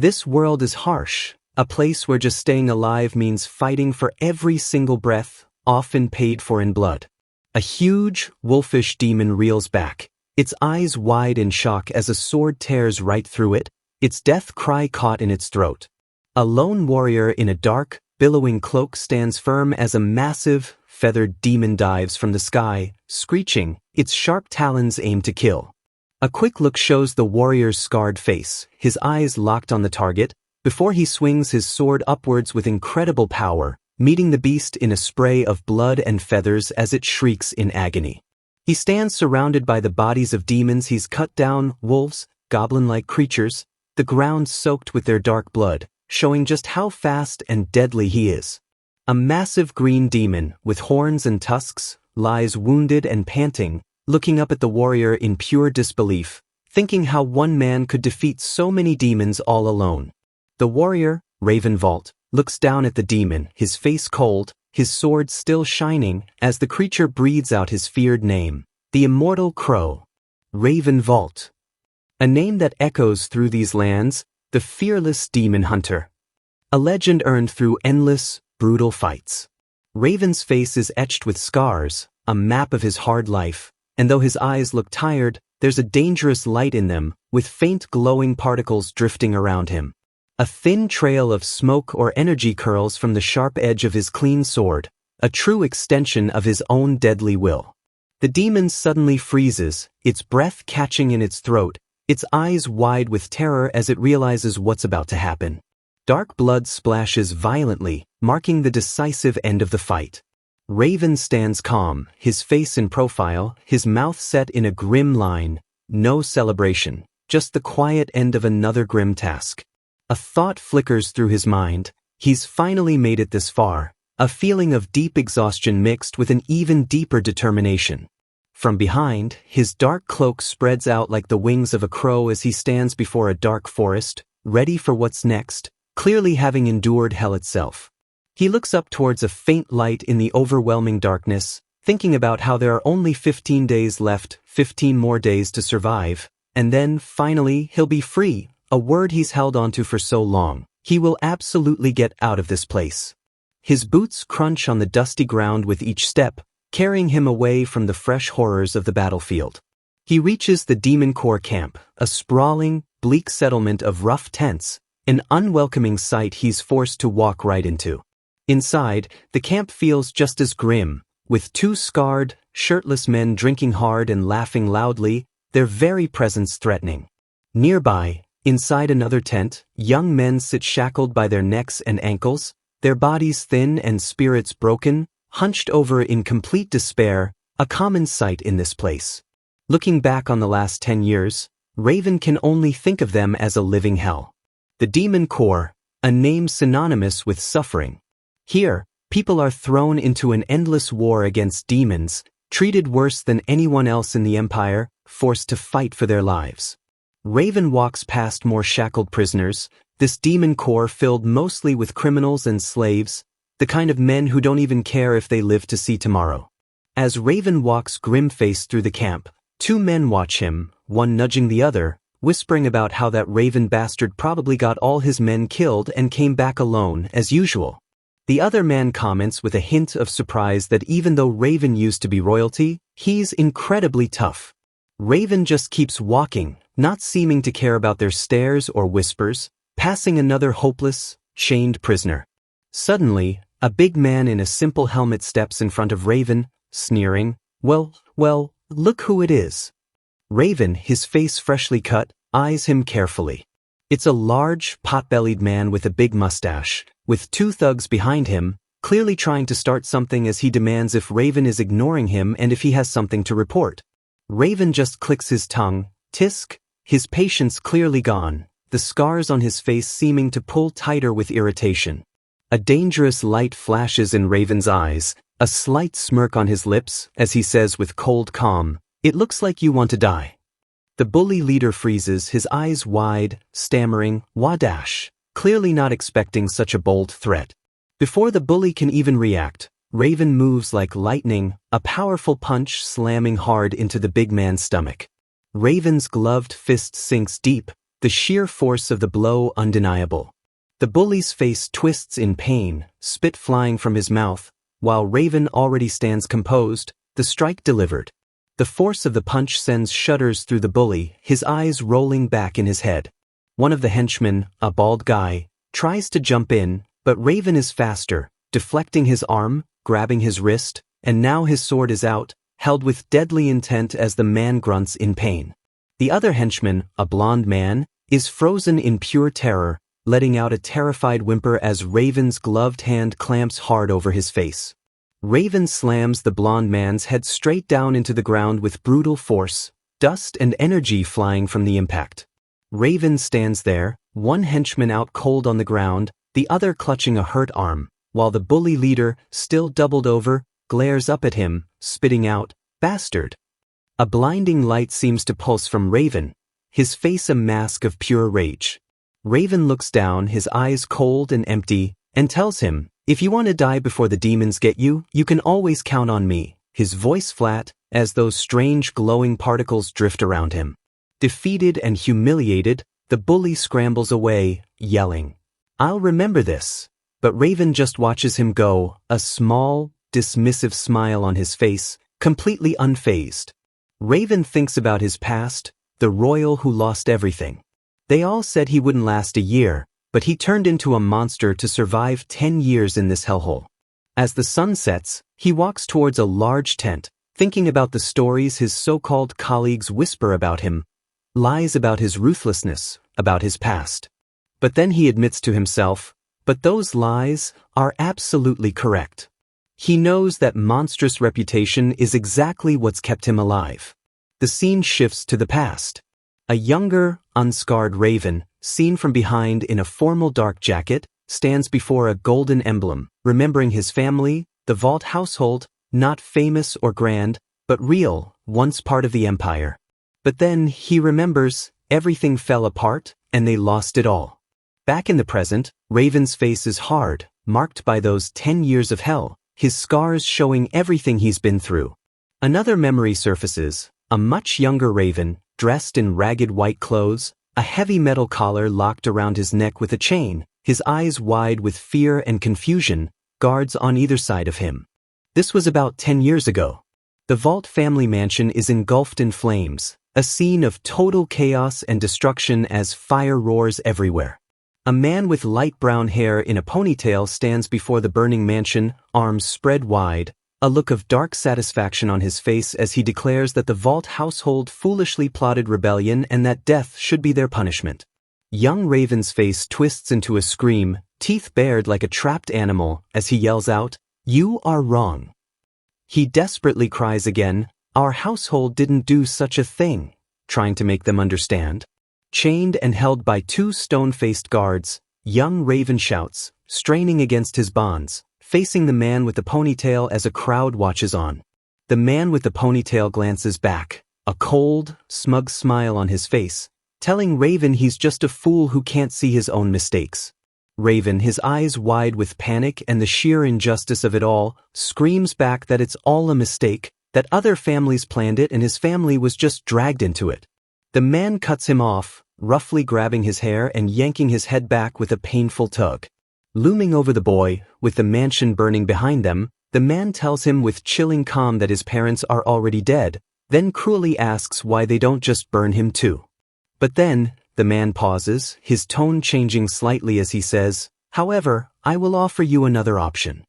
This world is harsh, a place where just staying alive means fighting for every single breath, often paid for in blood. A huge, wolfish demon reels back, its eyes wide in shock as a sword tears right through it, its death cry caught in its throat. A lone warrior in a dark, billowing cloak stands firm as a massive, feathered demon dives from the sky, screeching, its sharp talons aim to kill. A quick look shows the warrior's scarred face, his eyes locked on the target, before he swings his sword upwards with incredible power, meeting the beast in a spray of blood and feathers as it shrieks in agony. He stands surrounded by the bodies of demons he's cut down, wolves, goblin-like creatures, the ground soaked with their dark blood, showing just how fast and deadly he is. A massive green demon, with horns and tusks, lies wounded and panting, looking up at the warrior in pure disbelief, thinking how one man could defeat so many demons all alone. The warrior, Raven Vault, looks down at the demon, his face cold, his sword still shining, as the creature breathes out his feared name, the immortal Crow. Raven Vault. A name that echoes through these lands, the fearless demon hunter. A legend earned through endless, brutal fights. Raven's face is etched with scars, a map of his hard life, and though his eyes look tired, there's a dangerous light in them, with faint glowing particles drifting around him. A thin trail of smoke or energy curls from the sharp edge of his clean sword, a true extension of his own deadly will. The demon suddenly freezes, its breath catching in its throat, its eyes wide with terror as it realizes what's about to happen. Dark blood splashes violently, marking the decisive end of the fight. Raven stands calm, his face in profile, his mouth set in a grim line. No celebration, just the quiet end of another grim task. A thought flickers through his mind. He's finally made it this far, a feeling of deep exhaustion mixed with an even deeper determination. From behind, his dark cloak spreads out like the wings of a crow as he stands before a dark forest, ready for what's next, clearly having endured hell itself. He looks up towards a faint light in the overwhelming darkness, thinking about how there are only 15 days left, 15 more days to survive, and then, finally, he'll be free, a word he's held onto for so long. He will absolutely get out of this place. His boots crunch on the dusty ground with each step, carrying him away from the fresh horrors of the battlefield. He reaches the Demon Corps camp, a sprawling, bleak settlement of rough tents, an unwelcoming sight he's forced to walk right into. Inside, the camp feels just as grim, with two scarred, shirtless men drinking hard and laughing loudly, their very presence threatening. Nearby, inside another tent, young men sit shackled by their necks and ankles, their bodies thin and spirits broken, hunched over in complete despair, a common sight in this place. Looking back on the last 10 years, Raven can only think of them as a living hell. The Demon Corps, a name synonymous with suffering. Here, people are thrown into an endless war against demons, treated worse than anyone else in the Empire, forced to fight for their lives. Raven walks past more shackled prisoners, this demon corps filled mostly with criminals and slaves, the kind of men who don't even care if they live to see tomorrow. As Raven walks grim-faced through the camp, two men watch him, one nudging the other, whispering about how that Raven bastard probably got all his men killed and came back alone, as usual. The other man comments with a hint of surprise that even though Raven used to be royalty, he's incredibly tough. Raven just keeps walking, not seeming to care about their stares or whispers, passing another hopeless, chained prisoner. Suddenly, a big man in a simple helmet steps in front of Raven, sneering, Well, look who it is. Raven, his face freshly cut, eyes him carefully. It's a large, pot-bellied man with a big mustache, with two thugs behind him, clearly trying to start something as he demands if Raven is ignoring him and if he has something to report. Raven just clicks his tongue, tisk, his patience clearly gone, the scars on his face seeming to pull tighter with irritation. A dangerous light flashes in Raven's eyes, a slight smirk on his lips, as he says with cold calm, "It looks like you want to die." The bully leader freezes, his eyes wide, stammering, "Wadash," clearly not expecting such a bold threat. Before the bully can even react, Raven moves like lightning, a powerful punch slamming hard into the big man's stomach. Raven's gloved fist sinks deep, the sheer force of the blow undeniable. The bully's face twists in pain, spit flying from his mouth, while Raven already stands composed, the strike delivered. The force of the punch sends shudders through the bully, his eyes rolling back in his head. One of the henchmen, a bald guy, tries to jump in, but Raven is faster, deflecting his arm, grabbing his wrist, and now his sword is out, held with deadly intent as the man grunts in pain. The other henchman, a blond man, is frozen in pure terror, letting out a terrified whimper as Raven's gloved hand clamps hard over his face. Raven slams the blond man's head straight down into the ground with brutal force, dust and energy flying from the impact. Raven stands there, one henchman out cold on the ground, the other clutching a hurt arm, while the bully leader, still doubled over, glares up at him, spitting out, "Bastard." A blinding light seems to pulse from Raven, his face a mask of pure rage. Raven looks down, his eyes cold and empty, and tells him, "If you want to die before the demons get you, you can always count on me," his voice flat, as those strange glowing particles drift around him. Defeated and humiliated, the bully scrambles away, yelling, "I'll remember this." But Raven just watches him go, a small, dismissive smile on his face, completely unfazed. Raven thinks about his past, the royal who lost everything. They all said he wouldn't last a year, but he turned into a monster to survive 10 years in this hellhole. As the sun sets, he walks towards a large tent, thinking about the stories his so-called colleagues whisper about him, lies about his ruthlessness, about his past. But then he admits to himself, but those lies are absolutely correct. He knows that monstrous reputation is exactly what's kept him alive. The scene shifts to the past. A younger, unscarred Raven, seen from behind in a formal dark jacket, stands before a golden emblem, remembering his family, the Vault household, not famous or grand, but real, once part of the empire. But then he remembers, everything fell apart, and they lost it all. Back in the present, Raven's face is hard, marked by those 10 years of hell, his scars showing everything he's been through. Another memory surfaces, a much younger Raven, dressed in ragged white clothes, a heavy metal collar locked around his neck with a chain, his eyes wide with fear and confusion, guards on either side of him. This was about 10 years ago. The Vault family mansion is engulfed in flames, a scene of total chaos and destruction as fire roars everywhere. A man with light brown hair in a ponytail stands before the burning mansion, arms spread wide, a look of dark satisfaction on his face as he declares that the Vault household foolishly plotted rebellion and that death should be their punishment. Young Raven's face twists into a scream, teeth bared like a trapped animal, as he yells out, "You are wrong." He desperately cries again, "Our household didn't do such a thing," trying to make them understand. Chained and held by two stone-faced guards, young Raven shouts, straining against his bonds, facing the man with the ponytail as a crowd watches on. The man with the ponytail glances back, a cold, smug smile on his face, telling Raven he's just a fool who can't see his own mistakes. Raven, his eyes wide with panic and the sheer injustice of it all, screams back that it's all a mistake, that other families planned it and his family was just dragged into it. The man cuts him off, roughly grabbing his hair and yanking his head back with a painful tug. Looming over the boy, with the mansion burning behind them, the man tells him with chilling calm that his parents are already dead, then cruelly asks why they don't just burn him too. But then, the man pauses, his tone changing slightly as he says, "However, I will offer you another option."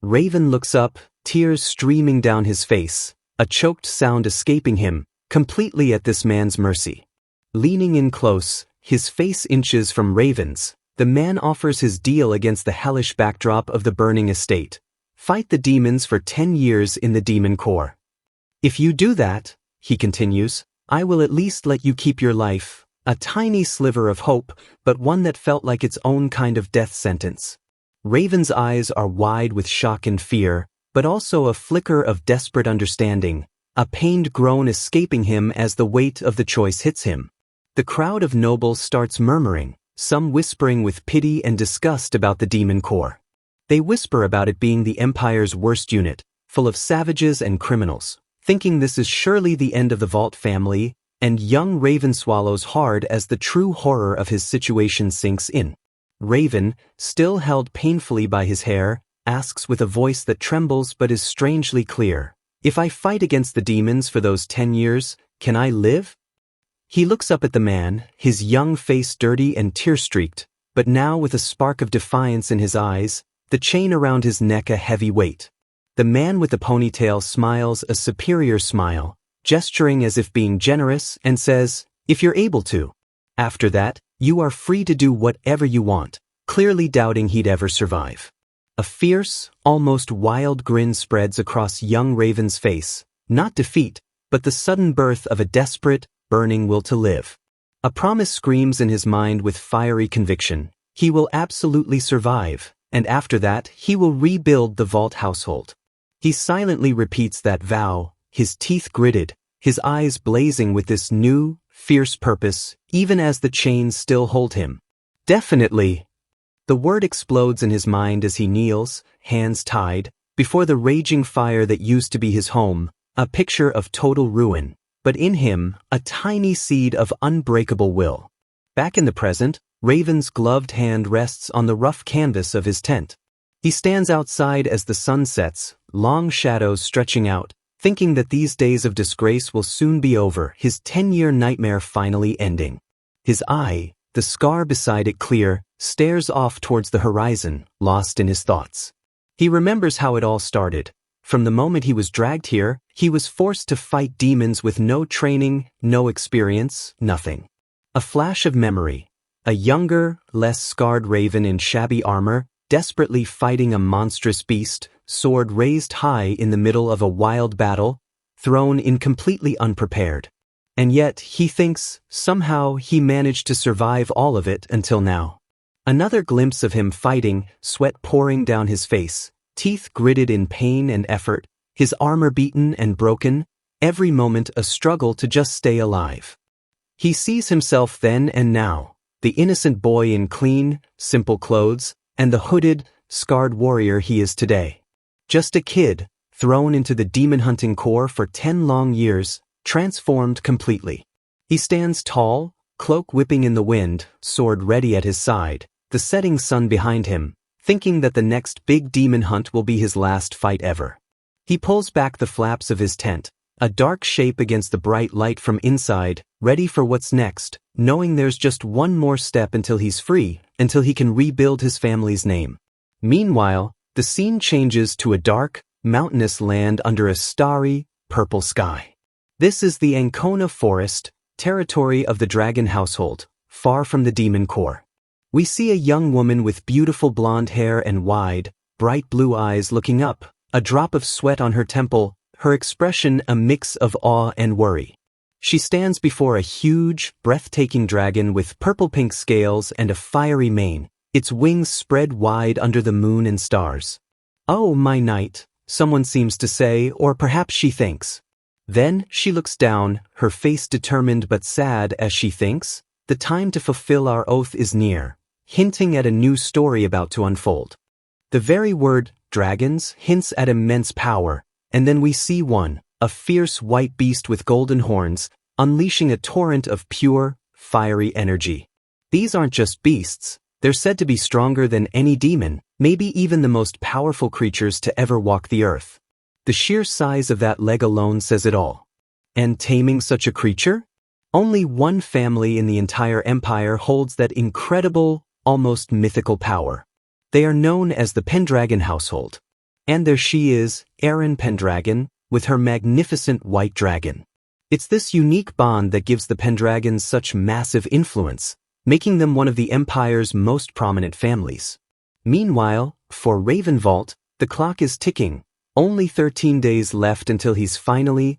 Raven looks up, tears streaming down his face, a choked sound escaping him, completely at this man's mercy. Leaning in close, his face inches from Raven's, the man offers his deal against the hellish backdrop of the burning estate. Fight the demons for 10 years in the demon core. If you do that, he continues, I will at least let you keep your life, a tiny sliver of hope, but one that felt like its own kind of death sentence. Raven's eyes are wide with shock and fear, but also a flicker of desperate understanding, a pained groan escaping him as the weight of the choice hits him. The crowd of nobles starts murmuring, some whispering with pity and disgust about the demon core. They whisper about it being the Empire's worst unit, full of savages and criminals, thinking this is surely the end of the Vault family, and young Raven swallows hard as the true horror of his situation sinks in. Raven, still held painfully by his hair, asks with a voice that trembles but is strangely clear, "If I fight against the demons for those 10 years, can I live?" He looks up at the man, his young face dirty and tear-streaked, but now with a spark of defiance in his eyes, the chain around his neck a heavy weight. The man with the ponytail smiles a superior smile, gesturing as if being generous, and says, "If you're able to. After that, you are free to do whatever you want," clearly doubting he'd ever survive. A fierce, almost wild grin spreads across young Raven's face, not defeat, but the sudden birth of a desperate, burning will to live. A promise screams in his mind with fiery conviction. He will absolutely survive, and after that, he will rebuild the Vault household. He silently repeats that vow, his teeth gritted, his eyes blazing with this new, fierce purpose, even as the chains still hold him. Definitely. The word explodes in his mind as he kneels, hands tied, before the raging fire that used to be his home, a picture of total ruin, but in him, a tiny seed of unbreakable will. Back in the present, Raven's gloved hand rests on the rough canvas of his tent. He stands outside as the sun sets, long shadows stretching out, thinking that these days of disgrace will soon be over, his 10-year nightmare finally ending. His eye, the scar beside it clear, stares off towards the horizon, lost in his thoughts. He remembers how it all started. From the moment he was dragged here, he was forced to fight demons with no training, no experience, nothing. A flash of memory. A younger, less scarred Raven in shabby armor, desperately fighting a monstrous beast, sword raised high in the middle of a wild battle, thrown in completely unprepared. And yet, he thinks, somehow he managed to survive all of it until now. Another glimpse of him fighting, sweat pouring down his face, teeth gritted in pain and effort, his armor beaten and broken, every moment a struggle to just stay alive. He sees himself then and now, the innocent boy in clean, simple clothes, and the hooded, scarred warrior he is today. Just a kid, thrown into the demon-hunting corps for 10 long years, transformed completely. He stands tall, cloak whipping in the wind, sword ready at his side, the setting sun behind him, thinking that the next big demon hunt will be his last fight ever. He pulls back the flaps of his tent, a dark shape against the bright light from inside, ready for what's next, knowing there's just one more step until he's free, until he can rebuild his family's name. Meanwhile, the scene changes to a dark, mountainous land under a starry, purple sky. This is the Ancona Forest, territory of the dragon household, far from the demon core. We see a young woman with beautiful blonde hair and wide, bright blue eyes looking up, a drop of sweat on her temple, her expression a mix of awe and worry. She stands before a huge, breathtaking dragon with purple-pink scales and a fiery mane, its wings spread wide under the moon and stars. "Oh, my knight," someone seems to say, or perhaps she thinks. Then she looks down, her face determined but sad as she thinks, "The time to fulfill our oath is near," hinting at a new story about to unfold. The very word, dragons, hints at immense power, and then we see one, a fierce white beast with golden horns, unleashing a torrent of pure, fiery energy. These aren't just beasts, they're said to be stronger than any demon, maybe even the most powerful creatures to ever walk the earth. The sheer size of that leg alone says it all. And taming such a creature? Only one family in the entire empire holds that incredible, almost mythical power. They are known as the Pendragon household. And there she is, Erin Pendragon, with her magnificent white dragon. It's this unique bond that gives the Pendragons such massive influence, making them one of the empire's most prominent families. Meanwhile, for Ravenvault, the clock is ticking. Only 13 days left until he's finally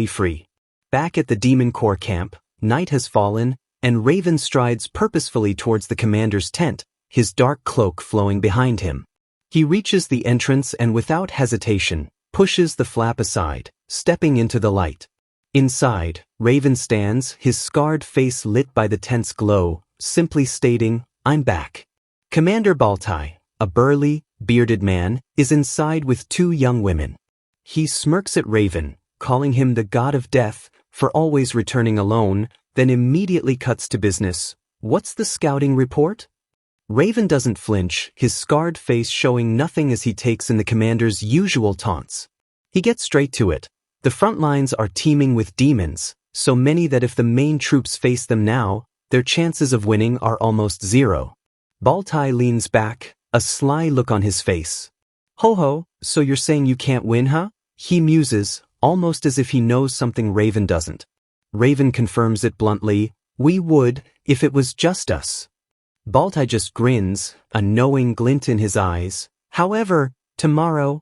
free. Back at the Demon Corps camp, night has fallen, and Raven strides purposefully towards the commander's tent, his dark cloak flowing behind him. He reaches the entrance and without hesitation, pushes the flap aside, stepping into the light. Inside, Raven stands, his scarred face lit by the tent's glow, simply stating, "I'm back." Commander Baltai, a burly, bearded man, is inside with 2 young women. He smirks at Raven, calling him the god of death, for always returning alone, then immediately cuts to business. What's the scouting report? Raven doesn't flinch, his scarred face showing nothing as he takes in the commander's usual taunts. He gets straight to it. The front lines are teeming with demons, so many that if the main troops face them now, their chances of winning are almost zero. Baltai leans back, a sly look on his face. Ho, so you're saying you can't win, huh? He muses, almost as if he knows something Raven doesn't. Raven confirms it bluntly, we would, if it was just us. Baltai just grins, a knowing glint in his eyes. However, tomorrow,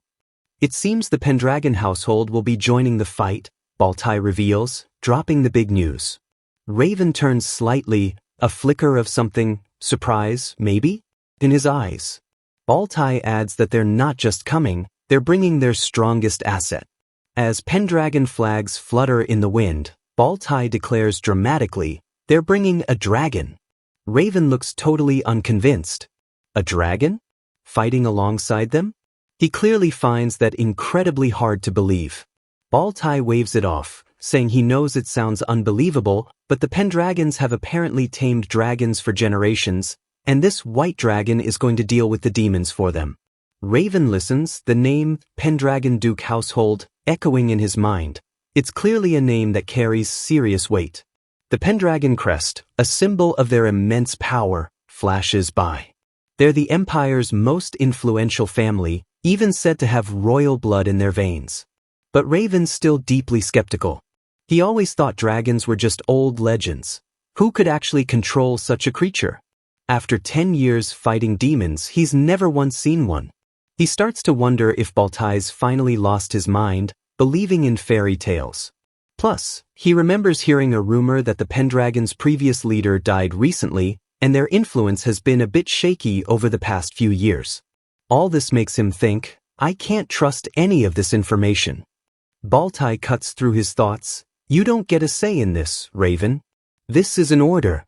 it seems the Pendragon household will be joining the fight, Baltai reveals, dropping the big news. Raven turns slightly, a flicker of something, surprise, maybe, in his eyes. Baltai adds that they're not just coming, they're bringing their strongest asset. As Pendragon flags flutter in the wind, Baltai declares dramatically, they're bringing a dragon. Raven looks totally unconvinced. A dragon? Fighting alongside them? He clearly finds that incredibly hard to believe. Baltai waves it off, saying he knows it sounds unbelievable, but the Pendragons have apparently tamed dragons for generations, and this white dragon is going to deal with the demons for them. Raven listens, the name Pendragon Duke household echoing in his mind. It's clearly a name that carries serious weight. The Pendragon crest, a symbol of their immense power, flashes by. They're the Empire's most influential family, even said to have royal blood in their veins. But Raven's still deeply skeptical. He always thought dragons were just old legends. Who could actually control such a creature? After 10 years fighting demons, he's never once seen one. He starts to wonder if Baltai's finally lost his mind, believing in fairy tales. Plus, he remembers hearing a rumor that the Pendragon's previous leader died recently, and their influence has been a bit shaky over the past few years. All this makes him think, I can't trust any of this information. Baltai cuts through his thoughts. You don't get a say in this, Raven. This is an order.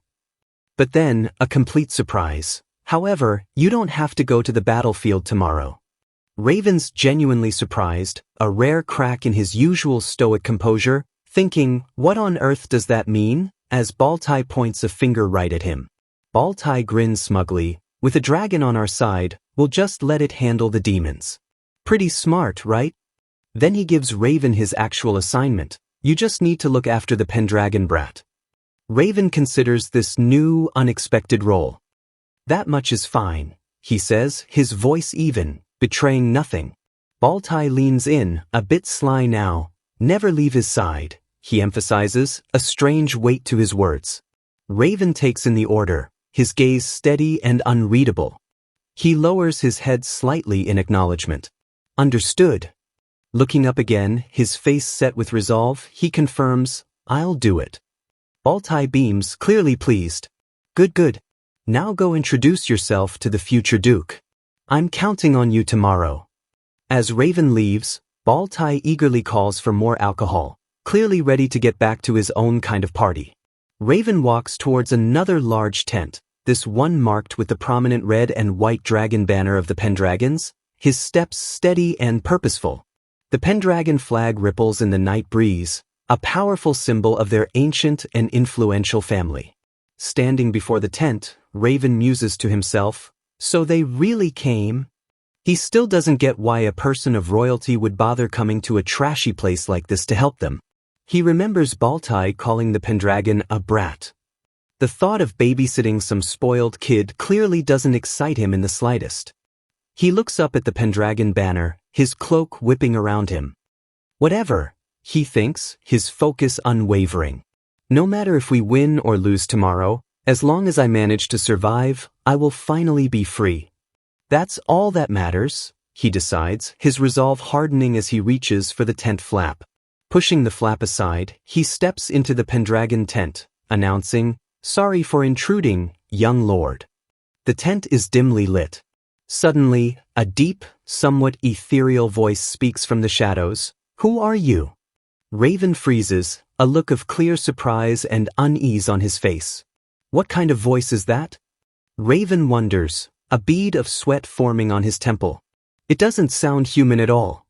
But then, a complete surprise. However, you don't have to go to the battlefield tomorrow. Raven's genuinely surprised, a rare crack in his usual stoic composure, thinking, what on earth does that mean? As Baltai points a finger right at him. Baltai grins smugly, with a dragon on our side, we'll just let it handle the demons. Pretty smart, right? Then he gives Raven his actual assignment. You just need to look after the Pendragon brat. Raven considers this new, unexpected role. That much is fine, he says, his voice even, betraying nothing. Baltai leans in, a bit sly now. Never leave his side, he emphasizes, a strange weight to his words. Raven takes in the order, his gaze steady and unreadable. He lowers his head slightly in acknowledgement. Understood. Looking up again, his face set with resolve, he confirms, I'll do it. Baltai beams, clearly pleased. Good. Now go introduce yourself to the future Duke. I'm counting on you tomorrow. As Raven leaves, Baltai eagerly calls for more alcohol, clearly ready to get back to his own kind of party. Raven walks towards another large tent, this one marked with the prominent red and white dragon banner of the Pendragons, his steps steady and purposeful. The Pendragon flag ripples in the night breeze, a powerful symbol of their ancient and influential family. Standing before the tent, Raven muses to himself, so they really came? He still doesn't get why a person of royalty would bother coming to a trashy place like this to help them. He remembers Baltai calling the Pendragon a brat. The thought of babysitting some spoiled kid clearly doesn't excite him in the slightest. He looks up at the Pendragon banner, his cloak whipping around him. Whatever, he thinks, his focus unwavering. No matter if we win or lose tomorrow, as long as I manage to survive, I will finally be free. That's all that matters, he decides, his resolve hardening as he reaches for the tent flap. Pushing the flap aside, he steps into the Pendragon tent, announcing, Sorry for intruding, young lord. The tent is dimly lit. Suddenly, a deep, somewhat ethereal voice speaks from the shadows. Who are you? Raven freezes, a look of clear surprise and unease on his face. What kind of voice is that? Raven wonders, a bead of sweat forming on his temple. It doesn't sound human at all.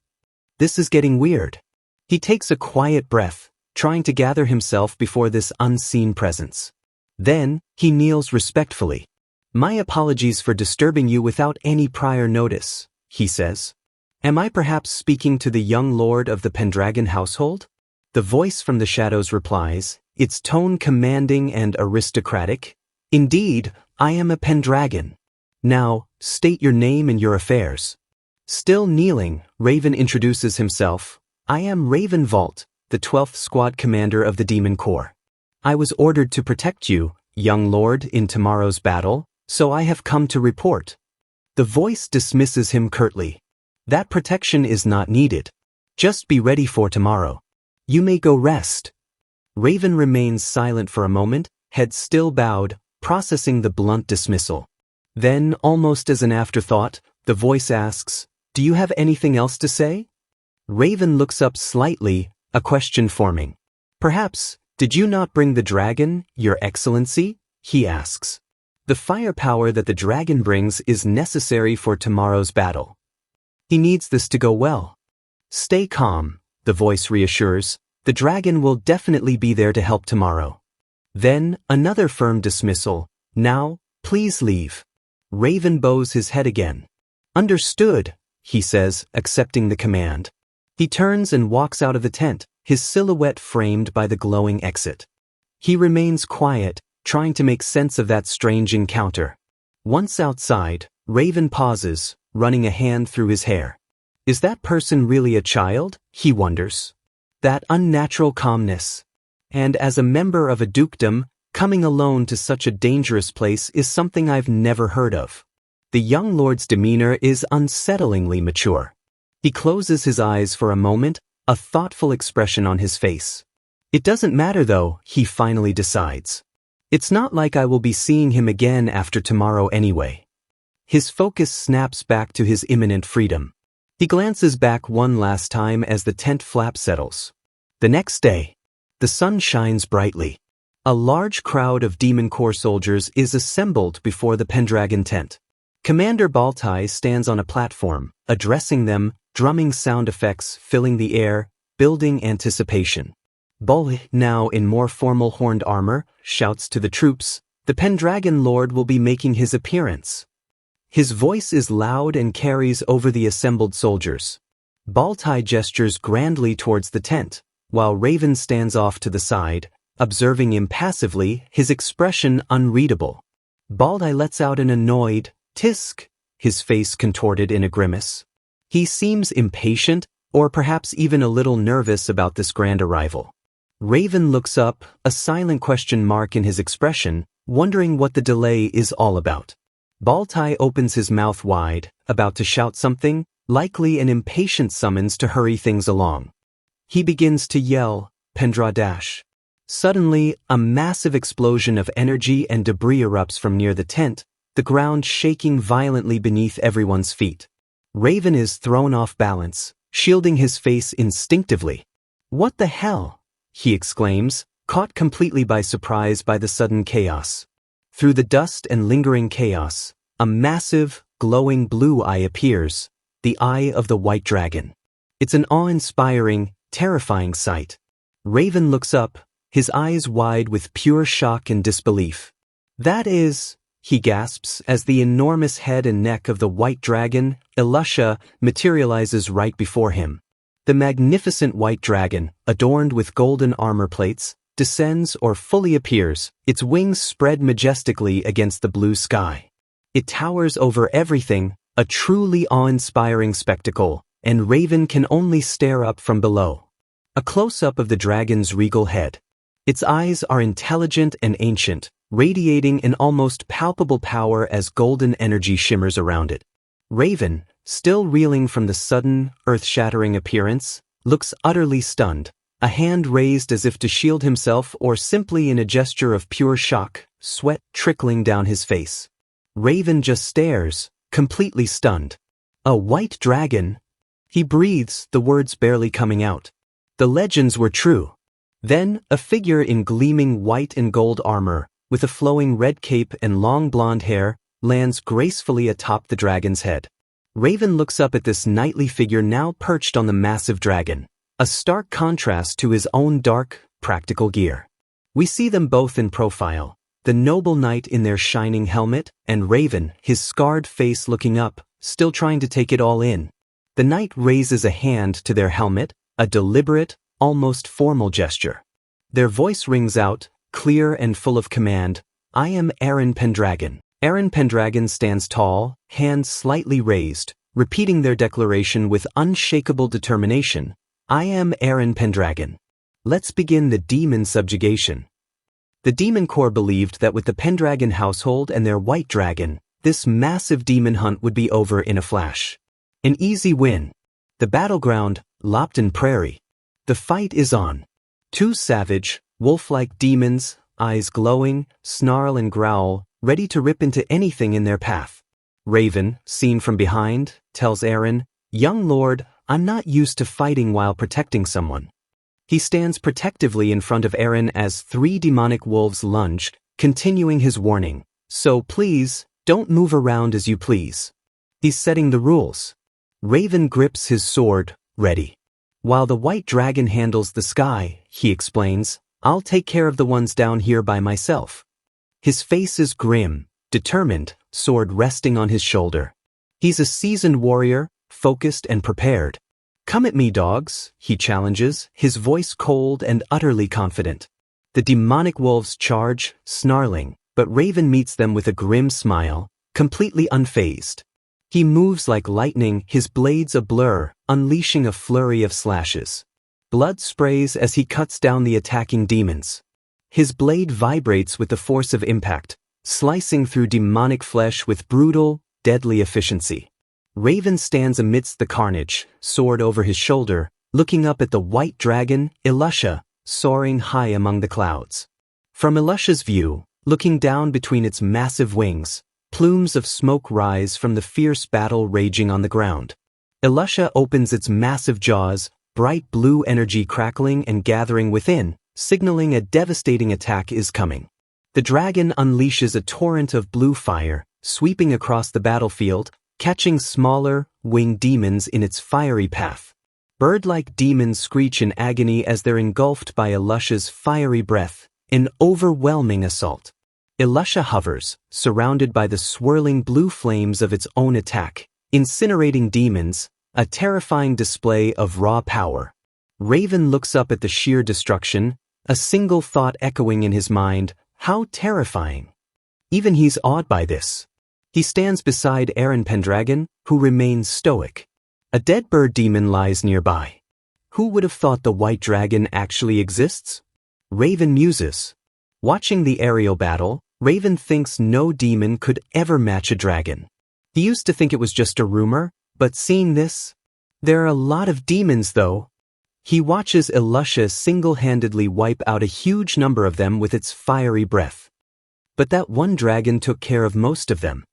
This is getting weird. He takes a quiet breath, trying to gather himself before this unseen presence. Then, he kneels respectfully. "My apologies for disturbing you without any prior notice," he says. "Am I perhaps speaking to the young lord of the Pendragon household?" The voice from the shadows replies, its tone commanding and aristocratic. "Indeed, I am a Pendragon. Now, state your name and your affairs." Still kneeling, Raven introduces himself. "I am Raven Vault, the 12th Squad Commander of the Demon Corps. I was ordered to protect you, young lord, in tomorrow's battle, so I have come to report." The voice dismisses him curtly. "That protection is not needed. Just be ready for tomorrow. You may go rest." Raven remains silent for a moment, head still bowed, processing the blunt dismissal. Then, almost as an afterthought, the voice asks, "Do you have anything else to say?" Raven looks up slightly, a question forming. "Perhaps, did you not bring the dragon, your excellency?" he asks. "The firepower that the dragon brings is necessary for tomorrow's battle. He needs this to go well." "Stay calm," the voice reassures. "The dragon will definitely be there to help tomorrow." Then, another firm dismissal. "Now, please leave." Raven bows his head again. "Understood," he says, accepting the command. He turns and walks out of the tent, his silhouette framed by the glowing exit. He remains quiet, trying to make sense of that strange encounter. Once outside, Raven pauses, running a hand through his hair. Is that person really a child? He wonders. That unnatural calmness. And as a member of a dukedom, coming alone to such a dangerous place is something I've never heard of. The young lord's demeanor is unsettlingly mature. He closes his eyes for a moment, a thoughtful expression on his face. It doesn't matter though, he finally decides. It's not like I will be seeing him again after tomorrow anyway. His focus snaps back to his imminent freedom. He glances back one last time as the tent flap settles. The next day, the sun shines brightly. A large crowd of Demon Corps soldiers is assembled before the Pendragon tent. Commander Baltai stands on a platform, addressing them, drumming sound effects filling the air, building anticipation. Bol, now in more formal horned armor, shouts to the troops, "The Pendragon Lord will be making his appearance." His voice is loud and carries over the assembled soldiers. Baltai gestures grandly towards the tent, while Raven stands off to the side, observing impassively, his expression unreadable. Baltai lets out an annoyed tisk, his face contorted in a grimace. He seems impatient, or perhaps even a little nervous about this grand arrival. Raven looks up, a silent question mark in his expression, wondering what the delay is all about. Baltai opens his mouth wide, about to shout something, likely an impatient summons to hurry things along. He begins to yell, "Pendradash." Suddenly, a massive explosion of energy and debris erupts from near the tent, the ground shaking violently beneath everyone's feet. Raven is thrown off balance, shielding his face instinctively. "What the hell?" he exclaims, caught completely by surprise by the sudden chaos. Through the dust and lingering chaos, a massive, glowing blue eye appears, the eye of the white dragon. It's an awe-inspiring, terrifying sight. Raven looks up, his eyes wide with pure shock and disbelief. "That is," he gasps as the enormous head and neck of the white dragon, Elusha, materializes right before him. The magnificent white dragon, adorned with golden armor plates, descends or fully appears, its wings spread majestically against the blue sky. It towers over everything, a truly awe-inspiring spectacle, and Raven can only stare up from below. A close-up of the dragon's regal head. Its eyes are intelligent and ancient, radiating an almost palpable power as golden energy shimmers around it. Raven, still reeling from the sudden, earth-shattering appearance, looks utterly stunned, a hand raised as if to shield himself or simply in a gesture of pure shock, sweat trickling down his face. Raven just stares, completely stunned. "A white dragon?" He breathes, the words barely coming out. The legends were true. Then, a figure in gleaming white and gold armor, with a flowing red cape and long blonde hair, lands gracefully atop the dragon's head. Raven looks up at this knightly figure now perched on the massive dragon. a stark contrast to his own dark, practical gear. We see them both in profile, the noble knight in their shining helmet, and Raven, his scarred face looking up, still trying to take it all in. The knight raises a hand to their helmet, a deliberate, almost formal gesture. Their voice rings out, clear and full of command, "I am Pendragon." Pendragon stands tall, hands slightly raised, repeating their declaration with unshakable determination, "I am Pendragon. Let's begin the demon subjugation." The demon corps believed that with the Pendragon household and their white dragon, this massive demon hunt would be over in a flash. An easy win. The battleground, Lopton Prairie. The fight is on. Two savage, wolf-like demons, eyes glowing, snarl and growl, ready to rip into anything in their path. Raven, seen from behind, tells Eren, "Young lord, I'm not used to fighting while protecting someone." He stands protectively in front of Eren as three demonic wolves lunge, continuing his warning, "So please, don't move around as you please." He's setting the rules. Raven grips his sword, ready. "While the white dragon handles the sky," he explains, "I'll take care of the ones down here by myself." His face is grim, determined, sword resting on his shoulder. He's a seasoned warrior, focused and prepared. "Come at me, dogs," he challenges, his voice cold and utterly confident. The demonic wolves charge, snarling, but Raven meets them with a grim smile, completely unfazed. He moves like lightning, his blades a blur, unleashing a flurry of slashes. Blood sprays as he cuts down the attacking demons. His blade vibrates with the force of impact, slicing through demonic flesh with brutal, deadly efficiency. Raven stands amidst the carnage, sword over his shoulder, looking up at the white dragon, Elusha, soaring high among the clouds. From Elusha's view, looking down between its massive wings, plumes of smoke rise from the fierce battle raging on the ground. Elusha opens its massive jaws, bright blue energy crackling and gathering within, signaling a devastating attack is coming. The dragon unleashes a torrent of blue fire, sweeping across the battlefield, catching smaller, winged demons in its fiery path. Bird-like demons screech in agony as they're engulfed by Elusha's fiery breath, an overwhelming assault. Elusha hovers, surrounded by the swirling blue flames of its own attack, incinerating demons, a terrifying display of raw power. Raven looks up at the sheer destruction, a single thought echoing in his mind, how terrifying. Even he's awed by this. He stands beside Pendragon, who remains stoic. A dead bird demon lies nearby. Who would have thought the white dragon actually exists? Raven muses. Watching the aerial battle, Raven thinks no demon could ever match a dragon. He used to think it was just a rumor, but seeing this, there are a lot of demons though. He watches Elusha single-handedly wipe out a huge number of them with its fiery breath. But that one dragon took care of most of them.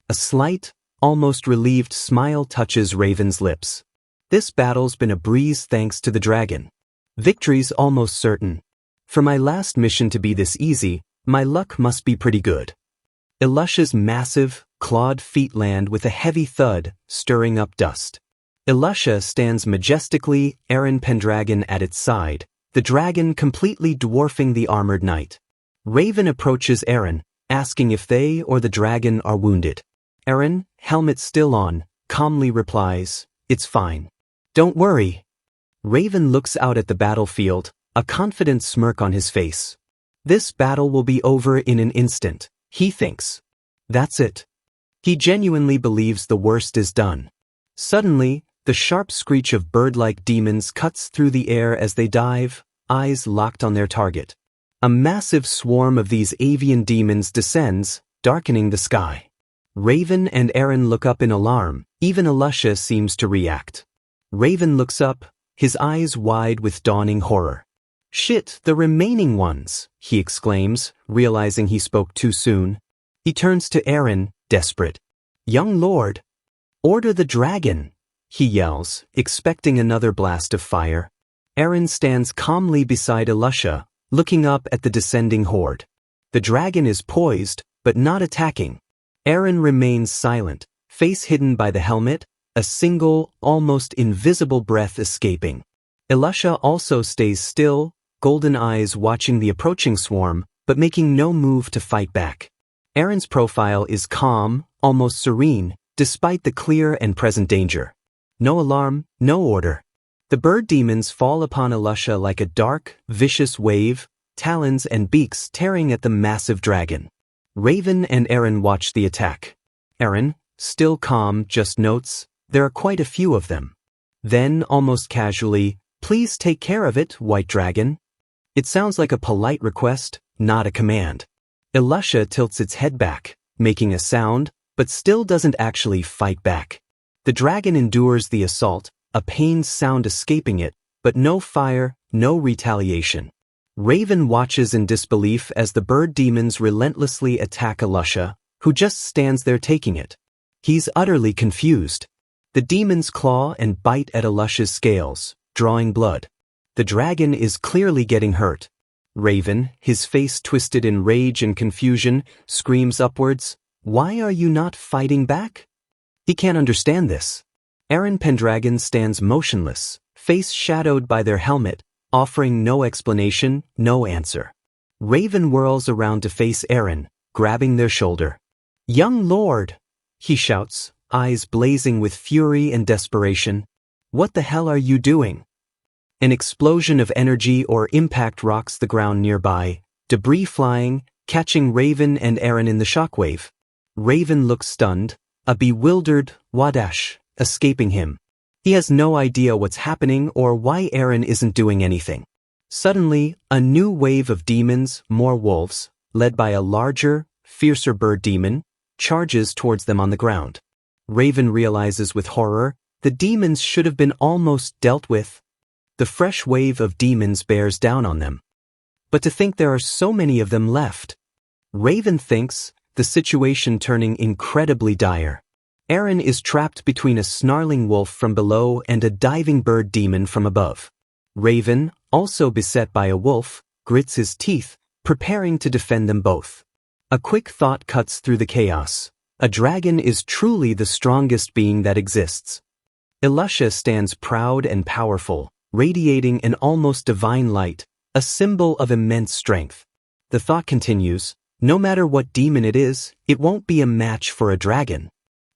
A slight, almost relieved smile touches Raven's lips. This battle's been a breeze thanks to the dragon. Victory's almost certain. For my last mission to be this easy, my luck must be pretty good. Elusha's massive, clawed feet land with a heavy thud, stirring up dust. Elusha stands majestically, Pendragon at its side, the dragon completely dwarfing the armored knight. Raven approaches Eren, asking if they or the dragon are wounded. Eren, helmet still on, calmly replies, "It's fine. Don't worry." Raven looks out at the battlefield, a confident smirk on his face. This battle will be over in an instant, he thinks. That's it. He genuinely believes the worst is done. Suddenly, the sharp screech of bird-like demons cuts through the air as they dive, eyes locked on their target. A massive swarm of these avian demons descends, darkening the sky. Raven and Eren look up in alarm, even Elusha seems to react. Raven looks up, his eyes wide with dawning horror. "Shit, the remaining ones," he exclaims, realizing he spoke too soon. He turns to Eren, desperate. "Young lord, order the dragon," he yells, expecting another blast of fire. Eren stands calmly beside Elusha, looking up at the descending horde. The dragon is poised, but not attacking. Eren remains silent, face hidden by the helmet, a single, almost invisible breath escaping. Elisha also stays still, golden eyes watching the approaching swarm, but making no move to fight back. Erin's profile is calm, almost serene, despite the clear and present danger. No alarm, no order. The bird demons fall upon Elisha like a dark, vicious wave, talons and beaks tearing at the massive dragon. Raven and Erin watch the attack. Erin, still calm, just notes, "There are quite a few of them." Then, almost casually, "Please take care of it, White Dragon." It sounds like a polite request, not a command. Elisha tilts its head back, making a sound, but still doesn't actually fight back. The dragon endures the assault, a pained sound escaping it, but no fire, no retaliation. Raven watches in disbelief as the bird demons relentlessly attack Elisha, who just stands there taking it. He's utterly confused. The demons claw and bite at Elisha's scales, drawing blood. The dragon is clearly getting hurt. Raven, his face twisted in rage and confusion, screams upwards, "Why are you not fighting back?" He can't understand this. Erin Pendragon stands motionless, face shadowed by their helmet, offering no explanation, no answer. Raven whirls around to face Erin, grabbing their shoulder. "Young lord," he shouts, eyes blazing with fury and desperation. "What the hell are you doing?" An explosion of energy or impact rocks the ground nearby, debris flying, catching Raven and Erin in the shockwave. Raven looks stunned, a bewildered wadash escaping him. He has no idea what's happening or why Erin isn't doing anything. Suddenly, a new wave of demons, more wolves, led by a larger, fiercer bird demon, charges towards them on the ground. Raven realizes with horror, the demons should have been almost dealt with. The fresh wave of demons bears down on them. But to think there are so many of them left. Raven thinks, the situation turning incredibly dire. Erin is trapped between a snarling wolf from below and a diving bird demon from above. Raven, also beset by a wolf, grits his teeth, preparing to defend them both. A quick thought cuts through the chaos. A dragon is truly the strongest being that exists. Elisha stands proud and powerful, radiating an almost divine light, a symbol of immense strength. The thought continues, no matter what demon it is, it won't be a match for a dragon.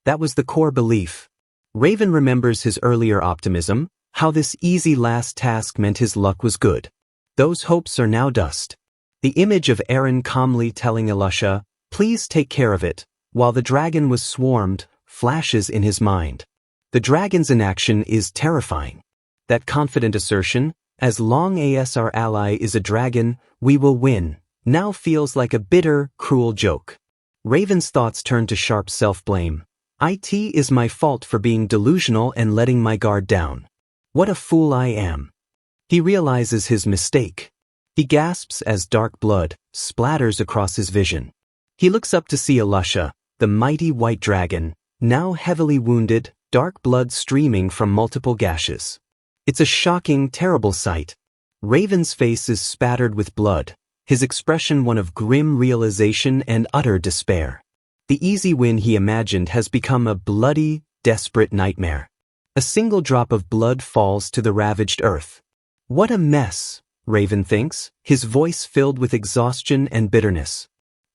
That was the core belief. Raven remembers his earlier optimism, how this easy last task meant his luck was good. Those hopes are now dust. The image of Erin calmly telling Elisha, "Please take care of it," while the dragon was swarmed, flashes in his mind. The dragon's inaction is terrifying. That confident assertion, "As long as our ally is a dragon, we will win," now feels like a bitter, cruel joke. Raven's thoughts turn to sharp self-blame. "It is my fault for being delusional and letting my guard down. What a fool I am." He realizes his mistake. He gasps as dark blood splatters across his vision. He looks up to see Elisha, the mighty white dragon, now heavily wounded, dark blood streaming from multiple gashes. It's a shocking, terrible sight. Raven's face is spattered with blood, his expression one of grim realization and utter despair. The easy win he imagined has become a bloody, desperate nightmare. A single drop of blood falls to the ravaged earth. What a mess, Raven thinks, his voice filled with exhaustion and bitterness.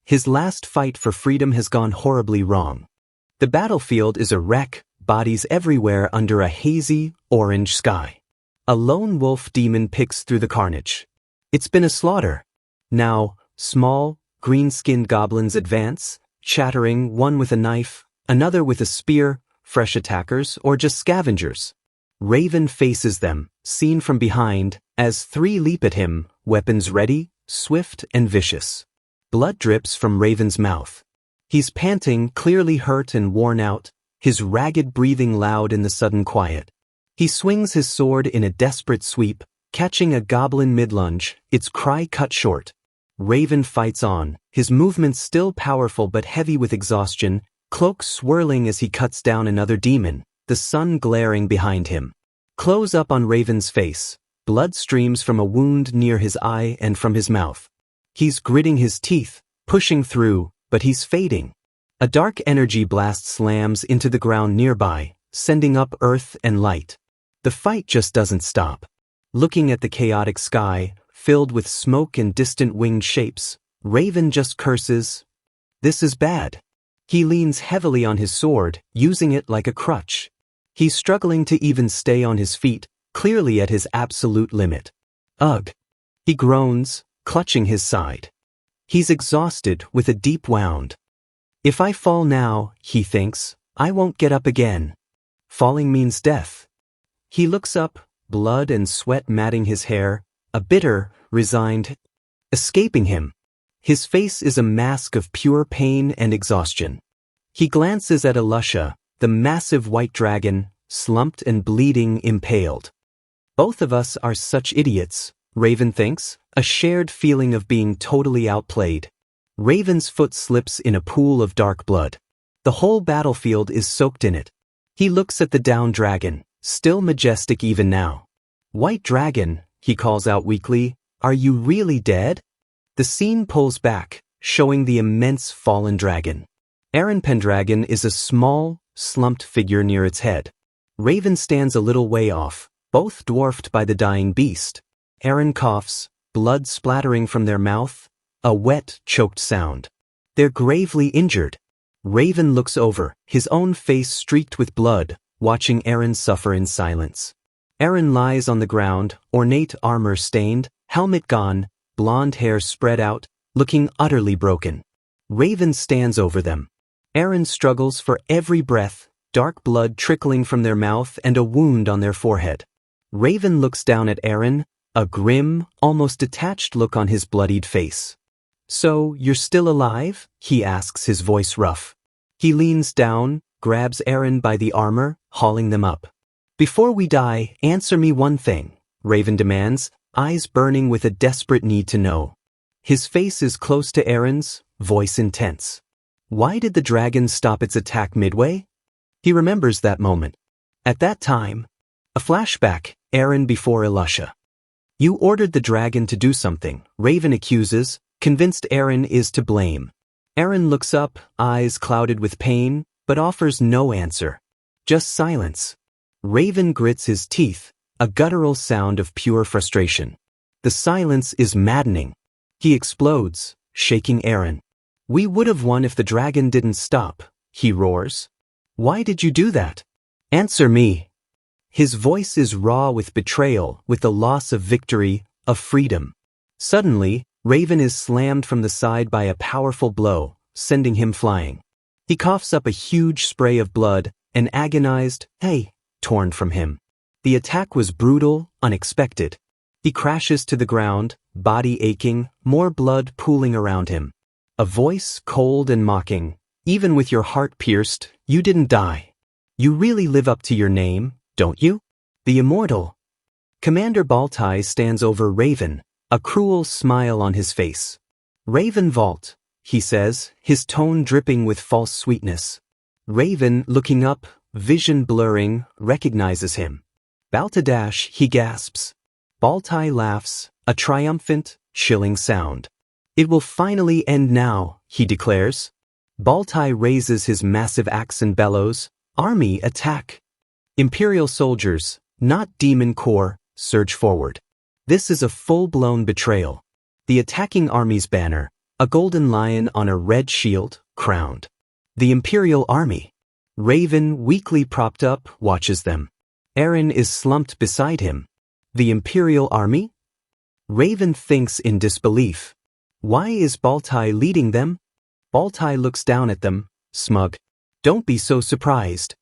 His last fight for freedom has gone horribly wrong. The battlefield is a wreck, bodies everywhere under a hazy, orange sky. A lone wolf demon picks through the carnage. It's been a slaughter. Now, small, green-skinned goblins advance, chattering, one with a knife, another with a spear, fresh attackers, or just scavengers. Raven faces them, seen from behind, as three leap at him, weapons ready, swift and vicious. Blood drips from Raven's mouth. He's panting, clearly hurt and worn out, his ragged breathing loud in the sudden quiet. He swings his sword in a desperate sweep, catching a goblin mid-lunge, its cry cut short. Raven fights on, his movements still powerful but heavy with exhaustion, cloak swirling as he cuts down another demon, the sun glaring behind him. Close up on Raven's face, blood streams from a wound near his eye and from his mouth. He's gritting his teeth, pushing through, but he's fading. A dark energy blast slams into the ground nearby, sending up earth and light. The fight just doesn't stop. Looking at the chaotic sky, filled with smoke and distant winged shapes, Raven just curses. This is bad. He leans heavily on his sword, using it like a crutch. He's struggling to even stay on his feet, clearly at his absolute limit. Ugh. He groans, clutching his side. He's exhausted with a deep wound. If I fall now, he thinks, I won't get up again. Falling means death. He looks up, blood and sweat matting his hair, a bitter, resigned, escaping him. His face is a mask of pure pain and exhaustion. He glances at Alusha, the massive white dragon, slumped and bleeding, impaled. Both of us are such idiots, Raven thinks, a shared feeling of being totally outplayed. Raven's foot slips in a pool of dark blood. The whole battlefield is soaked in it. He looks at the downed dragon, still majestic even now. White dragon, he calls out weakly, are you really dead? The scene pulls back, showing the immense fallen dragon. Pendragon is a small, slumped figure near its head. Raven stands a little way off, both dwarfed by the dying beast. Eren coughs, blood splattering from their mouth, a wet, choked sound. They're gravely injured. Raven looks over, his own face streaked with blood, watching Eren suffer in silence. Eren lies on the ground, ornate armor stained, helmet gone, blonde hair spread out, looking utterly broken. Raven stands over them. Eren struggles for every breath, dark blood trickling from their mouth and a wound on their forehead. Raven looks down at Eren, a grim, almost detached look on his bloodied face. So, you're still alive? He asks, his voice rough. He leans down, grabs Eren by the armor, hauling them up. Before we die, answer me one thing, Raven demands, eyes burning with a desperate need to know. His face is close to Eren's, voice intense. Why did the dragon stop its attack midway? He remembers that moment. At that time, a flashback, Eren before Alusha. You ordered the dragon to do something, Raven accuses, convinced Eren is to blame. Eren looks up, eyes clouded with pain, but offers no answer. Just silence. Raven grits his teeth, a guttural sound of pure frustration. The silence is maddening. He explodes, shaking Eren. We would have won if the dragon didn't stop, he roars. Why did you do that? Answer me. His voice is raw with betrayal, with the loss of victory, of freedom. Suddenly, Raven is slammed from the side by a powerful blow, sending him flying. He coughs up a huge spray of blood, an agonized, hey, torn from him. The attack was brutal, unexpected. He crashes to the ground, body aching, more blood pooling around him. A voice cold and mocking. Even with your heart pierced, you didn't die. You really live up to your name, don't you? The immortal. Commander Baltai stands over Raven, a cruel smile on his face. Raven Vault, he says, his tone dripping with false sweetness. Raven, looking up, vision blurring, recognizes him. Baltadash, he gasps. Baltai laughs, a triumphant, chilling sound. It will finally end now, he declares. Baltai raises his massive axe and bellows. Army, attack. Imperial soldiers, not demon corps, surge forward. This is a full-blown betrayal. The attacking army's banner, a golden lion on a red shield, crowned. The Imperial Army. Raven, weakly propped up, watches them. Eren is slumped beside him. The Imperial Army? Raven thinks in disbelief. Why is Baltai leading them? Baltai looks down at them, smug. Don't be so surprised.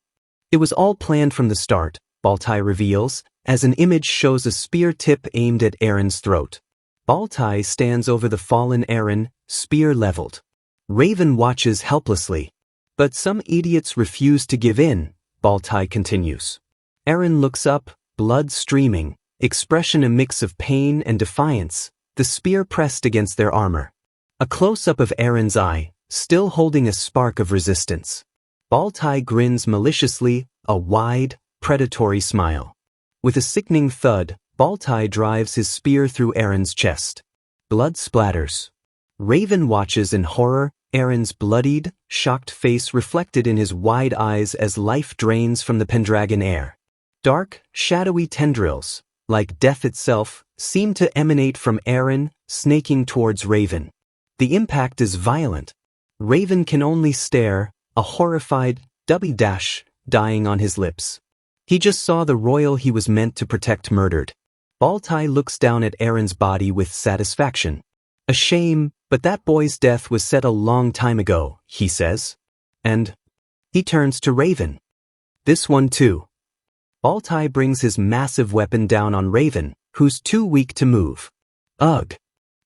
It was all planned from the start, Baltai reveals, as an image shows a spear tip aimed at Eren's throat. Baltai stands over the fallen Eren, spear leveled. Raven watches helplessly. But some idiots refuse to give in, Baltai continues. Eren looks up, blood streaming, expression a mix of pain and defiance, the spear pressed against their armor. A close-up of Eren's eye, still holding a spark of resistance. Baltai grins maliciously, a wide, predatory smile. With a sickening thud, Baltai drives his spear through Eren's chest. Blood splatters. Raven watches in horror, Eren's bloodied, shocked face reflected in his wide eyes as life drains from the Pendragon air. Dark, shadowy tendrils, like death itself, seem to emanate from Eren, snaking towards Raven. The impact is violent. Raven can only stare, a horrified "W dash" dying on his lips. He just saw the royal he was meant to protect murdered. Baltai looks down at Eren's body with satisfaction. A shame, but that boy's death was set a long time ago, he says. And he turns to Raven. This one too. Baltai brings his massive weapon down on Raven, who's too weak to move. Ugh!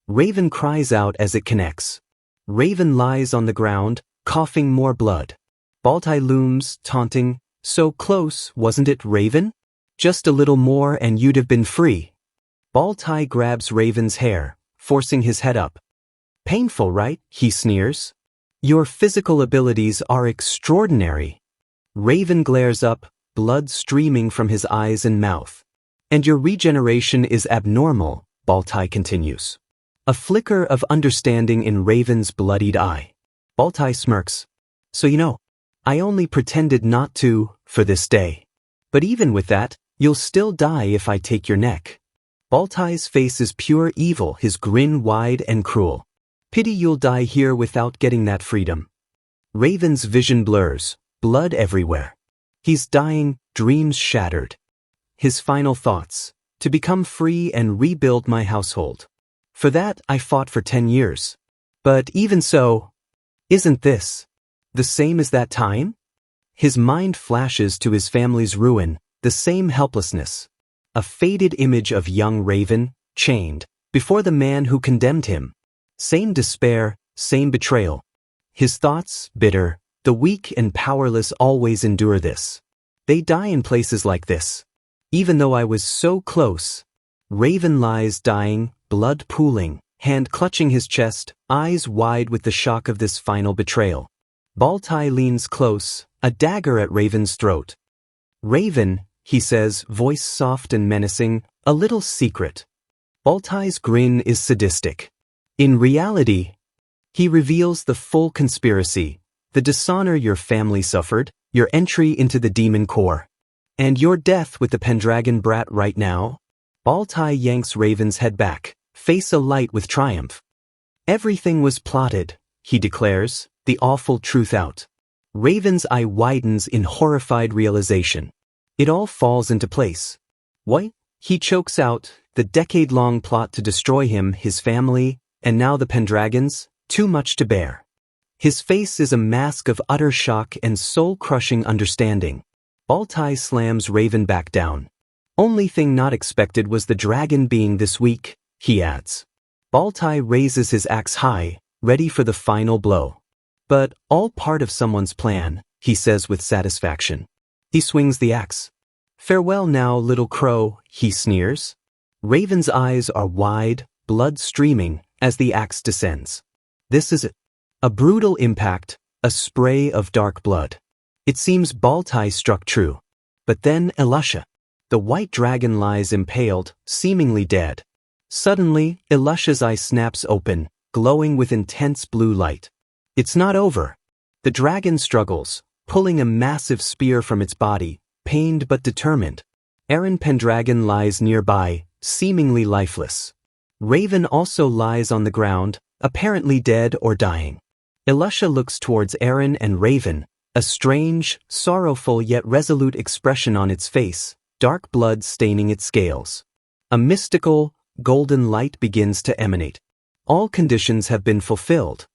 Raven cries out as it connects. Raven lies on the ground, coughing more blood. Baltai looms, taunting, "So close, wasn't it, Raven? Just a little more and you'd have been free." Baltai grabs Raven's hair, forcing his head up. "Painful, right?" he sneers. "Your physical abilities are extraordinary." Raven glares up, blood streaming from his eyes and mouth. "And your regeneration is abnormal," Baltai continues. A flicker of understanding in Raven's bloodied eye. Baltai smirks. "So I only pretended not to, for this day. But even with that, you'll still die if I take your neck." Baltai's face is pure evil, his grin wide and cruel. "Pity you'll die here without getting that freedom." Raven's vision blurs, blood everywhere. He's dying, dreams shattered. His final thoughts: to become free and rebuild my household. For that, I fought for 10 years. But even so, isn't this the same as that time? His mind flashes to his family's ruin, the same helplessness. A faded image of young Raven, chained, before the man who condemned him. Same despair, same betrayal. His thoughts, bitter, "The weak and powerless always endure this. They die in places like this. Even though I was so close." Raven lies dying, blood pooling, hand clutching his chest, eyes wide with the shock of this final betrayal. Baltai leans close, a dagger at Raven's throat. "Raven," he says, voice soft and menacing, "a little secret." Baltai's grin is sadistic. In reality, he reveals the full conspiracy, the dishonor your family suffered, your entry into the demon core, and your death with the Pendragon brat right now. Baltai yanks Raven's head back, face alight with triumph. "Everything was plotted," he declares, the awful truth out. Raven's eye widens in horrified realization. It all falls into place. What? He chokes out, the decade-long plot to destroy him, his family, and now the Pendragons, too much to bear. His face is a mask of utter shock and soul-crushing understanding. Baltai slams Raven back down. "Only thing not expected was the dragon being this weak," he adds. Baltai raises his axe high, ready for the final blow. "But all part of someone's plan," he says with satisfaction. He swings the axe. "Farewell now, little crow," he sneers. Raven's eyes are wide, blood streaming, as the axe descends. This is it. A brutal impact, a spray of dark blood. It seems Baltai struck true. But then Elisha. The white dragon lies impaled, seemingly dead. Suddenly, Elisha's eye snaps open, glowing with intense blue light. It's not over. The dragon struggles, pulling a massive spear from its body, pained but determined. Eren Pendragon lies nearby, seemingly lifeless. Raven also lies on the ground, apparently dead or dying. Elisha looks towards Eren and Raven, a strange, sorrowful yet resolute expression on its face, dark blood staining its scales. A mystical, golden light begins to emanate. All conditions have been fulfilled.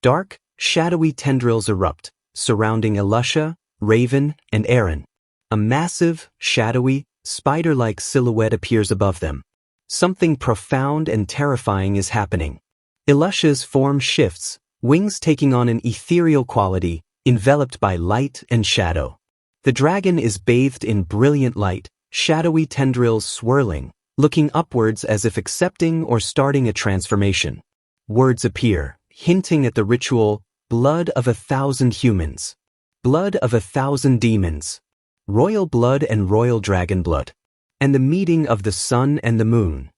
Dark, shadowy tendrils erupt, surrounding Elisha, Raven, and Eren. A massive, shadowy, spider-like silhouette appears above them. Something profound and terrifying is happening. Elisha's form shifts, wings taking on an ethereal quality, enveloped by light and shadow. The dragon is bathed in brilliant light, shadowy tendrils swirling, looking upwards as if accepting or starting a transformation. Words appear, hinting at the ritual, blood of 1,000 humans. Blood of 1,000 demons. Royal blood and royal dragon blood. And the meeting of the sun and the moon.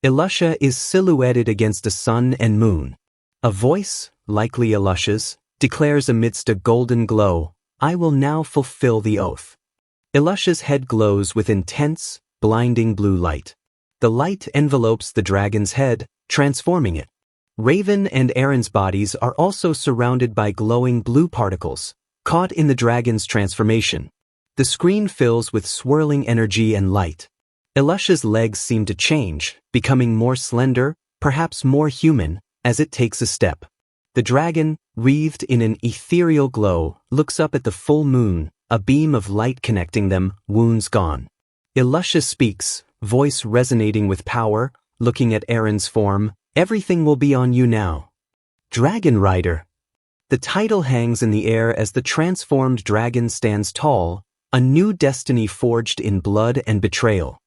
Elisha is silhouetted against the sun and moon. A voice, likely Elisha's, declares amidst a golden glow, "I will now fulfill the oath." Elisha's head glows with intense, blinding blue light. The light envelopes the dragon's head, transforming it. Raven and Aaron's bodies are also surrounded by glowing blue particles, caught in the dragon's transformation. The screen fills with swirling energy and light. Elusha's legs seem to change, becoming more slender, perhaps more human, as it takes a step. The dragon, wreathed in an ethereal glow, looks up at the full moon, a beam of light connecting them, wounds gone. Elusha speaks, voice resonating with power, looking at Aaron's form. Everything will be on you now. Dragon Rider. The title hangs in the air as the transformed dragon stands tall, a new destiny forged in blood and betrayal.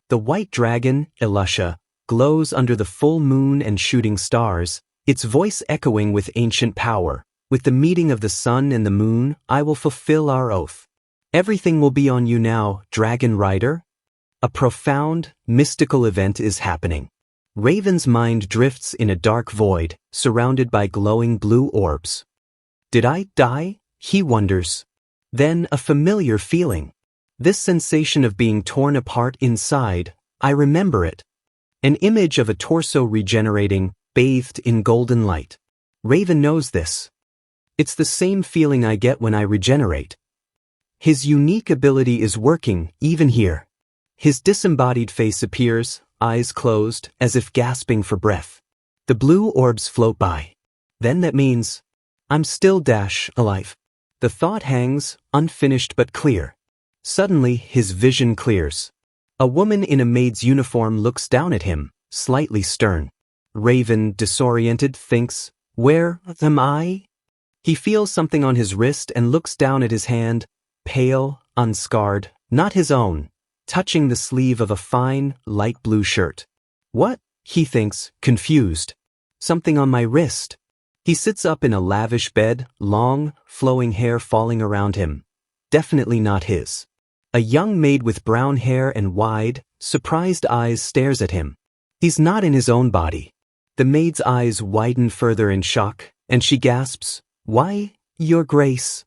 The white dragon, Elusha, glows under the full moon and shooting stars, its voice echoing with ancient power. With the meeting of the sun and the moon, I will fulfill our oath. Everything will be on you now, Dragon Rider. A profound, mystical event is happening. Raven's mind drifts in a dark void, surrounded by glowing blue orbs. Did I die? He wonders. Then a familiar feeling. This sensation of being torn apart inside, I remember it. An image of a torso regenerating, bathed in golden light. Raven knows this. It's the same feeling I get when I regenerate. His unique ability is working, even here. His disembodied face appears, eyes closed, as if gasping for breath. The blue orbs float by. Then that means, I'm still alive. The thought hangs, unfinished but clear. Suddenly, his vision clears. A woman in a maid's uniform looks down at him, slightly stern. Raven, disoriented, thinks, where am I? He feels something on his wrist and looks down at his hand, pale, unscarred, not his own, touching the sleeve of a fine, light blue shirt. What? He thinks, confused. Something on my wrist. He sits up in a lavish bed, long, flowing hair falling around him. Definitely not his. A young maid with brown hair and wide, surprised eyes stares at him. He's not in his own body. The maid's eyes widen further in shock, and she gasps, Why, Your Grace?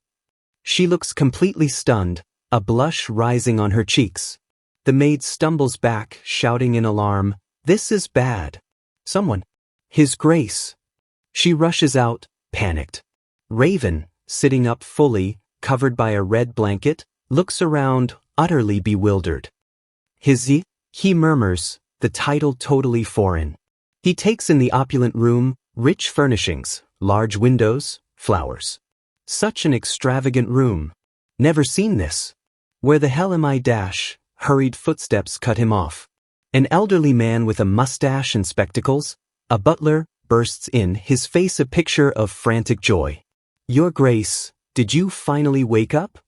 She looks completely stunned, a blush rising on her cheeks. The maid stumbles back, shouting in alarm, This is bad. Someone. His Grace. She rushes out, panicked. Raven, sitting up fully, covered by a red blanket, looks around, utterly bewildered. He murmurs, the title totally foreign. He takes in the opulent room, rich furnishings, large windows, flowers. Such an extravagant room. Never seen this. Where the hell am I? Hurried footsteps cut him off. An elderly man with a mustache and spectacles, a butler, bursts in, his face a picture of frantic joy. Your Grace, did you finally wake up?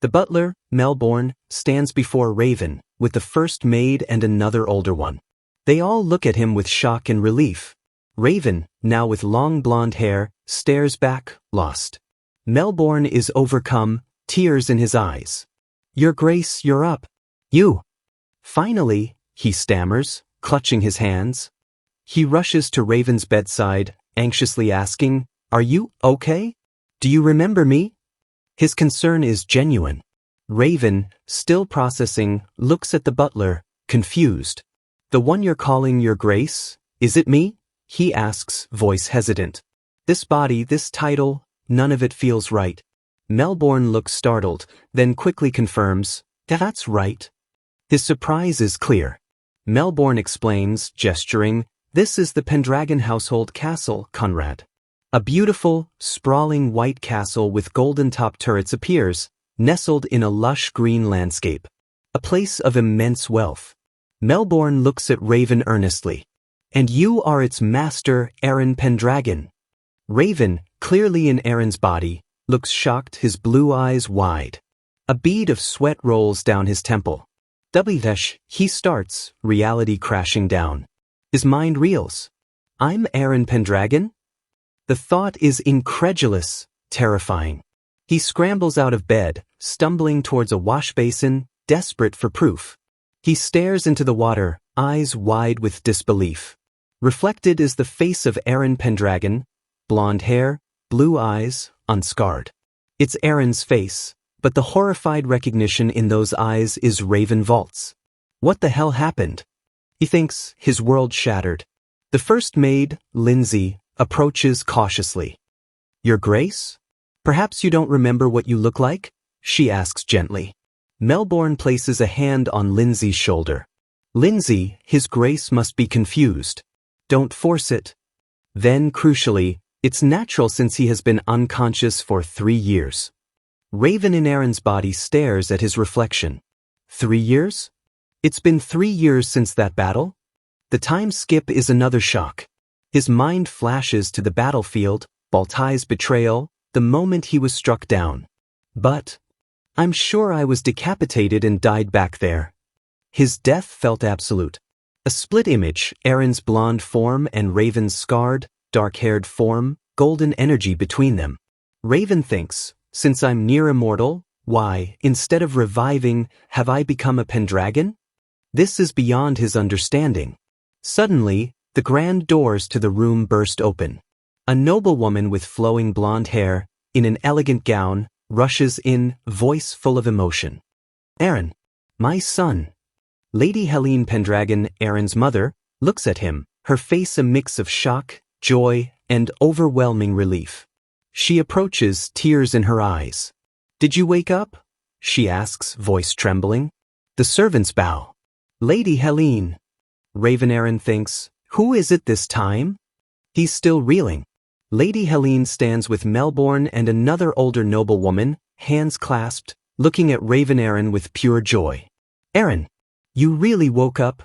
The butler, Melbourne, stands before Raven, with the first maid and another older one. They all look at him with shock and relief. Raven, now with long blonde hair, stares back, lost. Melbourne is overcome, tears in his eyes. Your Grace, you're up. You. Finally, he stammers, clutching his hands. He rushes to Raven's bedside, anxiously asking, Are you okay? Do you remember me? His concern is genuine. Raven, still processing, looks at the butler, confused. The one you're calling Your Grace? Is it me? He asks, voice hesitant. This body, this title, none of it feels right. Melbourne looks startled, then quickly confirms, That's right. His surprise is clear. Melbourne explains, gesturing, This is the Pendragon household castle, Conrad. A beautiful, sprawling white castle with golden-top turrets appears, nestled in a lush green landscape. A place of immense wealth. Melbourne looks at Raven earnestly. And you are its master, Aaron Pendragon. Raven, clearly in Aaron's body, looks shocked, his blue eyes wide. A bead of sweat rolls down his temple. He starts, reality crashing down. His mind reels. I'm Aaron Pendragon? The thought is incredulous, terrifying. He scrambles out of bed, stumbling towards a wash basin, desperate for proof. He stares into the water, eyes wide with disbelief. Reflected is the face of Aaron Pendragon, blonde hair, blue eyes, unscarred. It's Aaron's face, but the horrified recognition in those eyes is Raven Vault's. What the hell happened? He thinks, his world shattered. The first maid, Lindsay, approaches cautiously. Your Grace? Perhaps you don't remember what you look like? She asks gently. Melbourne places a hand on Lindsay's shoulder. Lindsay, his Grace must be confused. Don't force it. Then, crucially, it's natural since he has been unconscious for 3 years. Raven in Aaron's body stares at his reflection. 3 years? It's been 3 years since that battle? The time skip is another shock. His mind flashes to the battlefield, Baltai's betrayal, the moment he was struck down. But I'm sure I was decapitated and died back there. His death felt absolute. A split image, Aaron's blonde form and Raven's scarred, dark-haired form, golden energy between them. Raven thinks, since I'm near immortal, why, instead of reviving, have I become a Pendragon? This is beyond his understanding. Suddenly, the grand doors to the room burst open. A noblewoman with flowing blonde hair, in an elegant gown, rushes in, voice full of emotion. Aaron, my son. Lady Helene Pendragon, Aaron's mother, looks at him, her face a mix of shock, joy, and overwhelming relief. She approaches, tears in her eyes. Did you wake up? She asks, voice trembling. The servants bow. Lady Helene. Raven Aaron thinks, who is it this time? He's still reeling. Lady Helene stands with Melbourne and another older noblewoman, hands clasped, looking at Raven Aaron with pure joy. Aaron, you really woke up?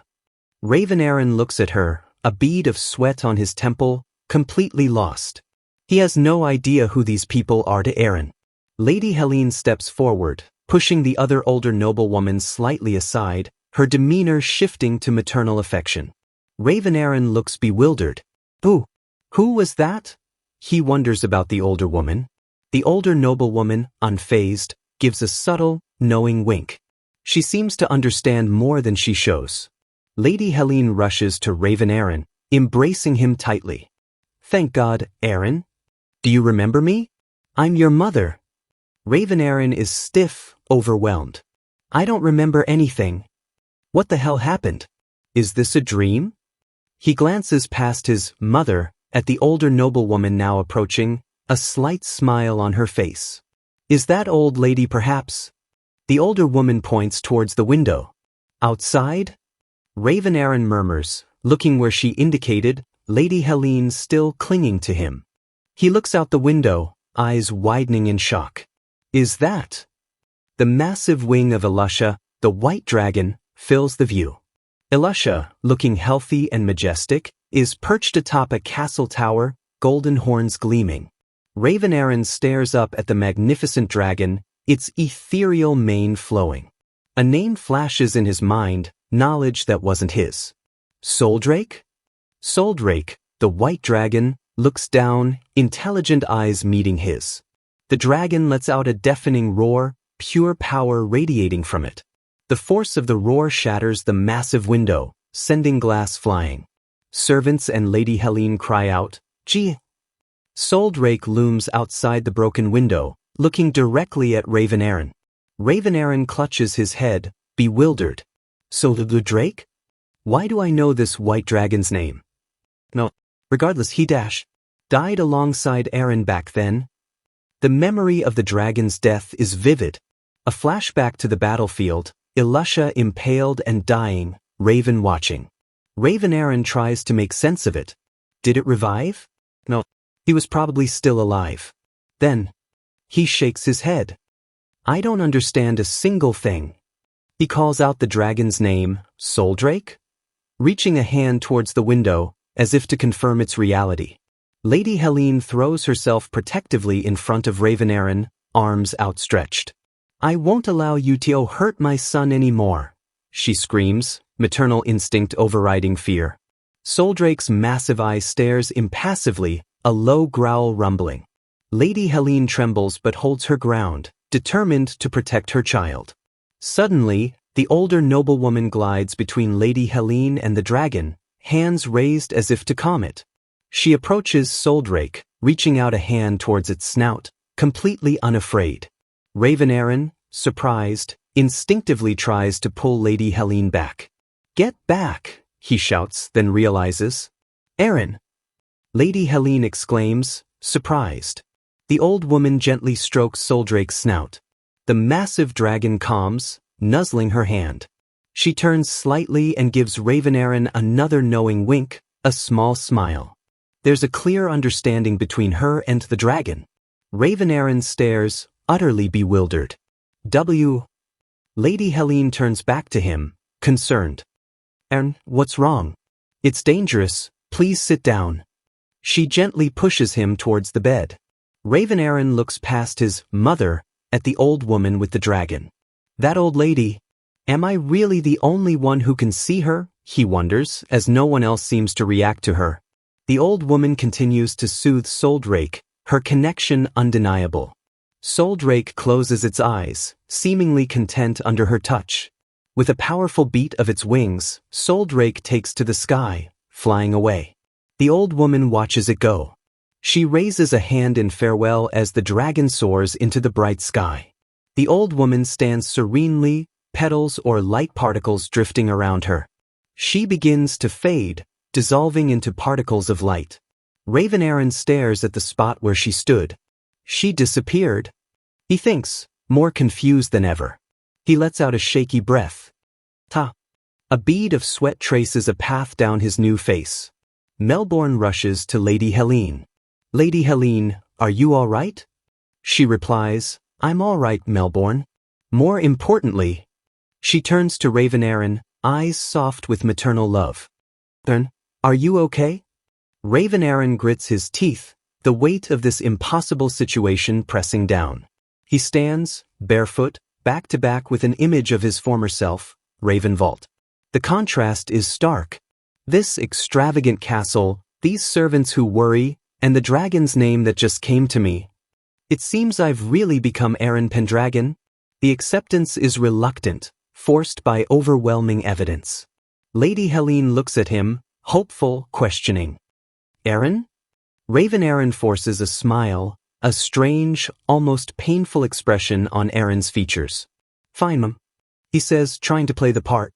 Raven Aaron looks at her, a bead of sweat on his temple, completely lost. He has no idea who these people are to Aaron. Lady Helene steps forward, pushing the other older noblewoman slightly aside, her demeanor shifting to maternal affection. Raven Aaron looks bewildered. Who was that? He wonders about the older woman. The older noblewoman, unfazed, gives a subtle, knowing wink. She seems to understand more than she shows. Lady Helene rushes to Raven Aaron, embracing him tightly. Thank God, Aaron. Do you remember me? I'm your mother. Raven Aaron is stiff, overwhelmed. I don't remember anything. What the hell happened? Is this a dream? He glances past his mother at the older noblewoman now approaching, a slight smile on her face. Is that old lady perhaps? The older woman points towards the window. Outside? Raven Aaron murmurs, looking where she indicated, Lady Helene still clinging to him. He looks out the window, eyes widening in shock. Is that? The massive wing of Elusha, the white dragon, fills the view. Elusha, looking healthy and majestic, is perched atop a castle tower, golden horns gleaming. Raven Aaron stares up at the magnificent dragon, its ethereal mane flowing. A name flashes in his mind, knowledge that wasn't his. Soldrake? Soldrake, the white dragon, looks down, intelligent eyes meeting his. The dragon lets out a deafening roar, pure power radiating from it. The force of the roar shatters the massive window, sending glass flying. Servants and Lady Helene cry out, Gee! Soldrake looms outside the broken window, looking directly at Raven Aaron. Raven Aaron clutches his head, bewildered. Soldrake? Why do I know this white dragon's name? No, regardless, he died alongside Aaron back then. The memory of the dragon's death is vivid. A flashback to the battlefield, Elusha impaled and dying, Raven watching. Raven Aaron tries to make sense of it. Did it revive? No, he was probably still alive. Then, he shakes his head. I don't understand a single thing. He calls out the dragon's name, Soldrake? Reaching a hand towards the window, as if to confirm its reality. Lady Helene throws herself protectively in front of Raven Aaron, arms outstretched. I won't allow you to hurt my son anymore, she screams, maternal instinct overriding fear. Soldrake's massive eye stares impassively, a low growl rumbling. Lady Helene trembles but holds her ground, determined to protect her child. Suddenly, the older noblewoman glides between Lady Helene and the dragon, hands raised as if to calm it. She approaches Soldrake, reaching out a hand towards its snout, completely unafraid. Raven Aaron, surprised, instinctively tries to pull Lady Helene back. "Get back," he shouts, then realizes. "Eren!" Lady Helene exclaims, surprised. The old woman gently strokes Soldrake's snout. The massive dragon calms, nuzzling her hand. She turns slightly and gives Raven Eren another knowing wink, a small smile. There's a clear understanding between her and the dragon. Raven Eren stares, utterly bewildered. Lady Helene turns back to him, concerned. "Eren, what's wrong? It's dangerous, please sit down." She gently pushes him towards the bed. Raven Eren looks past his mother at the old woman with the dragon. That old lady. Am I really the only one who can see her? He wonders, as no one else seems to react to her. The old woman continues to soothe Soldrake, her connection undeniable. Soldrake closes its eyes, seemingly content under her touch. With a powerful beat of its wings, Soldrake takes to the sky, flying away. The old woman watches it go. She raises a hand in farewell as the dragon soars into the bright sky. The old woman stands serenely, petals or light particles drifting around her. She begins to fade, dissolving into particles of light. Raven Eren stares at the spot where she stood. She disappeared. He thinks, more confused than ever. He lets out a shaky breath. Ta! A bead of sweat traces a path down his new face. Melbourne rushes to Lady Helene. "Lady Helene, are you all right?" She replies, "I'm all right, Melbourne." More importantly, she turns to Raven Eren, eyes soft with maternal love. "Eren, are you okay?" Raven Eren grits his teeth, the weight of this impossible situation pressing down. He stands, barefoot, back to back with an image of his former self, Ravenvault. The contrast is stark. This extravagant castle, these servants who worry, and the dragon's name that just came to me. It seems I've really become Eren Pendragon. The acceptance is reluctant, forced by overwhelming evidence. Lady Helene looks at him, hopeful, questioning. "Eren?" Raven Eren forces a smile, a strange, almost painful expression on Eren's features. "Fine, Mum," he says, trying to play the part.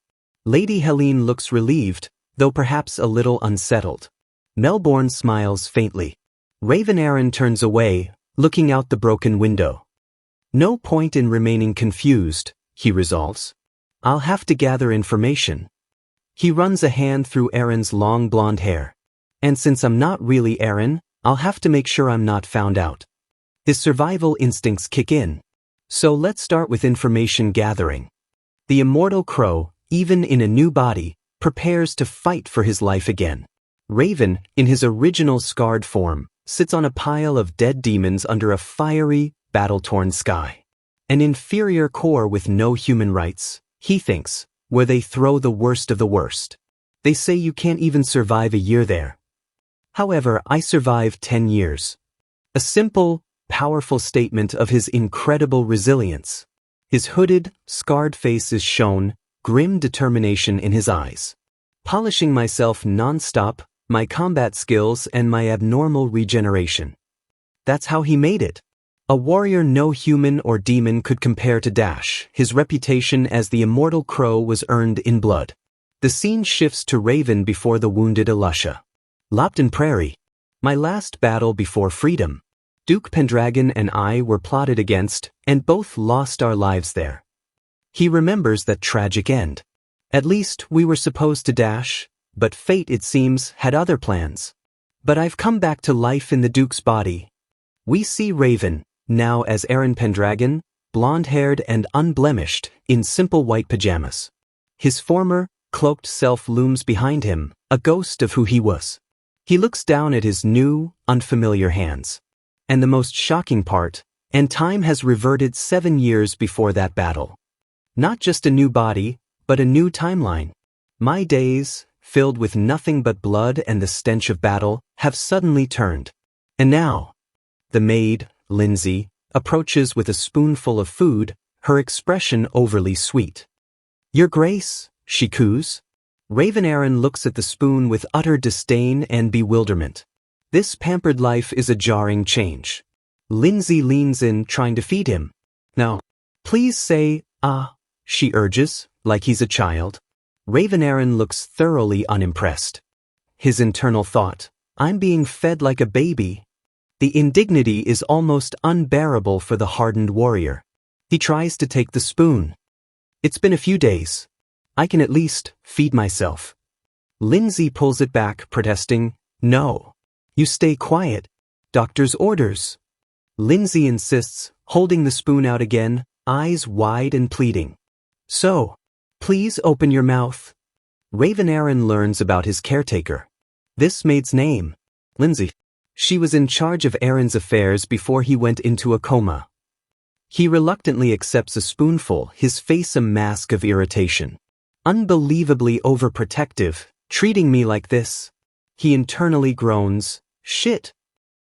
Lady Helene looks relieved, though perhaps a little unsettled. Melbourne smiles faintly. Raven Eren turns away, looking out the broken window. "No point in remaining confused," he resolves. "I'll have to gather information." He runs a hand through Eren's long blonde hair. "And since I'm not really Eren, I'll have to make sure I'm not found out." His survival instincts kick in. So let's start with information gathering. The immortal crow, even in a new body, prepares to fight for his life again. Raven, in his original scarred form, sits on a pile of dead demons under a fiery, battle-torn sky. An inferior core with no human rights, he thinks, where they throw the worst of the worst. They say you can't even survive a year there. However, I survived 10 years. A simple, powerful statement of his incredible resilience. His hooded, scarred face is shown, grim determination in his eyes. Polishing myself non-stop, my combat skills and my abnormal regeneration. That's how he made it. A warrior no human or demon could compare to Dash. His reputation as the immortal crow was earned in blood. The scene shifts to Raven before the wounded Alusha. Lopton Prairie. My last battle before freedom. Duke Pendragon and I were plotted against, and both lost our lives there. He remembers that tragic end. At least we were supposed to dash, but fate, it seems, had other plans. But I've come back to life in the Duke's body. We see Raven, now as Eren Pendragon, blonde-haired and unblemished, in simple white pajamas. His former, cloaked self looms behind him, a ghost of who he was. He looks down at his new, unfamiliar hands. And the most shocking part, and time has reverted 7 years before that battle. Not just a new body, but a new timeline. My days, filled with nothing but blood and the stench of battle, have suddenly turned. And now, the maid, Lindsay, approaches with a spoonful of food, her expression overly sweet. "Your Grace," she coos. Raven Eren looks at the spoon with utter disdain and bewilderment. This pampered life is a jarring change. Lindsay leans in, trying to feed him. "Now, please say, she urges, like he's a child. Raven Aaron looks thoroughly unimpressed. His internal thought, I'm being fed like a baby. The indignity is almost unbearable for the hardened warrior. He tries to take the spoon. It's been a few days. I can at least feed myself. Lindsay pulls it back, protesting, No. You stay quiet. Doctor's orders. Lindsay insists, holding the spoon out again, eyes wide and pleading. So, please open your mouth. Raven Aaron learns about his caretaker. This maid's name, Lindsay. She was in charge of Aaron's affairs before he went into a coma. He reluctantly accepts a spoonful, his face a mask of irritation. Unbelievably overprotective, treating me like this. He internally groans, Shit.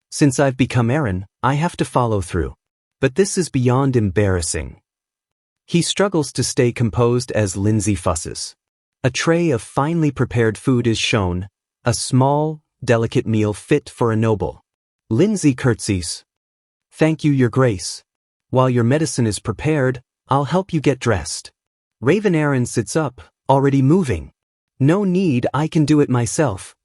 Since I've become Aaron, I have to follow through. But this is beyond embarrassing. He struggles to stay composed as Lindsay fusses. A tray of finely prepared food is shown, a small, delicate meal fit for a noble. Lindsay curtsies. Thank you, Your Grace. While your medicine is prepared, I'll help you get dressed. Raven Aaron sits up, already moving. No need, I can do it myself.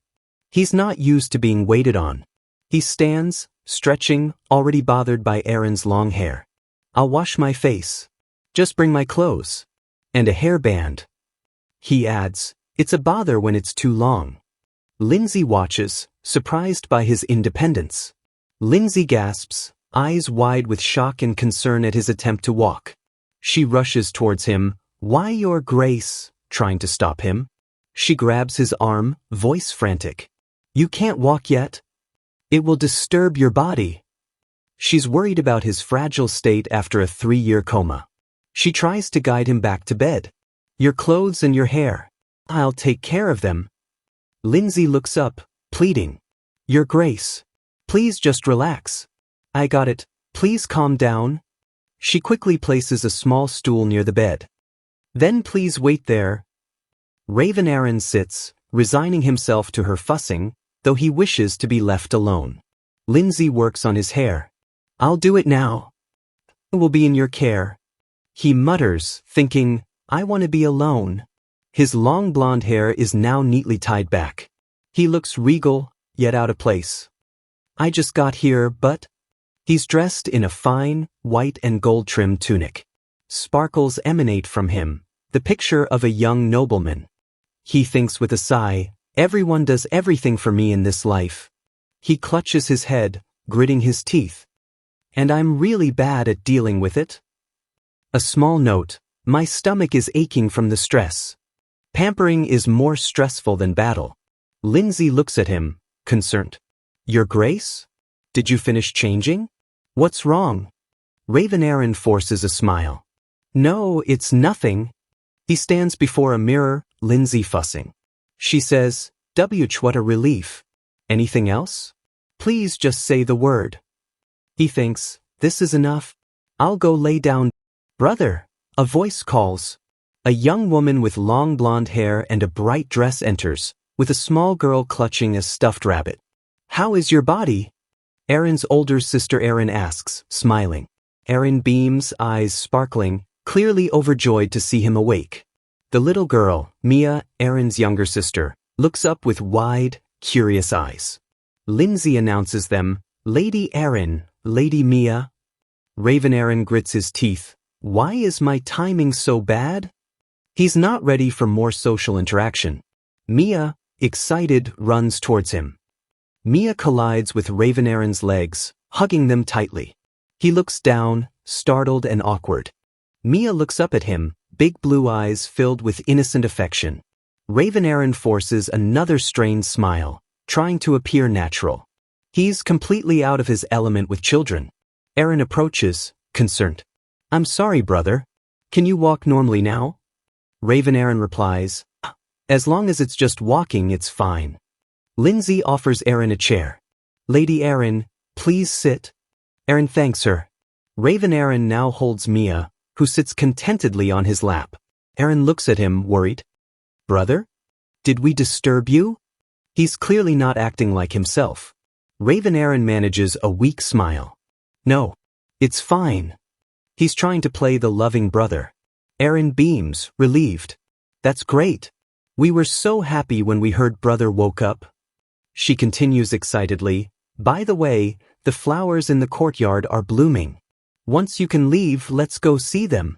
He's not used to being waited on. He stands, stretching, already bothered by Aaron's long hair. I'll wash my face. Just bring my clothes. And a hairband. He adds, it's a bother when it's too long. Lindsay watches, surprised by his independence. Lindsay gasps, eyes wide with shock and concern at his attempt to walk. She rushes towards him, Why, Your Grace, trying to stop him. She grabs his arm, voice frantic. You can't walk yet. It will disturb your body. She's worried about his fragile state after a 3-year coma. She tries to guide him back to bed. Your clothes and your hair. I'll take care of them. Lindsay looks up, pleading. Your Grace. Please just relax. I got it. Please calm down. She quickly places a small stool near the bed. Then please wait there. Raven Aaron sits, resigning himself to her fussing, though he wishes to be left alone. Lindsay works on his hair. I'll do it now. It will be in your care. He mutters, thinking, I want to be alone. His long blonde hair is now neatly tied back. He looks regal, yet out of place. I just got here, but... He's dressed in a fine, white and gold-trimmed tunic. Sparkles emanate from him, the picture of a young nobleman. He thinks with a sigh, everyone does everything for me in this life. He clutches his head, gritting his teeth. And I'm really bad at dealing with it. A small note, my stomach is aching from the stress. Pampering is more stressful than battle. Lindsay looks at him, concerned. Your Grace? Did you finish changing? What's wrong? Raven Aaron forces a smile. No, it's nothing. He stands before a mirror, Lindsay fussing. She says, what a relief. Anything else? Please just say the word. He thinks, this is enough. I'll go lay down. Brother, a voice calls. A young woman with long blonde hair and a bright dress enters, with a small girl clutching a stuffed rabbit. How is your body? Aaron's older sister Aaron asks, smiling. Aaron beams, eyes sparkling, clearly overjoyed to see him awake. The little girl, Mia, Aaron's younger sister, looks up with wide, curious eyes. Lindsay announces them, Lady Aaron, Lady Mia. Raven Aaron grits his teeth. Why is my timing so bad? He's not ready for more social interaction. Mia, excited, runs towards him. Mia collides with Raven Aaron's legs, hugging them tightly. He looks down, startled and awkward. Mia looks up at him, big blue eyes filled with innocent affection. Raven Aaron forces another strained smile, trying to appear natural. He's completely out of his element with children. Aaron approaches, concerned. I'm sorry, brother. Can you walk normally now? Raven Aaron replies, as long as it's just walking, it's fine. Lindsay offers Aaron a chair. Lady Aaron, please sit. Aaron thanks her. Raven Aaron now holds Mia, who sits contentedly on his lap. Aaron looks at him, worried. Brother? Did we disturb you? He's clearly not acting like himself. Raven Aaron manages a weak smile. No, it's fine. He's trying to play the loving brother. Aaron beams, relieved. That's great. We were so happy when we heard brother woke up. She continues excitedly, by the way, the flowers in the courtyard are blooming. Once you can leave, let's go see them.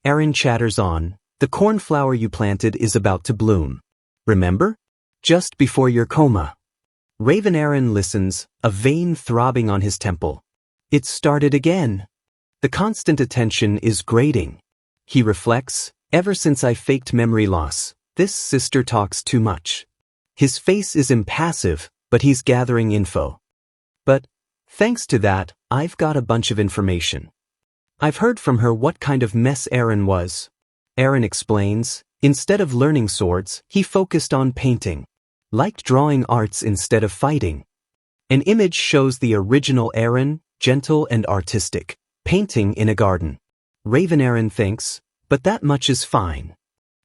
Aaron chatters on, the cornflower you planted is about to bloom. Remember? Just before your coma. Raven Aaron listens, a vein throbbing on his temple. It started again. The constant attention is grating. He reflects, ever since I faked memory loss, this sister talks too much. His face is impassive, but he's gathering info. But, thanks to that, I've got a bunch of information. I've heard from her what kind of mess Aaron was. Aaron explains, instead of learning swords, he focused on painting. Liked drawing arts instead of fighting. An image shows the original Aaron, gentle and artistic, painting in a garden. Raven Aaron thinks, but that much is fine.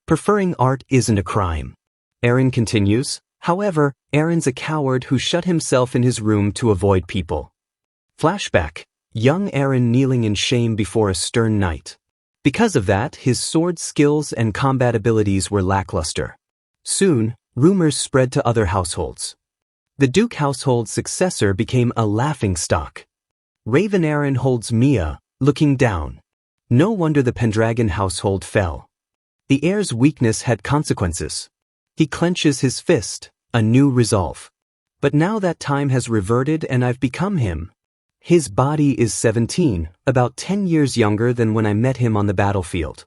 Preferring art isn't a crime. Aaron continues, however, Aaron's a coward who shut himself in his room to avoid people. Flashback, young Aaron kneeling in shame before a stern knight. Because of that, his sword skills and combat abilities were lackluster. Soon, rumors spread to other households. The Duke household's successor became a laughingstock. Raven Aaron holds Mia, looking down. No wonder the Pendragon household fell. The heir's weakness had consequences. He clenches his fist, a new resolve. But now that time has reverted and I've become him. His body is 17, about 10 years younger than when I met him on the battlefield.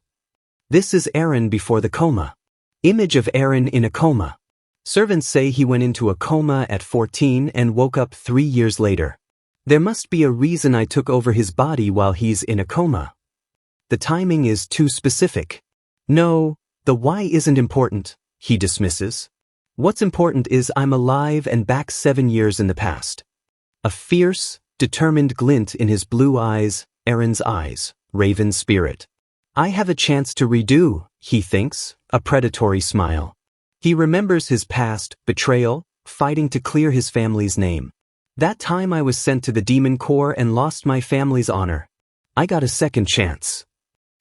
This is Aaron before the coma. Image of Aaron in a coma. Servants say he went into a coma at 14 and woke up 3 years later. There must be a reason I took over his body while he's in a coma. The timing is too specific. No, the why isn't important, he dismisses. What's important is I'm alive and back 7 years in the past. A fierce, determined glint in his blue eyes, Aaron's eyes, Raven's spirit. I have a chance to redo, he thinks, a predatory smile. He remembers his past, betrayal, fighting to clear his family's name. That time I was sent to the Demon Corps and lost my family's honor. I got a second chance.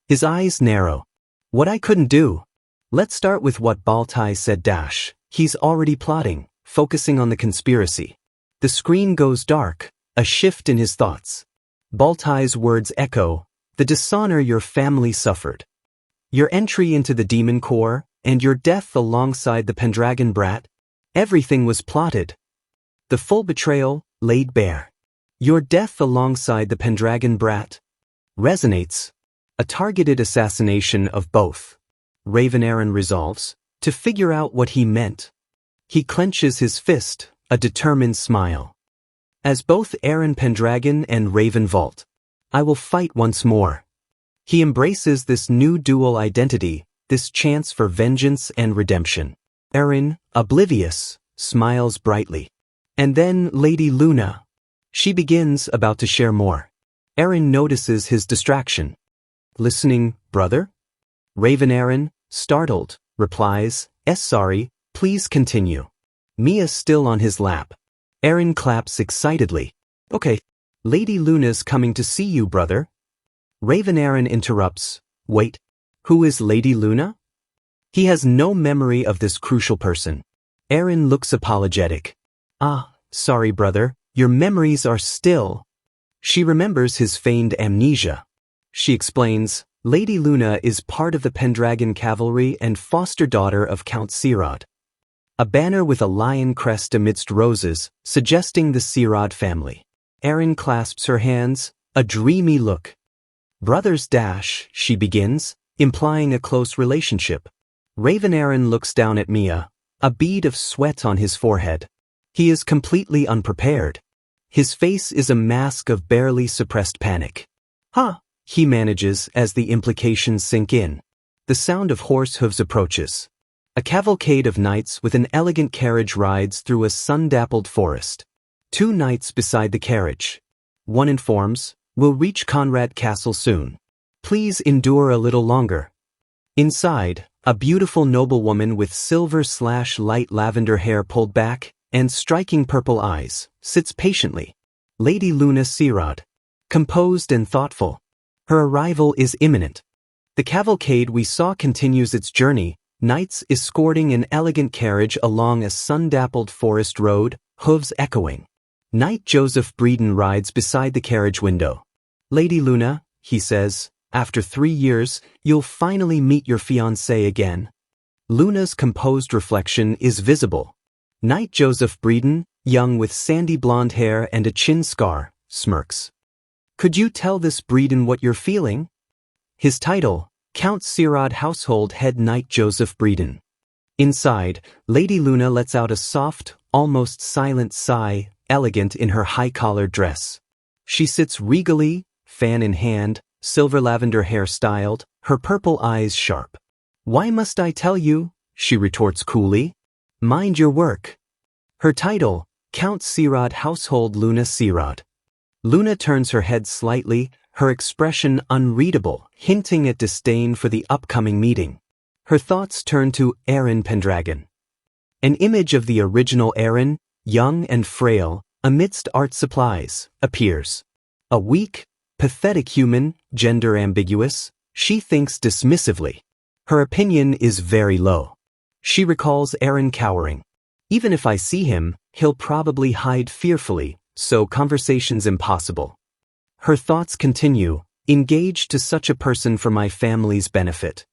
His eyes narrow. What I couldn't do. Let's start with what Baltai said dash. He's already plotting, focusing on the conspiracy. The screen goes dark, a shift in his thoughts. Baltai's words echo, the dishonor your family suffered. Your entry into the Demon Corps, and your death alongside the Pendragon brat. Everything was plotted. The full betrayal, laid bare. Your death alongside the Pendragon brat. Resonates. A targeted assassination of both. Raven Aaron resolves, to figure out what he meant. He clenches his fist, a determined smile. As both Aaron Pendragon and Raven vault, I will fight once more. He embraces this new dual identity, this chance for vengeance and redemption. Aaron, oblivious, smiles brightly. And then Lady Luna. She begins about to share more. Aaron notices his distraction. Listening, brother? Raven Aaron, startled, replies, sorry, please continue. Mia still on his lap. Aaron claps excitedly. Okay. Lady Luna's coming to see you, brother. Raven Aaron interrupts. Wait. Who is Lady Luna? He has no memory of this crucial person. Aaron looks apologetic. Sorry brother, your memories are still. She remembers his feigned amnesia. She explains, Lady Luna is part of the Pendragon cavalry and foster daughter of Count Sirod. A banner with a lion crest amidst roses, suggesting the Sirod family. Aaron clasps her hands, a dreamy look. Brothers dash, she begins, implying a close relationship. Raven Aaron looks down at Mia, a bead of sweat on his forehead. He is completely unprepared. His face is a mask of barely suppressed panic. He manages as the implications sink in. The sound of horse hooves approaches. A cavalcade of knights with an elegant carriage rides through a sun-dappled forest. 2 knights beside the carriage. One informs, we'll reach Conrad Castle soon. Please endure a little longer. Inside, a beautiful noblewoman with silver/light lavender hair pulled back and striking purple eyes, sits patiently. Lady Luna Sirod. Composed and thoughtful. Her arrival is imminent. The cavalcade we saw continues its journey, knights escorting an elegant carriage along a sun-dappled forest road, hooves echoing. Knight Joseph Breeden rides beside the carriage window. "Lady Luna," he says, "after 3 years, you'll finally meet your fiancé again." Luna's composed reflection is visible. Knight Joseph Breeden, young with sandy blonde hair and a chin scar, smirks. "Could you tell this Breeden what you're feeling?" His title, Count Sirad Household Head Knight Joseph Breeden. Inside, Lady Luna lets out a soft, almost silent sigh, elegant in her high-collared dress. She sits regally, fan in hand, silver lavender hair styled, her purple eyes sharp. "Why must I tell you?" she retorts coolly. "Mind your work." Her title, Count Sirad Household Luna Sirad. Luna turns her head slightly, her expression unreadable, hinting at disdain for the upcoming meeting. Her thoughts turn to Aaron Pendragon. An image of the original Aaron, young and frail, amidst art supplies, appears. A weak, pathetic human, gender ambiguous, she thinks dismissively. Her opinion is very low. She recalls Aaron cowering. "Even if I see him, he'll probably hide fearfully, so conversation's impossible." Her thoughts continue, "Engaged to such a person for my family's benefit.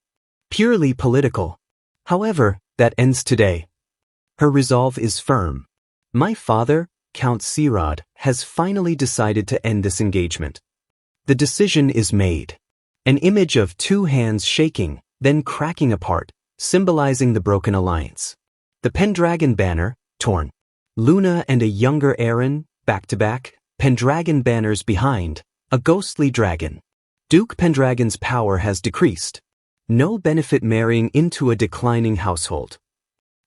Purely political. However, that ends today." Her resolve is firm. "My father, Count Sirad, has finally decided to end this engagement." The decision is made. An image of 2 hands shaking, then cracking apart, symbolizing the broken alliance. The Pendragon banner, torn. Luna and a younger Aaron, back to back, Pendragon banners behind, a ghostly dragon. Duke Pendragon's power has decreased. No benefit marrying into a declining household.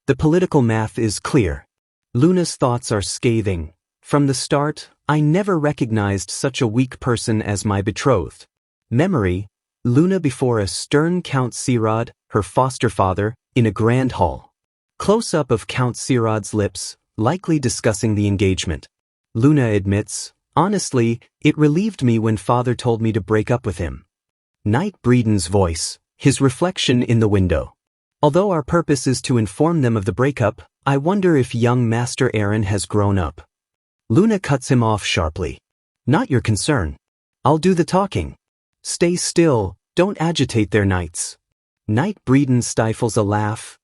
The political math is clear. Luna's thoughts are scathing. "From the start, I never recognized such a weak person as my betrothed." Memory, Luna before a stern Count Sirad, her foster father, in a grand hall. Close-up of Count Sirad's lips, likely discussing the engagement. Luna admits, "Honestly, it relieved me when father told me to break up with him." Knight Breeden's voice, his reflection in the window. "Although our purpose is to inform them of the breakup, I wonder if young Master Aaron has grown up." Luna cuts him off sharply. "Not your concern. I'll do the talking. Stay still, don't agitate their knights." Knight Breeden stifles a laugh,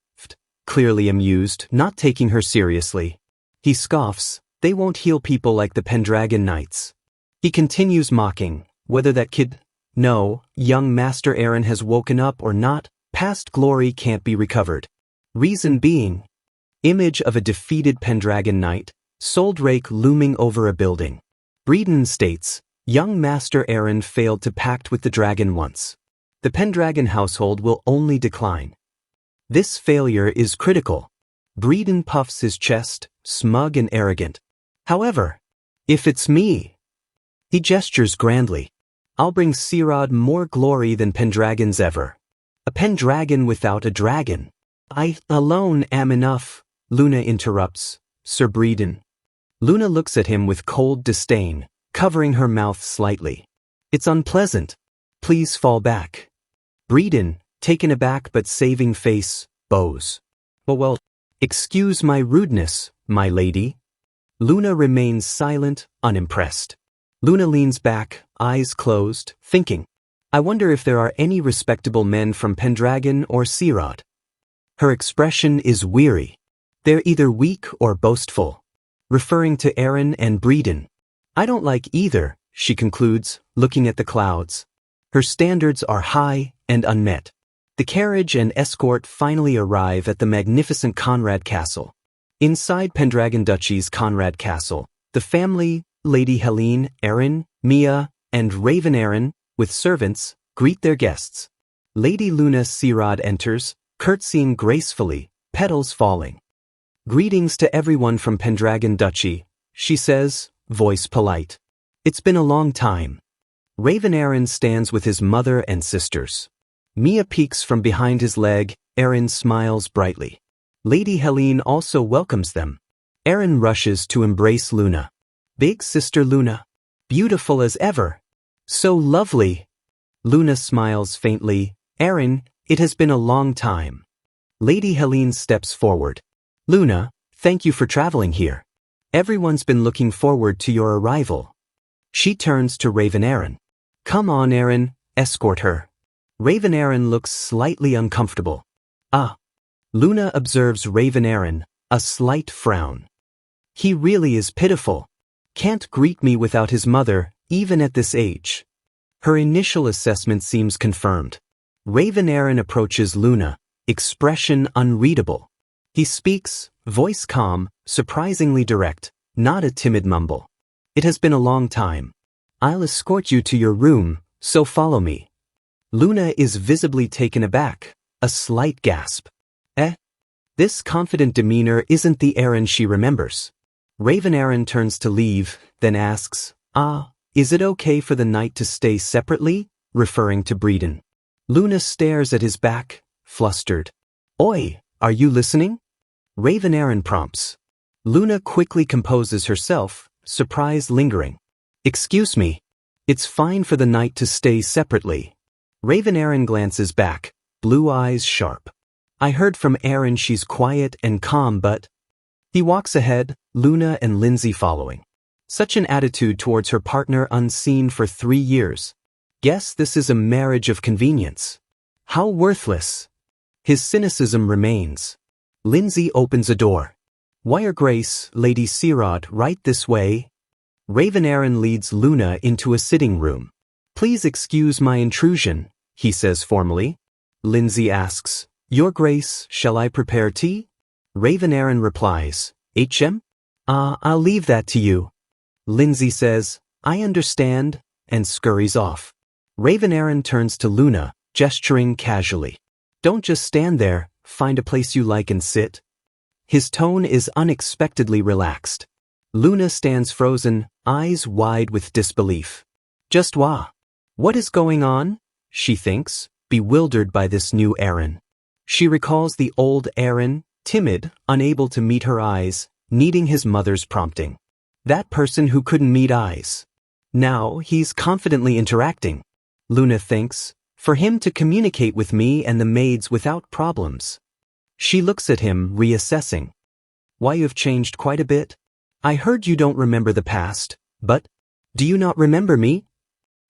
clearly amused, not taking her seriously. He scoffs, "They won't heal people like the Pendragon Knights." He continues mocking, "Whether that kid, no, young Master Aaron has woken up or not, past glory can't be recovered." Reason being, image of a defeated Pendragon Knight, sold rake looming over a building. Breeden states, "Young Master Aaron failed to pact with the dragon once. The Pendragon household will only decline." This failure is critical. Breeden puffs his chest, smug and arrogant. "However, if it's me," he gestures grandly, "I'll bring Sirad more glory than Pendragon's ever. A Pendragon without a dragon. I alone am enough." Luna interrupts, "Sir Breeden." Luna looks at him with cold disdain, covering her mouth slightly. "It's unpleasant. Please fall back." Breeden, taken aback but saving face, bows. Well, excuse my rudeness, my lady." Luna remains silent, unimpressed. Luna leans back, eyes closed, thinking, "I wonder if there are any respectable men from Pendragon or Sirad." Her expression is weary. They're either weak or boastful. Referring to Aaron and Breeden. "I don't like either," she concludes, looking at the clouds. Her standards are high and unmet. The carriage and escort finally arrive at the magnificent Conrad Castle. Inside Pendragon Duchy's Conrad Castle, the family, Lady Helene, Aaron, Mia, and Raven Aaron, with servants, greet their guests. Lady Luna Sirad enters, curtsying gracefully, petals falling. "Greetings to everyone from Pendragon Duchy," she says, voice polite. "It's been a long time." Raven Aaron stands with his mother and sisters. Mia peeks from behind his leg, Aaron smiles brightly. Lady Helene also welcomes them. Aaron rushes to embrace Luna. "Big sister Luna. Beautiful as ever. So lovely." Luna smiles faintly, Aaron, it has been a long time. Lady Helene steps forward. Luna, thank you for traveling here. Everyone's been looking forward to your arrival. She turns to Raven Aaron. Come on, Aaron, escort her. Raven Aaron looks slightly uncomfortable. Ah. Luna observes Raven Aaron, a slight frown. He really is pitiful. Can't greet me without his mother, even at this age. Her initial assessment seems confirmed. Raven Aaron approaches Luna, expression unreadable. He speaks, voice calm, surprisingly direct, not a timid mumble. It has been a long time. I'll escort you to your room, so follow me. Luna is visibly taken aback, a slight gasp. This confident demeanor isn't the Aaron she remembers. Raven Aaron turns to leave, then asks, is it okay for the night to stay separately? Referring to Breeden. Luna stares at his back, flustered. Oi, are you listening? Raven Aaron prompts. Luna quickly composes herself, surprise lingering. Excuse me. It's fine for the night to stay separately. Raven Aaron glances back, blue eyes sharp. I heard from Aaron she's quiet and calm, but... He walks ahead, Luna and Lindsay following. Such an attitude towards her partner unseen for 3 years. Guess this is a marriage of convenience. How worthless. His cynicism remains. Lindsay opens a door. Wire Grace, Lady Sirod, right this way. Raven Aaron leads Luna into a sitting room. Please excuse my intrusion, he says formally. Lindsay asks, Your Grace, shall I prepare tea? Raven Aaron replies, HM? I'll leave that to you. Lindsay says, I understand, and scurries off. Raven Aaron turns to Luna, gesturing casually. Don't just stand there, find a place you like and sit. His tone is unexpectedly relaxed. Luna stands frozen, eyes wide with disbelief. Just what is going on? She thinks, bewildered by this new Aaron. She recalls the old Aaron, timid, unable to meet her eyes, needing his mother's prompting. That person who couldn't meet eyes. Now he's confidently interacting. Luna thinks, for him to communicate with me and the maids without problems. She looks at him, reassessing. Why, you've changed quite a bit. I heard you don't remember the past, but do you not remember me?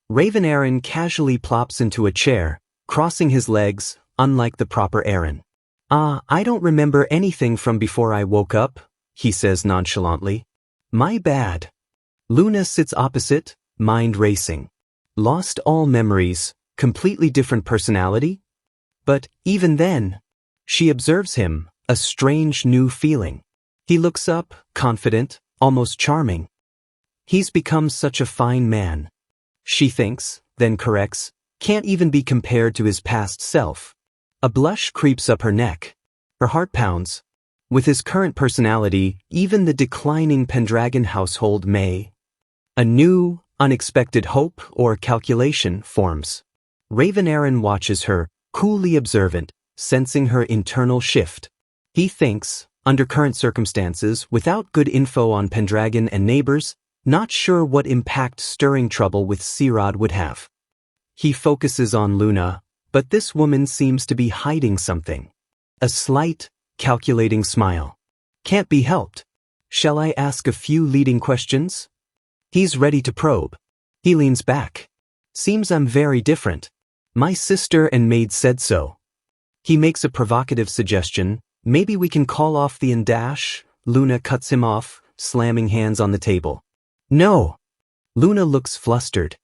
Raven Aaron casually plops into a chair, crossing his legs, unlike the proper Aaron. I don't remember anything from before I woke up, he says nonchalantly. My bad. Luna sits opposite, mind racing. Lost all memories, completely different personality? But even then, she observes him, a strange new feeling. He looks up, confident, almost charming. He's become such a fine man. She thinks, then corrects, can't even be compared to his past self. A blush creeps up her neck. Her heart pounds. With his current personality, even the declining Pendragon household may. A new, unexpected hope or calculation forms. Raven Aaron watches her, coolly observant, sensing her internal shift. He thinks, under current circumstances, without good info on Pendragon and neighbors, not sure what impact stirring trouble with Sirod would have. He focuses on Luna, but this woman seems to be hiding something. A slight, calculating smile. Can't be helped. Shall I ask a few leading questions? He's ready to probe. He leans back. Seems I'm very different. My sister and maid said so. He makes a provocative suggestion. Maybe we can call off the dash. Luna cuts him off, slamming hands on the table. No. Luna looks flustered.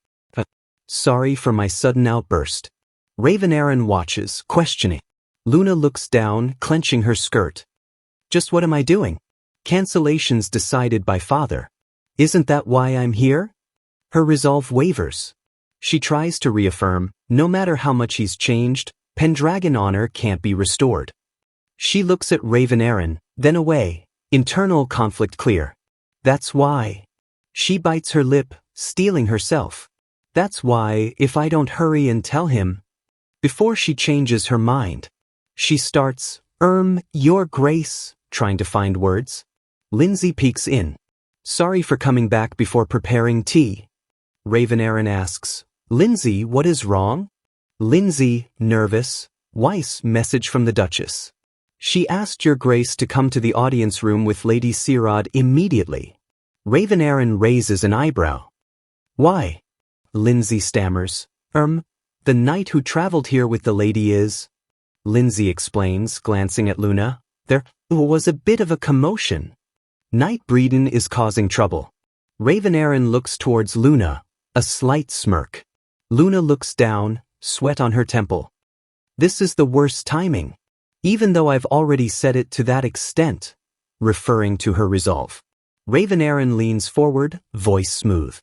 Sorry for my sudden outburst. Raven Aaron watches, questioning. Luna looks down, clenching her skirt. Just what am I doing? Cancellations decided by father. Isn't that why I'm here? Her resolve wavers. She tries to reaffirm, no matter how much he's changed, Pendragon honor can't be restored. She looks at Raven Aaron, then away, internal conflict clear. That's why. She bites her lip, steeling herself. That's why, if I don't hurry and tell him. Before she changes her mind. She starts, Your Grace, trying to find words. Lindsay peeks in. Sorry for coming back before preparing tea. Raven Aaron asks, Lindsay, what is wrong? Lindsay, nervous. Weiss, message from the Duchess. She asked your grace to come to the audience room with Lady Sirod immediately. Raven Aaron raises an eyebrow. Why? Lindsay stammers. The knight who traveled here with the lady is... Lindsay explains, glancing at Luna. There was a bit of a commotion. Knight Breeden is causing trouble. Raven Aaron looks towards Luna, a slight smirk. Luna looks down, sweat on her temple. This is the worst timing. Even though I've already said it to that extent, referring to her resolve. Raven Aaron leans forward, voice smooth.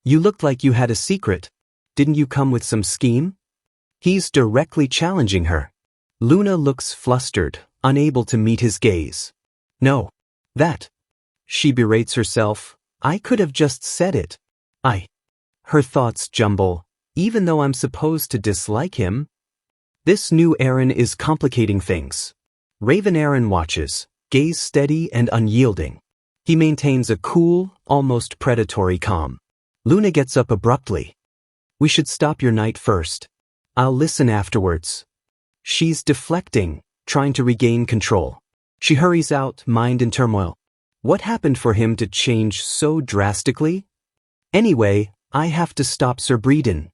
You looked like you had a secret. Didn't you come with some scheme? He's directly challenging her. Luna looks flustered, unable to meet his gaze. No. That. She berates herself. I could have just said it. Her thoughts jumble. Even though I'm supposed to dislike him? This new Aaron is complicating things. Raven Aaron watches, gaze steady and unyielding. He maintains a cool, almost predatory calm. Luna gets up abruptly. We should stop your night first. I'll listen afterwards. She's deflecting, trying to regain control. She hurries out, mind in turmoil. What happened for him to change so drastically? Anyway, I have to stop Sir Breeden.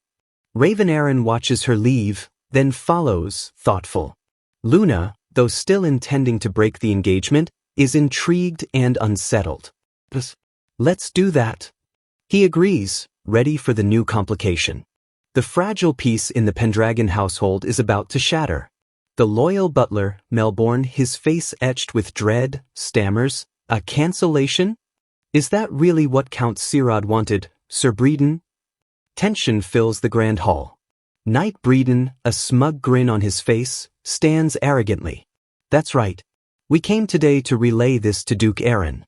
Raven Aaron watches her leave, then follows, thoughtful. Luna, though still intending to break the engagement, is intrigued and unsettled. Let's do that. He agrees, ready for the new complication. The fragile peace in the Pendragon household is about to shatter. The loyal butler, Melbourne, his face etched with dread, stammers, a cancellation? Is that really what Count Sirod wanted, Sir Breeden? Tension fills the grand hall. Knight Breeden, a smug grin on his face, stands arrogantly. That's right. We came today to relay this to Duke Aaron.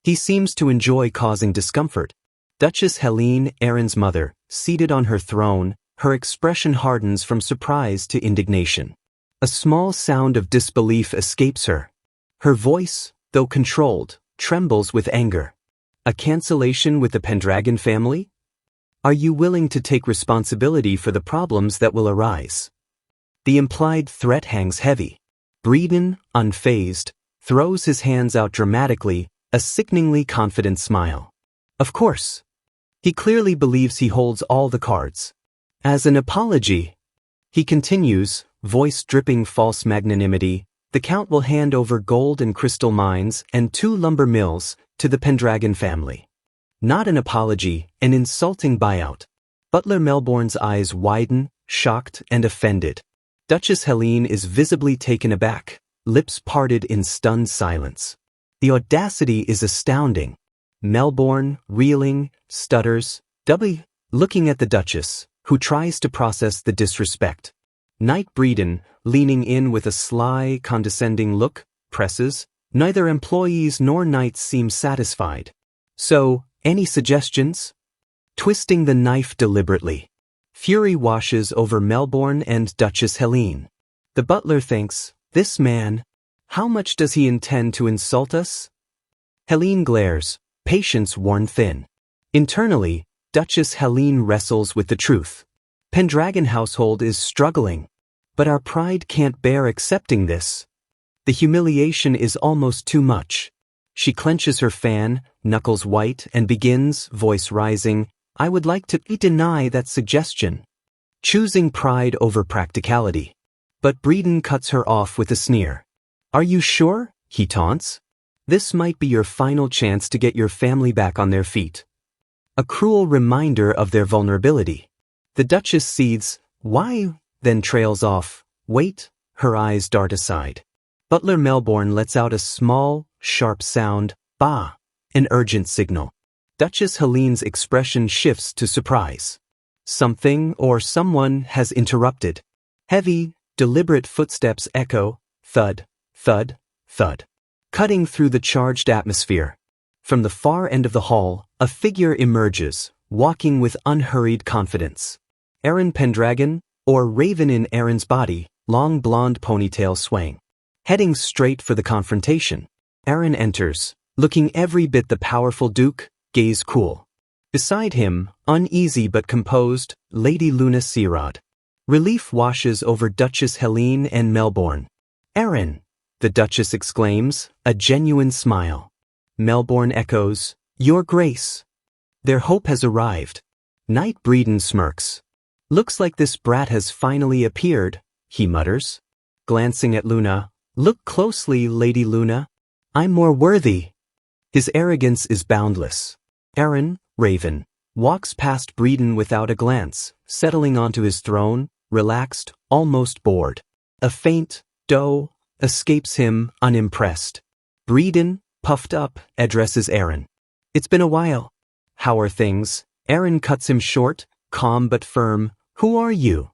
He seems to enjoy causing discomfort. Duchess Helene, Aaron's mother, seated on her throne, her expression hardens from surprise to indignation. A small sound of disbelief escapes her. Her voice, though controlled, trembles with anger. A cancellation with the Pendragon family? Are you willing to take responsibility for the problems that will arise? The implied threat hangs heavy. Breeden, unfazed, throws his hands out dramatically, a sickeningly confident smile. Of course. He clearly believes he holds all the cards. As an apology, he continues, voice dripping false magnanimity, the Count will hand over gold and crystal mines and 2 lumber mills to the Pendragon family. Not an apology, an insulting buyout. Butler Melbourne's eyes widen, shocked and offended. Duchess Helene is visibly taken aback, lips parted in stunned silence. The audacity is astounding. Melbourne, reeling, stutters, doubly looking at the Duchess, who tries to process the disrespect. Knight Breeden, leaning in with a sly, condescending look, presses. Neither employees nor knights seem satisfied. So, any suggestions? Twisting the knife deliberately. Fury washes over Melbourne and Duchess Helene. The butler thinks, this man, how much does he intend to insult us? Helene glares, patience worn thin. Internally, Duchess Helene wrestles with the truth. Pendragon household is struggling, but our pride can't bear accepting this. The humiliation is almost too much. She clenches her fan, knuckles white, and begins, voice rising, I would like to deny that suggestion. Choosing pride over practicality. But Breeden cuts her off with a sneer. Are you sure? He taunts. This might be your final chance to get your family back on their feet. A cruel reminder of their vulnerability. The Duchess seethes, why? Then trails off. Wait, her eyes dart aside. Butler Melbourne lets out a small, sharp sound, bah, an urgent signal. Duchess Helene's expression shifts to surprise. Something or someone has interrupted. Heavy, deliberate footsteps echo, thud, thud, thud, cutting through the charged atmosphere. From the far end of the hall, a figure emerges, walking with unhurried confidence. Aaron Pendragon, or Raven in Aaron's body, long blonde ponytail swaying. Heading straight for the confrontation. Aaron enters, looking every bit the powerful Duke, gaze cool. Beside him, uneasy but composed, Lady Luna Sirod. Relief washes over Duchess Helene and Melbourne. Aaron, the Duchess exclaims, a genuine smile. Melbourne echoes, Your Grace. Their hope has arrived. Knight Breeden smirks. Looks like this brat has finally appeared, he mutters. Glancing at Luna, Look closely, Lady Luna. I'm more worthy. His arrogance is boundless. Aaron, Raven, walks past Breeden without a glance, settling onto his throne, relaxed, almost bored. A faint doe escapes him, unimpressed. Breeden, puffed up, addresses Aaron. It's been a while. How are things? Aaron cuts him short, calm but firm. Who are you?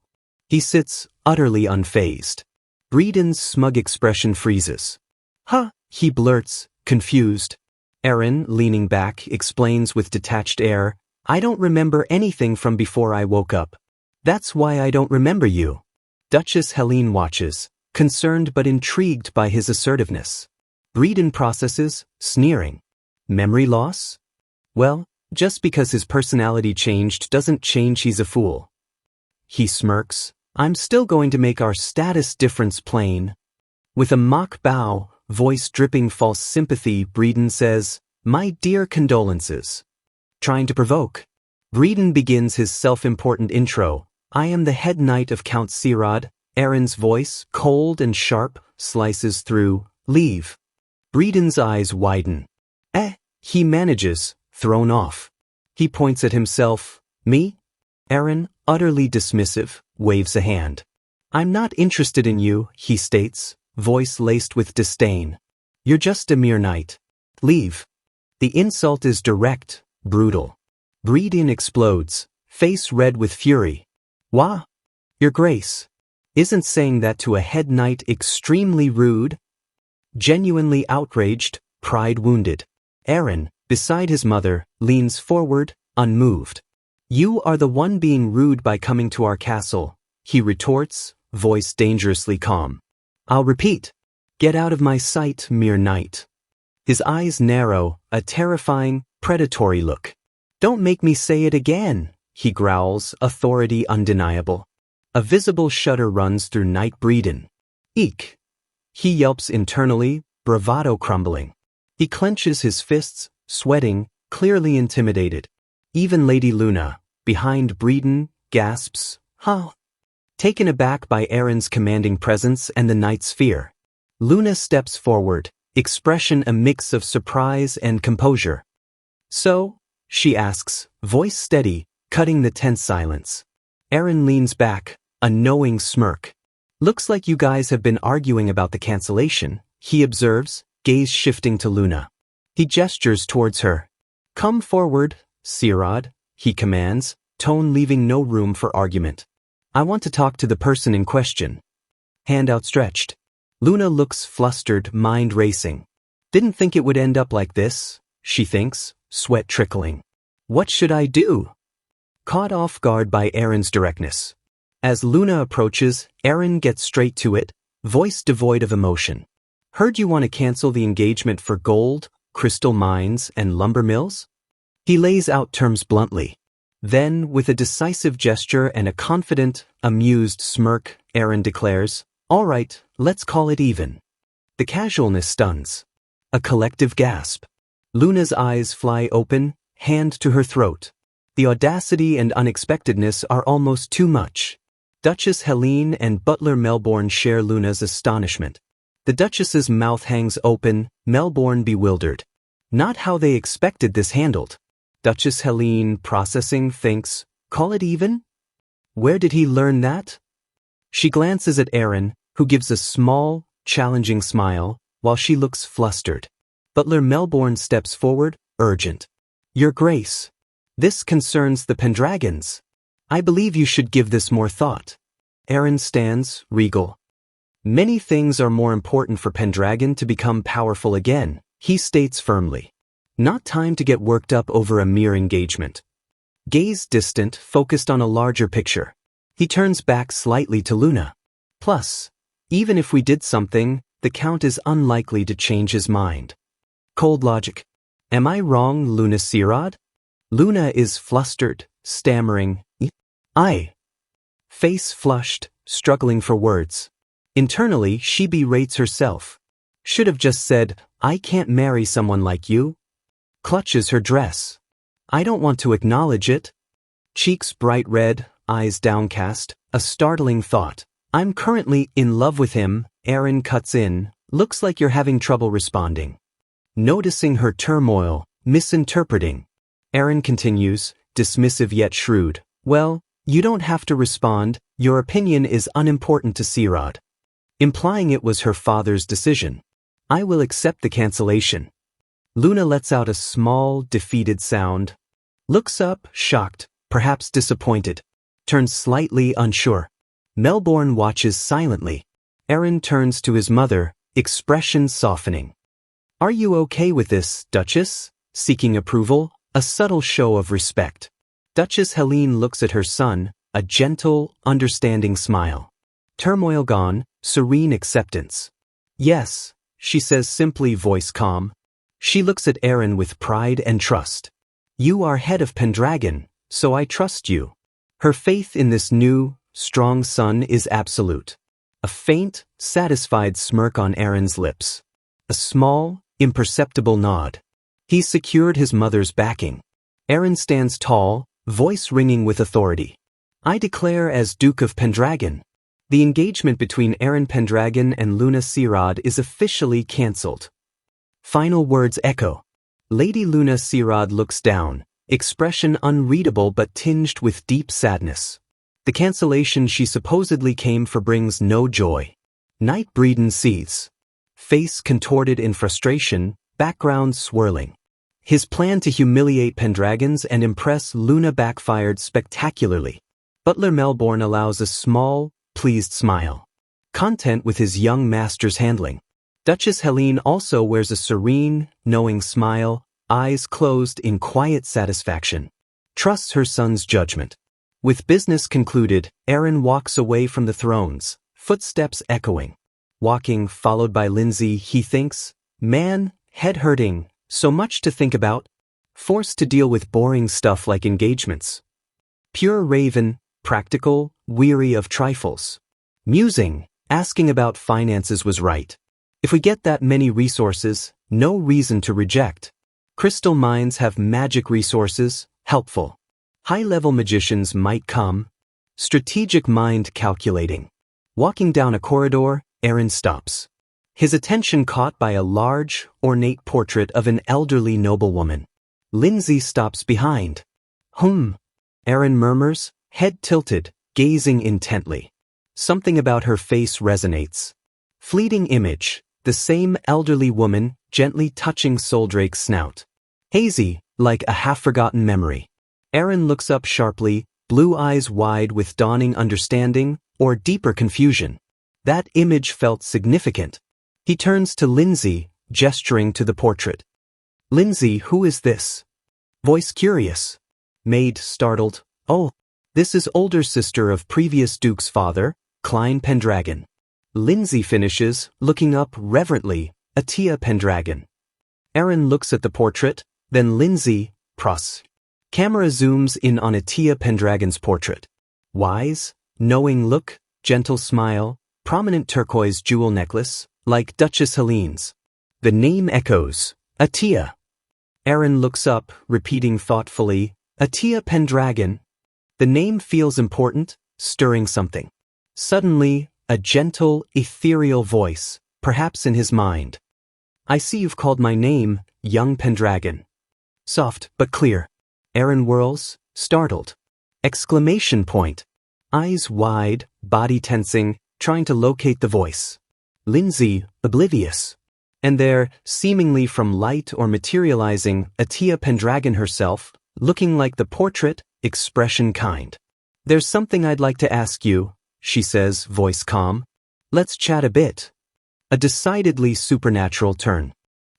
He sits, utterly unfazed. Breeden's smug expression freezes. Huh, he blurts, confused. Aaron, leaning back, explains with detached air, I don't remember anything from before I woke up. That's why I don't remember you. Duchess Helene watches, concerned but intrigued by his assertiveness. Breeden processes, sneering. Memory loss? Well, just because his personality changed doesn't change he's a fool. He smirks. I'm still going to make our status difference plain. With a mock bow, voice dripping false sympathy, Breeden says, My dear condolences. Trying to provoke. Breeden begins his self-important intro. I am the head knight of Count Sirad. Aaron's voice, cold and sharp, slices through. Leave. Breeden's eyes widen. He manages, thrown off. He points at himself. Me? Aaron, utterly dismissive, waves a hand. I'm not interested in you, he states, voice laced with disdain. You're just a mere knight. Leave. The insult is direct, brutal. Breeden explodes, face red with fury. Wah? Your Grace. Isn't saying that to a head knight extremely rude? Genuinely outraged, pride wounded. Aaron, beside his mother, leans forward, unmoved. You are the one being rude by coming to our castle, he retorts, voice dangerously calm. I'll repeat. Get out of my sight, mere knight. His eyes narrow, a terrifying, predatory look. Don't make me say it again, he growls, authority undeniable. A visible shudder runs through Knight Breeden. Eek. He yelps internally, bravado crumbling. He clenches his fists, sweating, clearly intimidated. Even Lady Luna, behind Breeden, gasps, Huh? Taken aback by Aaron's commanding presence and the knight's fear. Luna steps forward, expression a mix of surprise and composure. So? She asks, voice steady, cutting the tense silence. Aaron leans back, a knowing smirk. Looks like you guys have been arguing about the cancellation, he observes, gaze shifting to Luna. He gestures towards her. Come forward, Sirad, he commands, tone leaving no room for argument. I want to talk to the person in question. Hand outstretched. Luna looks flustered, mind racing. Didn't think it would end up like this, she thinks, sweat trickling. What should I do? Caught off guard by Aaron's directness. As Luna approaches, Aaron gets straight to it, voice devoid of emotion. Heard you want to cancel the engagement for gold, crystal mines, and lumber mills? He lays out terms bluntly. Then, with a decisive gesture and a confident, amused smirk, Aaron declares, All right, let's call it even. The casualness stuns. A collective gasp. Luna's eyes fly open, hand to her throat. The audacity and unexpectedness are almost too much. Duchess Helene and Butler Melbourne share Luna's astonishment. The Duchess's mouth hangs open, Melbourne bewildered. Not how they expected this handled. Duchess Helene, processing, thinks, call it even? Where did he learn that? She glances at Aaron, who gives a small, challenging smile, while she looks flustered. Butler Melbourne steps forward, urgent. Your Grace, this concerns the Pendragons. I believe you should give this more thought. Aaron stands, regal. Many things are more important for Pendragon to become powerful again, he states firmly. Not time to get worked up over a mere engagement. Gaze distant, focused on a larger picture. He turns back slightly to Luna. Plus, even if we did something, the Count is unlikely to change his mind. Cold logic. Am I wrong, Luna Sirad? Luna is flustered, stammering. Face flushed, struggling for words. Internally, she berates herself. Should have just said, "I can't marry someone like you." Clutches her dress. "I don't want to acknowledge it." Cheeks bright red, eyes downcast, a startling thought. "I'm currently in love with him." Aaron cuts in. "Looks like you're having trouble responding." Noticing her turmoil, misinterpreting. Aaron continues, dismissive yet shrewd. "Well, you don't have to respond. Your opinion is unimportant to Sirad." Implying it was her father's decision. "I will accept the cancellation." Luna lets out a small, defeated sound. Looks up, shocked, perhaps disappointed. Turns slightly unsure. Melbourne watches silently. Aaron turns to his mother, expression softening. "Are you okay with this, Duchess?" Seeking approval, a subtle show of respect. Duchess Helene looks at her son, a gentle, understanding smile. Turmoil gone, serene acceptance. "Yes," she says simply, voice calm. She looks at Aaron with pride and trust. "You are head of Pendragon, so I trust you." Her faith in this new, strong son is absolute. A faint, satisfied smirk on Aaron's lips. A small, imperceptible nod. He's secured his mother's backing. Aaron stands tall, voice ringing with authority. "I declare as Duke of Pendragon." The engagement between Aaron Pendragon and Luna Sirad is officially cancelled. Final words echo. Lady Luna Sirad looks down, expression unreadable but tinged with deep sadness. The cancellation she supposedly came for brings no joy. Night Breeden sees. Face contorted in frustration, background swirling. His plan to humiliate Pendragons and impress Luna backfired spectacularly. Butler Melbourne allows a small, pleased smile. Content with his young master's handling. Duchess Helene also wears a serene, knowing smile, eyes closed in quiet satisfaction. Trusts her son's judgment. With business concluded, Aaron walks away from the thrones, footsteps echoing. Walking, followed by Lindsay, he thinks, "Man, head hurting, so much to think about." Forced to deal with boring stuff like engagements. Pure raven, practical, weary of trifles. Musing, asking about finances was right. If we get that many resources, no reason to reject. Crystal mines have magic resources, helpful. High-level magicians might come. Strategic mind calculating. Walking down a corridor, Aaron stops. His attention caught by a large, ornate portrait of an elderly noblewoman. Lindsay stops behind. Aaron murmurs, head tilted, gazing intently. Something about her face resonates. Fleeting image, the same elderly woman, gently touching Soldrake's snout. Hazy, like a half-forgotten memory. Aaron looks up sharply, blue eyes wide with dawning understanding, or deeper confusion. That image felt significant. He turns to Lindsay, gesturing to the portrait. "Lindsay, who is this?" Voice curious. Maid startled. "Oh, this is older sister of previous Duke's father, Klein Pendragon." Lindsay finishes, looking up reverently, Atia Pendragon. Aaron looks at the portrait, then Lindsay, pros. Camera zooms in on Atia Pendragon's portrait. Wise, knowing look, gentle smile, prominent turquoise jewel necklace, like Duchess Helene's. The name echoes, Atia. Aaron looks up, repeating thoughtfully, Atia Pendragon. The name feels important, stirring something. Suddenly, a gentle, ethereal voice, perhaps in his mind. "I see you've called my name, young Pendragon." Soft, but clear. Aaron whirls, startled. Exclamation point. Eyes wide, body tensing, trying to locate the voice. Lindsay, oblivious. And there, seemingly from light or materializing, Atia Pendragon herself, looking like the portrait, expression kind. "There's something I'd like to ask you," she says, voice calm. "Let's chat a bit." A decidedly supernatural turn.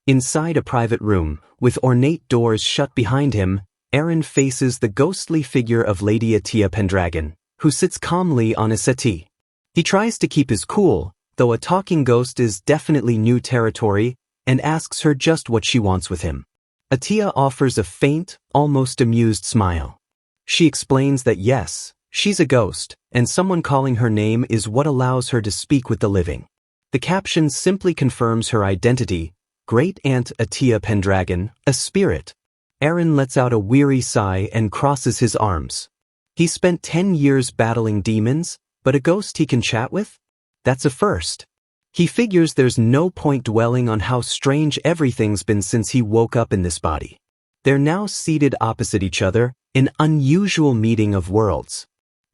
Inside a private room, with ornate doors shut behind him, Aaron faces the ghostly figure of Lady Atia Pendragon, who sits calmly on a settee. He tries to keep his cool, though a talking ghost is definitely new territory, and asks her just what she wants with him. Atia offers a faint, almost amused smile. She explains that yes, She's a ghost, and someone calling her name is what allows her to speak with the living. The caption simply confirms her identity, Great Aunt Atia Pendragon, a spirit. Eren lets out a weary sigh and crosses his arms. He spent 10 years battling demons, but a ghost he can chat with? That's a first. He figures there's no point dwelling on how strange everything's been since he woke up in this body. They're now seated opposite each other, an unusual meeting of worlds.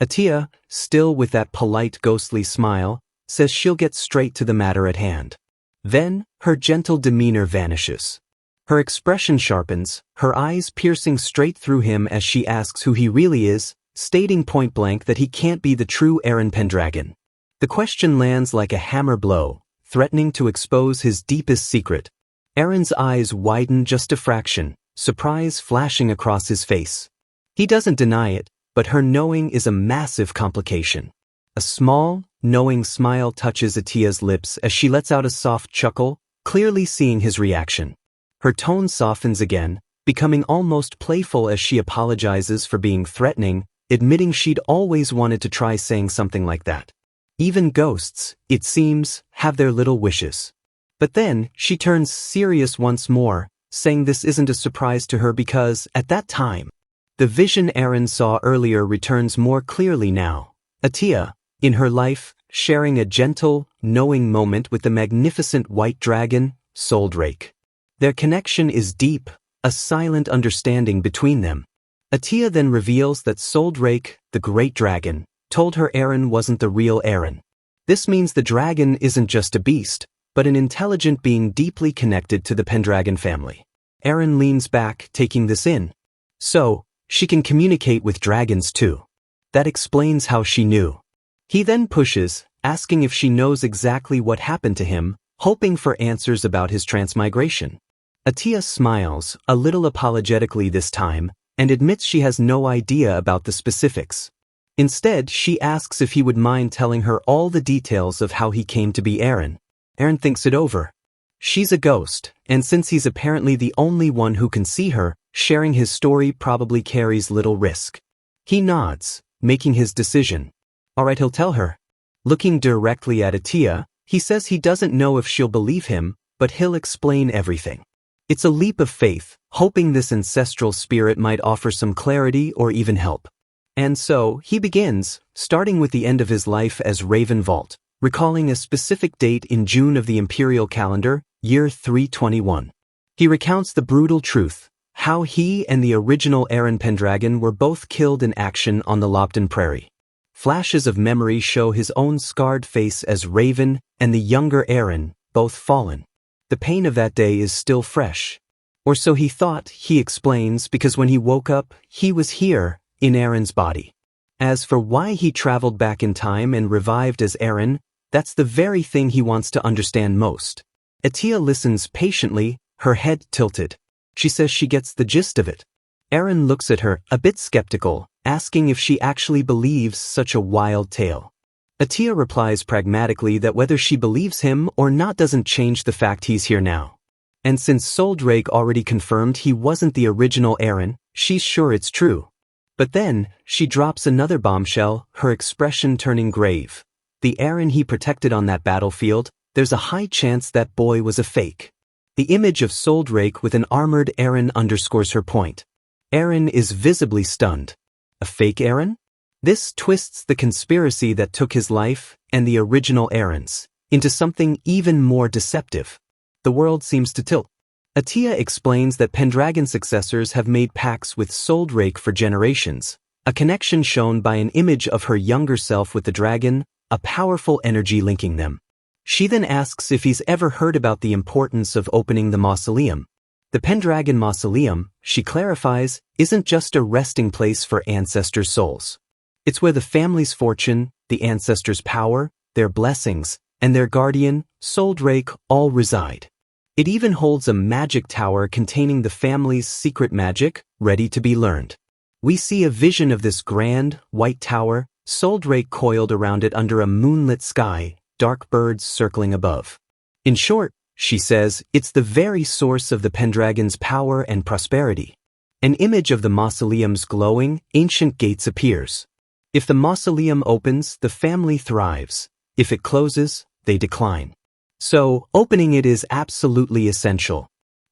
Atia, still with that polite ghostly smile, says she'll get straight to the matter at hand. Then, her gentle demeanor vanishes. Her expression sharpens, her eyes piercing straight through him as she asks who he really is, stating point blank that he can't be the true Eren Pendragon. The question lands like a hammer blow, threatening to expose his deepest secret. Eren's eyes widen just a fraction, surprise flashing across his face. He doesn't deny it, but her knowing is a massive complication. A small, knowing smile touches Atia's lips as she lets out a soft chuckle, clearly seeing his reaction. Her tone softens again, becoming almost playful as she apologizes for being threatening, admitting she'd always wanted to try saying something like that. Even ghosts, it seems, have their little wishes. But then, she turns serious once more, saying this isn't a surprise to her because, at that time, the vision Eren saw earlier returns more clearly now. Atia, in her life, sharing a gentle, knowing moment with the magnificent white dragon, Soldrake. Their connection is deep, a silent understanding between them. Atia then reveals that Soldrake, the great dragon, told her Eren wasn't the real Eren. This means the dragon isn't just a beast, but an intelligent being deeply connected to the Pendragon family. Eren leans back, taking this in. So, she can communicate with dragons too. That explains how she knew. He then pushes, asking if she knows exactly what happened to him, hoping for answers about his transmigration. Atia smiles, a little apologetically this time, and admits she has no idea about the specifics. Instead, she asks if he would mind telling her all the details of how he came to be Eren. Eren thinks it over. She's a ghost, and since he's apparently the only one who can see her, sharing his story probably carries little risk. He nods, making his decision. Alright, he'll tell her. Looking directly at Atia, he says he doesn't know if she'll believe him, but he'll explain everything. It's a leap of faith, hoping this ancestral spirit might offer some clarity or even help. And so, he begins, starting with the end of his life as Raven Vault, recalling a specific date in June of the imperial calendar, year 321. He recounts the brutal truth, how he and the original Eren Pendragon were both killed in action on the Lobten Prairie. Flashes of memory show his own scarred face as Raven and the younger Eren, both fallen. The pain of that day is still fresh. Or so he thought, he explains, because when he woke up, he was here, in Eren's body. As for why he traveled back in time and revived as Eren, that's the very thing he wants to understand most. Atia listens patiently, her head tilted. She says she gets the gist of it. Eren looks at her, a bit skeptical, asking if she actually believes such a wild tale. Atia replies pragmatically that whether she believes him or not doesn't change the fact he's here now. And since Soldrake already confirmed he wasn't the original Eren, she's sure it's true. But then, she drops another bombshell, her expression turning grave. The Eren he protected on that battlefield, there's a high chance that boy was a fake. The image of Soldrake with an armored Eren underscores her point. Eren is visibly stunned. A fake Eren? This twists the conspiracy that took his life, and the original Eren's, into something even more deceptive. The world seems to tilt. Atia explains that Pendragon successors have made pacts with Soldrake for generations, a connection shown by an image of her younger self with the dragon, a powerful energy linking them. She then asks if he's ever heard about the importance of opening the mausoleum. The Pendragon mausoleum, she clarifies, isn't just a resting place for ancestors' souls. It's where the family's fortune, the ancestors' power, their blessings, and their guardian, Soldrake, all reside. It even holds a magic tower containing the family's secret magic, ready to be learned. We see a vision of this grand, white tower, Soldrake coiled around it under a moonlit sky, dark birds circling above. In short, she says, it's the very source of the Pendragon's power and prosperity. An image of the mausoleum's glowing, ancient gates appears. If the mausoleum opens, the family thrives. If it closes, they decline. So, opening it is absolutely essential.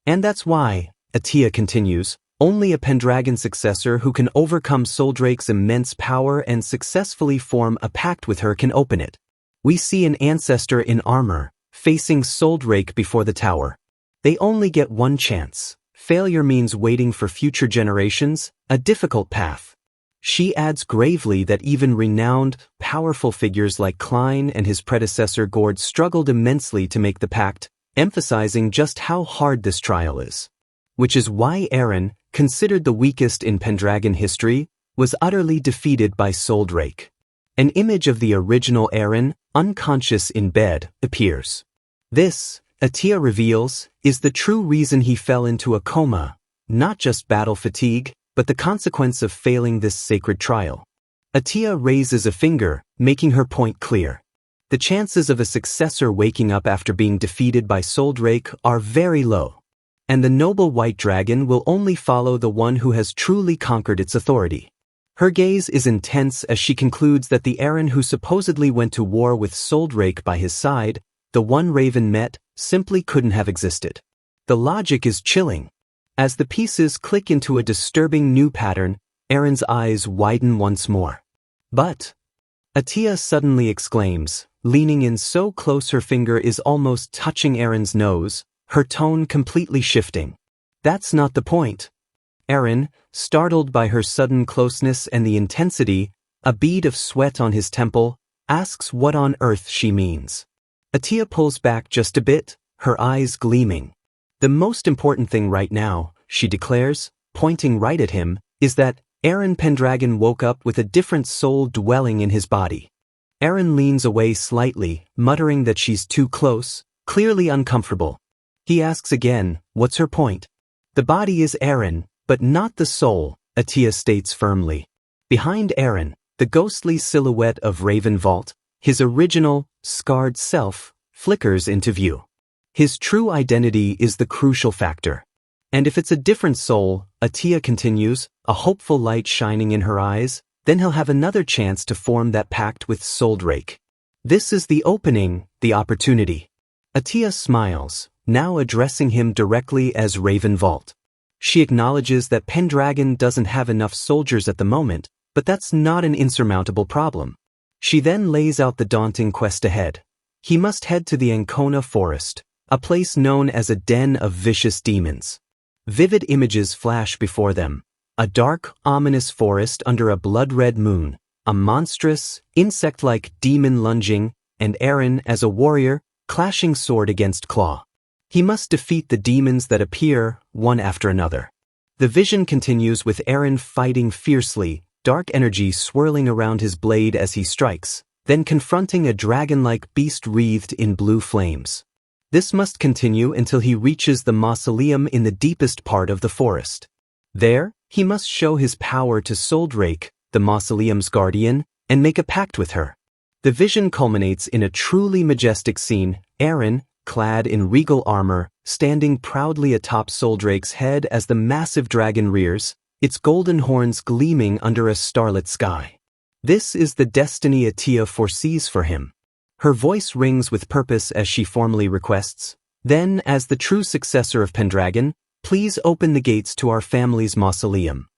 And that's why, Atiya continues, only a Pendragon successor who can overcome Soldrake's immense power and successfully form a pact with her can open it. We see an ancestor in armor, facing Soldrake before the tower. They only get one chance. Failure means waiting for future generations, a difficult path. She adds gravely that even renowned, powerful figures like Klein and his predecessor Gord struggled immensely to make the pact, emphasizing just how hard this trial is. Which is why Eren, considered the weakest in Pendragon history, was utterly defeated by Soldrake. An image of the original Eren, unconscious in bed, appears. This, Atiya reveals, is the true reason he fell into a coma, not just battle fatigue, but the consequence of failing this sacred trial. Atiya raises a finger, making her point clear. The chances of a successor waking up after being defeated by Soldrake are very low. And the noble white dragon will only follow the one who has truly conquered its authority. Her gaze is intense as she concludes that the Eren who supposedly went to war with Soldrake by his side, the one Raven met, simply couldn't have existed. The logic is chilling. As the pieces click into a disturbing new pattern, Eren's eyes widen once more. But, Atiya suddenly exclaims, leaning in so close her finger is almost touching Eren's nose, her tone completely shifting. That's not the point. Eren, startled by her sudden closeness and the intensity, a bead of sweat on his temple, asks what on earth she means. Atiya pulls back just a bit, her eyes gleaming. The most important thing right now, she declares, pointing right at him, is that Eren Pendragon woke up with a different soul dwelling in his body. Eren leans away slightly, muttering that she's too close, clearly uncomfortable. He asks again, what's her point? The body is Eren, but not the soul, Atiya states firmly. Behind Eren, the ghostly silhouette of Ravenvault, his original, scarred self, flickers into view. His true identity is the crucial factor. And if it's a different soul, Atiya continues, a hopeful light shining in her eyes, then he'll have another chance to form that pact with Soldrake. This is the opening, the opportunity. Atiya smiles, now addressing him directly as Ravenvault. She acknowledges that Pendragon doesn't have enough soldiers at the moment, but that's not an insurmountable problem. She then lays out the daunting quest ahead. He must head to the Ancona forest, a place known as a den of vicious demons. Vivid images flash before them. A dark, ominous forest under a blood-red moon, a monstrous, insect-like demon lunging, and Eren, as a warrior, clashing sword against claw. He must defeat the demons that appear, one after another. The vision continues with Eren fighting fiercely, dark energy swirling around his blade as he strikes, then confronting a dragon-like beast wreathed in blue flames. This must continue until he reaches the mausoleum in the deepest part of the forest. There, he must show his power to Soldrake, the mausoleum's guardian, and make a pact with her. The vision culminates in a truly majestic scene, Eren, clad in regal armor, standing proudly atop Soldrake's head as the massive dragon rears, its golden horns gleaming under a starlit sky. This is the destiny Atiya foresees for him. Her voice rings with purpose as she formally requests, "Then, as the true successor of Pendragon, please open the gates to our family's mausoleum."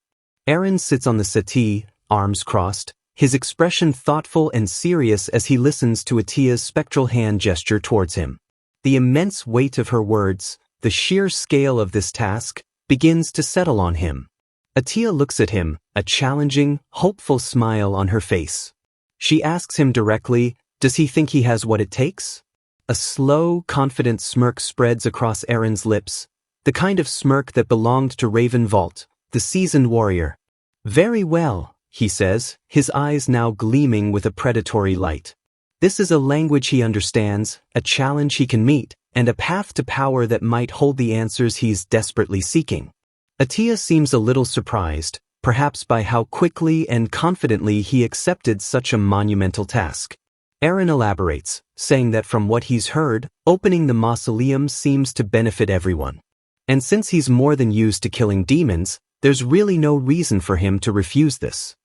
Eren sits on the settee, arms crossed, his expression thoughtful and serious as he listens to Atiya's spectral hand gesture towards him. The immense weight of her words, the sheer scale of this task, begins to settle on him. Atiya looks at him, a challenging, hopeful smile on her face. She asks him directly, does he think he has what it takes? A slow, confident smirk spreads across Eren's lips, the kind of smirk that belonged to Ravenvault, the seasoned warrior. Very well, he says, his eyes now gleaming with a predatory light. This is a language he understands, a challenge he can meet, and a path to power that might hold the answers he's desperately seeking. Atiya seems a little surprised, perhaps by how quickly and confidently he accepted such a monumental task. Eren elaborates, saying that from what he's heard, opening the mausoleum seems to benefit everyone. And since he's more than used to killing demons, there's really no reason for him to refuse this.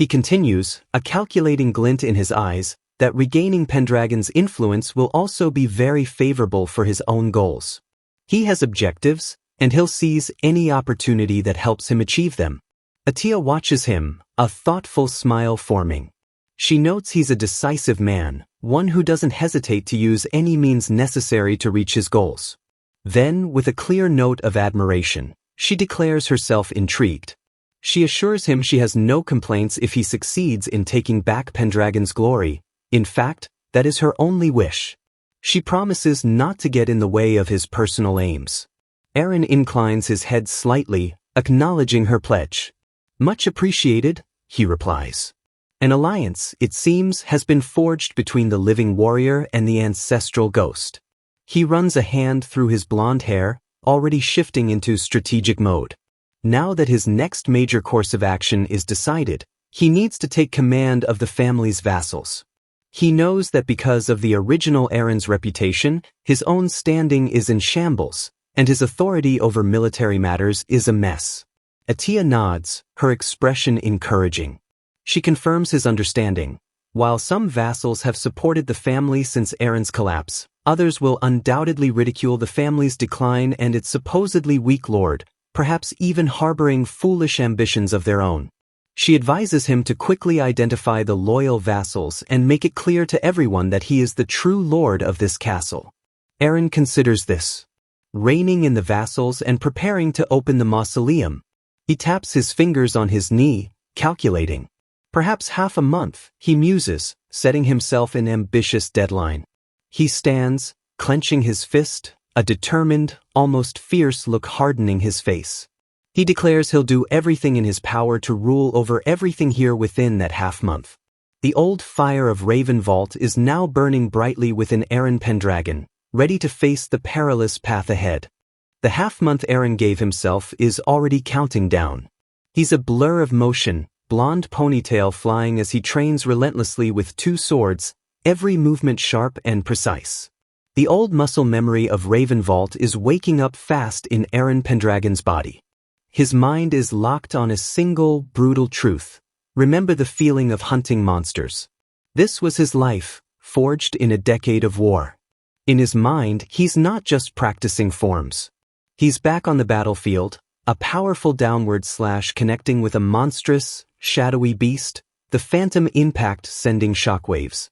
He continues, a calculating glint in his eyes, that regaining Pendragon's influence will also be very favorable for his own goals. He has objectives, and he'll seize any opportunity that helps him achieve them. Atia watches him, a thoughtful smile forming. She notes he's a decisive man, one who doesn't hesitate to use any means necessary to reach his goals. Then, with a clear note of admiration, she declares herself intrigued. She assures him she has no complaints if he succeeds in taking back Pendragon's glory. In fact, that is her only wish. She promises not to get in the way of his personal aims. Eren inclines his head slightly, acknowledging her pledge. Much appreciated, he replies. An alliance, it seems, has been forged between the living warrior and the ancestral ghost. He runs a hand through his blonde hair, already shifting into strategic mode. Now that his next major course of action is decided, he needs to take command of the family's vassals. He knows that because of the original Eren's reputation, his own standing is in shambles, and his authority over military matters is a mess. Atia nods, her expression encouraging. She confirms his understanding. While some vassals have supported the family since Eren's collapse, others will undoubtedly ridicule the family's decline and its supposedly weak lord, perhaps even harboring foolish ambitions of their own. She advises him to quickly identify the loyal vassals and make it clear to everyone that he is the true lord of this castle. Eren considers this. Reining in the vassals and preparing to open the mausoleum. He taps his fingers on his knee, calculating. Perhaps half a month, he muses, setting himself an ambitious deadline. He stands, clenching his fist, a determined, almost fierce look hardening his face. He declares he'll do everything in his power to rule over everything here within that half-month. The old fire of Raven Vault is now burning brightly within Eren Pendragon, ready to face the perilous path ahead. The half-month Eren gave himself is already counting down. He's a blur of motion, blonde ponytail flying as he trains relentlessly with two swords, every movement sharp and precise. The old muscle memory of Raven Vault is waking up fast in Eren Pendragon's body. His mind is locked on a single, brutal truth. Remember the feeling of hunting monsters. This was his life, forged in a decade of war. In his mind, he's not just practicing forms. He's back on the battlefield, a powerful downward slash connecting with a monstrous, shadowy beast, the phantom impact sending shockwaves.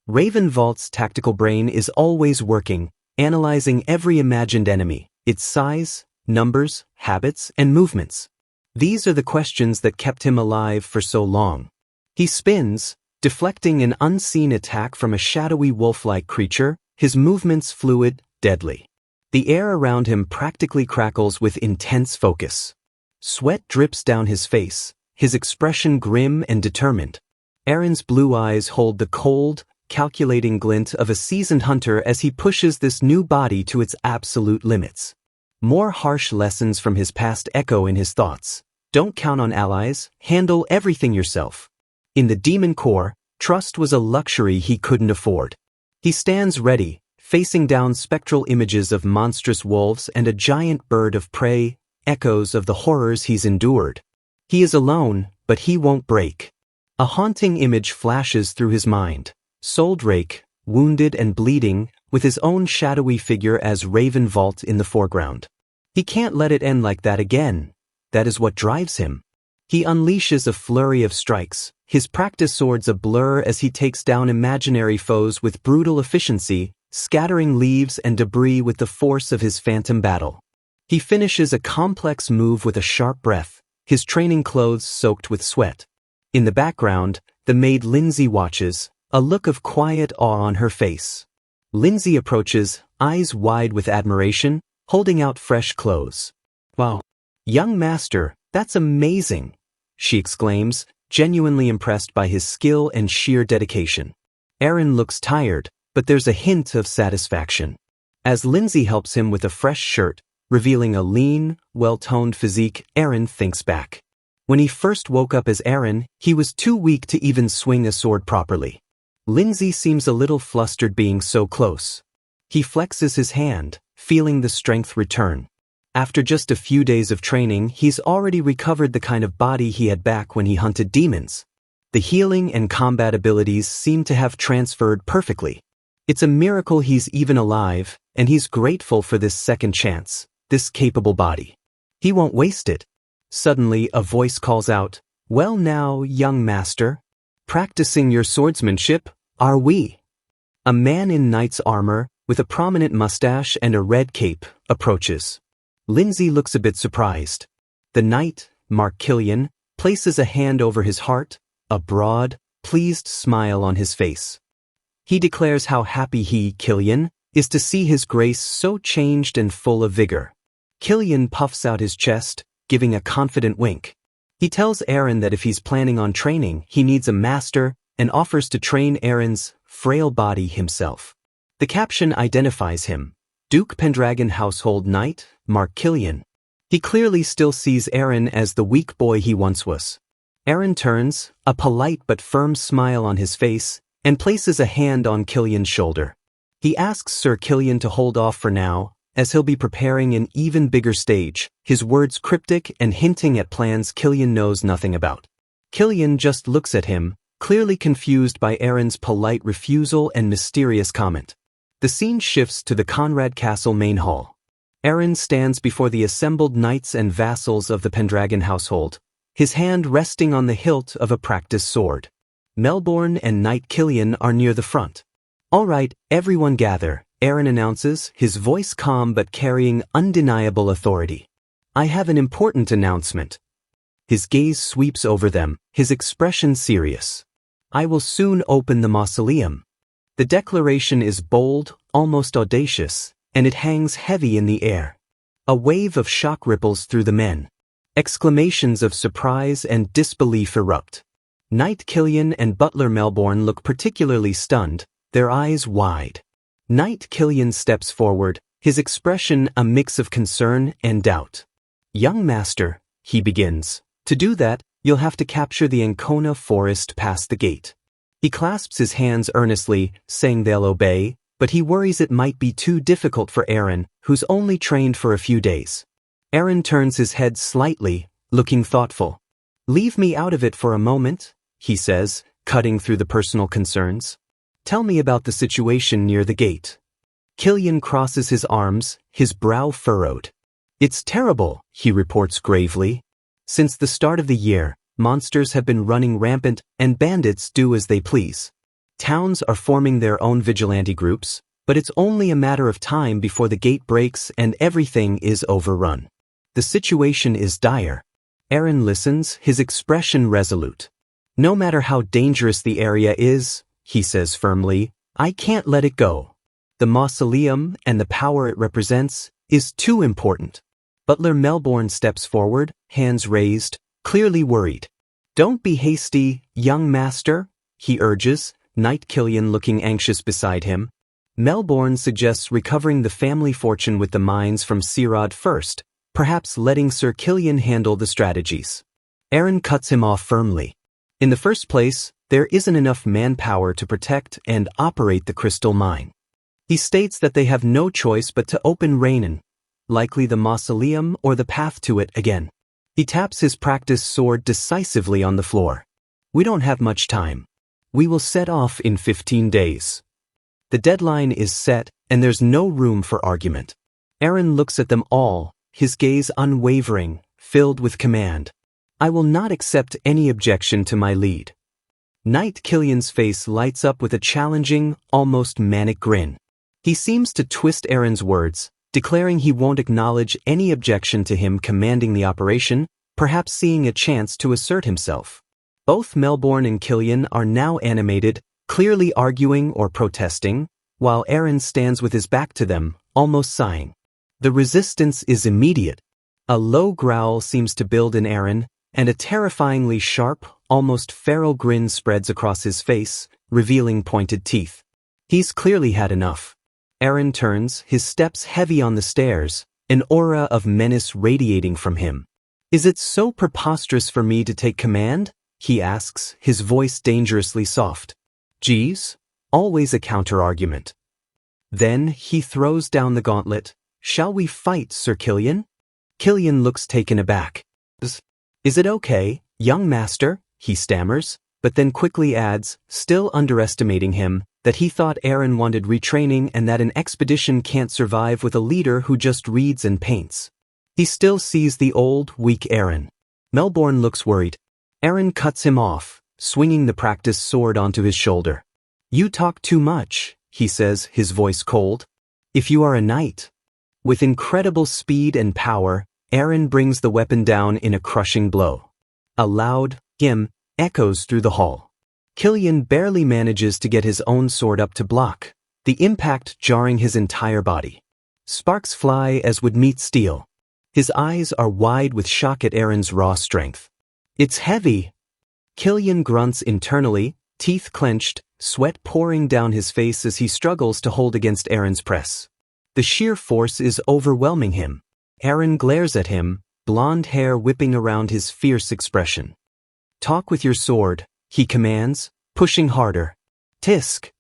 Raven Vault's tactical brain is always working, analyzing every imagined enemy, its size, numbers, habits, and movements. These are the questions that kept him alive for so long. He spins, deflecting an unseen attack from a shadowy wolf-like creature, his movements fluid, deadly. The air around him practically crackles with intense focus. Sweat drips down his face, his expression grim and determined. Eren's blue eyes hold the cold, calculating glint of a seasoned hunter as he pushes this new body to its absolute limits. More harsh lessons from his past echo in his thoughts. Don't count on allies, handle everything yourself. In the demon core, trust was a luxury he couldn't afford. He stands ready, facing down spectral images of monstrous wolves and a giant bird of prey, echoes of the horrors he's endured. He is alone, but he won't break. A haunting image flashes through his mind. Soldrake, wounded and bleeding, with his own shadowy figure as Raven Vault in the foreground. He can't let it end like that again. That is what drives him. He unleashes a flurry of strikes, his practice swords a blur as he takes down imaginary foes with brutal efficiency, scattering leaves and debris with the force of his phantom battle. He finishes a complex move with a sharp breath, his training clothes soaked with sweat. In the background, the maid Lindsay watches, a look of quiet awe on her face. Lindsay approaches, eyes wide with admiration, holding out fresh clothes. "Wow. Young master, that's amazing," she exclaims, genuinely impressed by his skill and sheer dedication. Eren looks tired, but there's a hint of satisfaction. As Lindsay helps him with a fresh shirt, revealing a lean, well-toned physique, Eren thinks back. When he first woke up as Eren, he was too weak to even swing a sword properly. Lindsay seems a little flustered being so close. He flexes his hand, feeling the strength return. After just a few days of training, he's already recovered the kind of body he had back when he hunted demons. The healing and combat abilities seem to have transferred perfectly. It's a miracle he's even alive, and he's grateful for this second chance, this capable body. He won't waste it. Suddenly, a voice calls out, "Well now, young master, practicing your swordsmanship, are we?" A man in knight's armor, with a prominent mustache and a red cape, approaches. Lindsay looks a bit surprised. The knight, Mark Killian, places a hand over his heart, a broad, pleased smile on his face. He declares how happy he, Killian, is to see his grace so changed and full of vigor. Killian puffs out his chest, giving a confident wink. He tells Aaron that if he's planning on training, he needs a master, and offers to train Aaron's frail body himself. The caption identifies him, Duke Pendragon household knight, Mark Killian. He clearly still sees Aaron as the weak boy he once was. Aaron turns, a polite but firm smile on his face, and places a hand on Killian's shoulder. He asks Sir Killian to hold off for now, as he'll be preparing an even bigger stage, his words cryptic and hinting at plans Killian knows nothing about. Killian just looks at him, clearly confused by Aaron's polite refusal and mysterious comment. The scene shifts to the Conrad Castle main hall. Aaron stands before the assembled knights and vassals of the Pendragon household, his hand resting on the hilt of a practiced sword. Melbourne and Knight Killian are near the front. "All right, everyone gather," Aaron announces, his voice calm but carrying undeniable authority. "I have an important announcement." His gaze sweeps over them, his expression serious. "I will soon open the mausoleum." The declaration is bold, almost audacious, and it hangs heavy in the air. A wave of shock ripples through the men. Exclamations of surprise and disbelief erupt. Knight Killian and Butler Melbourne look particularly stunned, their eyes wide. Knight Killian steps forward, his expression a mix of concern and doubt. "Young master," he begins, "to do that, you'll have to capture the Ancona forest past the gate." He clasps his hands earnestly, saying they'll obey, but he worries it might be too difficult for Aaron, who's only trained for a few days. Aaron turns his head slightly, looking thoughtful. "Leave me out of it for a moment," he says, cutting through the personal concerns. "Tell me about the situation near the gate." Killian crosses his arms, his brow furrowed. "It's terrible," he reports gravely. "Since the start of the year, monsters have been running rampant and bandits do as they please. Towns are forming their own vigilante groups, but it's only a matter of time before the gate breaks and everything is overrun. The situation is dire." Aaron listens, his expression resolute. "No matter how dangerous the area is," he says firmly, "I can't let it go. The mausoleum and the power it represents is too important." Butler Melbourne steps forward, hands raised, clearly worried. "Don't be hasty, young master," he urges, Knight Killian looking anxious beside him. Melbourne suggests recovering the family fortune with the mines from Sirad first, perhaps letting Sir Killian handle the strategies. Aaron cuts him off firmly. In the first place, there isn't enough manpower to protect and operate the crystal mine. He states that they have no choice but to open Rainan, likely the mausoleum or the path to it again. He taps his practiced sword decisively on the floor. "We don't have much time. We will set off in 15 days. The deadline is set, and there's no room for argument." Aaron looks at them all, his gaze unwavering, filled with command. "I will not accept any objection to my lead." Knight Killian's face lights up with a challenging, almost manic grin. He seems to twist Aaron's words, declaring he won't acknowledge any objection to him commanding the operation, perhaps seeing a chance to assert himself. Both Melbourne and Killian are now animated, clearly arguing or protesting, while Aaron stands with his back to them, almost sighing. The resistance is immediate. A low growl seems to build in Aaron, and a terrifyingly sharp, almost feral grin spreads across his face, revealing pointed teeth. He's clearly had enough. Aaron turns, his steps heavy on the stairs, an aura of menace radiating from him. "Is it so preposterous for me to take command?" he asks, his voice dangerously soft. "Geez, always a counter-argument." Then he throws down the gauntlet. "Shall we fight, Sir Killian?" Killian looks taken aback. Is it okay, young master?" he stammers, but then quickly adds, still underestimating him, that he thought Eren wanted retraining and that an expedition can't survive with a leader who just reads and paints. He still sees the old, weak Eren. Melbourne looks worried. Eren cuts him off, swinging the practice sword onto his shoulder. "You talk too much," he says, his voice cold. "If you are a knight." With incredible speed and power, Eren brings the weapon down in a crushing blow. A loud "gim" echoes through the hall. Killian barely manages to get his own sword up to block, the impact jarring his entire body. Sparks fly as would meet steel. His eyes are wide with shock at Eren's raw strength. "It's heavy." Killian grunts internally, teeth clenched, sweat pouring down his face as he struggles to hold against Eren's press. The sheer force is overwhelming him. Eren glares at him, blonde hair whipping around his fierce expression. "Talk with your sword," he commands, pushing harder. "Tisk."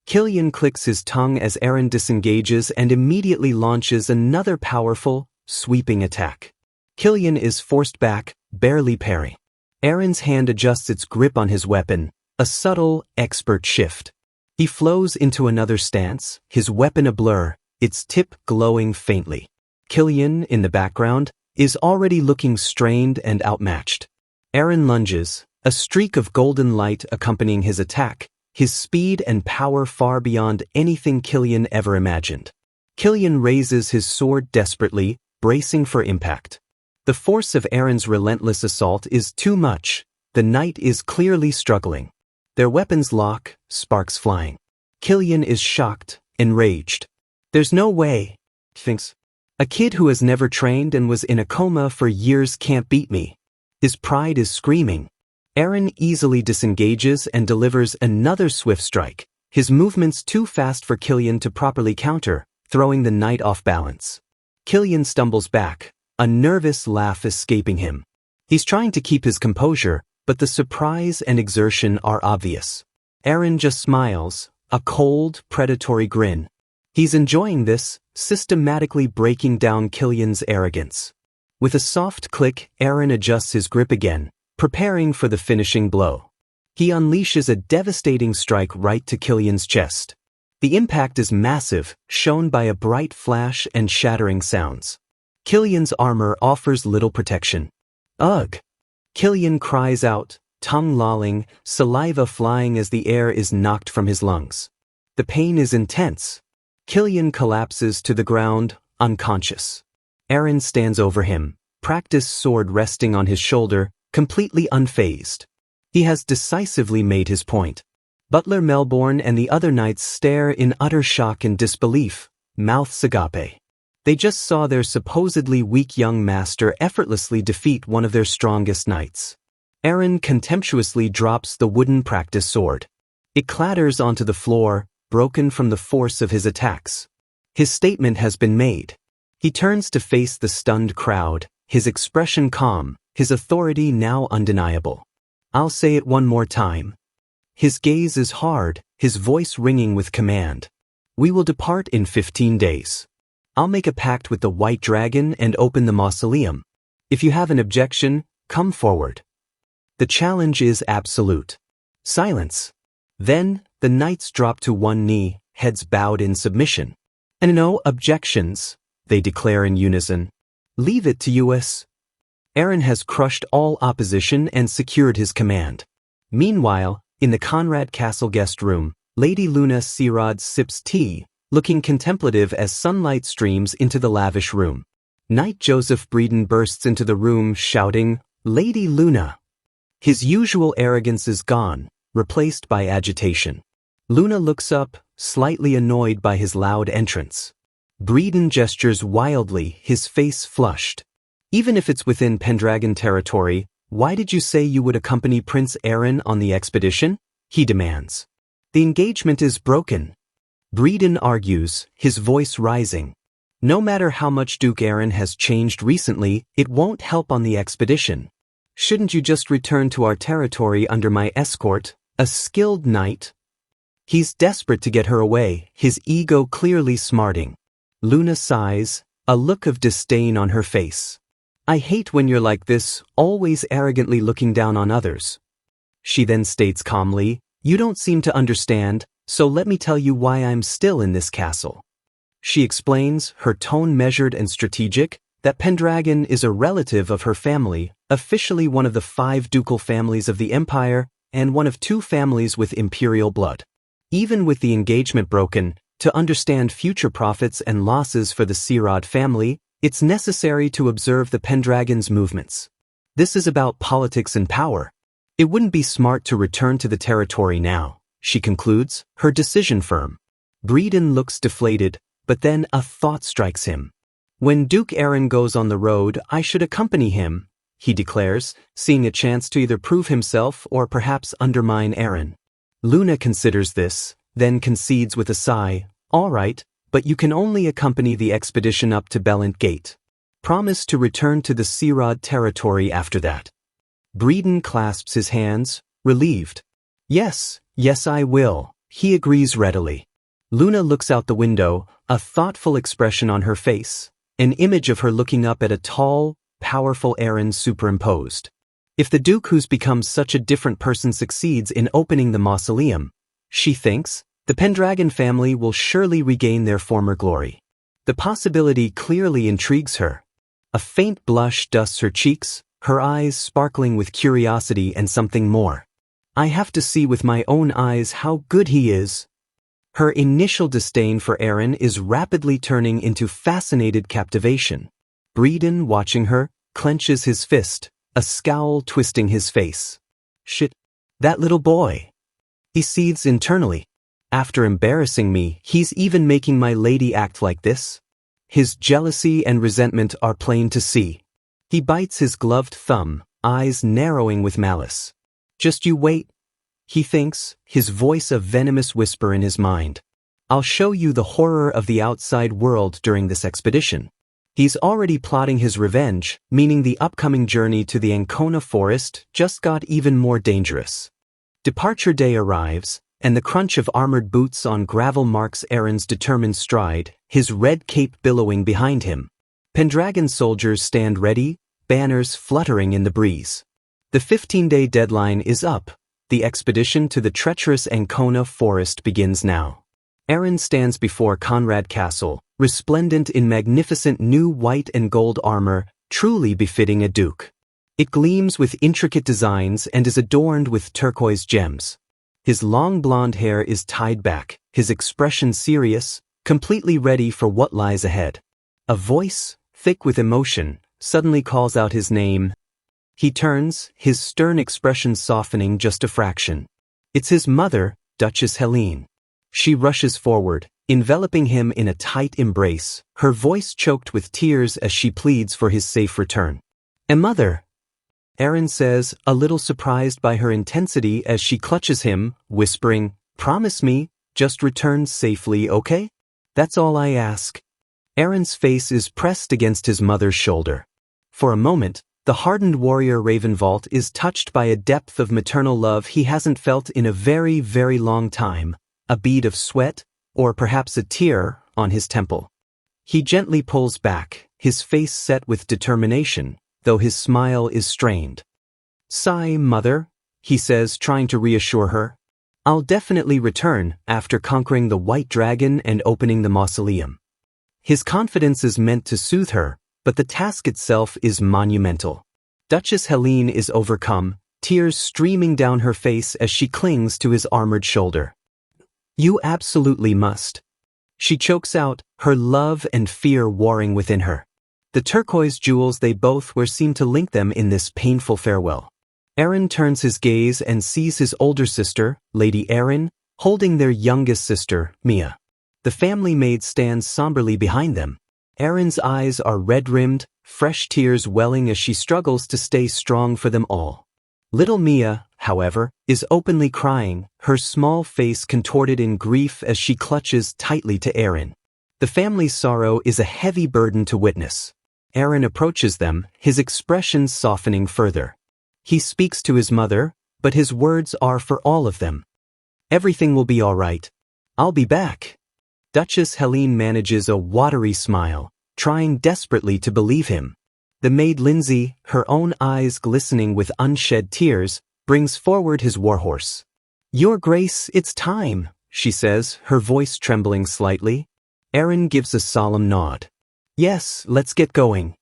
Killian clicks his tongue as Eren disengages and immediately launches another powerful, sweeping attack. Killian is forced back, barely parrying. Eren's hand adjusts its grip on his weapon, a subtle, expert shift. He flows into another stance, his weapon a blur, its tip glowing faintly. Killian, in the background, is already looking strained and outmatched. Eren lunges, a streak of golden light accompanying his attack, his speed and power far beyond anything Killian ever imagined. Killian raises his sword desperately, bracing for impact. The force of Eren's relentless assault is too much. The knight is clearly struggling. Their weapons lock, sparks flying. Killian is shocked, enraged. "There's no way," he thinks. "A kid who has never trained and was in a coma for years can't beat me." His pride is screaming. Eren easily disengages and delivers another swift strike, his movements too fast for Killian to properly counter, throwing the knight off balance. Killian stumbles back, a nervous laugh escaping him. He's trying to keep his composure, but the surprise and exertion are obvious. Eren just smiles, a cold, predatory grin. He's enjoying this, systematically breaking down Killian's arrogance. With a soft click, Eren adjusts his grip again, preparing for the finishing blow. He unleashes a devastating strike right to Killian's chest. The impact is massive, shown by a bright flash and shattering sounds. Killian's armor offers little protection. "Ugh!" Killian cries out, tongue lolling, saliva flying as the air is knocked from his lungs. The pain is intense. Killian collapses to the ground, unconscious. Eren stands over him, practiced sword resting on his shoulder, completely unfazed. He has decisively made his point. Butler Melbourne and the other knights stare in utter shock and disbelief, mouths agape. They just saw their supposedly weak young master effortlessly defeat one of their strongest knights. Eren contemptuously drops the wooden practice sword. It clatters onto the floor, broken from the force of his attacks. His statement has been made. He turns to face the stunned crowd, his expression calm, his authority now undeniable. "I'll say it one more time." His gaze is hard, his voice ringing with command. "We will depart in 15 days. I'll make a pact with the White Dragon and open the mausoleum. If you have an objection, come forward." The challenge is absolute. Silence. Then, the knights drop to one knee, heads bowed in submission. "And no objections," they declare in unison. "Leave it to us." Eren has crushed all opposition and secured his command. Meanwhile, in the Conrad Castle guest room, Lady Luna Sirad sips tea, looking contemplative as sunlight streams into the lavish room. Knight Joseph Breeden bursts into the room shouting, "Lady Luna!" His usual arrogance is gone, replaced by agitation. Luna looks up, slightly annoyed by his loud entrance. Breeden gestures wildly, his face flushed. "Even if it's within Pendragon territory, why did you say you would accompany Prince Eren on the expedition?" he demands. "The engagement is broken." Breeden argues, his voice rising. "No matter how much Duke Eren has changed recently, it won't help on the expedition. Shouldn't you just return to our territory under my escort, a skilled knight?" He's desperate to get her away, his ego clearly smarting. Luna sighs, a look of disdain on her face. "I hate when you're like this, always arrogantly looking down on others." She then states calmly, "You don't seem to understand, so let me tell you why I'm still in this castle." She explains, her tone measured and strategic, that Pendragon is a relative of her family, officially one of the 5 ducal families of the empire, and one of 2 families with imperial blood. Even with the engagement broken, to understand future profits and losses for the Sirad family, it's necessary to observe the Pendragon's movements. This is about politics and power. It wouldn't be smart to return to the territory now, she concludes, her decision firm. Breeden looks deflated, but then a thought strikes him. When Duke Aaron goes on the road, I should accompany him, he declares, seeing a chance to either prove himself or perhaps undermine Aaron. Luna considers this, then concedes with a sigh, "All right, but you can only accompany the expedition up to Bellant Gate. Promise to return to the Sirad territory after that." Breeden clasps his hands, relieved. Yes, I will, he agrees readily. Luna looks out the window, a thoughtful expression on her face, an image of her looking up at a tall, powerful Aaron superimposed. If the Duke who's become such a different person succeeds in opening the mausoleum, she thinks, the Pendragon family will surely regain their former glory. The possibility clearly intrigues her. A faint blush dusts her cheeks, her eyes sparkling with curiosity and something more. I have to see with my own eyes how good he is. Her initial disdain for Aaron is rapidly turning into fascinated captivation. Breeden, watching her, clenches his fist, a scowl twisting his face. Shit, that little boy. He seethes internally. After embarrassing me, he's even making my lady act like this? His jealousy and resentment are plain to see. He bites his gloved thumb, eyes narrowing with malice. Just you wait, he thinks, his voice a venomous whisper in his mind. I'll show you the horror of the outside world during this expedition. He's already plotting his revenge, meaning the upcoming journey to the Ancona forest just got even more dangerous. Departure day arrives, and the crunch of armored boots on gravel marks Aaron's determined stride, his red cape billowing behind him. Pendragon soldiers stand ready, banners fluttering in the breeze. The 15-day deadline is up. The expedition to the treacherous Ancona forest begins now. Aaron stands before Conrad Castle, resplendent in magnificent new white and gold armor, truly befitting a duke. It gleams with intricate designs and is adorned with turquoise gems. His long blonde hair is tied back, his expression serious, completely ready for what lies ahead. A voice, thick with emotion, suddenly calls out his name. He turns, his stern expression softening just a fraction. It's his mother, Duchess Helene. She rushes forward, enveloping him in a tight embrace, her voice choked with tears as she pleads for his safe return. "And mother," Aaron says, a little surprised by her intensity as she clutches him, whispering, "Promise me, just return safely, okay? That's all I ask." Aaron's face is pressed against his mother's shoulder. For a moment, the hardened warrior Ravenvault is touched by a depth of maternal love he hasn't felt in a very, very long time, a bead of sweat, or perhaps a tear, on his temple. He gently pulls back, his face set with determination, though his smile is strained. "Sigh, mother," he says, trying to reassure her. "I'll definitely return after conquering the White Dragon and opening the mausoleum." His confidence is meant to soothe her, but the task itself is monumental. Duchess Helene is overcome, tears streaming down her face as she clings to his armored shoulder. "You absolutely must." She chokes out, her love and fear warring within her. The turquoise jewels they both wear seem to link them in this painful farewell. Aaron turns his gaze and sees his older sister, Lady Aaron, holding their youngest sister, Mia. The family maid stands somberly behind them. Aaron's eyes are red-rimmed, fresh tears welling as she struggles to stay strong for them all. Little Mia, however, is openly crying, her small face contorted in grief as she clutches tightly to Aaron. The family's sorrow is a heavy burden to witness. Aaron approaches them, his expression softening further. He speaks to his mother, but his words are for all of them. "Everything will be all right. I'll be back." Duchess Helene manages a watery smile, trying desperately to believe him. The maid Lindsay, her own eyes glistening with unshed tears, brings forward his warhorse. "Your Grace, it's time," she says, her voice trembling slightly. Eren gives a solemn nod. "Yes, let's get going."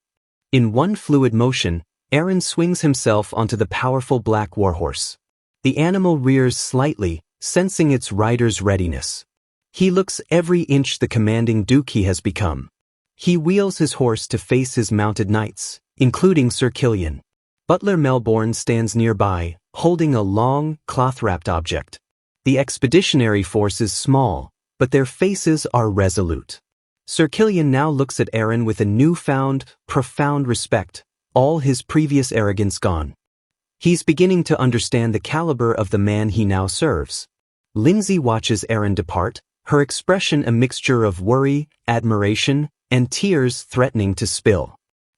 In one fluid motion, Eren swings himself onto the powerful black warhorse. The animal rears slightly, sensing its rider's readiness. He looks every inch the commanding duke he has become. He wheels his horse to face his mounted knights, including Sir Killian. Butler Melbourne stands nearby, holding a long, cloth-wrapped object. The expeditionary force is small, but their faces are resolute. Sir Killian now looks at Eren with a newfound, profound respect, all his previous arrogance gone. He's beginning to understand the caliber of the man he now serves. Lindsay watches Eren depart, her expression a mixture of worry, admiration, and tears threatening to spill.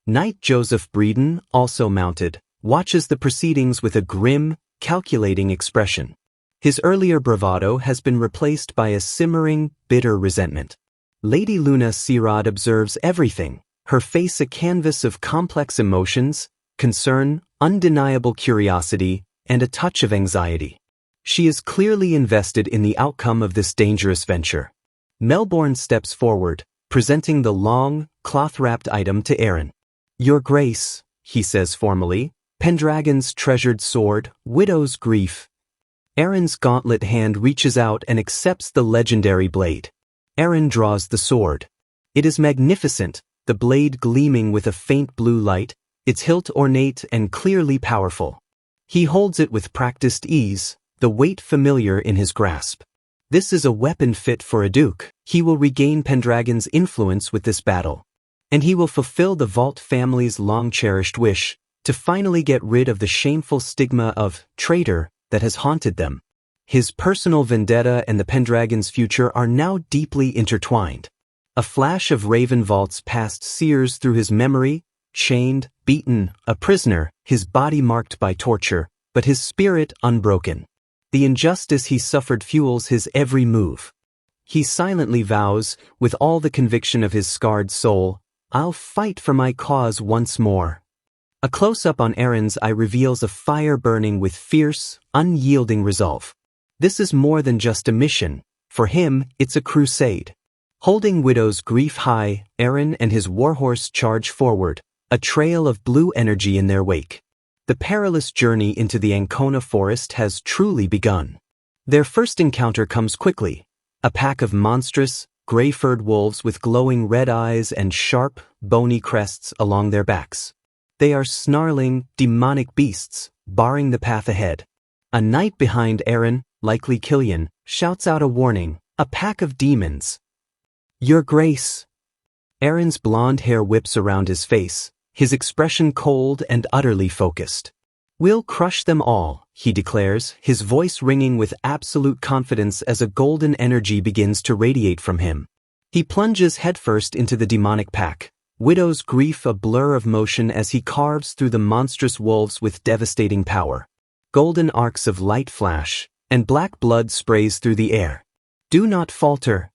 Knight Joseph Breeden, also mounted, watches the proceedings with a grim, calculating expression. His earlier bravado has been replaced by a simmering, bitter resentment. Lady Luna Sirad observes everything, her face a canvas of complex emotions, concern, undeniable curiosity, and a touch of anxiety. She is clearly invested in the outcome of this dangerous venture. Melbourne steps forward, presenting the long, cloth-wrapped item to Eren. "Your Grace," he says formally, "Pendragon's treasured sword, Widow's Grief." Eren's gauntlet hand reaches out and accepts the legendary blade. Eren draws the sword. It is magnificent, the blade gleaming with a faint blue light, its hilt ornate and clearly powerful. He holds it with practiced ease, the weight familiar in his grasp. This is a weapon fit for a duke. He will regain Pendragon's influence with this battle. And he will fulfill the Vault family's long-cherished wish to finally get rid of the shameful stigma of traitor that has haunted them. His personal vendetta and the Pendragon's future are now deeply intertwined. A flash of Raven Vault's past sears through his memory, chained, beaten, a prisoner, his body marked by torture, but his spirit unbroken. The injustice he suffered fuels his every move. He silently vows, with all the conviction of his scarred soul, "I'll fight for my cause once more." A close-up on Eren's eye reveals a fire burning with fierce, unyielding resolve. This is more than just a mission. For him, it's a crusade. Holding Widow's Grief high, Eren and his warhorse charge forward, a trail of blue energy in their wake. The perilous journey into the Ancona forest has truly begun. Their first encounter comes quickly. A pack of monstrous, gray-furred wolves with glowing red eyes and sharp, bony crests along their backs. They are snarling, demonic beasts, barring the path ahead. A knight behind Eren, likely Killian, shouts out a warning, "A pack of demons." "Your Grace." Eren's blonde hair whips around his face, his expression cold and utterly focused. "We'll crush them all," he declares, his voice ringing with absolute confidence as a golden energy begins to radiate from him. He plunges headfirst into the demonic pack, Widow's Grief a blur of motion as he carves through the monstrous wolves with devastating power. Golden arcs of light flash, and black blood sprays through the air. "Do not falter."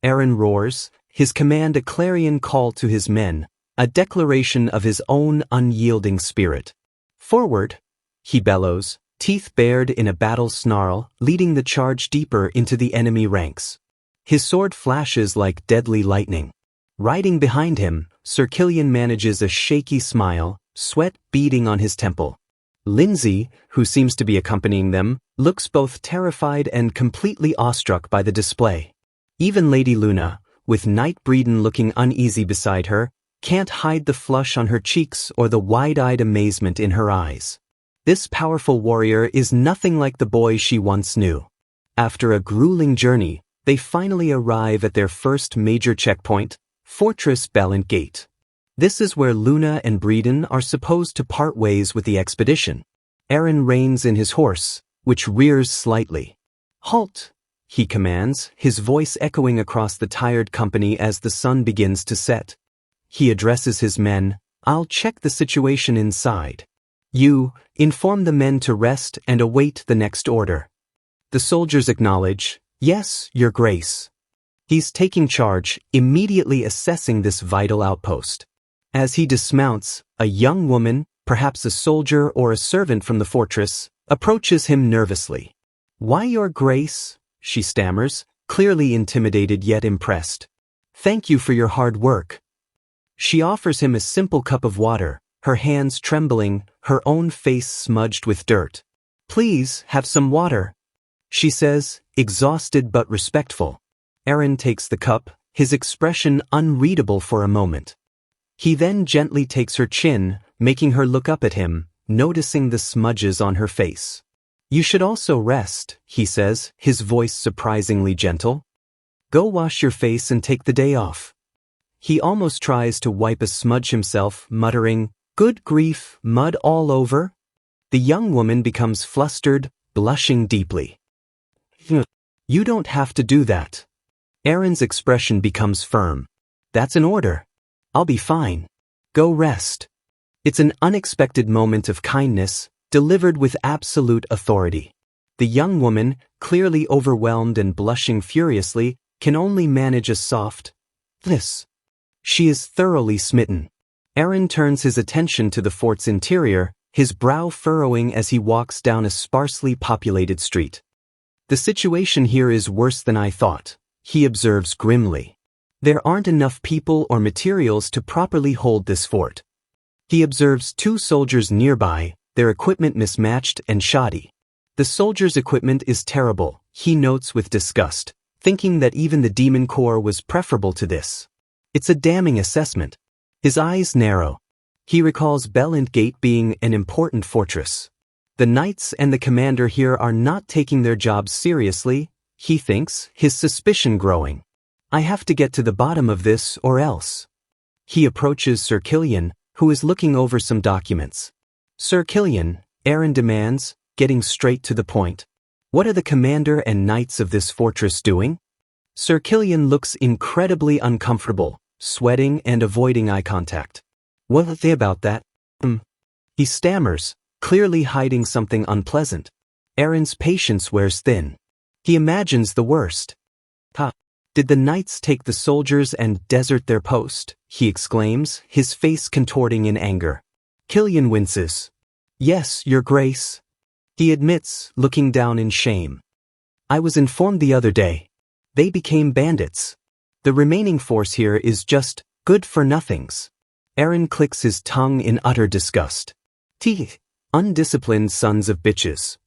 Eren roars, his command a clarion call to his men, a declaration of his own unyielding spirit. "Forward," he bellows, teeth bared in a battle snarl, leading the charge deeper into the enemy ranks. His sword flashes like deadly lightning. Riding behind him, Sir Killian manages a shaky smile, sweat beading on his temple. Lindsay, who seems to be accompanying them, looks both terrified and completely awestruck by the display. Even Lady Luna, with Knight Breeden looking uneasy beside her, can't hide the flush on her cheeks or the wide-eyed amazement in her eyes. This powerful warrior is nothing like the boy she once knew. After a grueling journey, they finally arrive at their first major checkpoint, Fortress Ballant Gate. This is where Luna and Breeden are supposed to part ways with the expedition. Eren reins in his horse, which rears slightly. "Halt!" he commands, his voice echoing across the tired company as the sun begins to set. He addresses his men, "I'll check the situation inside. You, inform the men to rest and await the next order." The soldiers acknowledge, "Yes, Your Grace." He's taking charge, immediately assessing this vital outpost. As he dismounts, a young woman, perhaps a soldier or a servant from the fortress, approaches him nervously. "Why, Your Grace?" she stammers, clearly intimidated yet impressed. "Thank you for your hard work." She offers him a simple cup of water, her hands trembling, her own face smudged with dirt. "Please, have some water," she says, exhausted but respectful. Eren takes the cup, his expression unreadable for a moment. He then gently takes her chin, making her look up at him, noticing the smudges on her face. "You should also rest," he says, his voice surprisingly gentle. "Go wash your face and take the day off." He almost tries to wipe a smudge himself, muttering, "Good grief, mud all over?" The young woman becomes flustered, blushing deeply. "You don't have to do that." Eren's expression becomes firm. "That's an order. I'll be fine. Go rest." It's an unexpected moment of kindness, delivered with absolute authority. The young woman, clearly overwhelmed and blushing furiously, can only manage a soft, "This." She is thoroughly smitten. Eren turns his attention to the fort's interior, his brow furrowing as he walks down a sparsely populated street. "The situation here is worse than I thought," he observes grimly. "There aren't enough people or materials to properly hold this fort." He observes 2 soldiers nearby, their equipment mismatched and shoddy. The soldiers' equipment is terrible, he notes with disgust, thinking that even the Demon Corps was preferable to this. It's a damning assessment. His eyes narrow. He recalls Belent Gate being an important fortress. The knights and the commander here are not taking their jobs seriously, he thinks, his suspicion growing. "I have to get to the bottom of this or else." He approaches Sir Killian, who is looking over some documents. "Sir Killian," Eren demands, getting straight to the point. "What are the commander and knights of this fortress doing?" Sir Killian looks incredibly uncomfortable, sweating and avoiding eye contact. "What are they about that?" He stammers, clearly hiding something unpleasant. Eren's patience wears thin. He imagines the worst. "Did the knights take the soldiers and desert their post?" he exclaims, his face contorting in anger. Killian winces. "Yes, Your Grace," he admits, looking down in shame. "I was informed the other day. They became bandits. The remaining force here is just good-for-nothings." Eren clicks his tongue in utter disgust. "Teeth, undisciplined sons of bitches."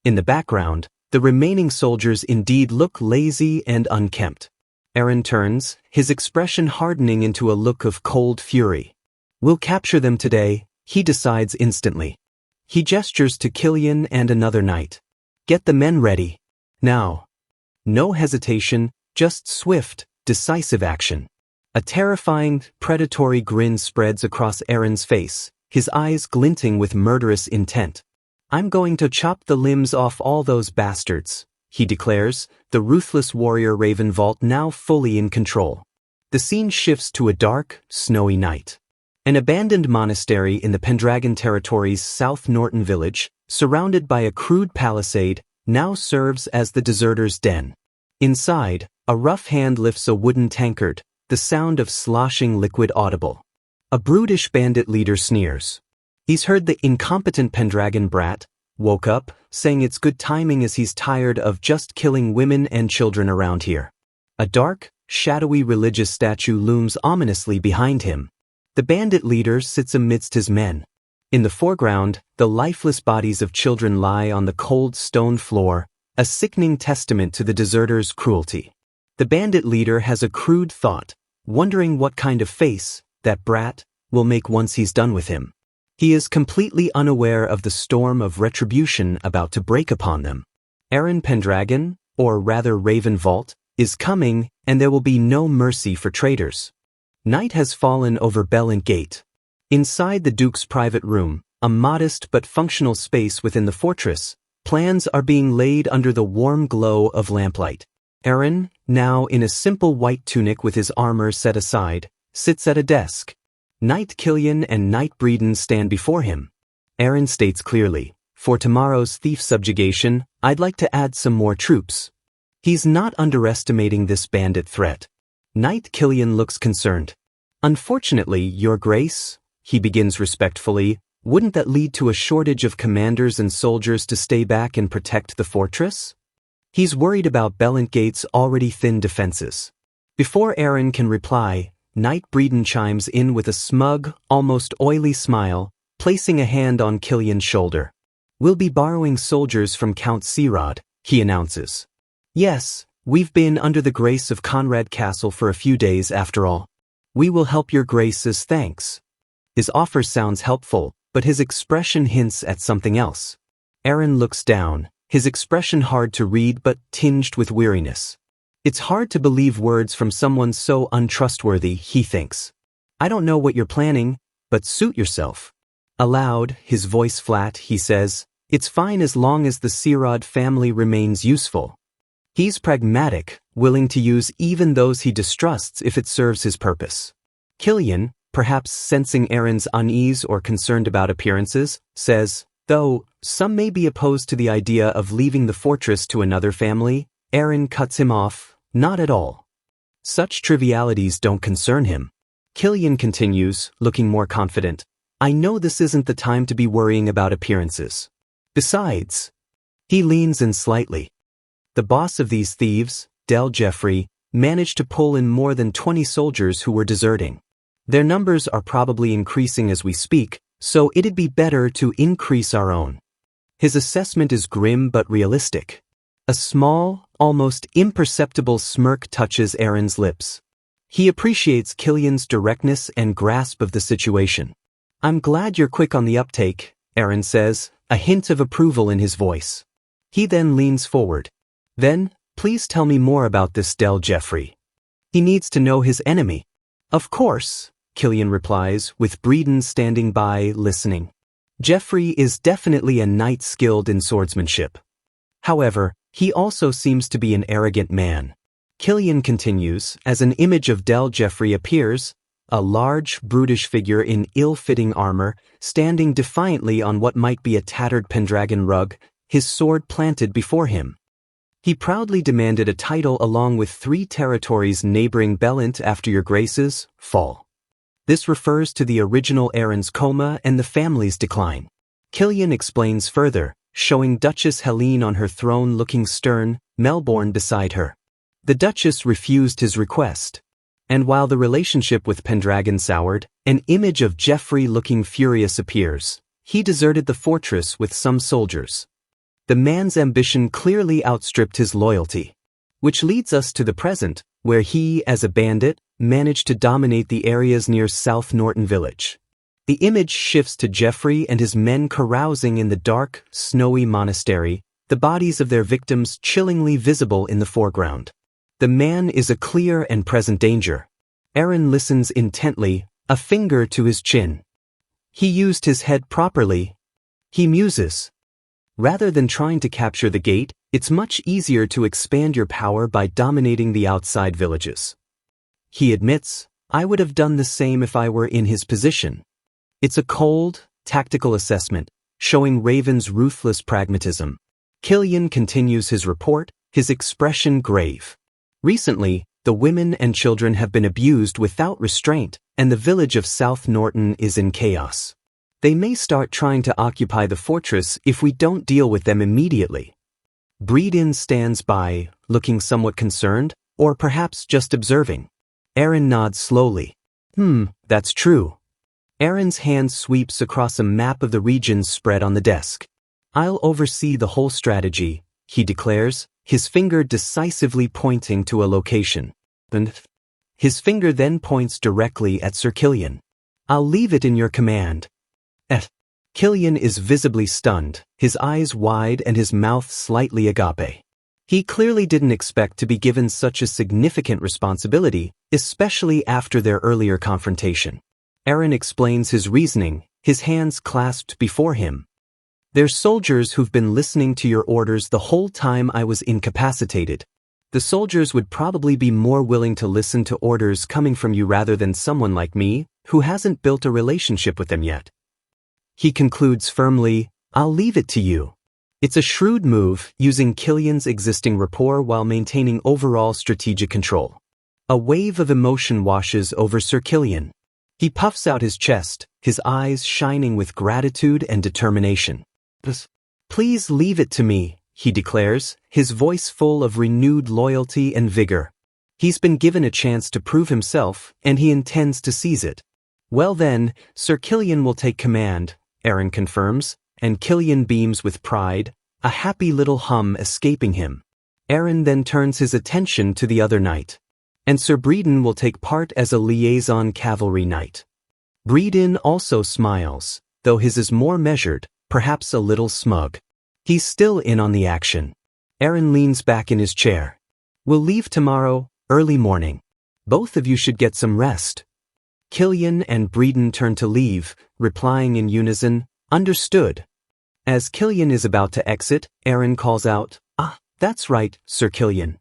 In the background, the remaining soldiers indeed look lazy and unkempt. Eren turns, his expression hardening into a look of cold fury. "We'll capture them today," he decides instantly. He gestures to Killian and another knight. "Get the men ready. Now." No hesitation, just swift, decisive action. A terrifying, predatory grin spreads across Eren's face, his eyes glinting with murderous intent. "I'm going to chop the limbs off all those bastards," he declares, the ruthless warrior Ravenvault now fully in control. The scene shifts to a dark, snowy night. An abandoned monastery in the Pendragon territory's South Norton village, surrounded by a crude palisade, now serves as the deserters' den. Inside, a rough hand lifts a wooden tankard, the sound of sloshing liquid audible. A brutish bandit leader sneers. He's heard the incompetent Pendragon brat, woke up, saying it's good timing as he's tired of just killing women and children around here. A dark, shadowy religious statue looms ominously behind him. The bandit leader sits amidst his men. In the foreground, the lifeless bodies of children lie on the cold stone floor, a sickening testament to the deserters' cruelty. The bandit leader has a crude thought, wondering what kind of face that brat will make once he's done with him. He is completely unaware of the storm of retribution about to break upon them. Eren Pendragon, or rather Ravenvault, is coming, and there will be no mercy for traitors. Night has fallen over Belent Gate. Inside the Duke's private room, a modest but functional space within the fortress, plans are being laid under the warm glow of lamplight. Eren, now in a simple white tunic with his armor set aside, sits at a desk. Knight Killian and Knight Breeden stand before him. Eren states clearly, "For tomorrow's thief subjugation, I'd like to add some more troops." He's not underestimating this bandit threat. Knight Killian looks concerned. "Unfortunately, Your Grace," he begins respectfully, Wouldn't that lead to a shortage of commanders and soldiers to stay back and protect the fortress? He's worried about Bellentgate's already thin defenses. Before Aaron can reply, Knight Breeden chimes in with a smug, almost oily smile, placing a hand on Killian's shoulder. "We'll be borrowing soldiers from Count Sirod," he announces. "Yes, we've been under the grace of Conrad Castle for a few days after all. We will help your grace as thanks." His offer sounds helpful, but his expression hints at something else. Aaron looks down, his expression hard to read but tinged with weariness. It's hard to believe words from someone so untrustworthy, he thinks. "I don't know what you're planning, but suit yourself." Aloud, his voice flat, he says, "It's fine as long as the Sirod family remains useful." He's pragmatic, willing to use even those he distrusts if it serves his purpose. Killian, perhaps sensing Aaron's unease or concerned about appearances, says, "Though some may be opposed to the idea of leaving the fortress to another family," Aaron cuts him off, "Not at all. Such trivialities don't concern him." Killian continues, looking more confident, "I know this isn't the time to be worrying about appearances. Besides," he leans in slightly, "the boss of these thieves, Del Jeffrey, managed to pull in more than 20 soldiers who were deserting. Their numbers are probably increasing as we speak, so it'd be better to increase our own." His assessment is grim but realistic. A small, almost imperceptible smirk touches Aaron's lips. He appreciates Killian's directness and grasp of the situation. "I'm glad you're quick on the uptake," Aaron says, a hint of approval in his voice. He then leans forward. "Then, please tell me more about this Del Jeffrey. He needs to know his enemy." "Of course," Killian replies, with Breeden standing by, listening. "Jeffrey is definitely a knight skilled in swordsmanship. However, he also seems to be an arrogant man." Killian continues, as an image of Del Jeffrey appears, a large, brutish figure in ill-fitting armor, standing defiantly on what might be a tattered Pendragon rug, his sword planted before him. He proudly demanded a title along with 3 territories neighboring Bellent after your grace's fall. This refers to the original Aaron's coma and the family's decline. Killian explains further, showing Duchess Helene on her throne looking stern, Melbourne beside her. The Duchess refused his request. And while the relationship with Pendragon soured, an image of Jeffrey looking furious appears. He deserted the fortress with some soldiers. The man's ambition clearly outstripped his loyalty. Which leads us to the present, where he, as a bandit, managed to dominate the areas near South Norton Village. The image shifts to Jeffrey and his men carousing in the dark, snowy monastery, the bodies of their victims chillingly visible in the foreground. The man is a clear and present danger. Aaron listens intently, a finger to his chin. He used his head properly. He muses. Rather than trying to capture the gate, it's much easier to expand your power by dominating the outside villages. He admits, "I would have done the same if I were in his position." It's a cold, tactical assessment, showing Raven's ruthless pragmatism. Killian continues his report, his expression grave. "Recently, the women and children have been abused without restraint, and the village of South Norton is in chaos. They may start trying to occupy the fortress if we don't deal with them immediately." Breeden stands by, looking somewhat concerned, or perhaps just observing. Aaron nods slowly. That's true." Aaron's hand sweeps across a map of the regions spread on the desk. "I'll oversee the whole strategy," he declares, his finger decisively pointing to a location. His finger then points directly at Sir Killian. "I'll leave it in your command." Killian is visibly stunned, his eyes wide and his mouth slightly agape. He clearly didn't expect to be given such a significant responsibility, especially after their earlier confrontation. Aaron explains his reasoning, his hands clasped before him. "They're soldiers who've been listening to your orders the whole time I was incapacitated. The soldiers would probably be more willing to listen to orders coming from you rather than someone like me, who hasn't built a relationship with them yet." He concludes firmly, "I'll leave it to you." It's a shrewd move, using Killian's existing rapport while maintaining overall strategic control. A wave of emotion washes over Sir Killian. He puffs out his chest, his eyes shining with gratitude and determination. Please leave it to me, he declares, his voice full of renewed loyalty and vigor. He's been given a chance to prove himself, and he intends to seize it. Well then, Sir Killian will take command, Eren confirms, and Killian beams with pride, a happy little hum escaping him. Eren then turns his attention to the other knight. And Sir Breeden will take part as a liaison cavalry knight. Breeden also smiles, though his is more measured, perhaps a little smug. He's still in on the action. Eren leans back in his chair. We'll leave tomorrow, early morning. Both of you should get some rest. Killian and Breeden turn to leave, replying in unison, understood. As Killian is about to exit, Eren calls out, "Ah, that's right, Sir Killian."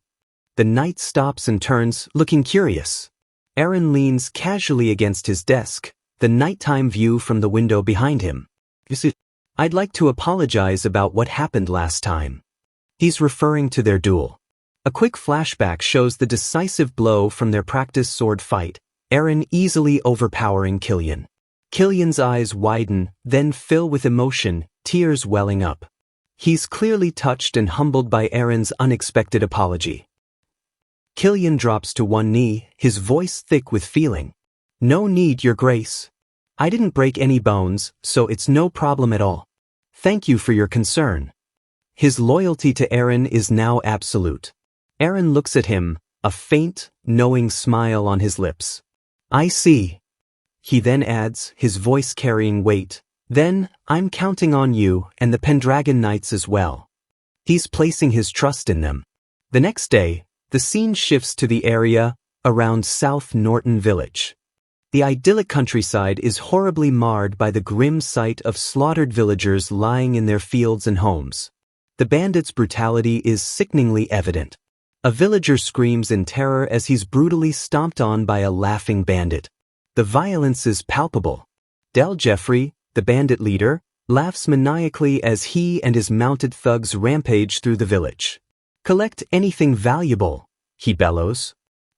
The knight stops and turns, looking curious. Eren leans casually against his desk, the nighttime view from the window behind him. I'd like to apologize about what happened last time. He's referring to their duel. A quick flashback shows the decisive blow from their practice sword fight, Eren easily overpowering Killian. Killian's eyes widen, then fill with emotion, tears welling up. He's clearly touched and humbled by Eren's unexpected apology. Killian drops to one knee, his voice thick with feeling. No need, Your Grace. I didn't break any bones, so it's no problem at all. Thank you for your concern. His loyalty to Eren is now absolute. Eren looks at him, a faint, knowing smile on his lips. I see. He then adds, his voice carrying weight. Then, I'm counting on you and the Pendragon Knights as well. He's placing his trust in them. The next day, the scene shifts to the area around South Norton Village. The idyllic countryside is horribly marred by the grim sight of slaughtered villagers lying in their fields and homes. The bandits' brutality is sickeningly evident. A villager screams in terror as he's brutally stomped on by a laughing bandit. The violence is palpable. Del Jeffrey, the bandit leader, laughs maniacally as he and his mounted thugs rampage through the village. Collect anything valuable, he bellows.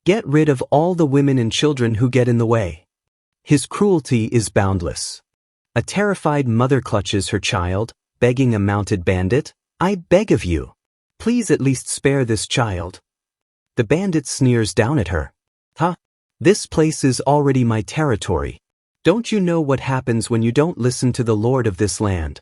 Get rid of all the women and children who get in the way. His cruelty is boundless. A terrified mother clutches her child, begging a mounted bandit, I beg of you. Please at least spare this child. The bandit sneers down at her. This place is already my territory. Don't you know what happens when you don't listen to the lord of this land?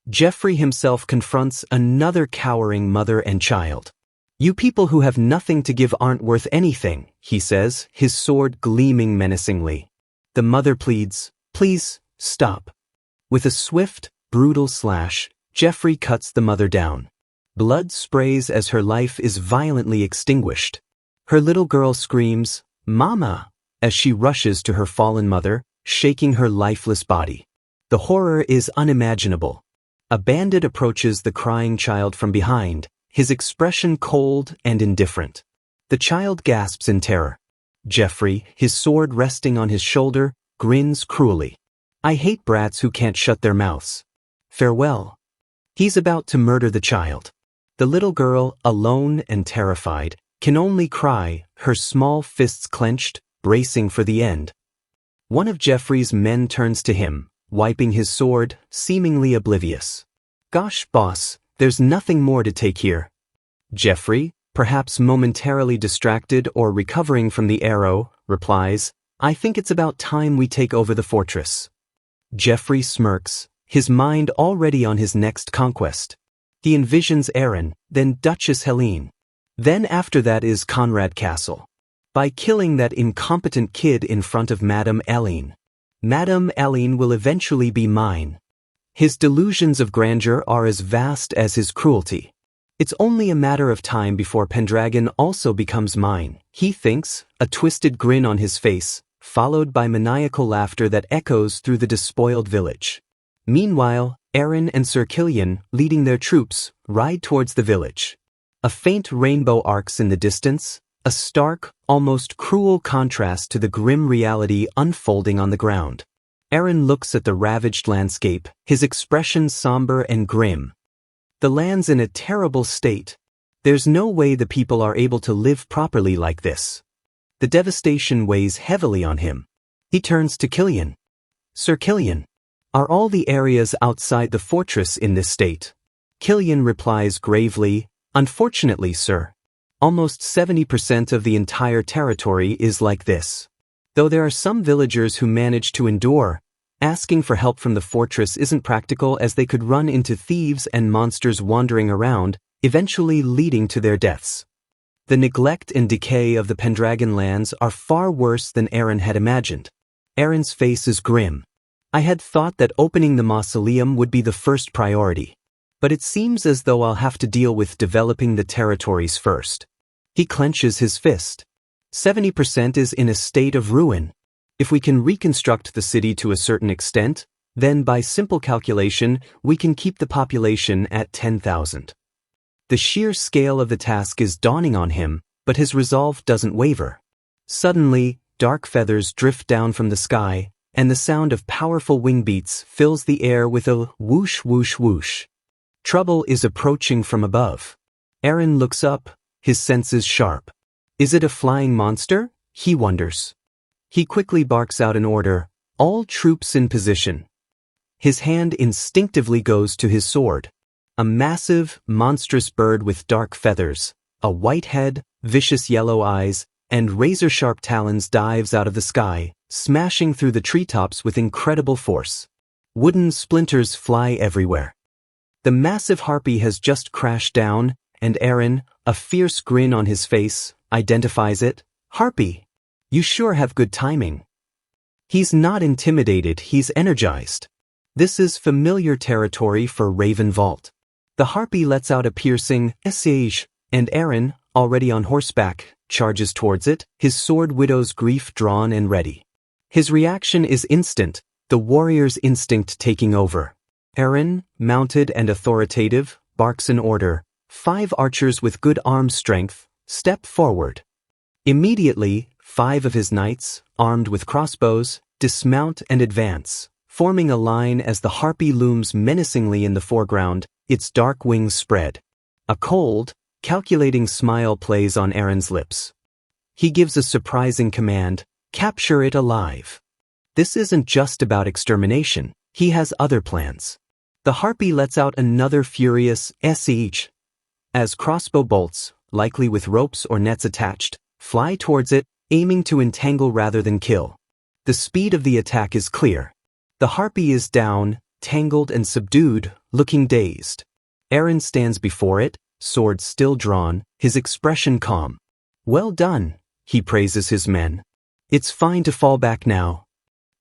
Jeffrey himself confronts another cowering mother and child. You people who have nothing to give aren't worth anything, he says, his sword gleaming menacingly. The mother pleads, please, stop. With a swift, brutal slash, Jeffrey cuts the mother down. Blood sprays as her life is violently extinguished. Her little girl screams, Mama, as she rushes to her fallen mother, shaking her lifeless body. The horror is unimaginable. A bandit approaches the crying child from behind, his expression cold and indifferent. The child gasps in terror. Jeffrey, his sword resting on his shoulder, grins cruelly. I hate brats who can't shut their mouths. Farewell. He's about to murder the child. The little girl, alone and terrified, can only cry, her small fists clenched, bracing for the end. One of Jeffrey's men turns to him, wiping his sword, seemingly oblivious. Gosh, boss, there's nothing more to take here. Jeffrey, perhaps momentarily distracted or recovering from the arrow, replies, I think it's about time we take over the fortress. Jeffrey smirks, his mind already on his next conquest. He envisions Eren, then Duchess Helene. Then after that is Conrad Castle. By killing that incompetent kid in front of Madame Helene. Madame Helene will eventually be mine. His delusions of grandeur are as vast as his cruelty. It's only a matter of time before Pendragon also becomes mine, he thinks, a twisted grin on his face, followed by maniacal laughter that echoes through the despoiled village. Meanwhile, Eren and Sir Killian, leading their troops, ride towards the village. A faint rainbow arcs in the distance, a stark, almost cruel contrast to the grim reality unfolding on the ground. Eren looks at the ravaged landscape, his expression somber and grim. The land's in a terrible state. There's no way the people are able to live properly like this. The devastation weighs heavily on him. He turns to Killian. Sir Killian, are all the areas outside the fortress in this state? Killian replies gravely, unfortunately, sir. Almost 70% of the entire territory is like this. Though there are some villagers who manage to endure, asking for help from the fortress isn't practical as they could run into thieves and monsters wandering around, eventually leading to their deaths. The neglect and decay of the Pendragon lands are far worse than Eren had imagined. Eren's face is grim. I had thought that opening the mausoleum would be the first priority, but it seems as though I'll have to deal with developing the territories first. He clenches his fist. 70% is in a state of ruin. If we can reconstruct the city to a certain extent, then by simple calculation, we can keep the population at 10,000. The sheer scale of the task is dawning on him, but his resolve doesn't waver. Suddenly, dark feathers drift down from the sky, and the sound of powerful wing beats fills the air with a whoosh whoosh whoosh. Trouble is approaching from above. Eren looks up, his senses sharp. Is it a flying monster? He wonders. He quickly barks out an order, all troops in position. His hand instinctively goes to his sword. A massive, monstrous bird with dark feathers, a white head, vicious yellow eyes, and razor-sharp talons dives out of the sky, smashing through the treetops with incredible force. Wooden splinters fly everywhere. The massive harpy has just crashed down, and Eren, a fierce grin on his face, identifies it. Harpy! You sure have good timing. He's not intimidated, he's energized. This is familiar territory for Raven Vault. The harpy lets out a piercing "Essage," and Eren, already on horseback, charges towards it, his sword Widow's Grief drawn and ready. His reaction is instant, the warrior's instinct taking over. Eren, mounted and authoritative, barks an order. 5 archers with good arm strength, step forward. Immediately, 5 of his knights, armed with crossbows, dismount and advance, forming a line as the harpy looms menacingly in the foreground, its dark wings spread. A cold, calculating smile plays on Eren's lips. He gives a surprising command, capture it alive. This isn't just about extermination, he has other plans. The harpy lets out another furious "sh" as crossbow bolts, likely with ropes or nets attached, fly towards it, aiming to entangle rather than kill. The speed of the attack is clear. The harpy is down, tangled and subdued, looking dazed. Eren stands before it, sword still drawn, his expression calm. Well done, he praises his men. It's fine to fall back now.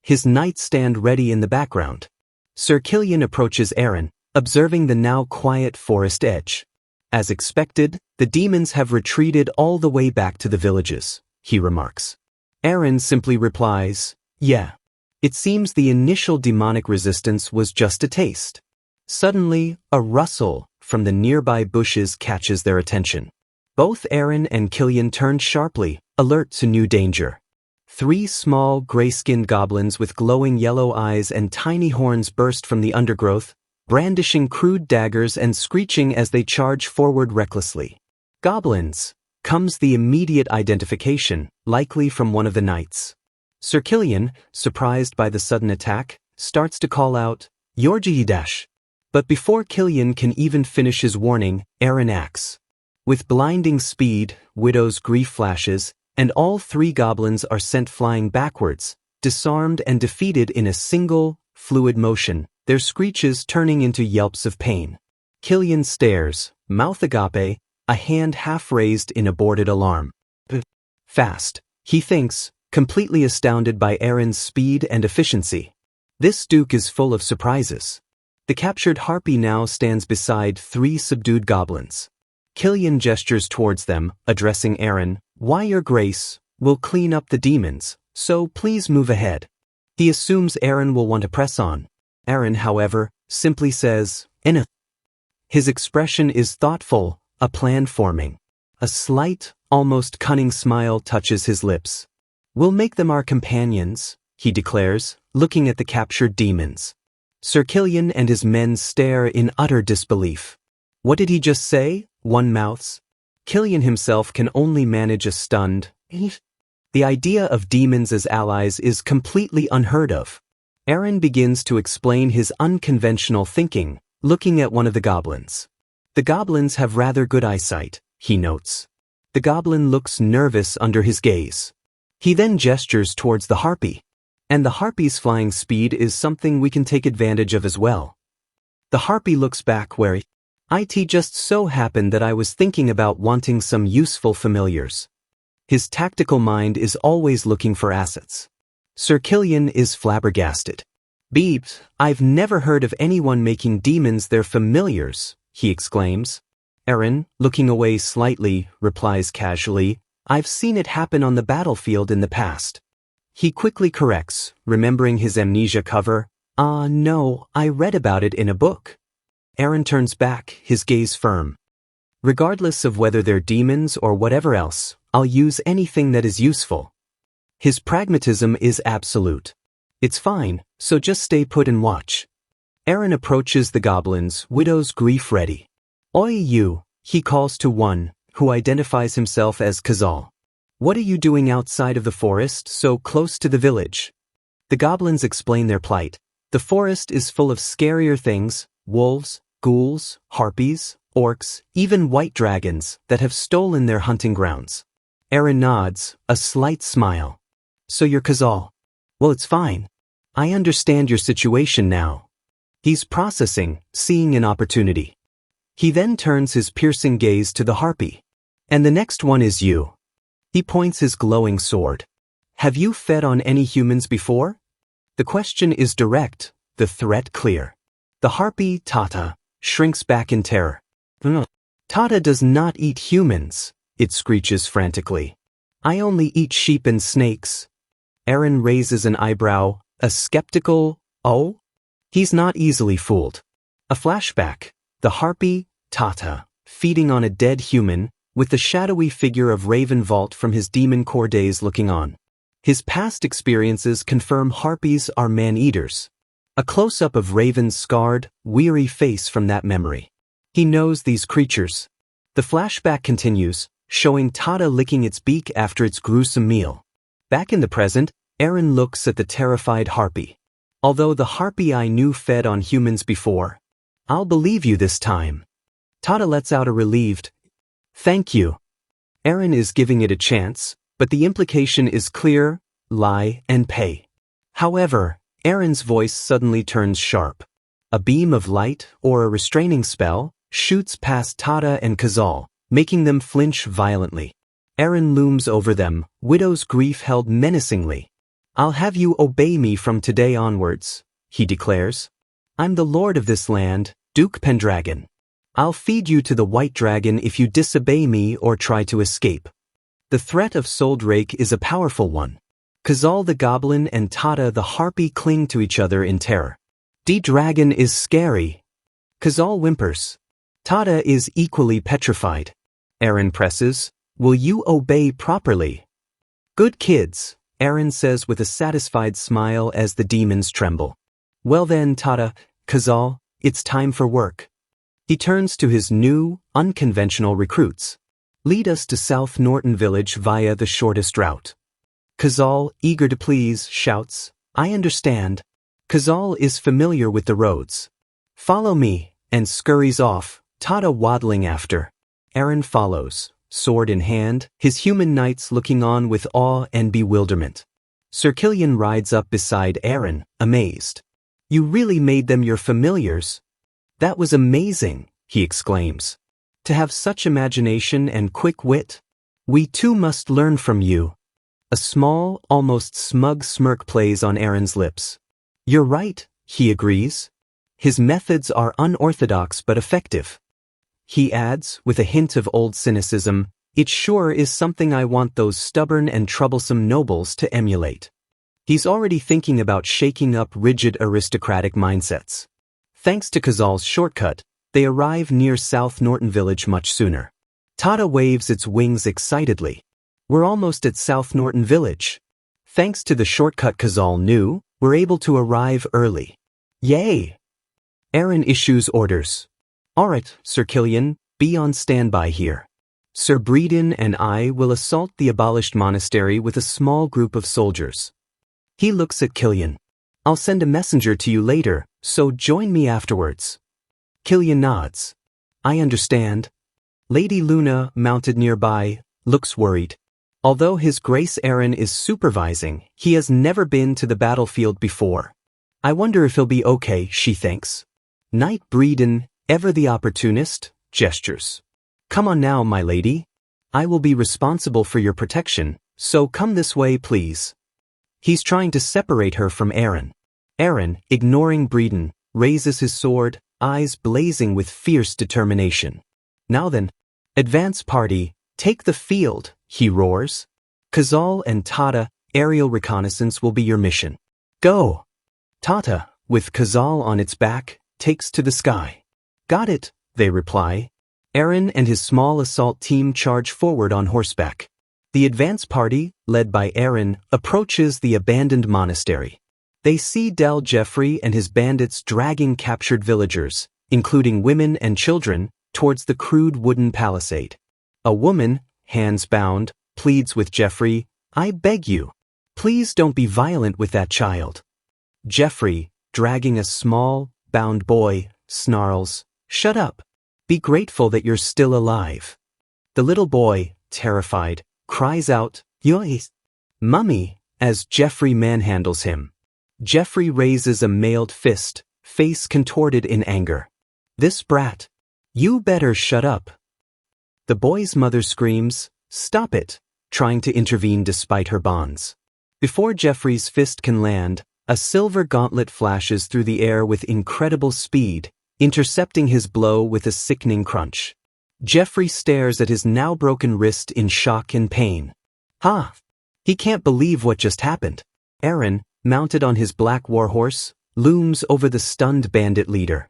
His knights stand ready in the background. Sir Killian approaches Eren, observing the now quiet forest edge. As expected, the demons have retreated all the way back to the villages, he remarks. Eren simply replies, yeah. It seems the initial demonic resistance was just a taste. Suddenly, a rustle from the nearby bushes catches their attention. Both Eren and Killian turn sharply, alert to new danger. 3 small, gray-skinned goblins with glowing yellow eyes and tiny horns burst from the undergrowth, brandishing crude daggers and screeching as they charge forward recklessly. Goblins, comes the immediate identification, likely from one of the knights. Sir Killian, surprised by the sudden attack, starts to call out, Yorjidash. But before Killian can even finish his warning, Eren acts. With blinding speed, Widow's Grief flashes, and all 3 goblins are sent flying backwards, disarmed and defeated in a single, fluid motion, their screeches turning into yelps of pain. Killian stares, mouth agape, a hand half raised in aborted alarm. Fast, he thinks, completely astounded by Eren's speed and efficiency. This Duke is full of surprises. The captured harpy now stands beside 3 subdued goblins. Killian gestures towards them, addressing Eren, Why, your grace, we'll clean up the demons, so please move ahead. He assumes Eren will want to press on. Eren, however, simply says, Enough. His expression is thoughtful, a plan forming. A slight, almost cunning smile touches his lips. We'll make them our companions, he declares, looking at the captured demons. Sir Killian and his men stare in utter disbelief. What did he just say? One mouths. Killian himself can only manage a stunned, The idea of demons as allies is completely unheard of. Aaron begins to explain his unconventional thinking, looking at one of the goblins. The goblins have rather good eyesight, he notes. The goblin looks nervous under his gaze. He then gestures towards the harpy. And the harpy's flying speed is something we can take advantage of as well. The harpy looks back wary. It just so happened that I was thinking about wanting some useful familiars. His tactical mind is always looking for assets. Sir Killian is flabbergasted. Beeps, I've never heard of anyone making demons their familiars, he exclaims. Aaron, looking away slightly, replies casually, I've seen it happen on the battlefield in the past. He quickly corrects, remembering his amnesia cover. No, I read about it in a book. Aaron turns back, his gaze firm. Regardless of whether they're demons or whatever else, I'll use anything that is useful. His pragmatism is absolute. It's fine, so just stay put and watch. Aaron approaches the goblins, widow's grief ready. Oi you, he calls to one, who identifies himself as Kazal. What are you doing outside of the forest, so close to the village? The goblins explain their plight. The forest is full of scarier things, wolves, ghouls, harpies, orcs, even white dragons that have stolen their hunting grounds. Aaron nods, a slight smile. So you're Kazal. Well, it's fine. I understand your situation now. He's processing, seeing an opportunity. He then turns his piercing gaze to the harpy. And the next one is you. He points his glowing sword. Have you fed on any humans before? The question is direct, the threat clear. The harpy, Tata, shrinks back in terror. Tata does not eat humans, it screeches frantically. I only eat sheep and snakes. Aaron raises an eyebrow, a skeptical, oh? He's not easily fooled. A flashback, the harpy, Tata, feeding on a dead human, with the shadowy figure of Raven Vault from his demon core days looking on. His past experiences confirm harpies are man-eaters. A close-up of Raven's scarred, weary face from that memory. He knows these creatures. The flashback continues, showing Tata licking its beak after its gruesome meal. Back in the present, Aaron looks at the terrified harpy. Although the harpy I knew fed on humans before, I'll believe you this time. Tata lets out a relieved, thank you. Aaron is giving it a chance, but the implication is clear, lie and pay. However, Aaron's voice suddenly turns sharp. A beam of light, or a restraining spell, shoots past Tata and Kazal, making them flinch violently. Aaron looms over them, widow's grief held menacingly. I'll have you obey me from today onwards, he declares. I'm the lord of this land, Duke Pendragon. I'll feed you to the white dragon if you disobey me or try to escape. The threat of Soul Drake is a powerful one. Kazal the goblin and Tata the harpy cling to each other in terror. D-Dragon is scary. Kazal whimpers. Tata is equally petrified. Aaron presses, will you obey properly? Good kids, Aaron says with a satisfied smile as the demons tremble. Well then, Tata, Kazal, it's time for work. He turns to his new, unconventional recruits. Lead us to South Norton Village via the shortest route. Kazal, eager to please, shouts, I understand. Kazal is familiar with the roads. Follow me, and scurries off, Tata waddling after. Aaron follows, sword in hand, his human knights looking on with awe and bewilderment. Sir Killian rides up beside Aaron, amazed. You really made them your familiars? That was amazing, he exclaims. To have such imagination and quick wit? We too must learn from you. A small, almost smug smirk plays on Aaron's lips. You're right, he agrees. His methods are unorthodox but effective. He adds, with a hint of old cynicism, it sure is something I want those stubborn and troublesome nobles to emulate. He's already thinking about shaking up rigid aristocratic mindsets. Thanks to Kazal's shortcut, they arrive near South Norton Village much sooner. Tata waves its wings excitedly. We're almost at South Norton Village. Thanks to the shortcut Kazal knew, we're able to arrive early. Yay! Aaron issues orders. Alright, Sir Killian, be on standby here. Sir Breeden and I will assault the abolished monastery with a small group of soldiers. He looks at Killian. I'll send a messenger to you later, so join me afterwards. Killian nods. I understand. Lady Luna, mounted nearby, looks worried. Although His Grace Eren is supervising, he has never been to the battlefield before. I wonder if he'll be okay, she thinks. Knight Breeden, ever the opportunist, gestures. Come on now, my lady. I will be responsible for your protection, so come this way, please. He's trying to separate her from Eren. Eren, ignoring Breeden, raises his sword, eyes blazing with fierce determination. Now then, advance party, take the field, he roars. Kazal and Tata, aerial reconnaissance will be your mission. Go! Tata, with Kazal on its back, takes to the sky. Got it, they reply. Eren and his small assault team charge forward on horseback. The advance party, led by Eren, approaches the abandoned monastery. They see Del Jeffrey and his bandits dragging captured villagers, including women and children, towards the crude wooden palisade. A woman, hands bound, pleads with Jeffrey, I beg you, please don't be violent with that child. Jeffrey, dragging a small, bound boy, snarls, shut up. Be grateful that you're still alive. The little boy, terrified, cries out, Yois, Mummy, as Jeffrey manhandles him. Jeffrey raises a mailed fist, face contorted in anger. This brat. You better shut up. The boy's mother screams, stop it, trying to intervene despite her bonds. Before Jeffrey's fist can land, a silver gauntlet flashes through the air with incredible speed, intercepting his blow with a sickening crunch. Jeffrey stares at his now broken wrist in shock and pain. He can't believe what just happened. Eren, mounted on his black warhorse, looms over the stunned bandit leader.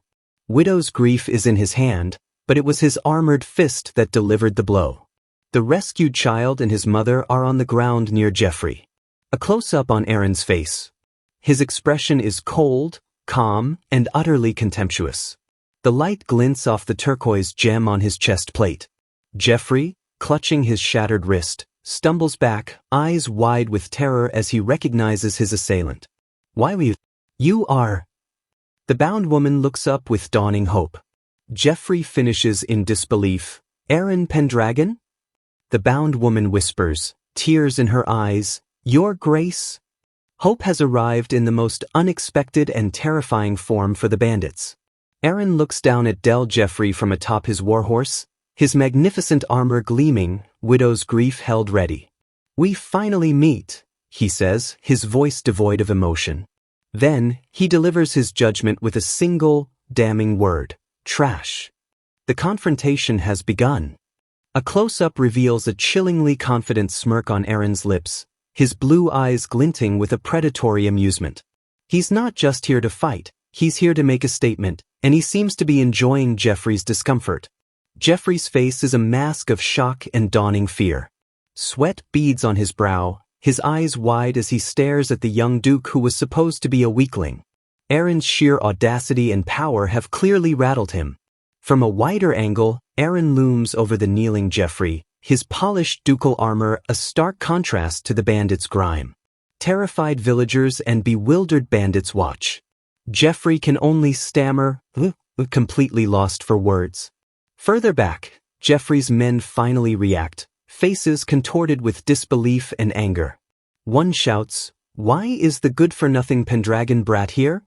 Widow's grief is in his hand, but it was his armored fist that delivered the blow. The rescued child and his mother are on the ground near Jeffrey. A close-up on Eren's face. His expression is cold, calm, and utterly contemptuous. The light glints off the turquoise gem on his chest plate. Jeffrey, clutching his shattered wrist, stumbles back, eyes wide with terror as he recognizes his assailant. Why were you? You are. The bound woman looks up with dawning hope. Jeffrey finishes in disbelief. Eren Pendragon? The bound woman whispers, tears in her eyes, Your Grace? Hope has arrived in the most unexpected and terrifying form for the bandits. Eren looks down at Del Jeffrey from atop his warhorse, his magnificent armor gleaming, Widow's grief held ready. We finally meet, he says, his voice devoid of emotion. Then, he delivers his judgment with a single, damning word, trash. The confrontation has begun. A close-up reveals a chillingly confident smirk on Eren's lips, his blue eyes glinting with a predatory amusement. He's not just here to fight, he's here to make a statement, and he seems to be enjoying Jeffrey's discomfort. Jeffrey's face is a mask of shock and dawning fear. Sweat beads on his brow, his eyes wide as he stares at the young duke who was supposed to be a weakling. Eren's sheer audacity and power have clearly rattled him. From a wider angle, Eren looms over the kneeling Jeffrey, his polished ducal armor a stark contrast to the bandits' grime. Terrified villagers and bewildered bandits watch. Jeffrey can only stammer, completely lost for words. Further back, Jeffrey's men finally react, faces contorted with disbelief and anger. One shouts, Why is the good-for-nothing Pendragon brat here?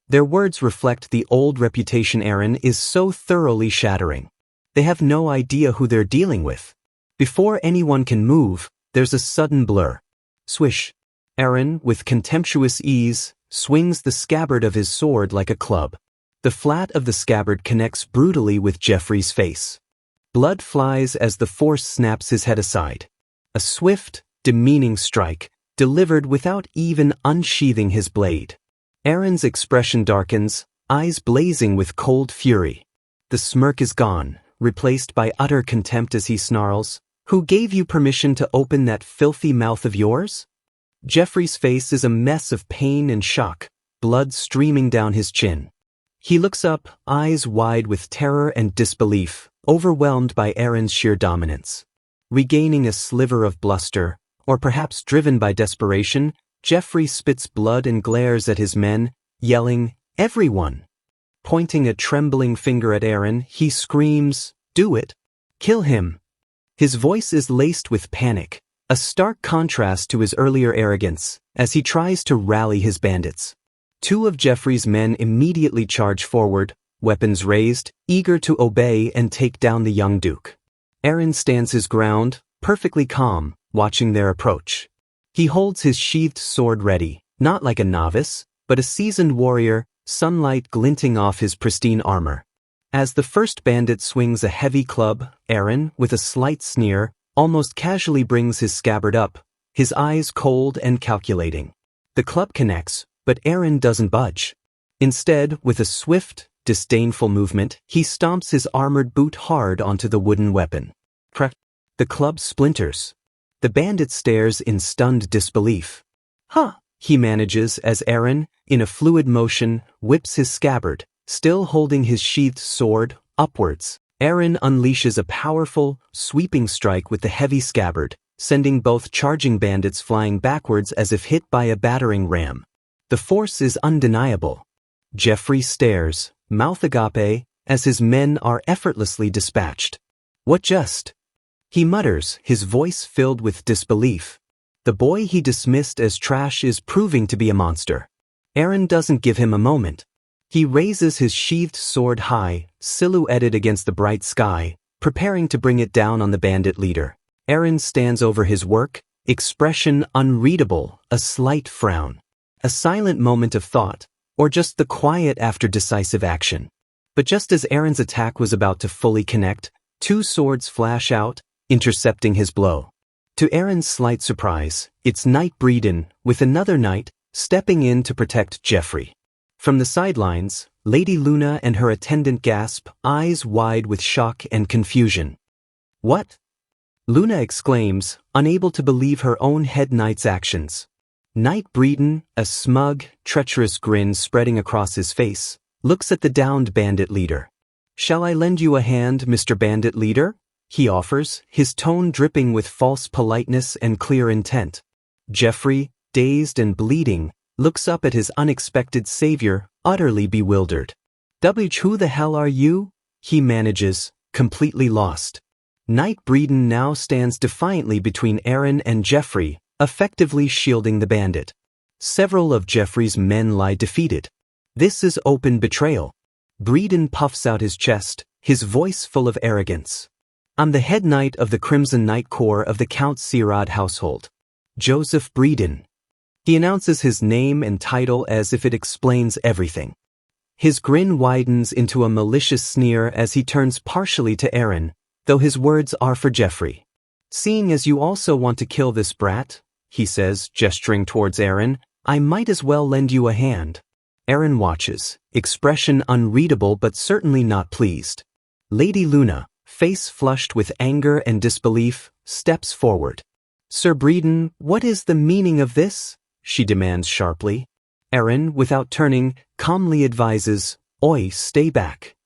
Their words reflect the old reputation Eren is so thoroughly shattering. They have no idea who they're dealing with. Before anyone can move, there's a sudden blur. Swish. Eren, with contemptuous ease, swings the scabbard of his sword like a club. The flat of the scabbard connects brutally with Jeffrey's face. Blood flies as the force snaps his head aside. A swift, demeaning strike, delivered without even unsheathing his blade. Eren's expression darkens, eyes blazing with cold fury. The smirk is gone, replaced by utter contempt as he snarls, Who gave you permission to open that filthy mouth of yours? Jeffrey's face is a mess of pain and shock, blood streaming down his chin. He looks up, eyes wide with terror and disbelief, overwhelmed by Eren's sheer dominance. Regaining a sliver of bluster, or perhaps driven by desperation, Jeffrey spits blood and glares at his men, yelling, "Everyone!" Pointing a trembling finger at Eren, he screams, "Do it! Kill him!" His voice is laced with panic, a stark contrast to his earlier arrogance, as he tries to rally his bandits. Two of Jeffrey's men immediately charge forward, weapons raised, eager to obey and take down the young duke. Eren stands his ground, perfectly calm, watching their approach. He holds his sheathed sword ready, not like a novice, but a seasoned warrior, sunlight glinting off his pristine armor. As the first bandit swings a heavy club, Eren, with a slight sneer, almost casually brings his scabbard up, his eyes cold and calculating. The club connects, but Eren doesn't budge. Instead, with a swift, disdainful movement, he stomps his armored boot hard onto the wooden weapon. Crack! The club splinters. The bandit stares in stunned disbelief. "Huh!" he manages as Eren, in a fluid motion, whips his scabbard, still holding his sheathed sword, upwards. Eren unleashes a powerful, sweeping strike with the heavy scabbard, sending both charging bandits flying backwards as if hit by a battering ram. The force is undeniable. Jeffrey stares, mouth agape, as his men are effortlessly dispatched. "What just?" he mutters, his voice filled with disbelief. The boy he dismissed as trash is proving to be a monster. Eren doesn't give him a moment. He raises his sheathed sword high, silhouetted against the bright sky, preparing to bring it down on the bandit leader. Eren stands over his work, expression unreadable, a slight frown. A silent moment of thought, or just the quiet after decisive action. But just as Eren's attack was about to fully connect, two swords flash out, intercepting his blow. To Eren's slight surprise, it's Knight Breeden, with another knight, stepping in to protect Jeffrey. From the sidelines, Lady Luna and her attendant gasp, eyes wide with shock and confusion. "What?" Luna exclaims, unable to believe her own head knight's actions. Knight Breeden, a smug, treacherous grin spreading across his face, looks at the downed bandit leader. "Shall I lend you a hand, Mr. Bandit Leader?" he offers, his tone dripping with false politeness and clear intent. Jeffrey, dazed and bleeding, looks up at his unexpected savior, utterly bewildered. "Who the hell are you?" he manages, completely lost. Knight Breeden now stands defiantly between Eren and Jeffrey, effectively shielding the bandit. Several of Jeffrey's men lie defeated. This is open betrayal. Breeden puffs out his chest, his voice full of arrogance. "I'm the head knight of the Crimson Knight Corps of the Count Sirad household. Joseph Breeden." He announces his name and title as if it explains everything. His grin widens into a malicious sneer as he turns partially to Eren, though his words are for Jeffrey. "Seeing as you also want to kill this brat," he says, gesturing towards Eren, "I might as well lend you a hand." Eren watches, expression unreadable but certainly not pleased. Lady Luna, face flushed with anger and disbelief, steps forward. "Sir Breeden, what is the meaning of this?" she demands sharply. Eren, without turning, calmly advises, "Oi, stay back."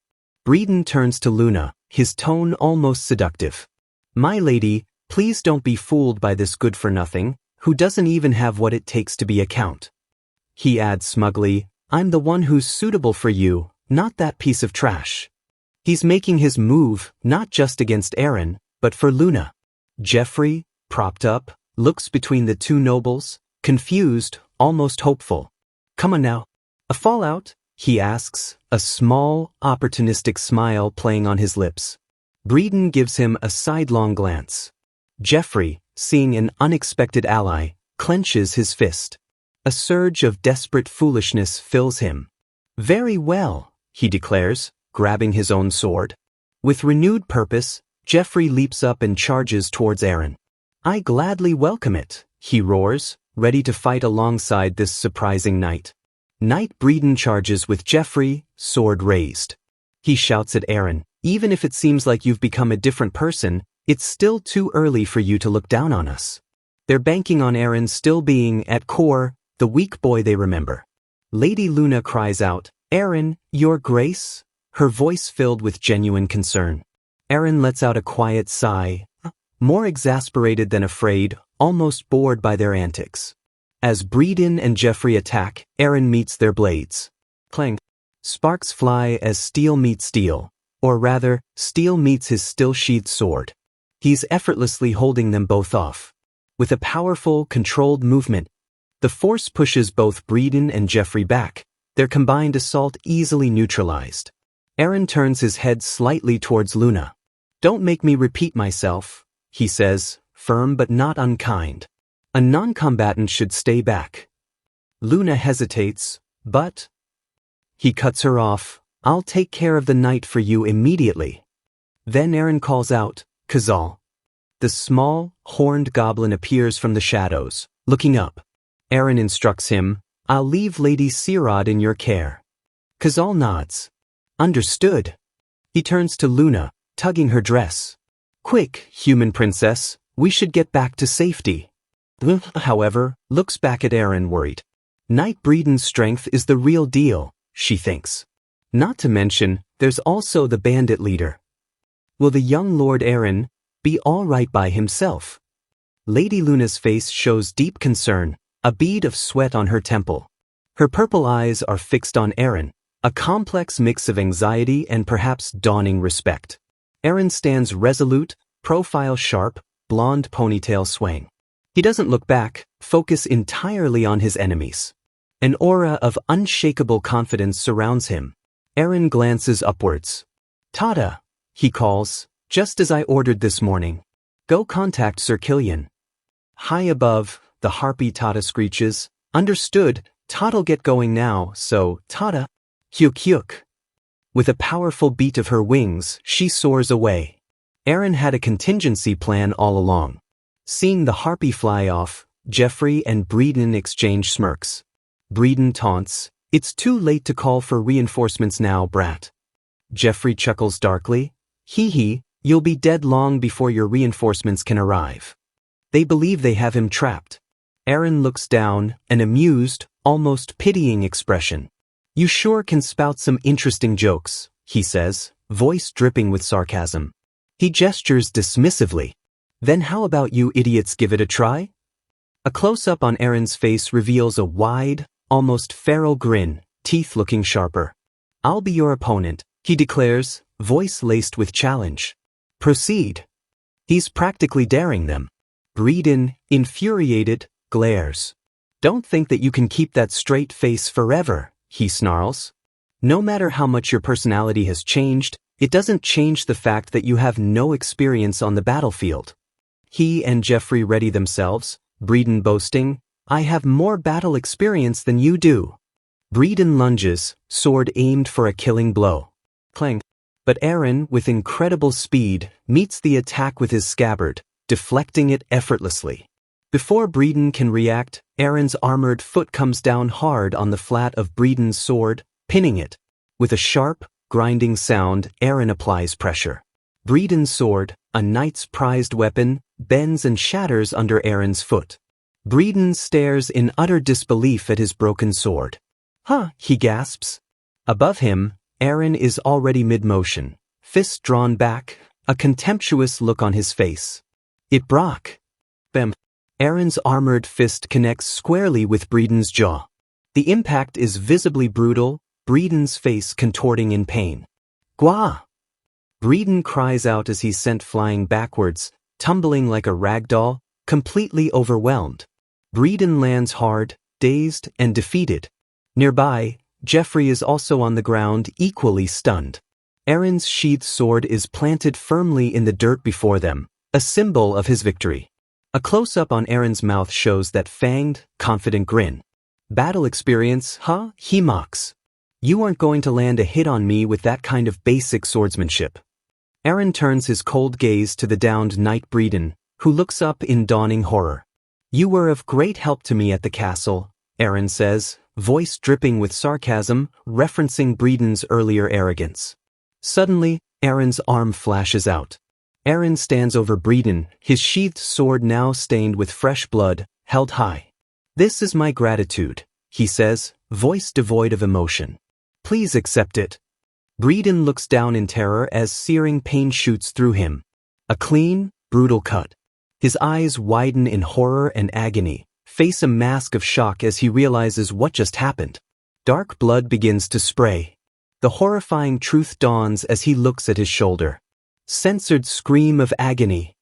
Breeden turns to Luna, his tone almost seductive. "My lady, please don't be fooled by this good-for-nothing, who doesn't even have what it takes to be a count." He adds smugly, "I'm the one who's suitable for you, not that piece of trash." He's making his move, not just against Eren, but for Luna. Jeffrey, propped up, looks between the two nobles, confused, almost hopeful. "Come on now. A fallout?" he asks, a small, opportunistic smile playing on his lips. Breeden gives him a sidelong glance. Jeffrey, seeing an unexpected ally, clenches his fist. A surge of desperate foolishness fills him. "Very well," he declares, grabbing his own sword. With renewed purpose, Jeffrey leaps up and charges towards Eren. "I gladly welcome it," he roars, ready to fight alongside this surprising knight. Knight Breeden charges with Jeffrey, sword raised. He shouts at Eren, "Even if it seems like you've become a different person, it's still too early for you to look down on us." They're banking on Eren still being, at core, the weak boy they remember. Lady Luna cries out, "Eren, your grace?" her voice filled with genuine concern. Eren lets out a quiet sigh, more exasperated than afraid, almost bored by their antics. As Breeden and Jeffrey attack, Eren meets their blades. Clang. Sparks fly as steel meets steel, or rather, steel meets his still-sheathed sword. He's effortlessly holding them both off. With a powerful, controlled movement, the force pushes both Breeden and Jeffrey back, their combined assault easily neutralized. Eren turns his head slightly towards Luna. "Don't make me repeat myself," he says, firm but not unkind. "A non-combatant should stay back." Luna hesitates, but... He cuts her off. "I'll take care of the night for you immediately." Then Eren calls out, "Khazal." The small, horned goblin appears from the shadows, looking up. Eren instructs him, "I'll leave Lady Sirad in your care." Khazal nods. "Understood." He turns to Luna, tugging her dress. "Quick, human princess, we should get back to safety." Luna, however, looks back at Eren worried. Night Breeden's strength is the real deal, she thinks. Not to mention, there's also the bandit leader. Will the young Lord Eren be all right by himself? Lady Luna's face shows deep concern, a bead of sweat on her temple. Her purple eyes are fixed on Eren, a complex mix of anxiety and perhaps dawning respect. Eren stands resolute, profile sharp, blonde ponytail swaying. He doesn't look back, focus entirely on his enemies. An aura of unshakable confidence surrounds him. Eren glances upwards. "Tada," he calls, "just as I ordered this morning. Go contact Sir Killian." High above, the harpy Tada screeches, "Understood, Tada'll get going now, so, Tada." Hyuk hyuk. With a powerful beat of her wings, she soars away. Eren had a contingency plan all along. Seeing the harpy fly off, Jeffrey and Breeden exchange smirks. Breeden taunts, "It's too late to call for reinforcements now, brat." Jeffrey chuckles darkly, "Hee hee, you'll be dead long before your reinforcements can arrive." They believe they have him trapped. Eren looks down, an amused, almost pitying expression. "You sure can spout some interesting jokes," he says, voice dripping with sarcasm. He gestures dismissively. "Then how about you idiots give it a try?" A close-up on Eren's face reveals a wide, almost feral grin, teeth looking sharper. "I'll be your opponent," he declares, voice laced with challenge. "Proceed." He's practically daring them. Breeden, infuriated, glares. "Don't think that you can keep that straight face forever," he snarls. "No matter how much your personality has changed, it doesn't change the fact that you have no experience on the battlefield." He and Jeffrey ready themselves, Breeden boasting, "I have more battle experience than you do." Breeden lunges, sword aimed for a killing blow. Clang. But Eren, with incredible speed, meets the attack with his scabbard, deflecting it effortlessly. Before Breeden can react, Eren's armored foot comes down hard on the flat of Breeden's sword, pinning it. With a sharp, grinding sound, Eren applies pressure. Breeden's sword, a knight's prized weapon, bends and shatters under Eren's foot. Breeden stares in utter disbelief at his broken sword. "Huh," he gasps. Above him, Eren is already mid-motion, fist drawn back, a contemptuous look on his face. "It broke." Bam. Eren's armored fist connects squarely with Breeden's jaw. The impact is visibly brutal, Breeden's face contorting in pain. "Gwa!" Breeden cries out as he's sent flying backwards, tumbling like a rag doll, completely overwhelmed. Breeden lands hard, dazed, and defeated. Nearby, Jeffrey is also on the ground, equally stunned. Eren's sheathed sword is planted firmly in the dirt before them, a symbol of his victory. A close-up on Eren's mouth shows that fanged, confident grin. "Battle experience, huh?" he mocks. "You aren't going to land a hit on me with that kind of basic swordsmanship." Eren turns his cold gaze to the downed knight Breeden, who looks up in dawning horror. "You were of great help to me at the castle," Eren says, voice dripping with sarcasm, referencing Breeden's earlier arrogance. Suddenly, Eren's arm flashes out. Eren stands over Breeden, his sheathed sword now stained with fresh blood, held high. "This is my gratitude," he says, voice devoid of emotion. "Please accept it." Breeden looks down in terror as searing pain shoots through him. A clean, brutal cut. His eyes widen in horror and agony, face a mask of shock as he realizes what just happened. Dark blood begins to spray. The horrifying truth dawns as he looks at his shoulder. Censored scream of agony.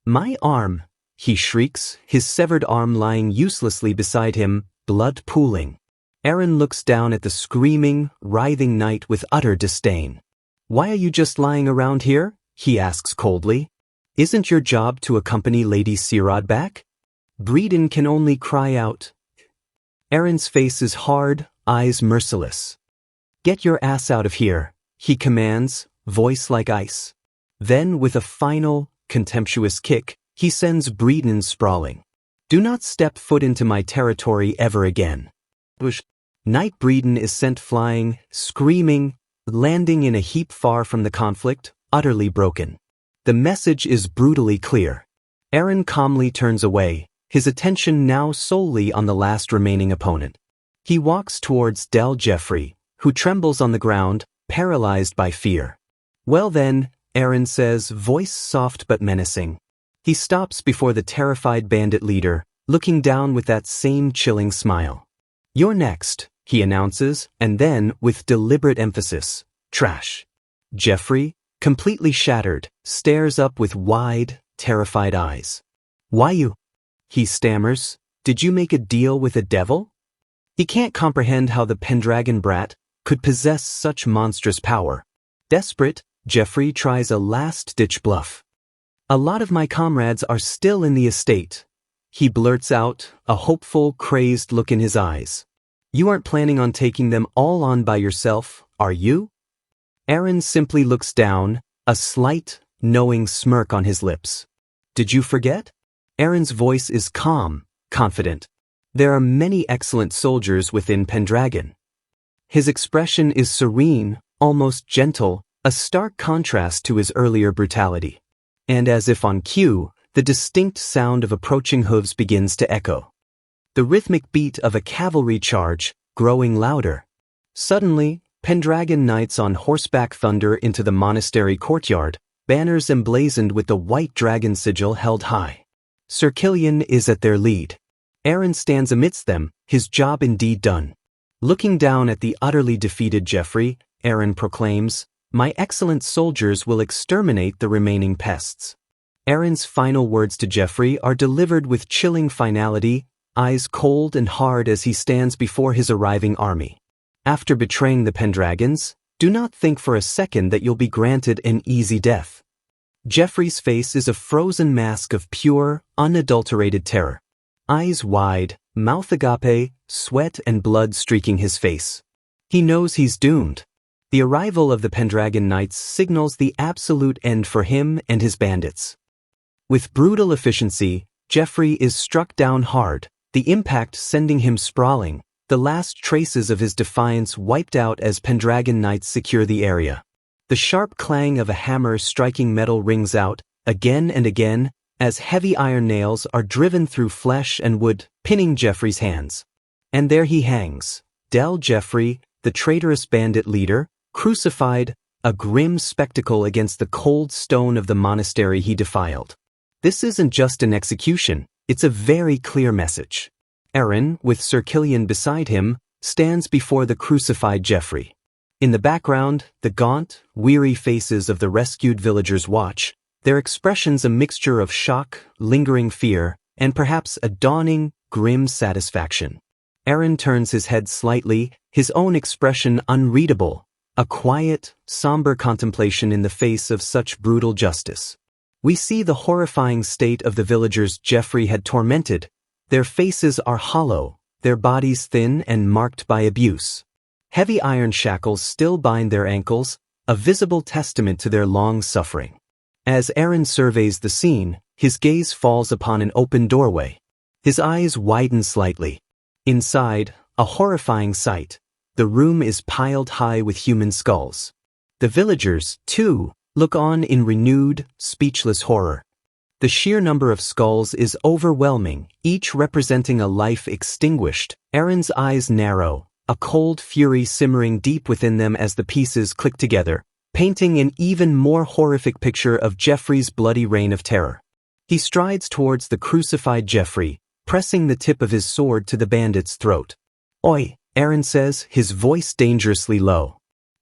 My arm, he shrieks, his severed arm lying uselessly beside him, blood pooling. Eren looks down at the screaming, writhing knight with utter disdain. Why are you just lying around here? He asks coldly. Isn't your job to accompany Lady Sirad back? Breeden can only cry out. Eren's face is hard, eyes merciless. Get your ass out of here, he commands, voice like ice. Then, with a final, contemptuous kick, he sends Breeden sprawling. Do not step foot into my territory ever again. Knight Breeden is sent flying, screaming, landing in a heap far from the conflict, utterly broken. The message is brutally clear. Eren calmly turns away, his attention now solely on the last remaining opponent. He walks towards Del Jeffrey, who trembles on the ground, paralyzed by fear. Well then, Eren says, voice soft but menacing. He stops before the terrified bandit leader, looking down with that same chilling smile. You're next, he announces, and then, with deliberate emphasis, trash. Jeffrey, completely shattered, stares up with wide, terrified eyes. Why you? He stammers. Did you make a deal with a devil? He can't comprehend how the Pendragon brat could possess such monstrous power. Desperate, Jeffrey tries a last-ditch bluff. A lot of my comrades are still in the estate. He blurts out, a hopeful, crazed look in his eyes. You aren't planning on taking them all on by yourself, are you? Eren simply looks down, a slight, knowing smirk on his lips. Did you forget? Eren's voice is calm, confident. There are many excellent soldiers within Pendragon. His expression is serene, almost gentle, a stark contrast to his earlier brutality. And as if on cue, the distinct sound of approaching hooves begins to echo. The rhythmic beat of a cavalry charge, growing louder. Suddenly, Pendragon knights on horseback thunder into the monastery courtyard, banners emblazoned with the white dragon sigil held high. Sir Killian is at their lead. Eren stands amidst them, his job indeed done. Looking down at the utterly defeated Jeffrey, Eren proclaims, My excellent soldiers will exterminate the remaining pests. Eren's final words to Jeffrey are delivered with chilling finality, eyes cold and hard as he stands before his arriving army. After betraying the Pendragons, do not think for a second that you'll be granted an easy death. Jeffrey's face is a frozen mask of pure, unadulterated terror. Eyes wide, mouth agape, sweat and blood streaking his face. He knows he's doomed. The arrival of the Pendragon Knights signals the absolute end for him and his bandits. With brutal efficiency, Jeffrey is struck down hard, the impact sending him sprawling, the last traces of his defiance wiped out as Pendragon Knights secure the area. The sharp clang of a hammer striking metal rings out, again and again, as heavy iron nails are driven through flesh and wood, pinning Jeffrey's hands. And there he hangs, Del Jeffrey, the traitorous bandit leader, crucified, a grim spectacle against the cold stone of the monastery he defiled. This isn't just an execution, it's a very clear message. Eren, with Sir Killian beside him, stands before the crucified Jeffrey. In the background, the gaunt, weary faces of the rescued villagers watch, their expressions a mixture of shock, lingering fear, and perhaps a dawning, grim satisfaction. Eren turns his head slightly, his own expression unreadable, a quiet, somber contemplation in the face of such brutal justice. We see the horrifying state of the villagers Jeffrey had tormented. Their faces are hollow, their bodies thin and marked by abuse. Heavy iron shackles still bind their ankles, a visible testament to their long suffering. As Eren surveys the scene, his gaze falls upon an open doorway. His eyes widen slightly. Inside, a horrifying sight. The room is piled high with human skulls. The villagers, too, look on in renewed, speechless horror. The sheer number of skulls is overwhelming, each representing a life extinguished. Eren's eyes narrow, a cold fury simmering deep within them as the pieces click together, painting an even more horrific picture of Jeffrey's bloody reign of terror. He strides towards the crucified Jeffrey, pressing the tip of his sword to the bandit's throat. "Oi," Eren says, his voice dangerously low.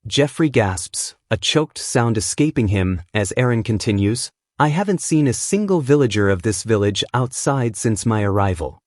Jeffrey gasps, a choked sound escaping him, as Eren continues, "I haven't seen a single villager of this village outside since my arrival."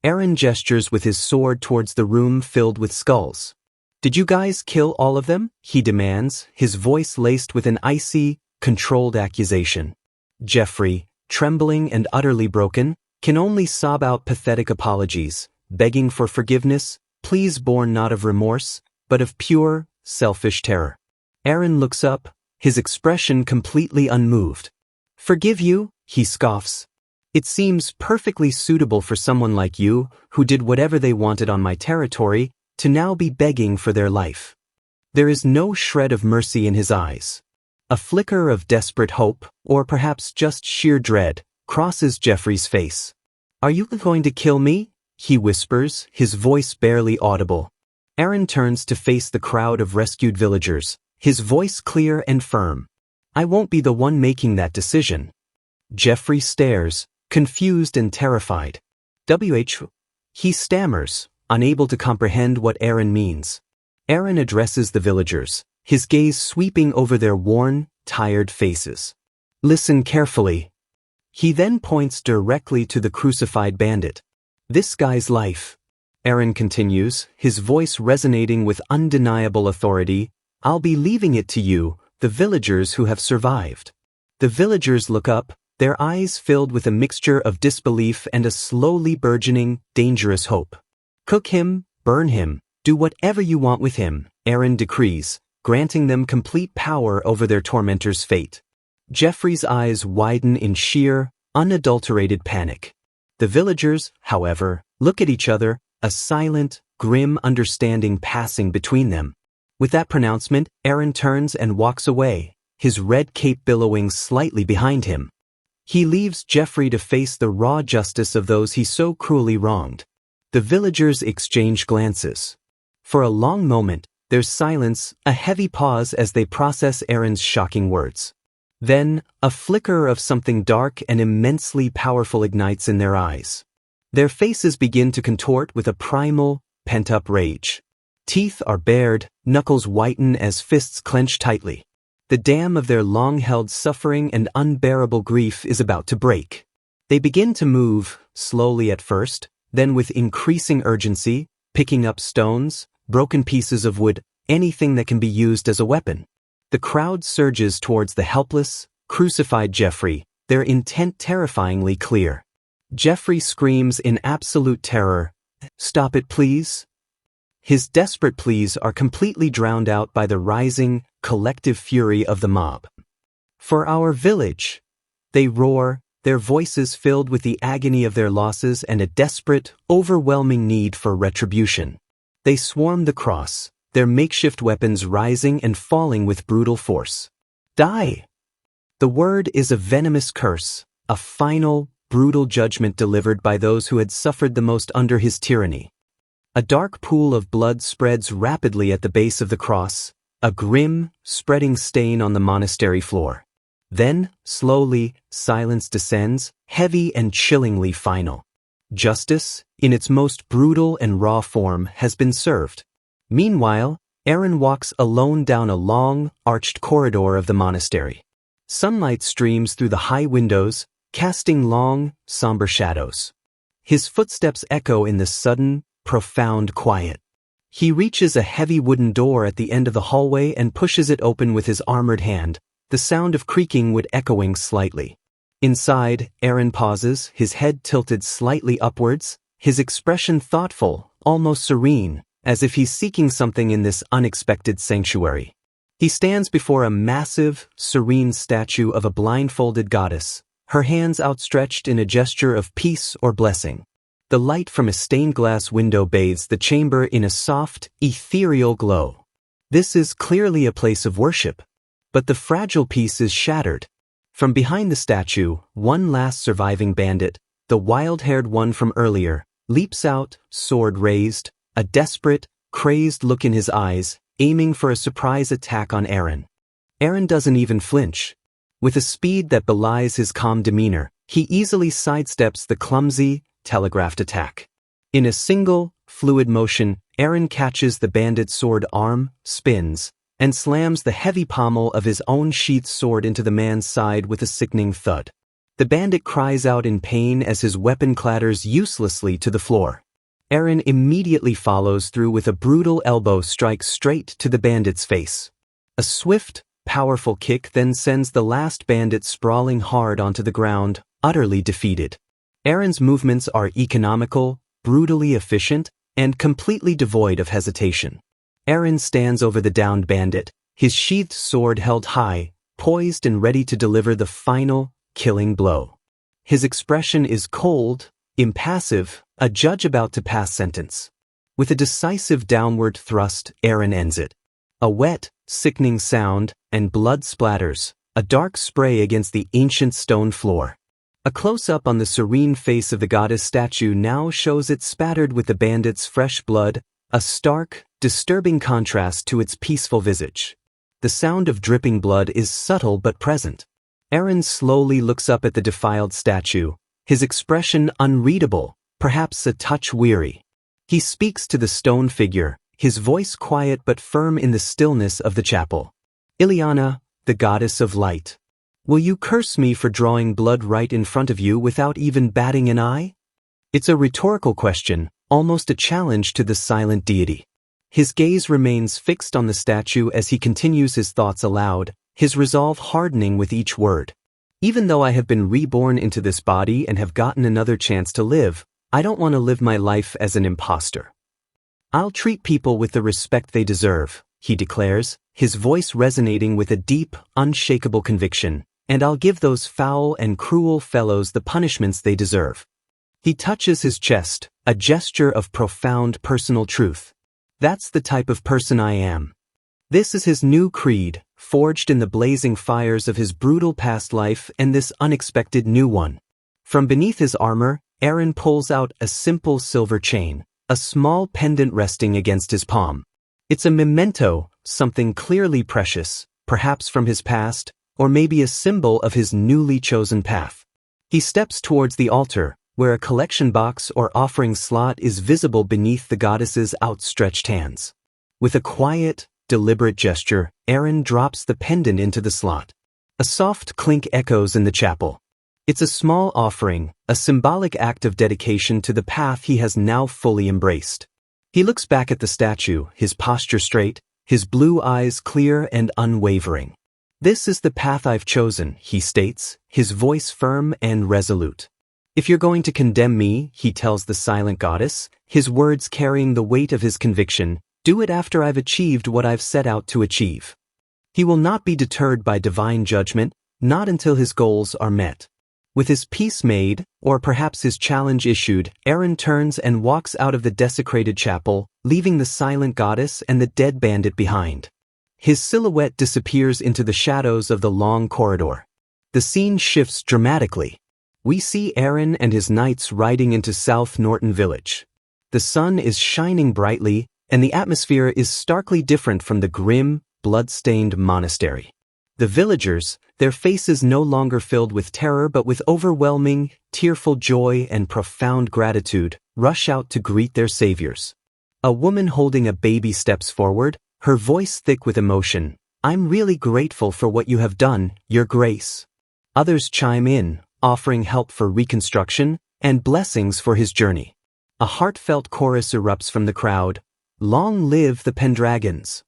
Eren gestures with his sword towards the room filled with skulls. "Did you guys kill all of them?" he demands, his voice laced with an icy, controlled accusation. Jeffrey, trembling and utterly broken, can only sob out pathetic apologies, begging for forgiveness, pleas born not of remorse, but of pure, selfish terror. Eren looks up, his expression completely unmoved. "Forgive you?" he scoffs. "It seems perfectly suitable for someone like you, who did whatever they wanted on my territory, to now be begging for their life." There is no shred of mercy in his eyes. A flicker of desperate hope, or perhaps just sheer dread, crosses Jeffrey's face. "Are you going to kill me?" he whispers, his voice barely audible. Eren turns to face the crowd of rescued villagers, his voice clear and firm. "I won't be the one making that decision." Jeffrey stares, confused and terrified. He stammers, unable to comprehend what Eren means. Eren addresses the villagers, his gaze sweeping over their worn, tired faces. "Listen carefully." He then points directly to the crucified bandit. "This guy's life," Eren continues, his voice resonating with undeniable authority, "I'll be leaving it to you, the villagers who have survived." The villagers look up, their eyes filled with a mixture of disbelief and a slowly burgeoning, dangerous hope. "Cook him, burn him, do whatever you want with him," Eren decrees, granting them complete power over their tormentor's fate. Jeffrey's eyes widen in sheer, unadulterated panic. The villagers, however, look at each other, a silent, grim understanding passing between them. With that pronouncement, Eren turns and walks away, his red cape billowing slightly behind him. He leaves Jeffrey to face the raw justice of those he so cruelly wronged. The villagers exchange glances. For a long moment, there's silence, a heavy pause as they process Eren's shocking words. Then, a flicker of something dark and immensely powerful ignites in their eyes. Their faces begin to contort with a primal, pent-up rage. Teeth are bared, knuckles whiten as fists clench tightly. The dam of their long-held suffering and unbearable grief is about to break. They begin to move, slowly at first, then with increasing urgency, picking up stones, broken pieces of wood, anything that can be used as a weapon. The crowd surges towards the helpless, crucified Jeffrey, their intent terrifyingly clear. Jeffrey screams in absolute terror, "Stop it, please." His desperate pleas are completely drowned out by the rising, collective fury of the mob. "For our village," they roar, their voices filled with the agony of their losses and a desperate, overwhelming need for retribution. They swarm the cross, their makeshift weapons rising and falling with brutal force. "Die!" The word is a venomous curse, a final, brutal judgment delivered by those who had suffered the most under his tyranny. A dark pool of blood spreads rapidly at the base of the cross, a grim, spreading stain on the monastery floor. Then, slowly, silence descends, heavy and chillingly final. Justice, in its most brutal and raw form, has been served. Meanwhile, Eren walks alone down a long, arched corridor of the monastery. Sunlight streams through the high windows, casting long, somber shadows. His footsteps echo in the sudden, profound quiet. He reaches a heavy wooden door at the end of the hallway and pushes it open with his armored hand, the sound of creaking wood echoing slightly. Inside, Eren pauses, his head tilted slightly upwards, his expression thoughtful, almost serene, as if he's seeking something in this unexpected sanctuary. He stands before a massive, serene statue of a blindfolded goddess, her hands outstretched in a gesture of peace or blessing. The light from a stained glass window bathes the chamber in a soft, ethereal glow. This is clearly a place of worship. But the fragile piece is shattered. From behind the statue, one last surviving bandit, the wild-haired one from earlier, leaps out, sword raised, a desperate, crazed look in his eyes, aiming for a surprise attack on Eren. Eren doesn't even flinch. With a speed that belies his calm demeanor, he easily sidesteps the clumsy, telegraphed attack. In a single, fluid motion, Eren catches the bandit's sword arm, spins, and slams the heavy pommel of his own sheathed sword into the man's side with a sickening thud. The bandit cries out in pain as his weapon clatters uselessly to the floor. Eren immediately follows through with a brutal elbow strike straight to the bandit's face. A swift, powerful kick then sends the last bandit sprawling hard onto the ground, utterly defeated. Eren's movements are economical, brutally efficient, and completely devoid of hesitation. Eren stands over the downed bandit, his sheathed sword held high, poised and ready to deliver the final, killing blow. His expression is cold, impassive, a judge about to pass sentence. With a decisive downward thrust, Eren ends it. A wet, sickening sound, and blood splatters, a dark spray against the ancient stone floor. A close-up on the serene face of the goddess statue now shows it spattered with the bandit's fresh blood, a stark, disturbing contrast to its peaceful visage. The sound of dripping blood is subtle but present. Eren slowly looks up at the defiled statue, his expression unreadable, perhaps a touch weary. He speaks to the stone figure, his voice quiet but firm in the stillness of the chapel. Ilyana, the goddess of light. Will you curse me for drawing blood right in front of you without even batting an eye? It's a rhetorical question, almost a challenge to the silent deity. His gaze remains fixed on the statue as he continues his thoughts aloud, his resolve hardening with each word. Even though I have been reborn into this body and have gotten another chance to live, I don't want to live my life as an imposter. I'll treat people with the respect they deserve, he declares, his voice resonating with a deep, unshakable conviction, and I'll give those foul and cruel fellows the punishments they deserve. He touches his chest, a gesture of profound personal truth. That's the type of person I am. This is his new creed, forged in the blazing fires of his brutal past life and this unexpected new one. From beneath his armor, Eren pulls out a simple silver chain, a small pendant resting against his palm. It's a memento, something clearly precious, perhaps from his past, or maybe a symbol of his newly chosen path. He steps towards the altar, where a collection box or offering slot is visible beneath the goddess's outstretched hands. With a quiet, deliberate gesture, Eren drops the pendant into the slot. A soft clink echoes in the chapel. It's a small offering, a symbolic act of dedication to the path he has now fully embraced. He looks back at the statue, his posture straight, his blue eyes clear and unwavering. This is the path I've chosen, he states, his voice firm and resolute. If you're going to condemn me, he tells the silent goddess, his words carrying the weight of his conviction, do it after I've achieved what I've set out to achieve. He will not be deterred by divine judgment, not until his goals are met. With his peace made, or perhaps his challenge issued, Eren turns and walks out of the desecrated chapel, leaving the silent goddess and the dead bandit behind. His silhouette disappears into the shadows of the long corridor. The scene shifts dramatically. We see Eren and his knights riding into South Norton Village. The sun is shining brightly, and the atmosphere is starkly different from the grim, blood-stained monastery. The villagers, their faces no longer filled with terror but with overwhelming, tearful joy and profound gratitude, rush out to greet their saviors. A woman holding a baby steps forward, her voice thick with emotion. I'm really grateful for what you have done, Your Grace. Others chime in, offering help for reconstruction and blessings for his journey. A heartfelt chorus erupts from the crowd. Long live the Pendragons!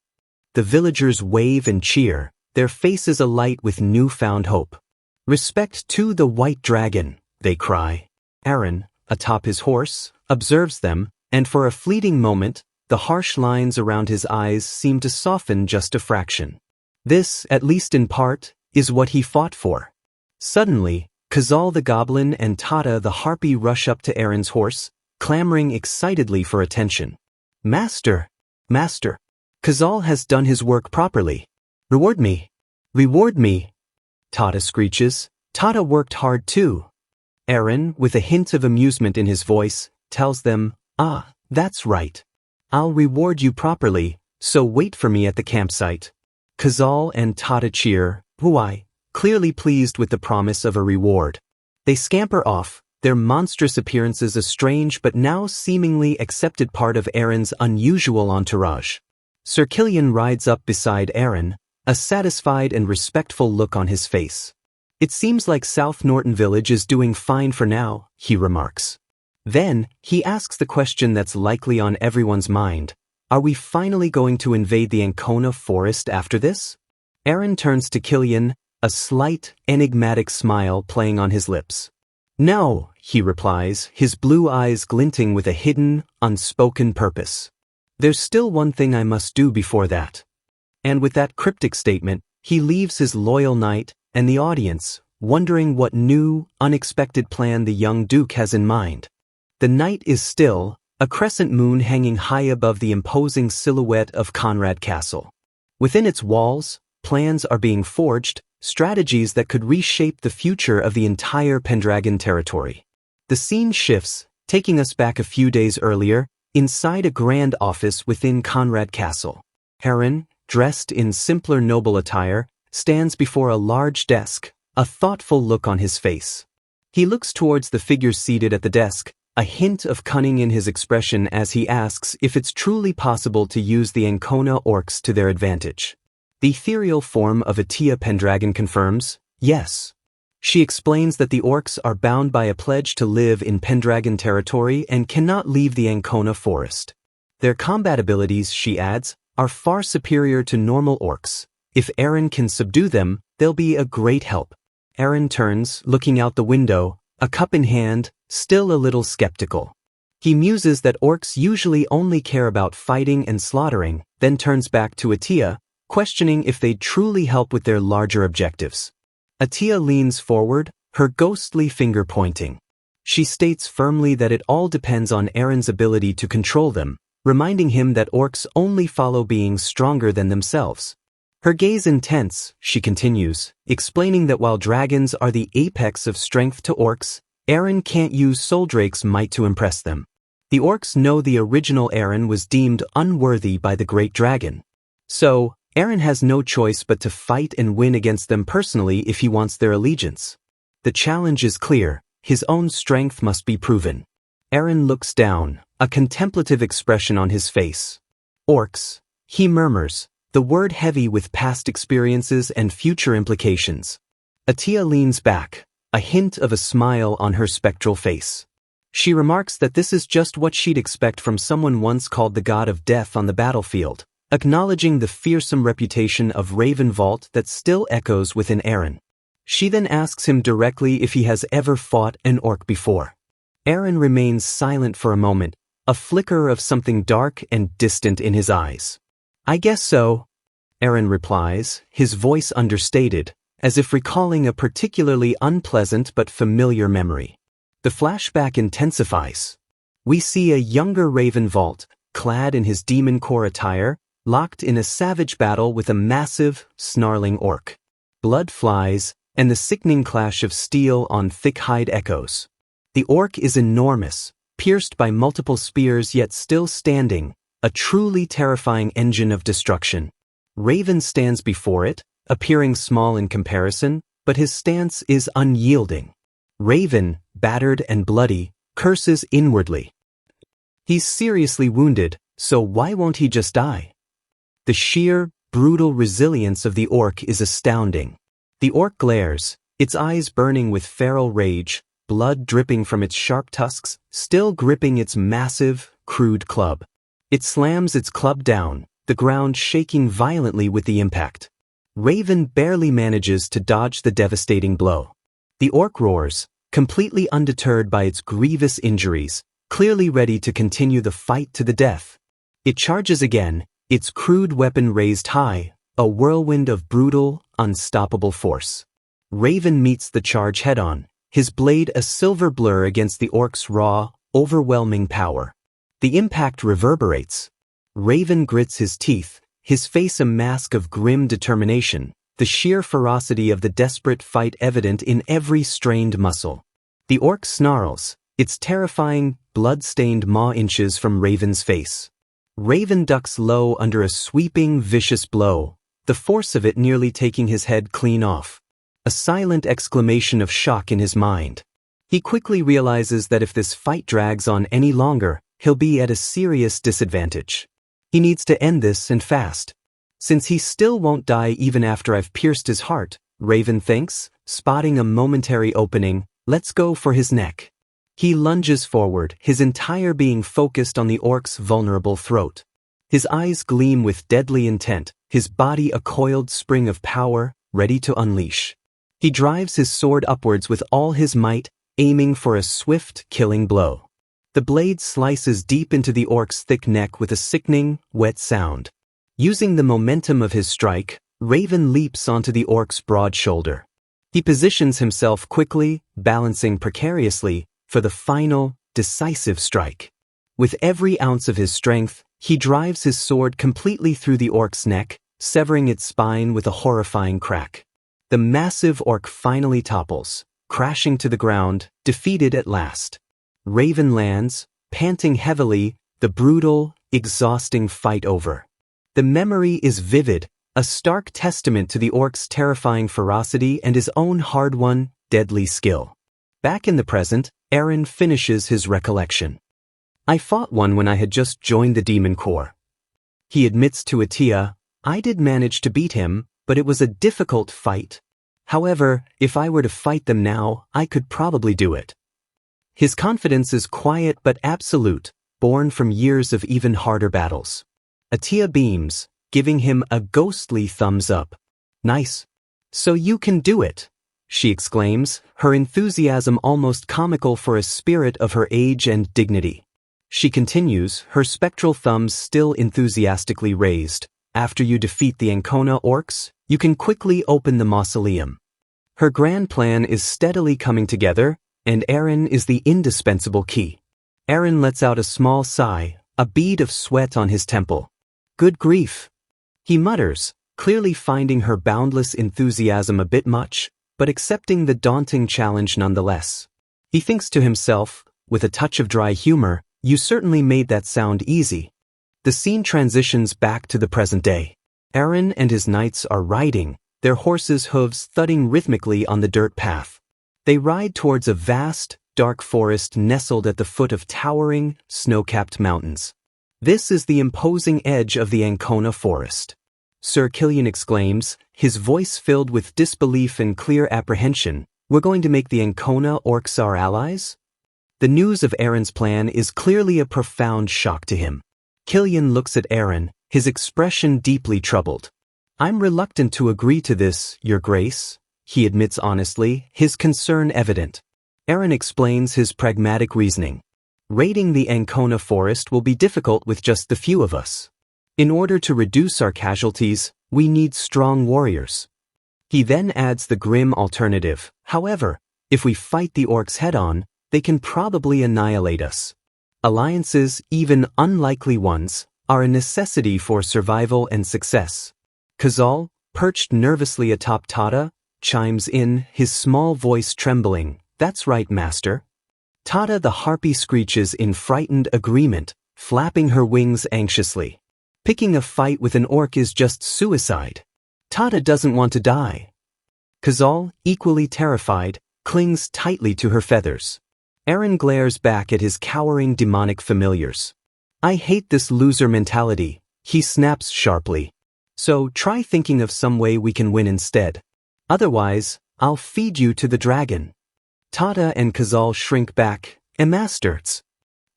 The villagers wave and cheer, their faces alight with newfound hope. Respect to the White Dragon, they cry. Eren, atop his horse, observes them, and for a fleeting moment, the harsh lines around his eyes seem to soften just a fraction. This, at least in part, is what he fought for. Suddenly, Kazal the goblin and Tata the harpy rush up to Eren's horse, clamoring excitedly for attention. Master! Master! Kazal has done his work properly. Reward me! Reward me! Tata screeches. Tata worked hard too. Eren, with a hint of amusement in his voice, tells them, that's right. I'll reward you properly, so wait for me at the campsite. Kazal and Tata cheer, clearly pleased with the promise of a reward. They scamper off, their monstrous appearances a strange but now seemingly accepted part of Aaron's unusual entourage. Sir Killian rides up beside Aaron, a satisfied and respectful look on his face. "It seems like South Norton Village is doing fine for now," he remarks. Then, he asks the question that's likely on everyone's mind. "Are we finally going to invade the Ancona forest after this?" Aaron turns to Killian, a slight, enigmatic smile playing on his lips. "No," he replies, his blue eyes glinting with a hidden, unspoken purpose. "There's still one thing I must do before that." And with that cryptic statement, he leaves his loyal knight and the audience, wondering what new, unexpected plan the young duke has in mind. The night is still, a crescent moon hanging high above the imposing silhouette of Conrad Castle. Within its walls, plans are being forged, strategies that could reshape the future of the entire Pendragon territory. The scene shifts, taking us back a few days earlier, inside a grand office within Conrad Castle. Aaron, dressed in simpler noble attire, stands before a large desk, a thoughtful look on his face. He looks towards the figure seated at the desk, a hint of cunning in his expression as he asks if it's truly possible to use the Ancona orcs to their advantage. The ethereal form of Atia Pendragon confirms, yes. She explains that the orcs are bound by a pledge to live in Pendragon territory and cannot leave the Ancona forest. Their combat abilities, she adds, are far superior to normal orcs. If Aaron can subdue them, they'll be a great help. Aaron turns, looking out the window, a cup in hand, still a little skeptical. He muses that orcs usually only care about fighting and slaughtering, then turns back to Atia, questioning if they'd truly help with their larger objectives. Atia leans forward, her ghostly finger pointing. She states firmly that it all depends on Aaron's ability to control them, reminding him that orcs only follow beings stronger than themselves. Her gaze intense, she continues, explaining that while dragons are the apex of strength to orcs, Aaron can't use Soldrake's might to impress them. The orcs know the original Aaron was deemed unworthy by the great dragon. So, Aaron has no choice but to fight and win against them personally if he wants their allegiance. The challenge is clear, his own strength must be proven. Aaron looks down, a contemplative expression on his face. "Orcs," he murmurs, the word heavy with past experiences and future implications. Atia leans back, a hint of a smile on her spectral face. She remarks that this is just what she'd expect from someone once called the god of death on the battlefield, acknowledging the fearsome reputation of Raven Vault that still echoes within Aaron. She then asks him directly if he has ever fought an orc before. Aaron remains silent for a moment, a flicker of something dark and distant in his eyes. "I guess so," Aaron replies, his voice understated, as if recalling a particularly unpleasant but familiar memory. The flashback intensifies. We see a younger Raven Vault, clad in his demon core attire, locked in a savage battle with a massive, snarling orc. Blood flies, and the sickening clash of steel on thick hide echoes. The orc is enormous, pierced by multiple spears yet still standing, a truly terrifying engine of destruction. Raven stands before it, appearing small in comparison, but his stance is unyielding. Raven, battered and bloody, curses inwardly. He's seriously wounded, so why won't he just die? The sheer, brutal resilience of the orc is astounding. The orc glares, its eyes burning with feral rage, blood dripping from its sharp tusks, still gripping its massive, crude club. It slams its club down, the ground shaking violently with the impact. Raven barely manages to dodge the devastating blow. The orc roars, completely undeterred by its grievous injuries, clearly ready to continue the fight to the death. It charges again, its crude weapon raised high, a whirlwind of brutal, unstoppable force. Raven meets the charge head-on, his blade a silver blur against the orc's raw, overwhelming power. The impact reverberates. Raven grits his teeth, his face a mask of grim determination, the sheer ferocity of the desperate fight evident in every strained muscle. The orc snarls, its terrifying, blood-stained maw inches from Raven's face. Raven ducks low under a sweeping, vicious blow, the force of it nearly taking his head clean off. A silent exclamation of shock in his mind. He quickly realizes that if this fight drags on any longer, he'll be at a serious disadvantage. He needs to end this and fast. Since he still won't die even after I've pierced his heart, Raven thinks, spotting a momentary opening, let's go for his neck. He lunges forward, his entire being focused on the orc's vulnerable throat. His eyes gleam with deadly intent, his body a coiled spring of power, ready to unleash. He drives his sword upwards with all his might, aiming for a swift, killing blow. The blade slices deep into the orc's thick neck with a sickening, wet sound. Using the momentum of his strike, Raven leaps onto the orc's broad shoulder. He positions himself quickly, balancing precariously, for the final, decisive strike. With every ounce of his strength, he drives his sword completely through the orc's neck, severing its spine with a horrifying crack. The massive orc finally topples, crashing to the ground, defeated at last. Raven lands, panting heavily, the brutal, exhausting fight over. The memory is vivid, a stark testament to the orc's terrifying ferocity and his own hard-won, deadly skill. Back in the present, Eren finishes his recollection. I fought one when I had just joined the Demon Corps. He admits to Atia, I did manage to beat him, but it was a difficult fight. However, if I were to fight them now, I could probably do it. His confidence is quiet but absolute, born from years of even harder battles. Atia beams, giving him a ghostly thumbs up. Nice. So you can do it, she exclaims, her enthusiasm almost comical for a spirit of her age and dignity. She continues, her spectral thumbs still enthusiastically raised. After you defeat the Ancona orcs, you can quickly open the mausoleum. Her grand plan is steadily coming together, and Eren is the indispensable key. Eren lets out a small sigh, a bead of sweat on his temple. Good grief. He mutters, clearly finding her boundless enthusiasm a bit much, but accepting the daunting challenge nonetheless. He thinks to himself, with a touch of dry humor, you certainly made that sound easy. The scene transitions back to the present day. Eren and his knights are riding, their horses' hooves thudding rhythmically on the dirt path. They ride towards a vast, dark forest nestled at the foot of towering, snow-capped mountains. This is the imposing edge of the Ancona forest. Sir Killian exclaims, his voice filled with disbelief and clear apprehension, we're going to make the Ancona orcs our allies? The news of Eren's plan is clearly a profound shock to him. Killian looks at Eren, his expression deeply troubled. I'm reluctant to agree to this, Your Grace, he admits honestly, his concern evident. Eren explains his pragmatic reasoning. Raiding the Ancona forest will be difficult with just the few of us. In order to reduce our casualties, we need strong warriors. He then adds the grim alternative. However, if we fight the orcs head-on, they can probably annihilate us. Alliances, even unlikely ones, are a necessity for survival and success. Khazal, perched nervously atop Tada, chimes in, his small voice trembling. That's right, master. Tada the harpy screeches in frightened agreement, flapping her wings anxiously. Picking a fight with an orc is just suicide. Tada doesn't want to die. Khazal, equally terrified, clings tightly to her feathers. Eren glares back at his cowering demonic familiars. I hate this loser mentality, he snaps sharply. So try thinking of some way we can win instead. Otherwise, I'll feed you to the dragon. Tada and Khazal shrink back, emastards.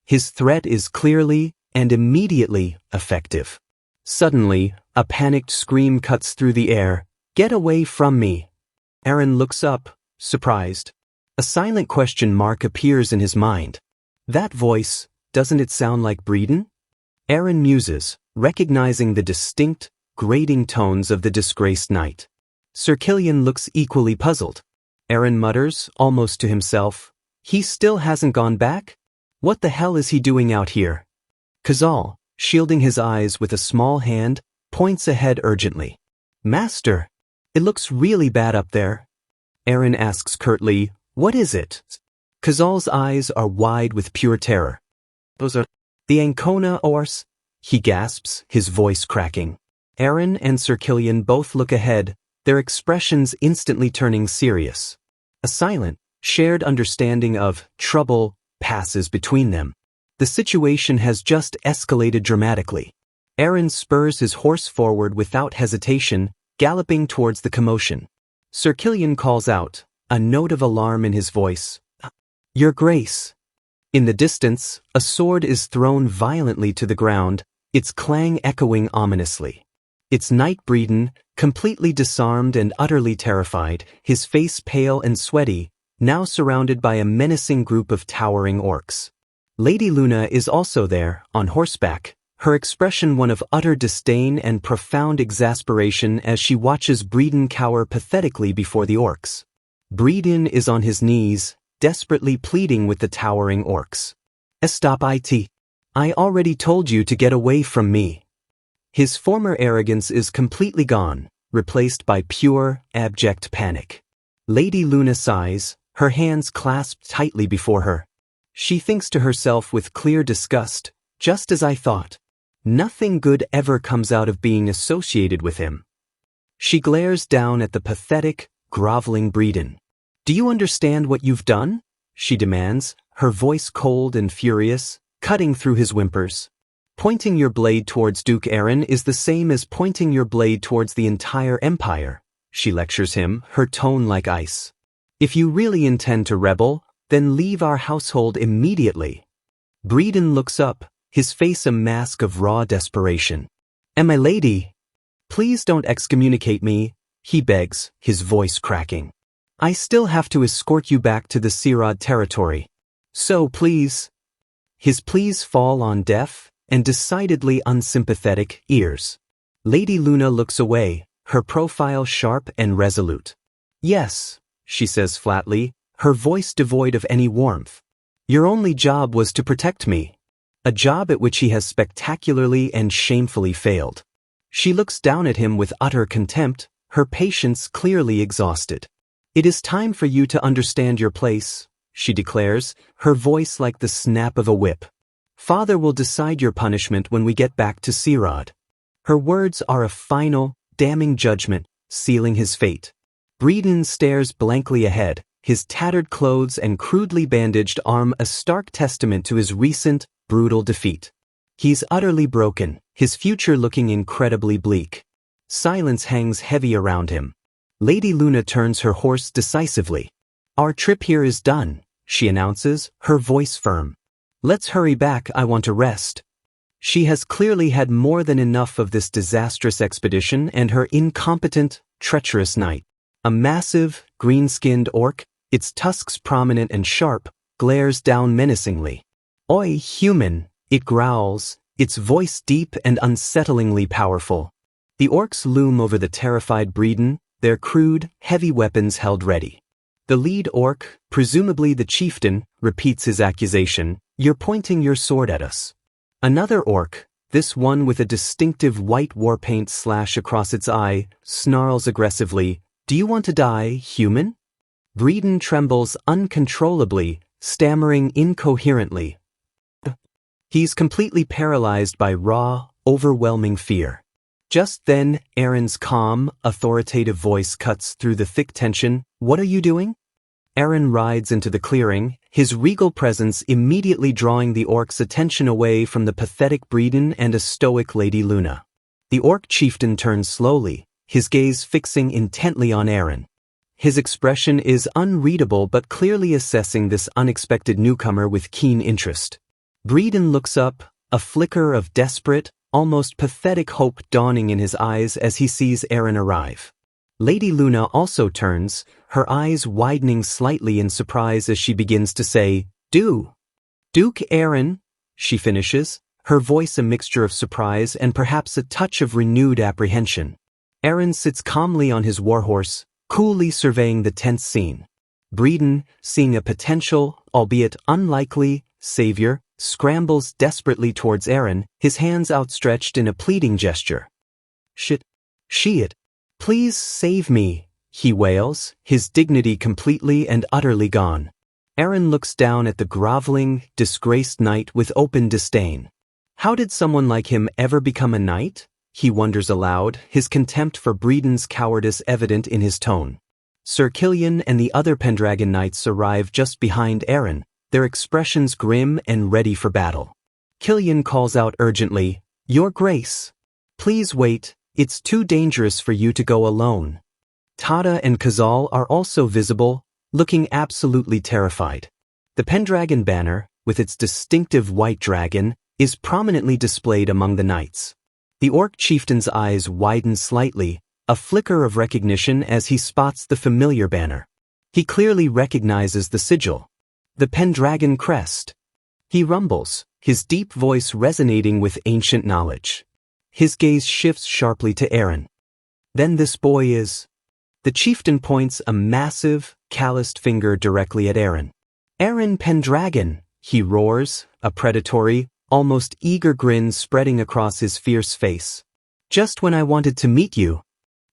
His threat is clearly and immediately effective. Suddenly, a panicked scream cuts through the air. Get away from me. Eren looks up, surprised. A silent question mark appears in his mind. That voice, doesn't it sound like Breeden? Eren muses, recognizing the distinct, grating tones of the disgraced knight. Sir Killian looks equally puzzled. Eren mutters, almost to himself, he still hasn't gone back? What the hell is he doing out here? Khazal, shielding his eyes with a small hand, points ahead urgently. Master, it looks really bad up there. Eren asks curtly, what is it? Khazal's eyes are wide with pure terror. Those are the Ancona orcs, he gasps, his voice cracking. Eren and Sir Killian both look ahead, their expressions instantly turning serious. A silent, Shared understanding of trouble passes between them. The situation has just escalated dramatically. Eren spurs his horse forward without hesitation, galloping towards the commotion. Sir Killian calls out, a note of alarm in his voice. Your Grace. In the distance, a sword is thrown violently to the ground, its clang echoing ominously. It's Knight Breeden, completely disarmed and utterly terrified, his face pale and sweaty, now surrounded by a menacing group of towering orcs. Lady Luna is also there, on horseback, her expression one of utter disdain and profound exasperation as she watches Breeden cower pathetically before the orcs. Breeden is on his knees, desperately pleading with the towering orcs. Stop it. I already told you to get away from me. His former arrogance is completely gone, replaced by pure, abject panic. Lady Luna sighs, her hands clasped tightly before her. She thinks to herself with clear disgust, just as I thought. Nothing good ever comes out of being associated with him. She glares down at the pathetic, groveling Breeden. Do you understand what you've done? She demands, her voice cold and furious, cutting through his whimpers. Pointing your blade towards Duke Eren is the same as pointing your blade towards the entire empire, she lectures him, her tone like ice. If you really intend to rebel, then leave our household immediately. Breeden looks up, his face a mask of raw desperation. And my lady, please don't excommunicate me, he begs, his voice cracking. I still have to escort you back to the Sirad territory. So please. His pleas fall on deaf and decidedly unsympathetic ears. Lady Luna looks away, her profile sharp and resolute. Yes, she says flatly, her voice devoid of any warmth. Your only job was to protect me. A job at which he has spectacularly and shamefully failed. She looks down at him with utter contempt, her patience clearly exhausted. It is time for you to understand your place, she declares, her voice like the snap of a whip. Father will decide your punishment when we get back to Sirad. Her words are a final, damning judgment, sealing his fate. Breeden stares blankly ahead, his tattered clothes and crudely bandaged arm a stark testament to his recent, brutal defeat. He's utterly broken, his future looking incredibly bleak. Silence hangs heavy around him. Lady Luna turns her horse decisively. Our trip here is done, she announces, her voice firm. Let's hurry back, I want to rest. She has clearly had more than enough of this disastrous expedition and her incompetent, treacherous knight. A massive, green-skinned orc, its tusks prominent and sharp, glares down menacingly. Oi, human, it growls, its voice deep and unsettlingly powerful. The orcs loom over the terrified Breeden, their crude, heavy weapons held ready. The lead orc, presumably the chieftain, repeats his accusation, you're pointing your sword at us. Another orc, this one with a distinctive white war paint slash across its eye, snarls aggressively, do you want to die, human? Breeden trembles uncontrollably, stammering incoherently. He's completely paralyzed by raw, overwhelming fear. Just then, Eren's calm, authoritative voice cuts through the thick tension. What are you doing? Eren rides into the clearing, his regal presence immediately drawing the orc's attention away from the pathetic Breeden and a stoic Lady Luna. The orc chieftain turns slowly, his gaze fixing intently on Eren. His expression is unreadable but clearly assessing this unexpected newcomer with keen interest. Breeden looks up, a flicker of desperate, almost pathetic hope dawning in his eyes as he sees Eren arrive. Lady Luna also turns, her eyes widening slightly in surprise as she begins to say, Duke Eren, she finishes, her voice a mixture of surprise and perhaps a touch of renewed apprehension. Eren sits calmly on his warhorse, coolly surveying the tense scene. Breeden, seeing a potential, albeit unlikely, savior, scrambles desperately towards Eren, his hands outstretched in a pleading gesture. Shit. Please save me, he wails, his dignity completely and utterly gone. Eren looks down at the groveling, disgraced knight with open disdain. How did someone like him ever become a knight? He wonders aloud, his contempt for Breeden's cowardice evident in his tone. Sir Killian and the other Pendragon knights arrive just behind Eren, their expressions grim and ready for battle. Killian calls out urgently, "Your Grace! Please wait, it's too dangerous for you to go alone." Tada and Kazal are also visible, looking absolutely terrified. The Pendragon banner, with its distinctive white dragon, is prominently displayed among the knights. The orc chieftain's eyes widen slightly, a flicker of recognition as he spots the familiar banner. He clearly recognizes the sigil. The Pendragon crest. He rumbles, his deep voice resonating with ancient knowledge. His gaze shifts sharply to Eren. "Then this boy is—" The chieftain points a massive, calloused finger directly at Eren. "Eren Pendragon," he roars, a predatory, almost eager grin spreading across his fierce face. "Just when I wanted to meet you."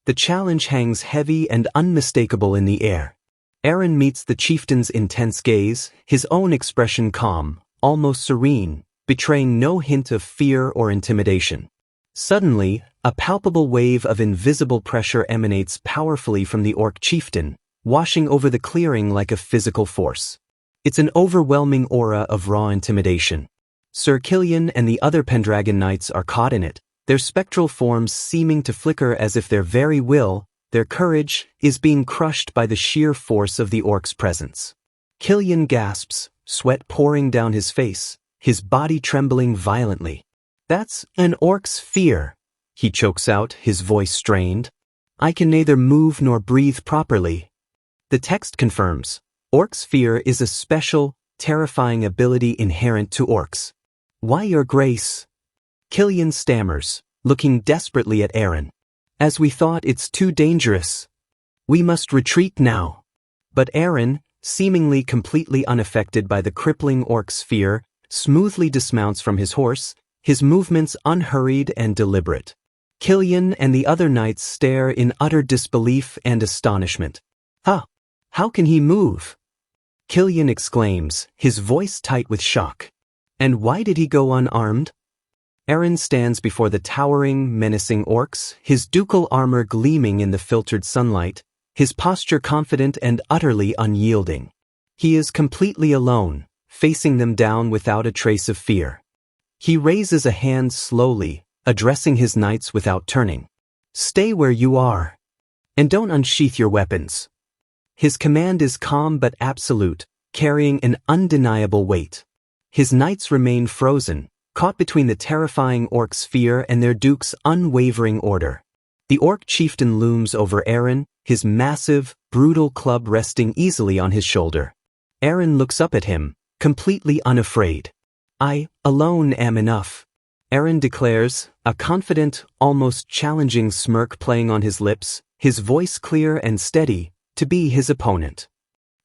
The challenge hangs heavy and unmistakable in the air. Eren meets the chieftain's intense gaze, his own expression calm, almost serene, betraying no hint of fear or intimidation. Suddenly, a palpable wave of invisible pressure emanates powerfully from the orc chieftain, washing over the clearing like a physical force. It's an overwhelming aura of raw intimidation. Sir Killian and the other Pendragon knights are caught in it, their spectral forms seeming to flicker as if their very will, their courage, is being crushed by the sheer force of the orc's presence. Killian gasps, sweat pouring down his face, his body trembling violently. "That's an orc's fear," he chokes out, his voice strained. "I can neither move nor breathe properly." The text confirms, orc's fear is a special, terrifying ability inherent to orcs. "Why, Your Grace?" Killian stammers, looking desperately at Eren. "As we thought, it's too dangerous. We must retreat now." But Eren, seemingly completely unaffected by the crippling orc's fear, smoothly dismounts from his horse, his movements unhurried and deliberate. Killian and the other knights stare in utter disbelief and astonishment. "Huh! How can he move?" Killian exclaims, his voice tight with shock. "And why did he go unarmed?" Eren stands before the towering, menacing orcs, his ducal armor gleaming in the filtered sunlight, his posture confident and utterly unyielding. He is completely alone, facing them down without a trace of fear. He raises a hand slowly, addressing his knights without turning. "Stay where you are. And don't unsheath your weapons." His command is calm but absolute, carrying an undeniable weight. His knights remain frozen, caught between the terrifying orc's fear and their duke's unwavering order. The orc chieftain looms over Eren, his massive, brutal club resting easily on his shoulder. Eren looks up at him, completely unafraid. "I, alone, am enough," Eren declares, a confident, almost challenging smirk playing on his lips, his voice clear and steady, to be his opponent.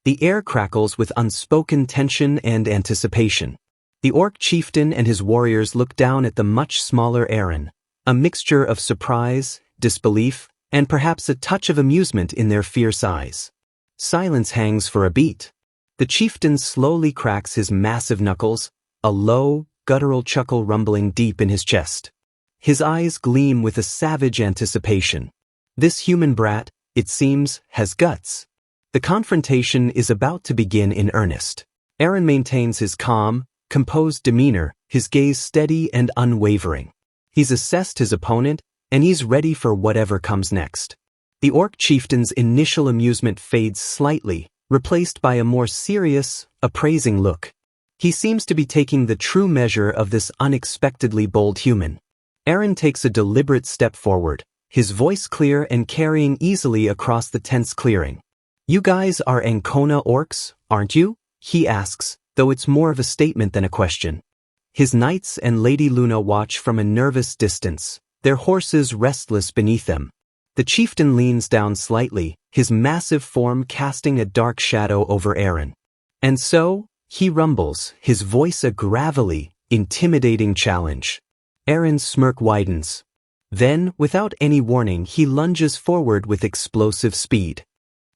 The air crackles with unspoken tension and anticipation. The orc chieftain and his warriors look down at the much smaller Eren, a mixture of surprise, disbelief, and perhaps a touch of amusement in their fierce eyes. Silence hangs for a beat. The chieftain slowly cracks his massive knuckles, a low, guttural chuckle rumbling deep in his chest. His eyes gleam with a savage anticipation. This human brat, it seems, has guts. The confrontation is about to begin in earnest. Eren maintains his calm, composed demeanor, his gaze steady and unwavering. He's assessed his opponent, and he's ready for whatever comes next. The orc chieftain's initial amusement fades slightly, replaced by a more serious, appraising look. He seems to be taking the true measure of this unexpectedly bold human. Eren takes a deliberate step forward, his voice clear and carrying easily across the tense clearing. "You guys are Ancona orcs, aren't you?" he asks, though it's more of a statement than a question. His knights and Lady Luna watch from a nervous distance, their horses restless beneath them. The chieftain leans down slightly, his massive form casting a dark shadow over Eren. "And so," he rumbles, his voice a gravelly, intimidating challenge. Eren's smirk widens. Then, without any warning, he lunges forward with explosive speed.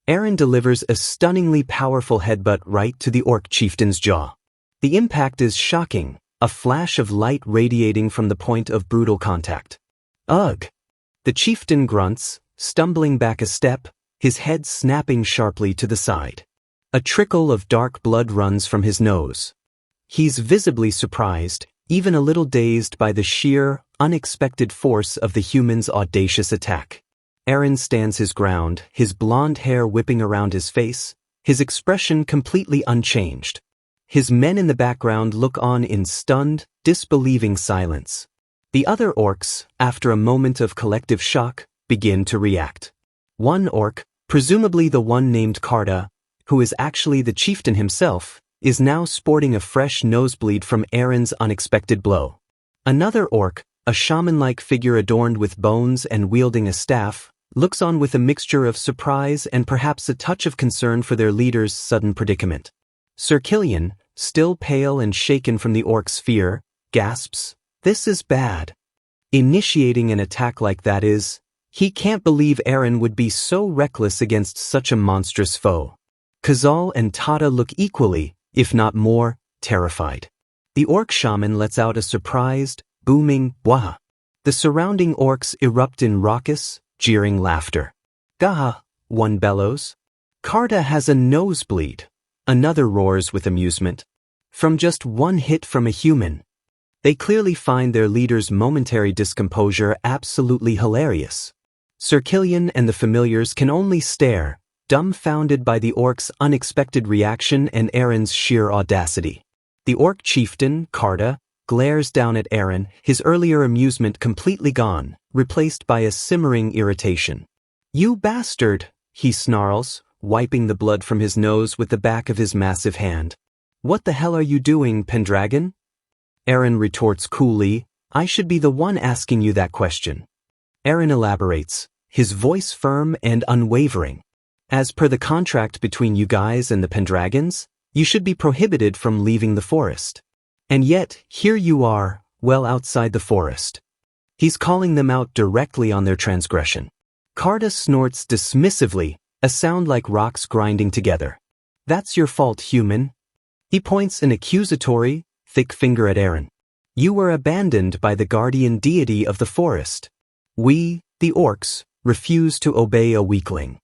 Eren delivers a stunningly powerful headbutt right to the orc chieftain's jaw. The impact is shocking, a flash of light radiating from the point of brutal contact. "Ugh!" The chieftain grunts, stumbling back a step, his head snapping sharply to the side. A trickle of dark blood runs from his nose. He's visibly surprised, even a little dazed by the sheer, unexpected force of the human's audacious attack. Eren stands his ground, his blonde hair whipping around his face, his expression completely unchanged. His men in the background look on in stunned, disbelieving silence. The other orcs, after a moment of collective shock, begin to react. One orc, presumably the one named Karda, who is actually the chieftain himself, is now sporting a fresh nosebleed from Eren's unexpected blow. Another orc, a shaman-like figure adorned with bones and wielding a staff, looks on with a mixture of surprise and perhaps a touch of concern for their leader's sudden predicament. Sir Killian, still pale and shaken from the orc's fear, gasps, "This is bad." Initiating an attack like that he can't believe Eren would be so reckless against such a monstrous foe. Khazal and Tada look equally, if not more, terrified. The orc shaman lets out a surprised, booming wah. The surrounding orcs erupt in raucous, jeering laughter. "Gaha," one bellows. "Karda has a nosebleed," another roars with amusement. From just one hit from a human. They clearly find their leader's momentary discomposure absolutely hilarious. Sir Killian and the familiars can only stare, dumbfounded by the orc's unexpected reaction and Eren's sheer audacity. The orc chieftain, Karda, glares down at Eren, his earlier amusement completely gone, replaced by a simmering irritation. "You bastard," he snarls, wiping the blood from his nose with the back of his massive hand. "What the hell are you doing, Pendragon?" Eren retorts coolly, "I should be the one asking you that question." Eren elaborates, his voice firm and unwavering. "As per the contract between you guys and the Pendragons, you should be prohibited from leaving the forest. And yet, here you are, well outside the forest." He's calling them out directly on their transgression. Karda snorts dismissively, a sound like rocks grinding together. "That's your fault, human." He points an accusatory, thick finger at Eren. "You were abandoned by the guardian deity of the forest. We, the orcs, refuse to obey a weakling."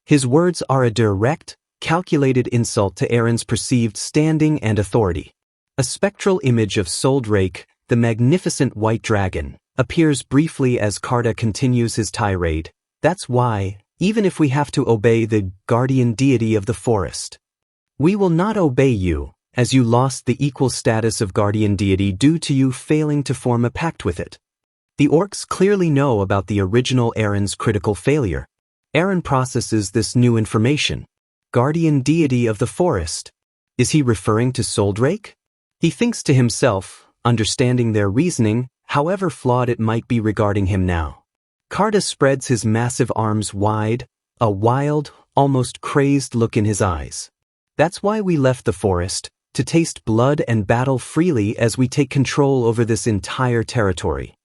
His words are a direct, calculated insult to Eren's perceived standing and authority. A spectral image of Soldrake, the magnificent white dragon, appears briefly as Karda continues his tirade. "That's why, even if we have to obey the guardian deity of the forest, we will not obey you, as you lost the equal status of guardian deity due to you failing to form a pact with it." The orcs clearly know about the original Eren's critical failure. Eren processes this new information. Guardian deity of the forest. Is he referring to Soldrake? He thinks to himself, understanding their reasoning, however flawed it might be regarding him now. Karda spreads his massive arms wide, a wild, almost crazed look in his eyes. "That's why we left the forest, to taste blood and battle freely as we take control over this entire territory."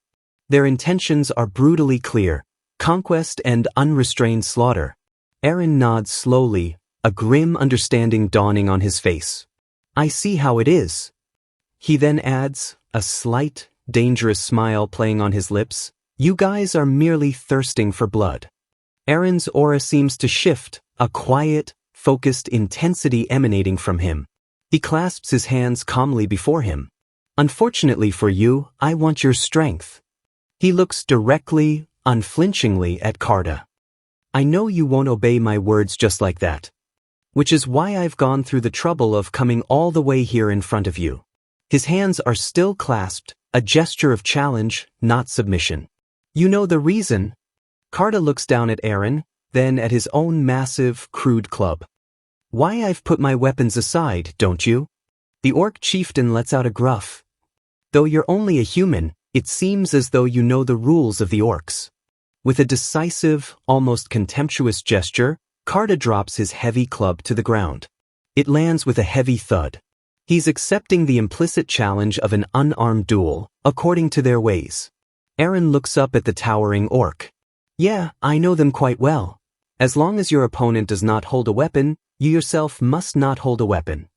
Their intentions are brutally clear, conquest and unrestrained slaughter. Eren nods slowly, a grim understanding dawning on his face. "I see how it is." He then adds, a slight, dangerous smile playing on his lips, "You guys are merely thirsting for blood." Eren's aura seems to shift, a quiet, focused intensity emanating from him. He clasps his hands calmly before him. "Unfortunately for you, I want your strength." He looks directly, unflinchingly at Karda. "I know you won't obey my words just like that. Which is why I've gone through the trouble of coming all the way here in front of you." His hands are still clasped, a gesture of challenge, not submission. "You know the reason?" Karda looks down at Eren, then at his own massive, crude club. "Why I've put my weapons aside, don't you?" The orc chieftain lets out a gruff. "Though you're only a human, it seems as though you know the rules of the orcs." With a decisive, almost contemptuous gesture, Karda drops his heavy club to the ground. It lands with a heavy thud. He's accepting the implicit challenge of an unarmed duel, according to their ways. Eren looks up at the towering orc. "Yeah, I know them quite well. As long as your opponent does not hold a weapon, you yourself must not hold a weapon.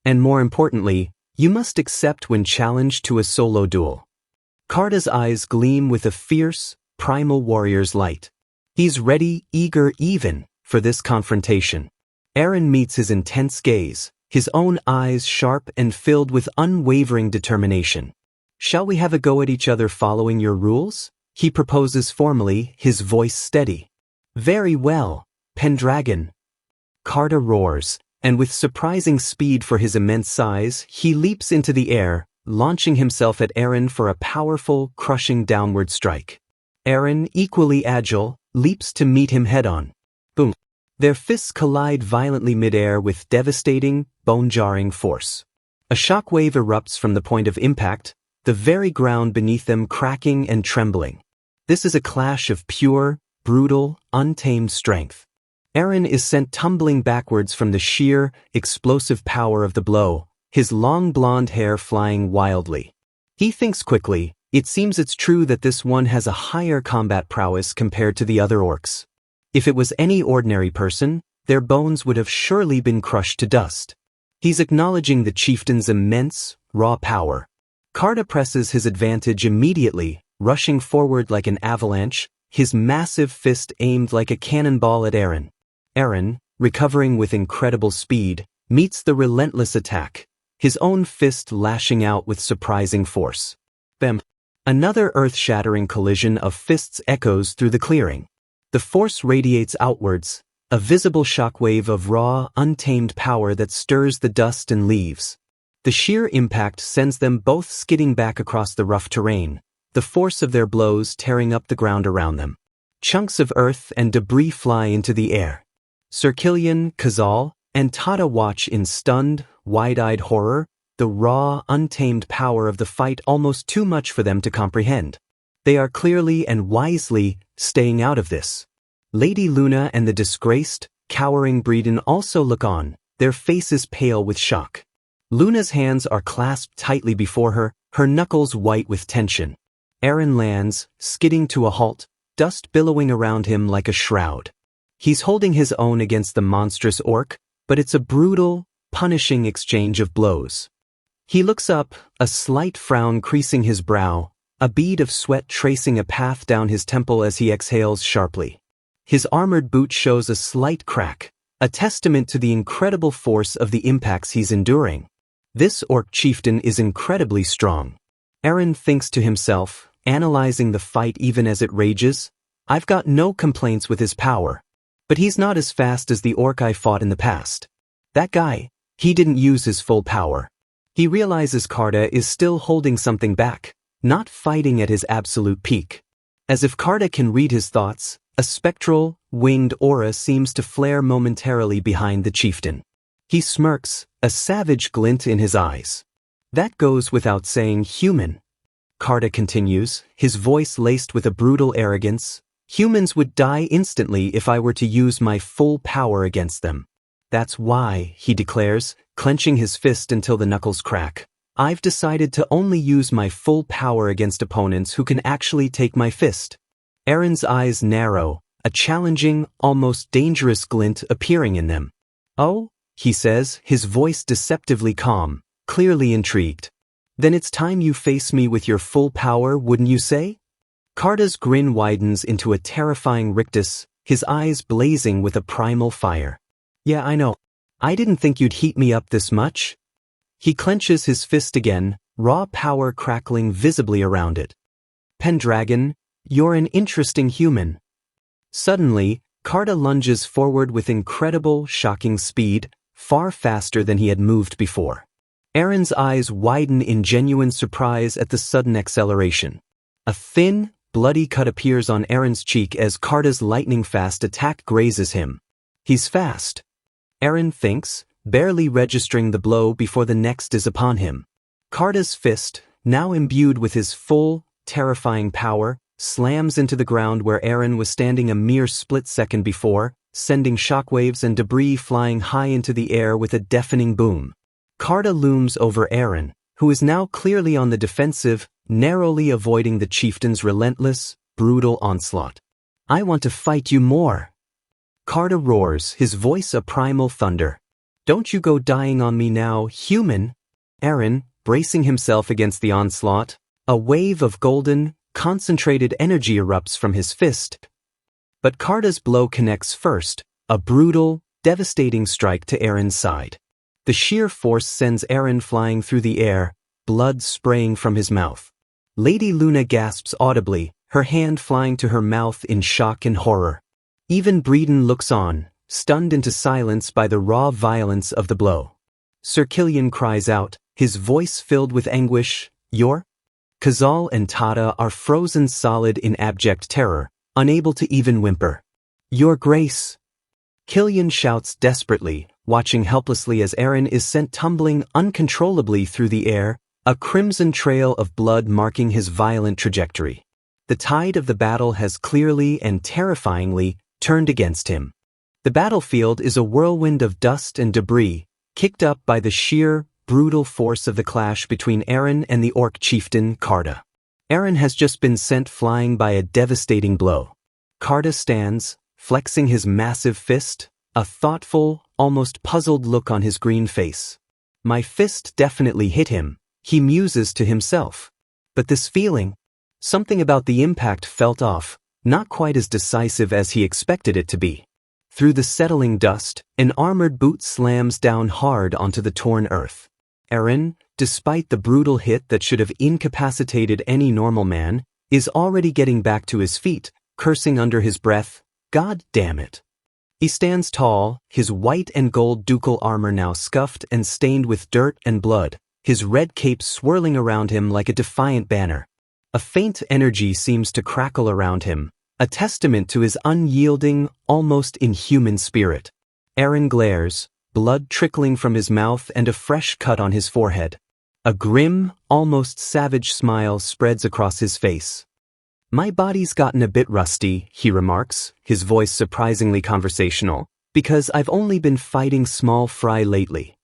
And more importantly, you must accept when challenged to a solo duel." Karda's eyes gleam with a fierce, primal warrior's light. He's ready, eager even, for this confrontation. Eren meets his intense gaze, his own eyes sharp and filled with unwavering determination. "Shall we have a go at each other following your rules?" he proposes formally, his voice steady. "Very well, Pendragon." Carta roars, and with surprising speed for his immense size, he leaps into the air, launching himself at Eren for a powerful, crushing downward strike. Eren, equally agile, leaps to meet him head-on. Boom. Their fists collide violently mid-air with devastating, bone-jarring force. A shockwave erupts from the point of impact, the very ground beneath them cracking and trembling. This is a clash of pure, brutal, untamed strength. Eren is sent tumbling backwards from the sheer, explosive power of the blow, his long blonde hair flying wildly. He thinks quickly. It seems it's true that this one has a higher combat prowess compared to the other orcs. If it was any ordinary person, their bones would have surely been crushed to dust. He's acknowledging the chieftain's immense, raw power. Carta presses his advantage immediately, rushing forward like an avalanche, his massive fist aimed like a cannonball at Eren. Eren, recovering with incredible speed, meets the relentless attack, his own fist lashing out with surprising force. Bam! Another earth-shattering collision of fists echoes through the clearing. The force radiates outwards, a visible shockwave of raw, untamed power that stirs the dust and leaves. The sheer impact sends them both skidding back across the rough terrain, the force of their blows tearing up the ground around them. Chunks of earth and debris fly into the air. Sir Killian, Khazal, and Tada watch in stunned, wide-eyed horror, the raw, untamed power of the fight almost too much for them to comprehend. They are clearly and wisely staying out of this. Lady Luna and the disgraced, cowering Breeden also look on, their faces pale with shock. Luna's hands are clasped tightly before her, her knuckles white with tension. Eren lands, skidding to a halt, dust billowing around him like a shroud. He's holding his own against the monstrous orc, but it's a brutal, punishing exchange of blows. He looks up, a slight frown creasing his brow, a bead of sweat tracing a path down his temple as he exhales sharply. His armored boot shows a slight crack, a testament to the incredible force of the impacts he's enduring. This orc chieftain is incredibly strong. Eren thinks to himself, analyzing the fight even as it rages, "I've got no complaints with his power. But he's not as fast as the orc I fought in the past. That guy, he didn't use his full power." He realizes Carta is still holding something back, not fighting at his absolute peak. As if Carta can read his thoughts, a spectral, winged aura seems to flare momentarily behind the chieftain. He smirks, a savage glint in his eyes. "That goes without saying, human." Carta continues, his voice laced with a brutal arrogance. "Humans would die instantly if I were to use my full power against them. That's why," he declares, clenching his fist until the knuckles crack, "I've decided to only use my full power against opponents who can actually take my fist." Eren's eyes narrow, a challenging, almost dangerous glint appearing in them. "Oh?" he says, his voice deceptively calm, clearly intrigued. "Then it's time you face me with your full power, wouldn't you say?" Carta's grin widens into a terrifying rictus, his eyes blazing with a primal fire. "Yeah, I know. I didn't think you'd heat me up this much." He clenches his fist again, raw power crackling visibly around it. "Pendragon, you're an interesting human." Suddenly, Carta lunges forward with incredible, shocking speed, far faster than he had moved before. Eren's eyes widen in genuine surprise at the sudden acceleration. A thin, bloody cut appears on Eren's cheek as Carta's lightning-fast attack grazes him. He's fast. Eren thinks, barely registering the blow before the next is upon him. Carta's fist, now imbued with his full, terrifying power, slams into the ground where Eren was standing a mere split second before, sending shockwaves and debris flying high into the air with a deafening boom. Carta looms over Eren, who is now clearly on the defensive, narrowly avoiding the chieftain's relentless, brutal onslaught. "I want to fight you more." Carta roars, his voice a primal thunder. "Don't you go dying on me now, human." Eren, bracing himself against the onslaught, a wave of golden, concentrated energy erupts from his fist. But Carta's blow connects first, a brutal, devastating strike to Aaron's side. The sheer force sends Aaron flying through the air, blood spraying from his mouth. Lady Luna gasps audibly, her hand flying to her mouth in shock and horror. Even Breeden looks on, stunned into silence by the raw violence of the blow. Sir Killian cries out, his voice filled with anguish, "Your?" Kazal and Tada are frozen solid in abject terror, unable to even whimper. "Your Grace!" Killian shouts desperately, watching helplessly as Aaron is sent tumbling uncontrollably through the air, a crimson trail of blood marking his violent trajectory. The tide of the battle has clearly and terrifyingly turned against him. The battlefield is a whirlwind of dust and debris, kicked up by the sheer, brutal force of the clash between Aaron and the orc chieftain, Karda. Aaron has just been sent flying by a devastating blow. Karda stands, flexing his massive fist, a thoughtful, almost puzzled look on his green face. "My fist definitely hit him," he muses to himself. But this feeling, something about the impact felt off, not quite as decisive as he expected it to be. Through the settling dust, an armored boot slams down hard onto the torn earth. Aaron, despite the brutal hit that should have incapacitated any normal man, is already getting back to his feet, cursing under his breath, "God damn it." He stands tall, his white and gold ducal armor now scuffed and stained with dirt and blood, his red cape swirling around him like a defiant banner. A faint energy seems to crackle around him, a testament to his unyielding, almost inhuman spirit. Aaron glares, blood trickling from his mouth and a fresh cut on his forehead. A grim, almost savage smile spreads across his face. "My body's gotten a bit rusty," he remarks, his voice surprisingly conversational, "because I've only been fighting small fry lately."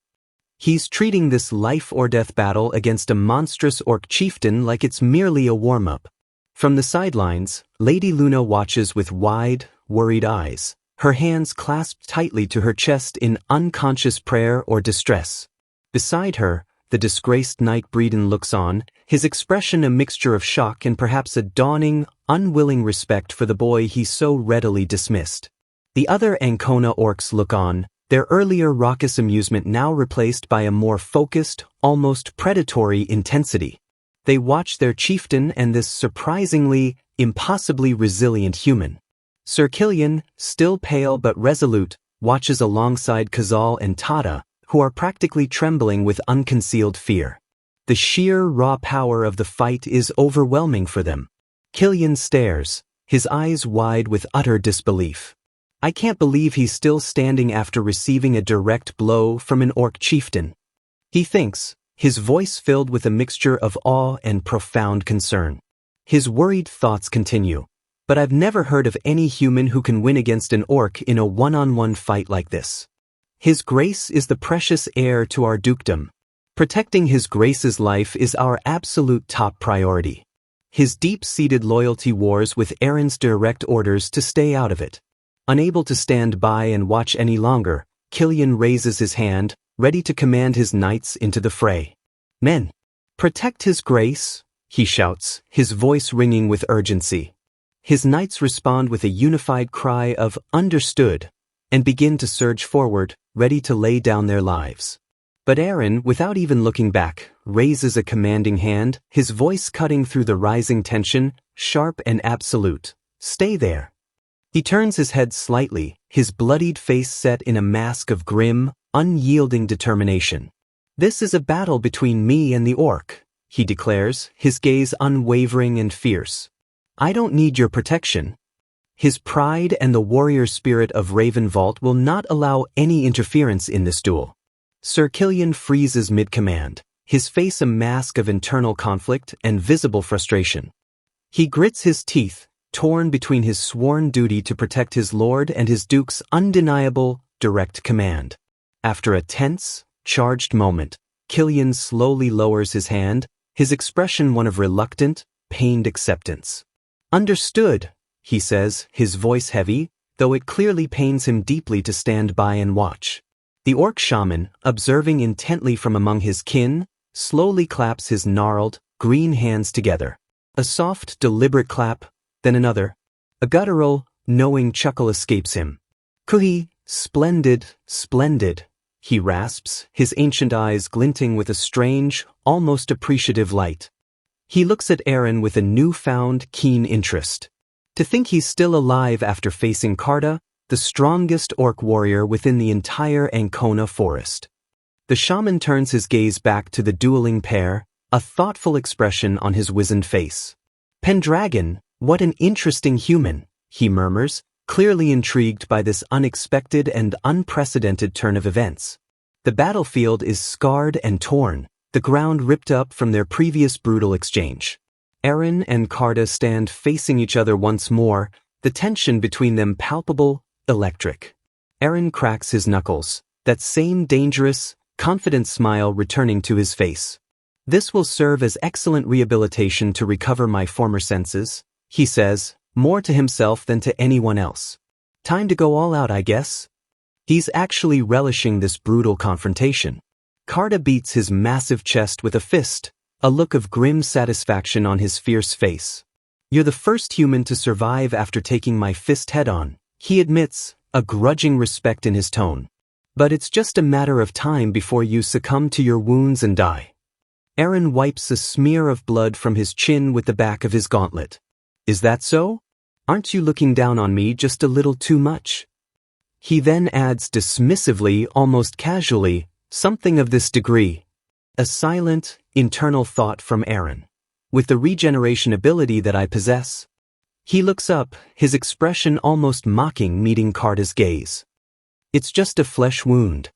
He's treating this life-or-death battle against a monstrous orc chieftain like it's merely a warm-up. From the sidelines, Lady Luna watches with wide, worried eyes, her hands clasped tightly to her chest in unconscious prayer or distress. Beside her, the disgraced knight Breeden looks on, his expression a mixture of shock and perhaps a dawning, unwilling respect for the boy he so readily dismissed. The other Ancona orcs look on, their earlier raucous amusement now replaced by a more focused, almost predatory intensity. They watch their chieftain and this surprisingly, impossibly resilient human. Sir Killian, still pale but resolute, watches alongside Kazal and Tada, who are practically trembling with unconcealed fear. The sheer raw power of the fight is overwhelming for them. Killian stares, his eyes wide with utter disbelief. I can't believe he's still standing after receiving a direct blow from an orc chieftain. He thinks, his voice filled with a mixture of awe and profound concern. His worried thoughts continue. But I've never heard of any human who can win against an orc in a one-on-one fight like this. His Grace is the precious heir to our dukedom. Protecting His Grace's life is our absolute top priority. His deep-seated loyalty wars with Aaron's direct orders to stay out of it. Unable to stand by and watch any longer, Killian raises his hand, ready to command his knights into the fray. "Men, protect His Grace," he shouts, his voice ringing with urgency. His knights respond with a unified cry of "understood" and begin to surge forward, ready to lay down their lives. But Aaron, without even looking back, raises a commanding hand, his voice cutting through the rising tension, sharp and absolute. "Stay there." He turns his head slightly, his bloodied face set in a mask of grim, unyielding determination. "This is a battle between me and the orc," he declares, his gaze unwavering and fierce. "I don't need your protection." His pride and the warrior spirit of Ravenvault will not allow any interference in this duel. Sir Killian freezes mid-command, his face a mask of internal conflict and visible frustration. He grits his teeth, torn between his sworn duty to protect his lord and his duke's undeniable, direct command. After a tense, charged moment, Killian slowly lowers his hand, his expression one of reluctant, pained acceptance. "Understood," he says, his voice heavy, though it clearly pains him deeply to stand by and watch. The orc shaman, observing intently from among his kin, slowly claps his gnarled, green hands together. A soft, deliberate clap, then another. A guttural, knowing chuckle escapes him. Kuhi, splendid, splendid, he rasps, his ancient eyes glinting with a strange, almost appreciative light. He looks at Eren with a newfound, keen interest. To think he's still alive after facing Karda, the strongest orc warrior within the entire Ancona forest. The shaman turns his gaze back to the dueling pair, a thoughtful expression on his wizened face. Pendragon, what an interesting human, he murmurs, clearly intrigued by this unexpected and unprecedented turn of events. The battlefield is scarred and torn, the ground ripped up from their previous brutal exchange. Eren and Karda stand facing each other once more, the tension between them palpable, electric. Eren cracks his knuckles, that same dangerous, confident smile returning to his face. This will serve as excellent rehabilitation to recover my former senses, he says, more to himself than to anyone else. Time to go all out, I guess. He's actually relishing this brutal confrontation. Karda beats his massive chest with a fist, a look of grim satisfaction on his fierce face. You're the first human to survive after taking my fist head-on, he admits, a grudging respect in his tone. But it's just a matter of time before you succumb to your wounds and die. Eren wipes a smear of blood from his chin with the back of his gauntlet. Is that so? Aren't you looking down on me just a little too much? He then adds dismissively, almost casually, something of this degree. A silent, internal thought from Eren. With the regeneration ability that I possess. He looks up, his expression almost mocking meeting Karda's gaze. It's just a flesh wound.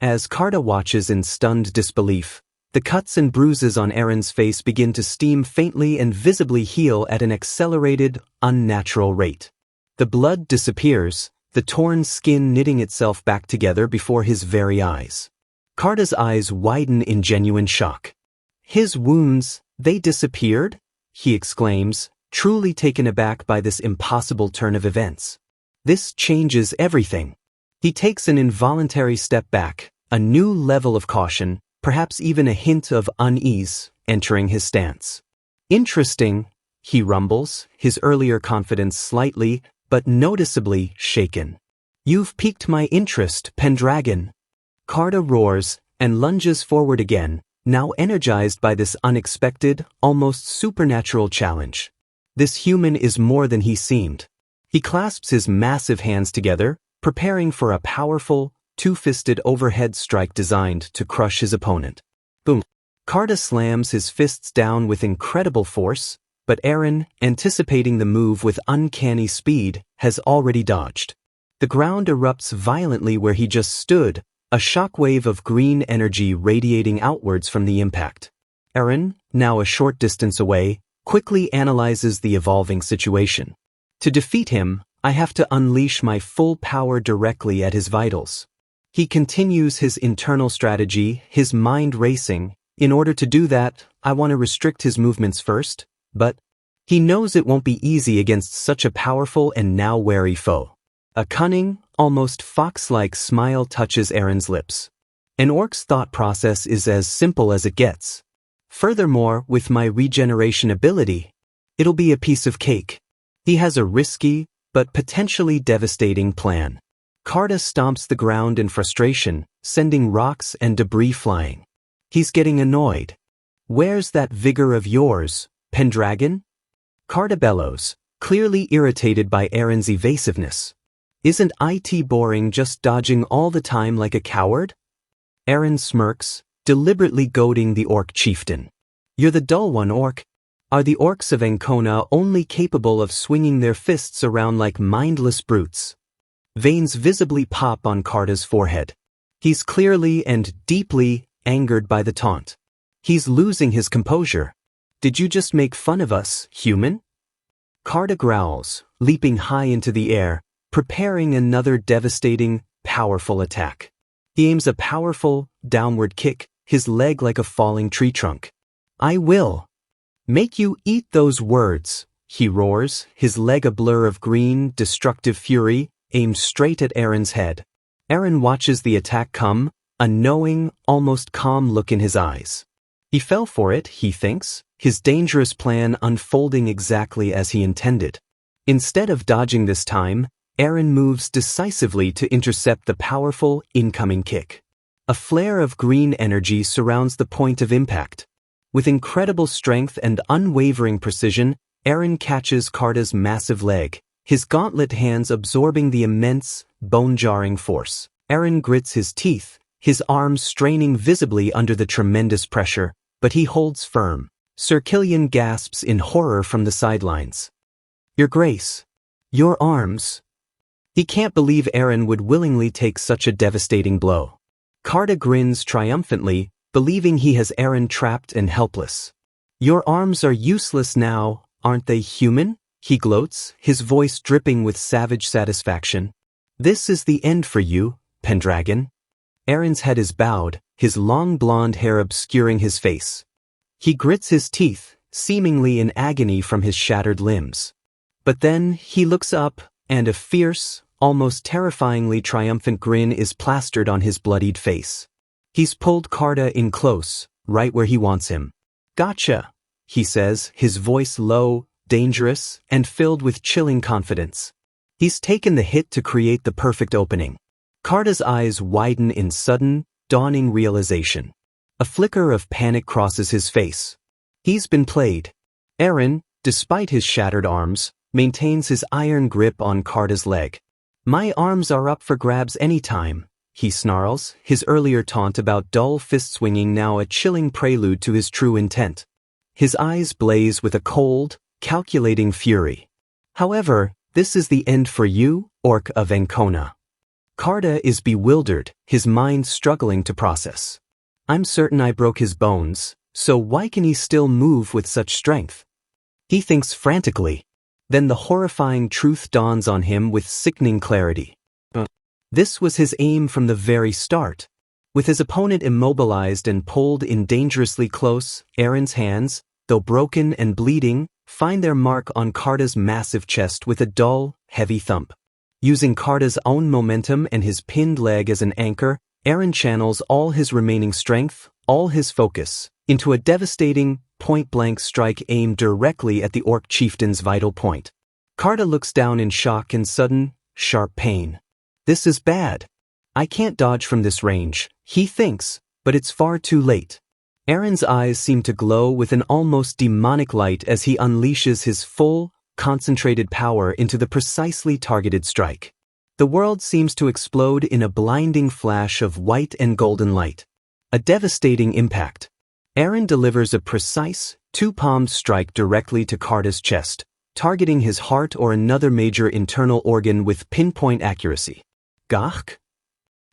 As Karda watches in stunned disbelief, the cuts and bruises on Eren's face begin to steam faintly and visibly heal at an accelerated, unnatural rate. The blood disappears, the torn skin knitting itself back together before his very eyes. Karda's eyes widen in genuine shock. His wounds, they disappeared? He exclaims, truly taken aback by this impossible turn of events. This changes everything. He takes an involuntary step back, a new level of caution, perhaps even a hint of unease, entering his stance. Interesting, he rumbles, his earlier confidence slightly, but noticeably shaken. You've piqued my interest, Pendragon. Karda roars, and lunges forward again, now energized by this unexpected, almost supernatural challenge. This human is more than he seemed. He clasps his massive hands together, preparing for a powerful, two-fisted overhead strike designed to crush his opponent. Boom. Karda slams his fists down with incredible force, but Eren, anticipating the move with uncanny speed, has already dodged. The ground erupts violently where he just stood, a shockwave of green energy radiating outwards from the impact. Eren, now a short distance away, quickly analyzes the evolving situation. To defeat him, I have to unleash my full power directly at his vitals. He continues his internal strategy, his mind racing. In order to do that, I want to restrict his movements first, but he knows it won't be easy against such a powerful and now wary foe. A cunning, almost fox-like smile touches Eren's lips. An orc's thought process is as simple as it gets. Furthermore, with my regeneration ability, it'll be a piece of cake. He has a risky, but potentially devastating plan. Karda stomps the ground in frustration, sending rocks and debris flying. He's getting annoyed. Where's that vigor of yours, Pendragon? Karda bellows, clearly irritated by Eren's evasiveness. Isn't it boring just dodging all the time like a coward? Eren smirks, deliberately goading the orc chieftain. You're the dull one, orc. Are the orcs of Ancona only capable of swinging their fists around like mindless brutes? Veins visibly pop on Karda's forehead. He's clearly and deeply angered by the taunt. He's losing his composure. Did you just make fun of us, human? Karda growls, leaping high into the air, preparing another devastating, powerful attack. He aims a powerful, downward kick, his leg like a falling tree trunk. I will make you eat those words, he roars, his leg a blur of green, destructive fury, aimed straight at Eren's head. Eren watches the attack come, a knowing, almost calm look in his eyes. He fell for it, he thinks, his dangerous plan unfolding exactly as he intended. Instead of dodging this time, Eren moves decisively to intercept the powerful, incoming kick. A flare of green energy surrounds the point of impact. With incredible strength and unwavering precision, Eren catches Carda's massive leg, his gauntlet hands absorbing the immense, bone-jarring force. Eren grits his teeth, his arms straining visibly under the tremendous pressure, but he holds firm. Sir Killian gasps in horror from the sidelines. "Your Grace. Your arms." He can't believe Eren would willingly take such a devastating blow. Carda grins triumphantly, believing he has Eren trapped and helpless. "Your arms are useless now, aren't they, human?" he gloats, his voice dripping with savage satisfaction. "This is the end for you, Pendragon." Eren's head is bowed, his long blonde hair obscuring his face. He grits his teeth, seemingly in agony from his shattered limbs. But then he looks up, and a fierce, almost terrifyingly triumphant grin is plastered on his bloodied face. He's pulled Carda in close, right where he wants him. "Gotcha," he says, his voice low, dangerous, and filled with chilling confidence. He's taken the hit to create the perfect opening. Carda's eyes widen in sudden, dawning realization. A flicker of panic crosses his face. He's been played. Eren, despite his shattered arms, maintains his iron grip on Carda's leg. "My arms are up for grabs anytime," he snarls, his earlier taunt about dull fist-swinging now a chilling prelude to his true intent. His eyes blaze with a cold, calculating fury. "However, this is the end for you, Orc of Ancona." Carda is bewildered, his mind struggling to process. "I'm certain I broke his bones, so why can he still move with such strength?" He thinks frantically. Then the horrifying truth dawns on him with sickening clarity. This was his aim from the very start. With his opponent immobilized and pulled in dangerously close, Eren's hands, though broken and bleeding, find their mark on Carda's massive chest with a dull, heavy thump. Using Carda's own momentum and his pinned leg as an anchor, Eren channels all his remaining strength, all his focus, into a devastating, point-blank strike aimed directly at the Orc chieftain's vital point. Carda looks down in shock and sudden, sharp pain. "This is bad. I can't dodge from this range," he thinks, but it's far too late. Eren's eyes seem to glow with an almost demonic light as he unleashes his full, concentrated power into the precisely targeted strike. The world seems to explode in a blinding flash of white and golden light. A devastating impact. Eren delivers a precise, two-palmed strike directly to Carda's chest, targeting his heart or another major internal organ with pinpoint accuracy. "Gach?"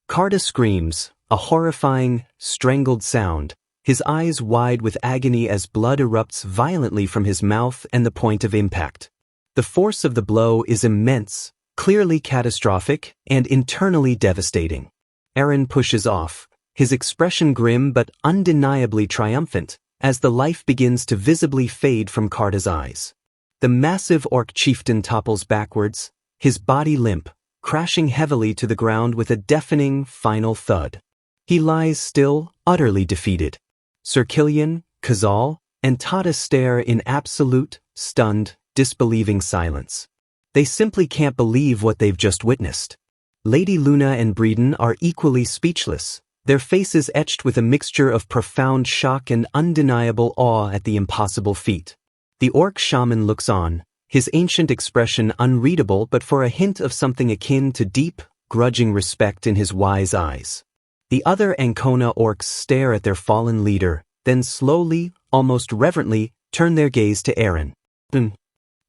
Carda screams, a horrifying, strangled sound, his eyes wide with agony as blood erupts violently from his mouth and the point of impact. The force of the blow is immense, clearly catastrophic, and internally devastating. Eren pushes off, his expression grim but undeniably triumphant, as the life begins to visibly fade from Carda's eyes. The massive Orc chieftain topples backwards, his body limp, crashing heavily to the ground with a deafening, final thud. He lies still, utterly defeated. Sir Killian, Khazal, and Tada stare in absolute, stunned, disbelieving silence. They simply can't believe what they've just witnessed. Lady Luna and Breeden are equally speechless, their faces etched with a mixture of profound shock and undeniable awe at the impossible feat. The Orc shaman looks on, his ancient expression unreadable but for a hint of something akin to deep, grudging respect in his wise eyes. The other Ancona Orcs stare at their fallen leader, then slowly, almost reverently, turn their gaze to Eren.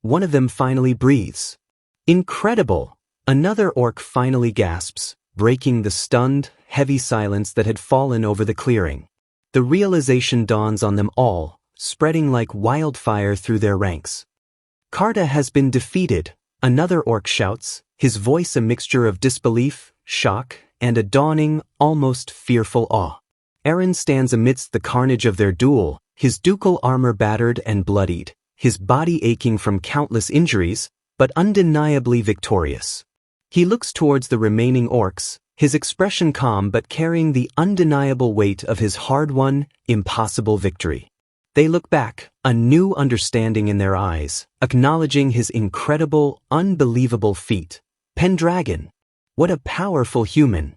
One of them finally breathes. "Incredible!" Another Orc finally gasps, breaking the stunned, heavy silence that had fallen over the clearing. The realization dawns on them all, spreading like wildfire through their ranks. "Carda has been defeated," another Orc shouts, his voice a mixture of disbelief, shock, and a dawning, almost fearful awe. Eren stands amidst the carnage of their duel, his ducal armor battered and bloodied, his body aching from countless injuries, but undeniably victorious. He looks towards the remaining Orcs, his expression calm but carrying the undeniable weight of his hard-won, impossible victory. They look back, a new understanding in their eyes, acknowledging his incredible, unbelievable feat. Pendragon. What a powerful human.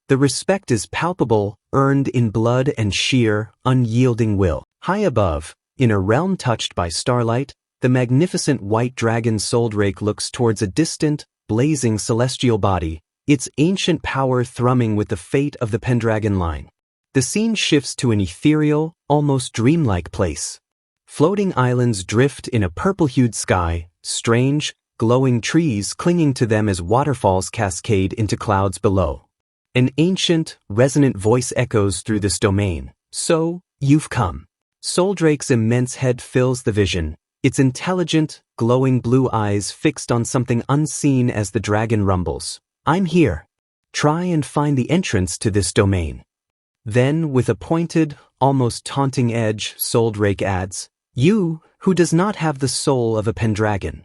The respect is palpable, earned in blood and sheer, unyielding will. High above, in a realm touched by starlight, the magnificent white dragon Soldrake looks towards a distant, blazing celestial body, its ancient power thrumming with the fate of the Pendragon line. The scene shifts to an ethereal, almost dreamlike place. Floating islands drift in a purple-hued sky, strange, glowing trees clinging to them as waterfalls cascade into clouds below. An ancient, resonant voice echoes through this domain. So, you've come. Soldrake's immense head fills the vision, its intelligent, glowing blue eyes fixed on something unseen as the dragon rumbles. I'm here. Try and find the entrance to this domain. Then, with a pointed, almost taunting edge, Soldrake adds, you, who does not have the soul of a Pendragon.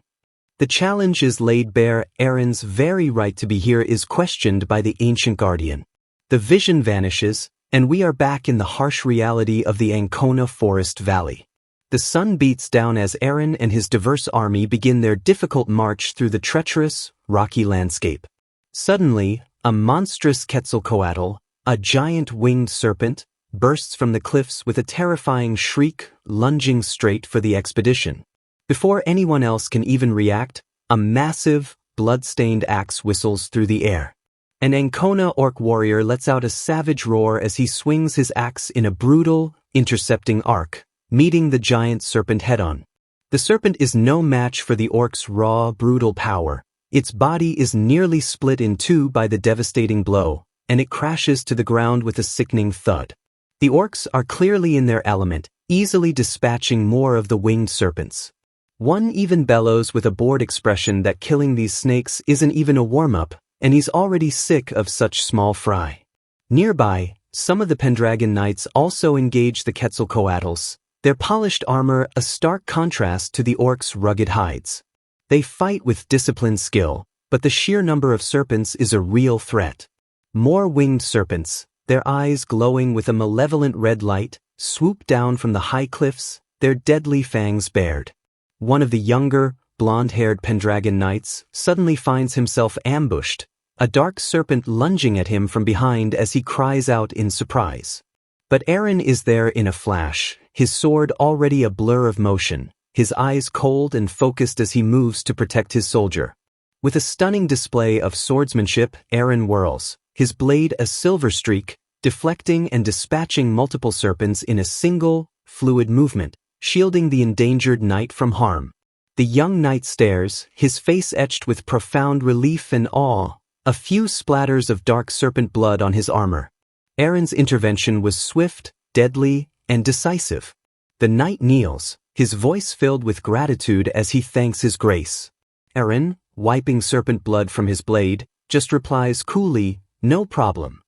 The challenge is laid bare. Erin's very right to be here is questioned by the ancient guardian. The vision vanishes, and we are back in the harsh reality of the Ancona Forest Valley. The sun beats down as Erin and his diverse army begin their difficult march through the treacherous, rocky landscape. Suddenly, a monstrous Quetzalcoatl, a giant winged serpent, bursts from the cliffs with a terrifying shriek, lunging straight for the expedition. Before anyone else can even react, a massive, blood-stained axe whistles through the air. An Ancona orc warrior lets out a savage roar as he swings his axe in a brutal, intercepting arc, meeting the giant serpent head-on. The serpent is no match for the orc's raw, brutal power. Its body is nearly split in two by the devastating blow, and it crashes to the ground with a sickening thud. The orcs are clearly in their element, easily dispatching more of the winged serpents. One even bellows with a bored expression that killing these snakes isn't even a warm-up, and he's already sick of such small fry. Nearby, some of the Pendragon knights also engage the Quetzalcoatls, their polished armor a stark contrast to the orcs' rugged hides. They fight with disciplined skill, but the sheer number of serpents is a real threat. More winged serpents, their eyes glowing with a malevolent red light, swoop down from the high cliffs, their deadly fangs bared. One of the younger, blonde-haired Pendragon knights suddenly finds himself ambushed, a dark serpent lunging at him from behind as he cries out in surprise. But Erin is there in a flash, his sword already a blur of motion, his eyes cold and focused as he moves to protect his soldier. With a stunning display of swordsmanship, Erin whirls, his blade a silver streak, deflecting and dispatching multiple serpents in a single, fluid movement, shielding the endangered knight from harm. The young knight stares, his face etched with profound relief and awe, a few splatters of dark serpent blood on his armor. Erin's intervention was swift, deadly, and decisive. The knight kneels, his voice filled with gratitude as he thanks his grace. Erin, wiping serpent blood from his blade, just replies coolly, no problem.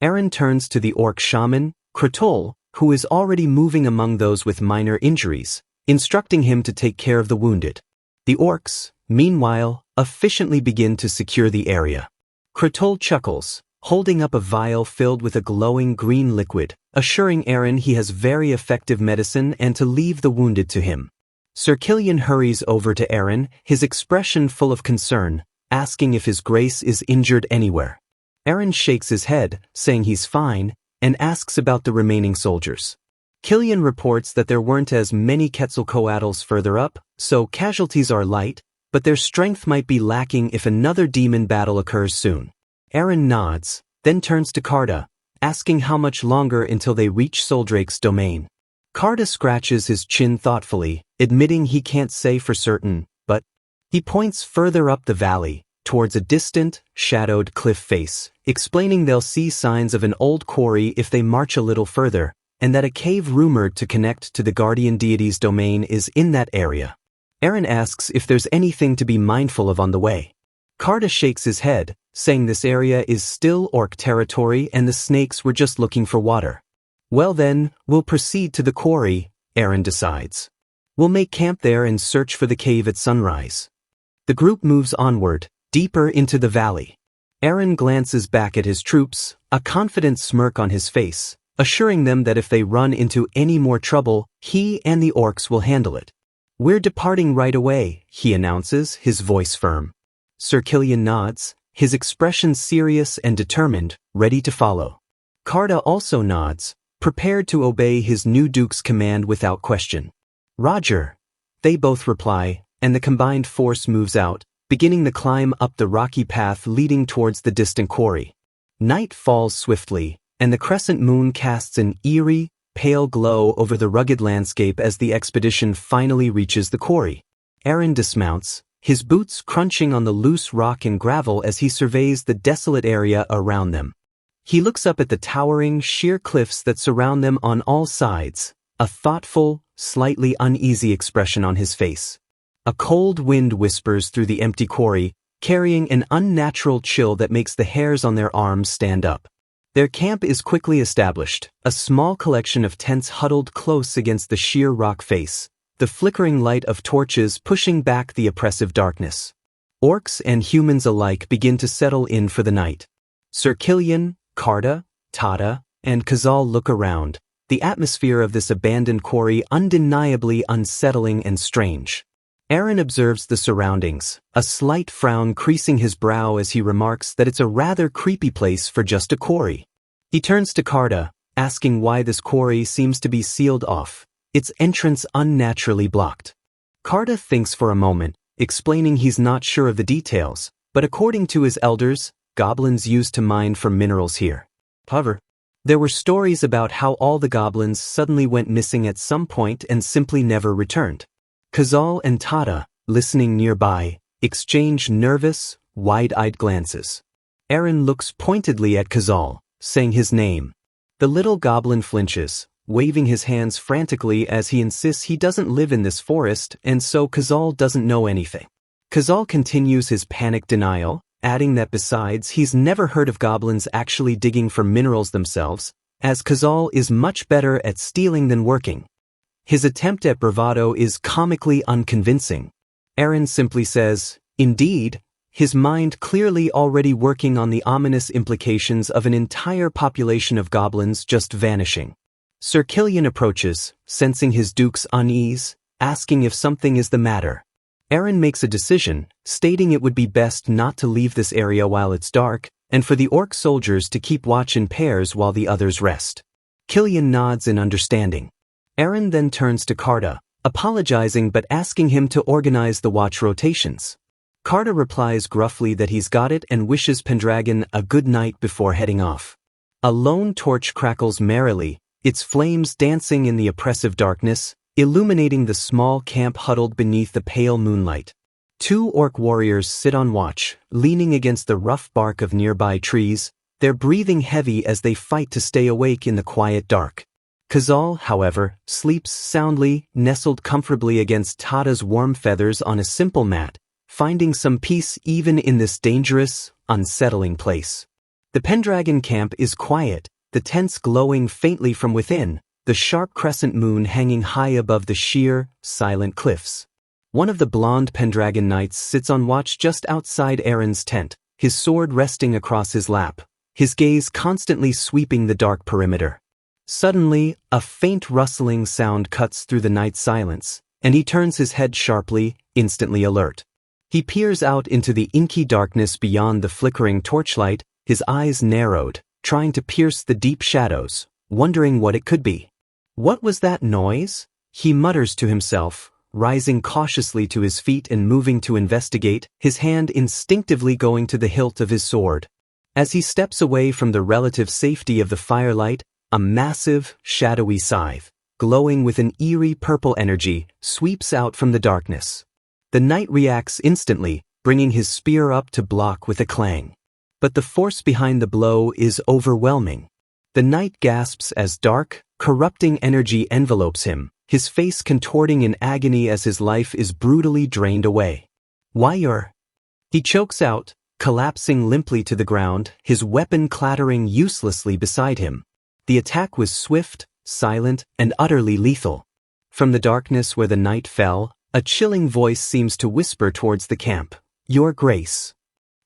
Erin turns to the orc shaman, Kratol, who is already moving among those with minor injuries, instructing him to take care of the wounded. The orcs, meanwhile, efficiently begin to secure the area. Kratol chuckles, holding up a vial filled with a glowing green liquid, assuring Erin he has very effective medicine and to leave the wounded to him. Sir Killian hurries over to Erin, his expression full of concern, asking if his grace is injured anywhere. Erin shakes his head, saying he's fine, and asks about the remaining soldiers. Killian reports that there weren't as many Quetzalcoatls further up, so casualties are light, but their strength might be lacking if another demon battle occurs soon. Erin nods, then turns to Carda, asking how much longer until they reach Soldrake's domain. Carda scratches his chin thoughtfully, admitting he can't say for certain, but he points further up the valley, towards a distant, shadowed cliff face, explaining they'll see signs of an old quarry if they march a little further, and that a cave rumored to connect to the guardian deity's domain is in that area. Erin asks if there's anything to be mindful of on the way. Carda shakes his head, saying this area is still orc territory and the snakes were just looking for water. Well then, we'll proceed to the quarry, Erin decides. We'll make camp there and search for the cave at sunrise. The group moves onward, deeper into the valley. Erin glances back at his troops, a confident smirk on his face, assuring them that if they run into any more trouble, he and the orcs will handle it. We're departing right away, he announces, his voice firm. Sir Killian nods, his expression serious and determined, ready to follow. Carta also nods, prepared to obey his new duke's command without question. Roger. They both reply, and the combined force moves out, beginning the climb up the rocky path leading towards the distant quarry. Night falls swiftly, and the crescent moon casts an eerie, pale glow over the rugged landscape as the expedition finally reaches the quarry. Eren dismounts, his boots crunching on the loose rock and gravel as he surveys the desolate area around them. He looks up at the towering, sheer cliffs that surround them on all sides, a thoughtful, slightly uneasy expression on his face. A cold wind whispers through the empty quarry, carrying an unnatural chill that makes the hairs on their arms stand up. Their camp is quickly established, a small collection of tents huddled close against the sheer rock face, the flickering light of torches pushing back the oppressive darkness. Orcs and humans alike begin to settle in for the night. Sir Killian, Carta, Tata, and Kazal look around, the atmosphere of this abandoned quarry undeniably unsettling and strange. Eren observes the surroundings, a slight frown creasing his brow as he remarks that it's a rather creepy place for just a quarry. He turns to Carta, asking why this quarry seems to be sealed off, its entrance unnaturally blocked. Carta thinks for a moment, explaining he's not sure of the details, but according to his elders, goblins used to mine for minerals here. However, there were stories about how all the goblins suddenly went missing at some point and simply never returned. Kazal and Tata, listening nearby, exchange nervous, wide-eyed glances. Eren looks pointedly at Kazal, saying his name. The little goblin flinches, waving his hands frantically as he insists he doesn't live in this forest and so Kazal doesn't know anything. Kazal continues his panic denial, adding that besides he's never heard of goblins actually digging for minerals themselves, as Kazal is much better at stealing than working. His attempt at bravado is comically unconvincing. Eren simply says, indeed, his mind clearly already working on the ominous implications of an entire population of goblins just vanishing. Sir Killian approaches, sensing his duke's unease, asking if something is the matter. Eren makes a decision, stating it would be best not to leave this area while it's dark, and for the orc soldiers to keep watch in pairs while the others rest. Killian nods in understanding. Eren then turns to Carta, apologizing but asking him to organize the watch rotations. Carta replies gruffly that he's got it and wishes Pendragon a good night before heading off. A lone torch crackles merrily, its flames dancing in the oppressive darkness, illuminating the small camp huddled beneath the pale moonlight. Two orc warriors sit on watch, leaning against the rough bark of nearby trees, their breathing heavy as they fight to stay awake in the quiet dark. Kazal, however, sleeps soundly, nestled comfortably against Tata's warm feathers on a simple mat, finding some peace even in this dangerous, unsettling place. The Pendragon camp is quiet, the tents glowing faintly from within, the sharp crescent moon hanging high above the sheer, silent cliffs. One of the blonde Pendragon knights sits on watch just outside Eren's tent, his sword resting across his lap, his gaze constantly sweeping the dark perimeter. Suddenly, a faint rustling sound cuts through the night silence, and he turns his head sharply, instantly alert. He peers out into the inky darkness beyond the flickering torchlight, his eyes narrowed, trying to pierce the deep shadows, wondering what it could be. What was that noise? He mutters to himself, rising cautiously to his feet and moving to investigate, his hand instinctively going to the hilt of his sword. As he steps away from the relative safety of the firelight, a massive, shadowy scythe, glowing with an eerie purple energy, sweeps out from the darkness. The knight reacts instantly, bringing his spear up to block with a clang. But the force behind the blow is overwhelming. The knight gasps as dark, corrupting energy envelopes him, his face contorting in agony as his life is brutally drained away. "Why He chokes out, collapsing limply to the ground, his weapon clattering uselessly beside him. The attack was swift, silent, and utterly lethal. From the darkness where the knight fell, a chilling voice seems to whisper towards the camp, "Your Grace."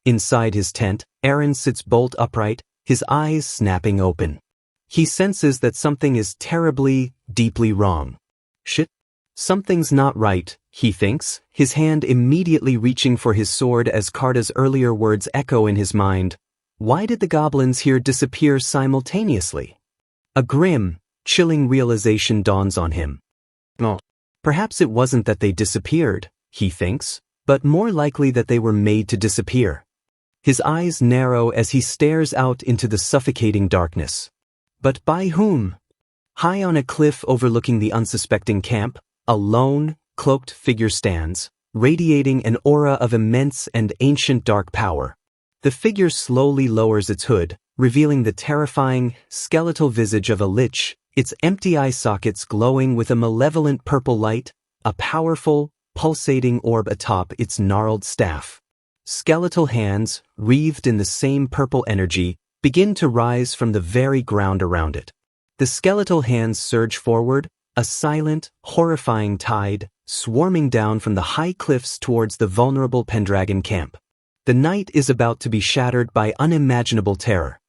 Inside his tent, Eren sits bolt upright, his eyes snapping open. He senses that something is terribly, deeply wrong. Shit. Something's not right, he thinks, his hand immediately reaching for his sword as Carta's earlier words echo in his mind. Why did the goblins here disappear simultaneously? A grim, chilling realization dawns on him. No. Perhaps it wasn't that they disappeared, he thinks, but more likely that they were made to disappear. His eyes narrow as he stares out into the suffocating darkness. But by whom? High on a cliff overlooking the unsuspecting camp, a lone, cloaked figure stands, radiating an aura of immense and ancient dark power. The figure slowly lowers its hood, revealing the terrifying, skeletal visage of a lich, its empty eye sockets glowing with a malevolent purple light, a powerful, pulsating orb atop its gnarled staff. Skeletal hands, wreathed in the same purple energy, begin to rise from the very ground around it. The skeletal hands surge forward, a silent, horrifying tide, swarming down from the high cliffs towards the vulnerable Pendragon camp. The night is about to be shattered by unimaginable terror.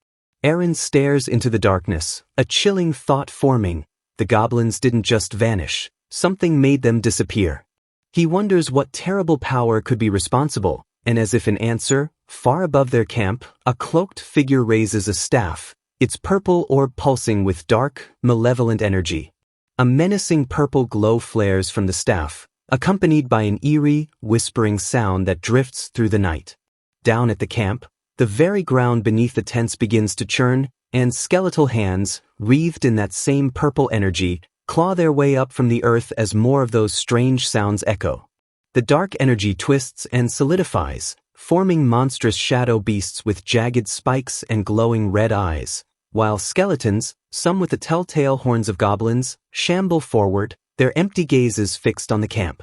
Eren stares into the darkness, a chilling thought forming. The goblins didn't just vanish, something made them disappear. He wonders what terrible power could be responsible, and as if in answer, far above their camp, a cloaked figure raises a staff, its purple orb pulsing with dark, malevolent energy. A menacing purple glow flares from the staff, accompanied by an eerie, whispering sound that drifts through the night. Down at the camp, the very ground beneath the tents begins to churn, and skeletal hands, wreathed in that same purple energy, claw their way up from the earth as more of those strange sounds echo. The dark energy twists and solidifies, forming monstrous shadow beasts with jagged spikes and glowing red eyes, while skeletons, some with the telltale horns of goblins, shamble forward, their empty gazes fixed on the camp.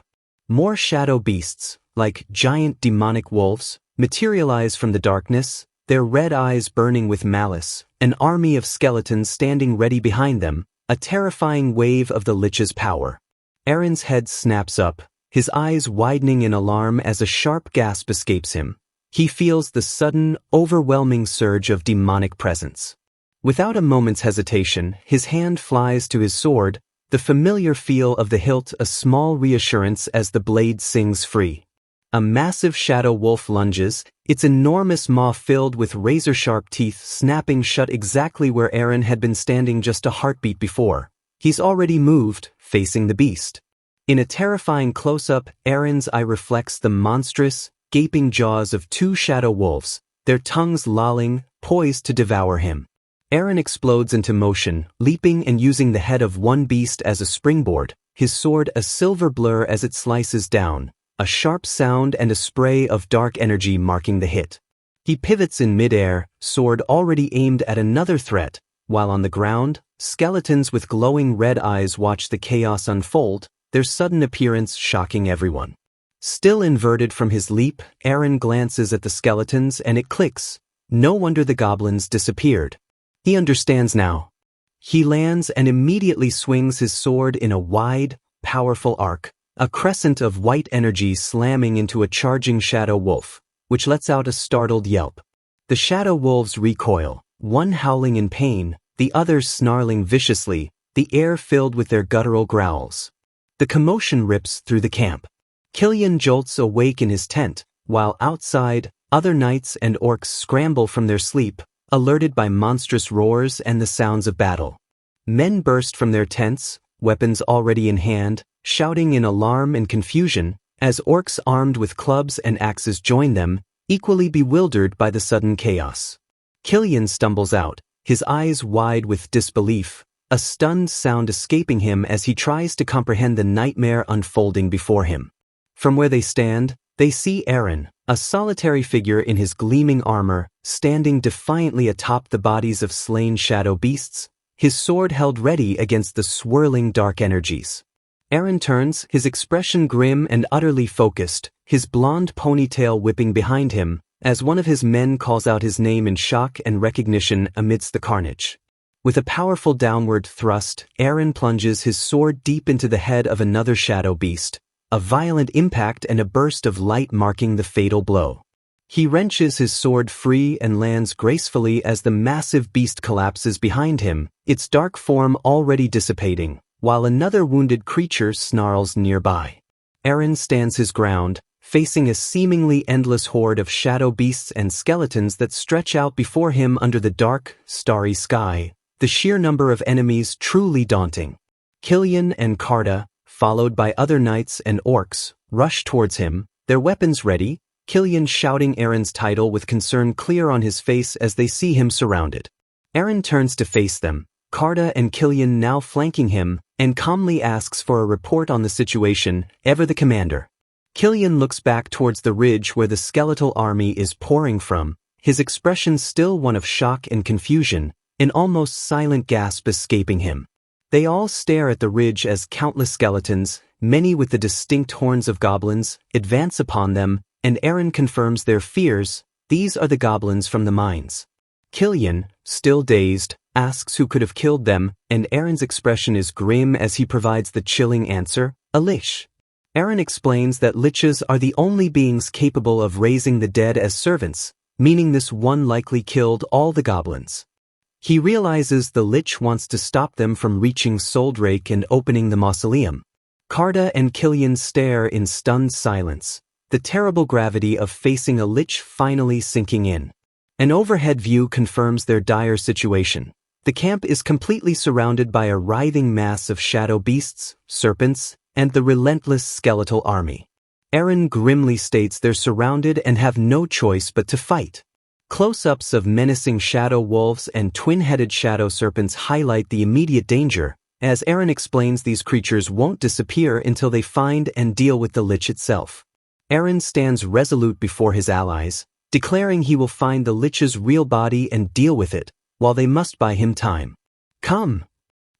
More shadow beasts, like giant demonic wolves, materialize from the darkness, their red eyes burning with malice, an army of skeletons standing ready behind them, a terrifying wave of the lich's power. Eren's head snaps up, his eyes widening in alarm as a sharp gasp escapes him. He feels the sudden, overwhelming surge of demonic presence. Without a moment's hesitation, his hand flies to his sword, the familiar feel of the hilt a small reassurance as the blade sings free. A massive shadow wolf lunges, its enormous maw filled with razor-sharp teeth snapping shut exactly where Eren had been standing just a heartbeat before. He's already moved, facing the beast. In a terrifying close-up, Eren's eye reflects the monstrous, gaping jaws of two shadow wolves, their tongues lolling, poised to devour him. Eren explodes into motion, leaping and using the head of one beast as a springboard, his sword a silver blur as it slices down, a sharp sound and a spray of dark energy marking the hit. He pivots in midair, sword already aimed at another threat, while on the ground, skeletons with glowing red eyes watch the chaos unfold, their sudden appearance shocking everyone. Still inverted from his leap, Eren glances at the skeletons and it clicks. No wonder the goblins disappeared. He understands now. He lands and immediately swings his sword in a wide, powerful arc, a crescent of white energy slamming into a charging shadow wolf, which lets out a startled yelp. The shadow wolves recoil, one howling in pain, the other snarling viciously, the air filled with their guttural growls. The commotion rips through the camp. Killian jolts awake in his tent, while outside, other knights and orcs scramble from their sleep, alerted by monstrous roars and the sounds of battle. Men burst from their tents, weapons already in hand, shouting in alarm and confusion, as orcs armed with clubs and axes join them, equally bewildered by the sudden chaos. Killian stumbles out, his eyes wide with disbelief, a stunned sound escaping him as he tries to comprehend the nightmare unfolding before him. From where they stand, they see Eren, a solitary figure in his gleaming armor, standing defiantly atop the bodies of slain shadow beasts, his sword held ready against the swirling dark energies. Eren turns, his expression grim and utterly focused, his blonde ponytail whipping behind him, as one of his men calls out his name in shock and recognition amidst the carnage. With a powerful downward thrust, Eren plunges his sword deep into the head of another shadow beast, a violent impact and a burst of light marking the fatal blow. He wrenches his sword free and lands gracefully as the massive beast collapses behind him, its dark form already dissipating, while another wounded creature snarls nearby. Eren stands his ground, facing a seemingly endless horde of shadow beasts and skeletons that stretch out before him under the dark, starry sky, the sheer number of enemies truly daunting. Killian and Karda, followed by other knights and orcs, rush towards him, their weapons ready, Killian shouting Eren's title with concern clear on his face as they see him surrounded. Eren turns to face them, Karda and Killian now flanking him, and calmly asks for a report on the situation, ever the commander. Killian looks back towards the ridge where the skeletal army is pouring from, his expression still one of shock and confusion, an almost silent gasp escaping him. They all stare at the ridge as countless skeletons, many with the distinct horns of goblins, advance upon them, and Eren confirms their fears. These are the goblins from the mines. Killian, still dazed, asks who could have killed them, and Eren's expression is grim as he provides the chilling answer, a lich. Eren explains that liches are the only beings capable of raising the dead as servants, meaning this one likely killed all the goblins. He realizes the lich wants to stop them from reaching Soldrake and opening the mausoleum. Karda and Killian stare in stunned silence, the terrible gravity of facing a lich finally sinking in. An overhead view confirms their dire situation. The camp is completely surrounded by a writhing mass of shadow beasts, serpents, and the relentless skeletal army. Eren grimly states they're surrounded and have no choice but to fight. Close-ups of menacing shadow wolves and twin-headed shadow serpents highlight the immediate danger, as Eren explains these creatures won't disappear until they find and deal with the lich itself. Eren stands resolute before his allies, declaring he will find the lich's real body and deal with it, while they must buy him time. Come!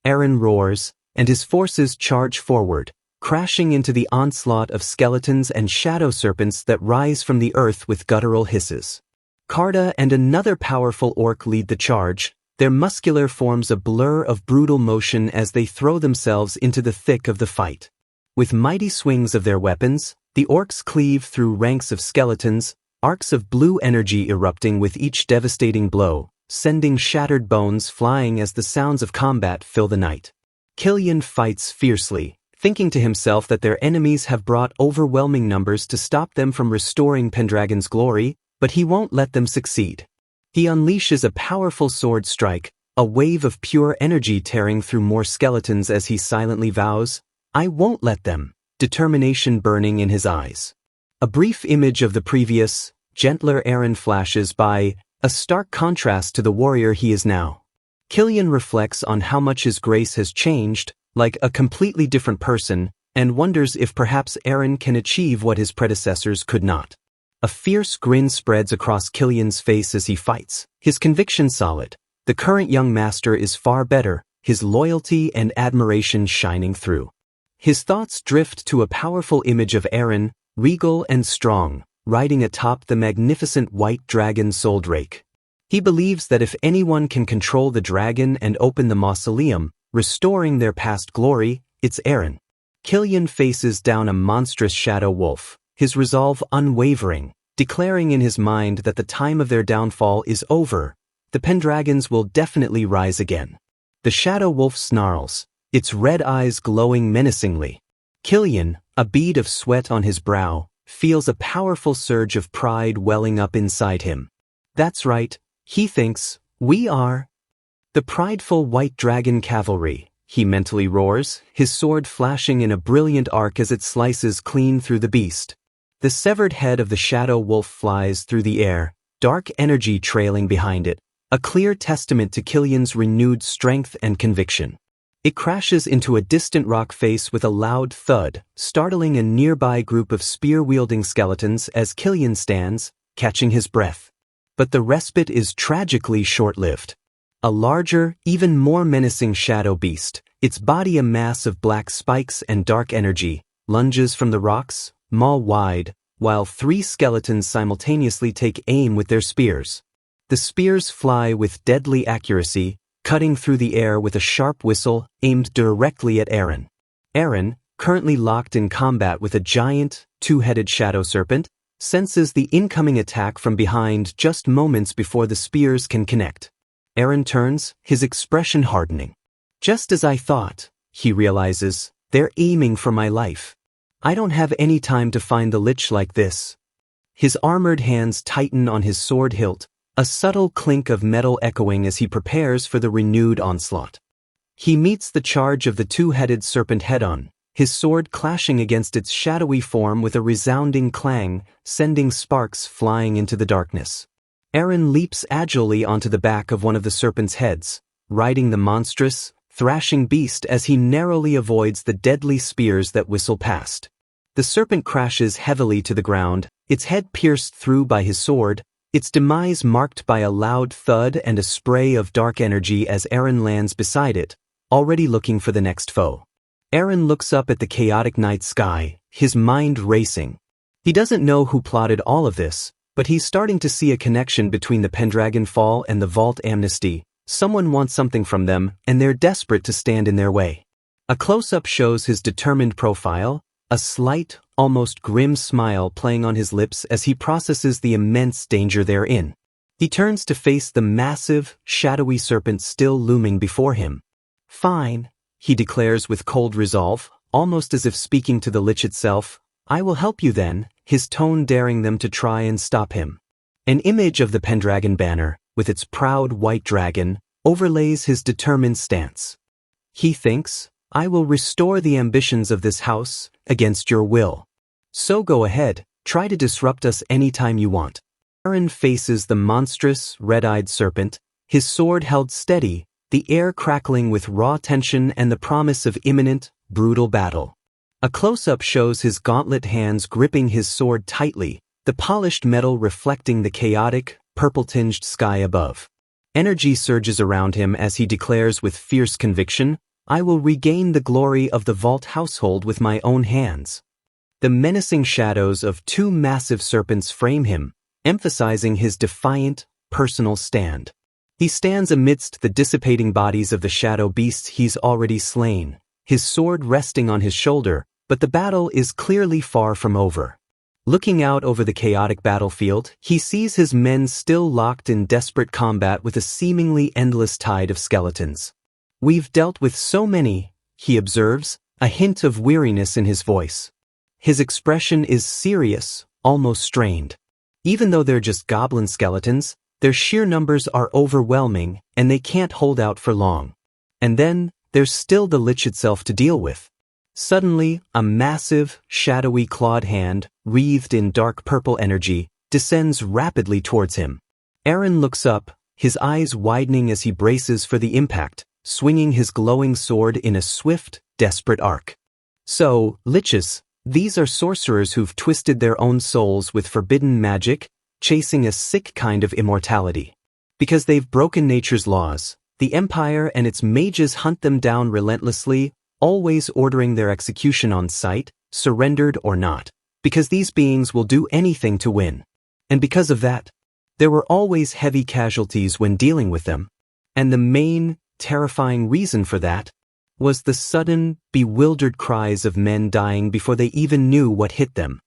Eren roars, and his forces charge forward, crashing into the onslaught of skeletons and shadow serpents that rise from the earth with guttural hisses. Karda and another powerful orc lead the charge, their muscular forms a blur of brutal motion as they throw themselves into the thick of the fight. With mighty swings of their weapons, the orcs cleave through ranks of skeletons, arcs of blue energy erupting with each devastating blow, sending shattered bones flying as the sounds of combat fill the night. Killian fights fiercely, thinking to himself that their enemies have brought overwhelming numbers to stop them from restoring Pendragon's glory, but he won't let them succeed. He unleashes a powerful sword strike, a wave of pure energy tearing through more skeletons as he silently vows, "I won't let them," determination burning in his eyes. A brief image of the previous, gentler Eren flashes by, a stark contrast to the warrior he is now. Killian reflects on how much his grace has changed, like a completely different person, and wonders if perhaps Eren can achieve what his predecessors could not. A fierce grin spreads across Killian's face as he fights, his conviction solid. The current young master is far better, his loyalty and admiration shining through. His thoughts drift to a powerful image of Eren, regal and strong, riding atop the magnificent white dragon Soldrake. He believes that if anyone can control the dragon and open the mausoleum, restoring their past glory, it's Eren. Killian faces down a monstrous shadow wolf, his resolve unwavering, declaring in his mind that the time of their downfall is over. The Pendragons will definitely rise again. The shadow wolf snarls, its red eyes glowing menacingly. Killian, a bead of sweat on his brow, feels a powerful surge of pride welling up inside him. That's right, he thinks, we are the prideful white dragon cavalry, he mentally roars, his sword flashing in a brilliant arc as it slices clean through the beast. The severed head of the shadow wolf flies through the air, dark energy trailing behind it, a clear testament to Killian's renewed strength and conviction. It crashes into a distant rock face with a loud thud, startling a nearby group of spear-wielding skeletons as Killian stands, catching his breath. But the respite is tragically short-lived. A larger, even more menacing shadow beast, its body a mass of black spikes and dark energy, lunges from the rocks, maw wide, while three skeletons simultaneously take aim with their spears. The spears fly with deadly accuracy, cutting through the air with a sharp whistle aimed directly at Eren. Eren, currently locked in combat with a giant, two-headed shadow serpent, senses the incoming attack from behind just moments before the spears can connect. Eren turns, his expression hardening. Just as I thought, he realizes. They're aiming for my life. I don't have any time to find the lich like this. His armored hands tighten on his sword hilt, a subtle clink of metal echoing as he prepares for the renewed onslaught. He meets the charge of the two-headed serpent head-on, his sword clashing against its shadowy form with a resounding clang, sending sparks flying into the darkness. Eren leaps agilely onto the back of one of the serpent's heads, riding the monstrous, thrashing beast as he narrowly avoids the deadly spears that whistle past. The serpent crashes heavily to the ground, its head pierced through by his sword, its demise marked by a loud thud and a spray of dark energy as Eren lands beside it, already looking for the next foe. Eren looks up at the chaotic night sky, his mind racing. He doesn't know who plotted all of this, but he's starting to see a connection between the Pendragon fall and the Vault amnesty. Someone wants something from them, and they're desperate to stand in their way. A close-up shows his determined profile, a slight, almost grim smile playing on his lips as he processes the immense danger they're in. He turns to face the massive, shadowy serpent still looming before him. "Fine," he declares with cold resolve, almost as if speaking to the lich itself. "I will help you then," his tone daring them to try and stop him. An image of the Pendragon banner, with its proud white dragon, overlays his determined stance. He thinks, "I will restore the ambitions of this house, against your will. So go ahead, try to disrupt us anytime you want." Eren faces the monstrous, red-eyed serpent, his sword held steady, the air crackling with raw tension and the promise of imminent, brutal battle. A close-up shows his gauntlet hands gripping his sword tightly, the polished metal reflecting the chaotic, purple-tinged sky above. Energy surges around him as he declares with fierce conviction, "I will regain the glory of the Vault household with my own hands." The menacing shadows of two massive serpents frame him, emphasizing his defiant, personal stand. He stands amidst the dissipating bodies of the shadow beasts he's already slain, his sword resting on his shoulder, but the battle is clearly far from over. Looking out over the chaotic battlefield, he sees his men still locked in desperate combat with a seemingly endless tide of skeletons. "We've dealt with so many," he observes, a hint of weariness in his voice. His expression is serious, almost strained. Even though they're just goblin skeletons, their sheer numbers are overwhelming, and they can't hold out for long. And then, there's still the lich itself to deal with. Suddenly, a massive, shadowy clawed hand, wreathed in dark purple energy, descends rapidly towards him. Eren looks up, his eyes widening as he braces for the impact, swinging his glowing sword in a swift, desperate arc. "So, liches, these are sorcerers who've twisted their own souls with forbidden magic, chasing a sick kind of immortality. Because they've broken nature's laws, the Empire and its mages hunt them down relentlessly, always ordering their execution on sight, surrendered or not. Because these beings will do anything to win. And because of that, there were always heavy casualties when dealing with them. And the main, terrifying reason for that was the sudden, bewildered cries of men dying before they even knew what hit them.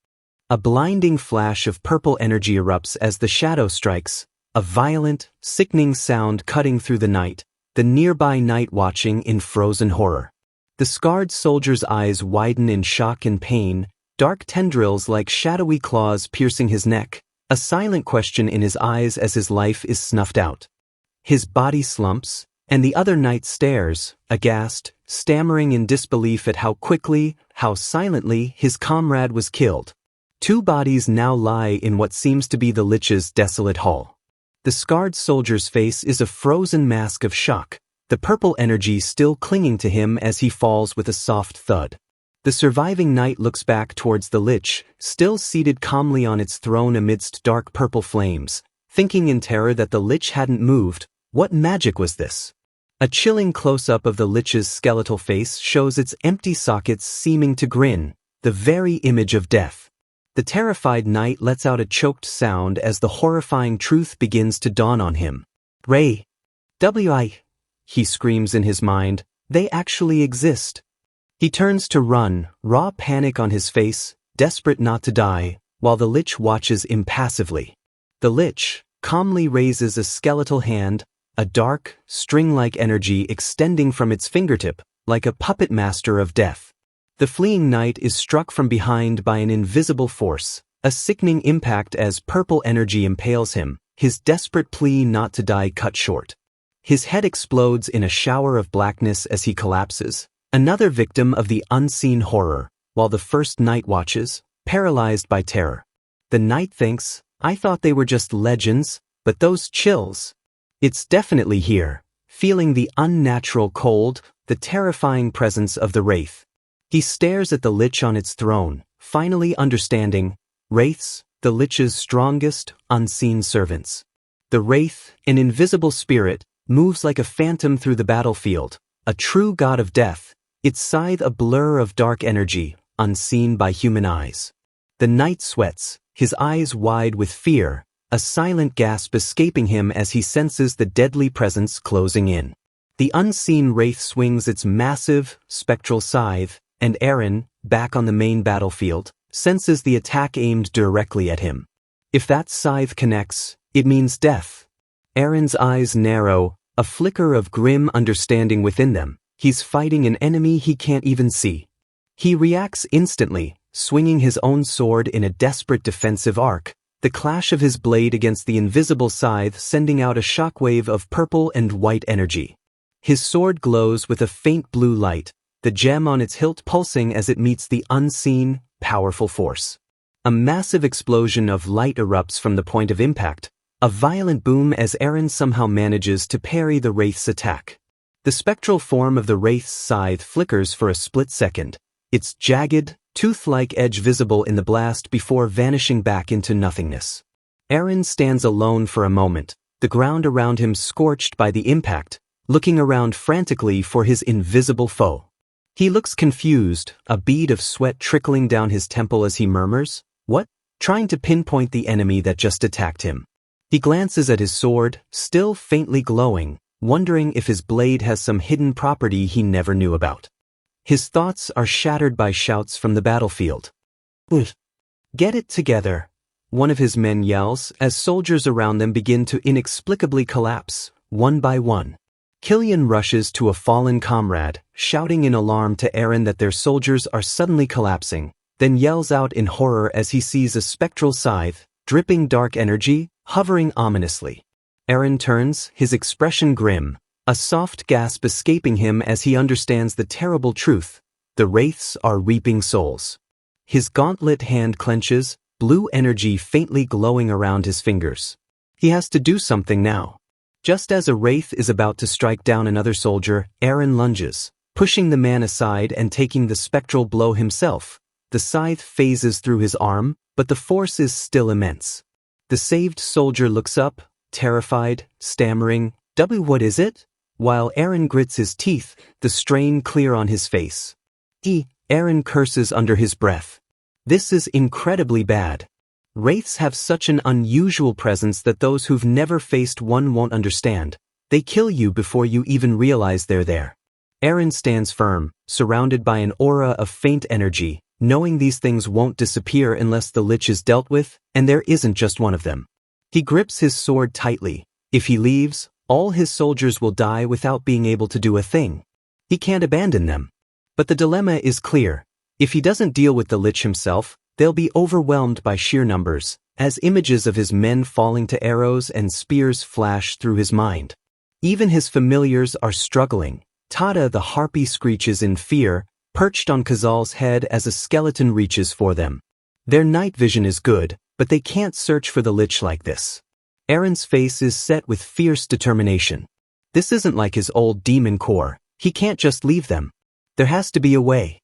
A blinding flash of purple energy erupts as the shadow strikes, a violent, sickening sound cutting through the night, the nearby night watching in frozen horror. The scarred soldier's eyes widen in shock and pain, dark tendrils like shadowy claws piercing his neck, a silent question in his eyes as his life is snuffed out. His body slumps, and the other knight stares, aghast, stammering in disbelief at how quickly, how silently his comrade was killed. Two bodies now lie in what seems to be the lich's desolate hall. The scarred soldier's face is a frozen mask of shock, the purple energy still clinging to him as he falls with a soft thud. The surviving knight looks back towards the lich, still seated calmly on its throne amidst dark purple flames, thinking in terror that the lich hadn't moved. What magic was this? A chilling close-up of the lich's skeletal face shows its empty sockets seeming to grin, the very image of death. The terrified knight lets out a choked sound as the horrifying truth begins to dawn on him. "Ray. W.I." he screams in his mind, "they actually exist." He turns to run, raw panic on his face, desperate not to die, while the lich watches impassively. The lich calmly raises a skeletal hand, a dark, string-like energy extending from its fingertip, like a puppet master of death. The fleeing knight is struck from behind by an invisible force, a sickening impact as purple energy impales him, his desperate plea not to die cut short. His head explodes in a shower of blackness as he collapses, another victim of the unseen horror, while the first knight watches, paralyzed by terror. The knight thinks, I thought they were just legends, but those chills. It's definitely here, feeling the unnatural cold, the terrifying presence of the wraith. He stares at the lich on its throne, finally understanding, wraiths, the lich's strongest, unseen servants. The wraith, an invisible spirit, moves like a phantom through the battlefield, a true god of death, its scythe a blur of dark energy, unseen by human eyes. The knight sweats, his eyes wide with fear, a silent gasp escaping him as he senses the deadly presence closing in. The unseen wraith swings its massive, spectral scythe, and Eren, back on the main battlefield, senses the attack aimed directly at him. If that scythe connects, it means death. Eren's eyes narrow, a flicker of grim understanding within them. He's fighting an enemy he can't even see. He reacts instantly, swinging his own sword in a desperate defensive arc, the clash of his blade against the invisible scythe sending out a shockwave of purple and white energy. His sword glows with a faint blue light, the gem on its hilt pulsing as it meets the unseen, powerful force. A massive explosion of light erupts from the point of impact, a violent boom as Eren somehow manages to parry the wraith's attack. The spectral form of the wraith's scythe flickers for a split second, its jagged, tooth-like edge visible in the blast before vanishing back into nothingness. Eren stands alone for a moment, the ground around him scorched by the impact, looking around frantically for his invisible foe. He looks confused, a bead of sweat trickling down his temple as he murmurs, "What?" trying to pinpoint the enemy that just attacked him. He glances at his sword, still faintly glowing, wondering if his blade has some hidden property he never knew about. His thoughts are shattered by shouts from the battlefield. "Get it together," one of his men yells as soldiers around them begin to inexplicably collapse, one by one. Killian rushes to a fallen comrade, shouting in alarm to Eren that their soldiers are suddenly collapsing, then yells out in horror as he sees a spectral scythe, dripping dark energy, hovering ominously. Eren turns, his expression grim, a soft gasp escaping him as he understands the terrible truth. The wraiths are reaping souls. His gauntlet hand clenches, blue energy faintly glowing around his fingers. He has to do something now. Just as a wraith is about to strike down another soldier, Eren lunges, pushing the man aside and taking the spectral blow himself. The scythe phases through his arm, but the force is still immense. The saved soldier looks up, terrified, stammering, What is it?" While Eren grits his teeth, the strain clear on his face. Eren curses under his breath. This is incredibly bad. Wraiths have such an unusual presence that those who've never faced one won't understand. They kill you before you even realize they're there. Eren stands firm, surrounded by an aura of faint energy, knowing these things won't disappear unless the lich is dealt with, and there isn't just one of them. He grips his sword tightly. If he leaves, all his soldiers will die without being able to do a thing. He can't abandon them. But the dilemma is clear. If he doesn't deal with the lich himself, they'll be overwhelmed by sheer numbers, as images of his men falling to arrows and spears flash through his mind. Even his familiars are struggling. Tada the harpy screeches in fear, perched on Cazal's head as a skeleton reaches for them. Their night vision is good, but they can't search for the lich like this. Eren's face is set with fierce determination. This isn't like his old demon core. He can't just leave them. There has to be a way.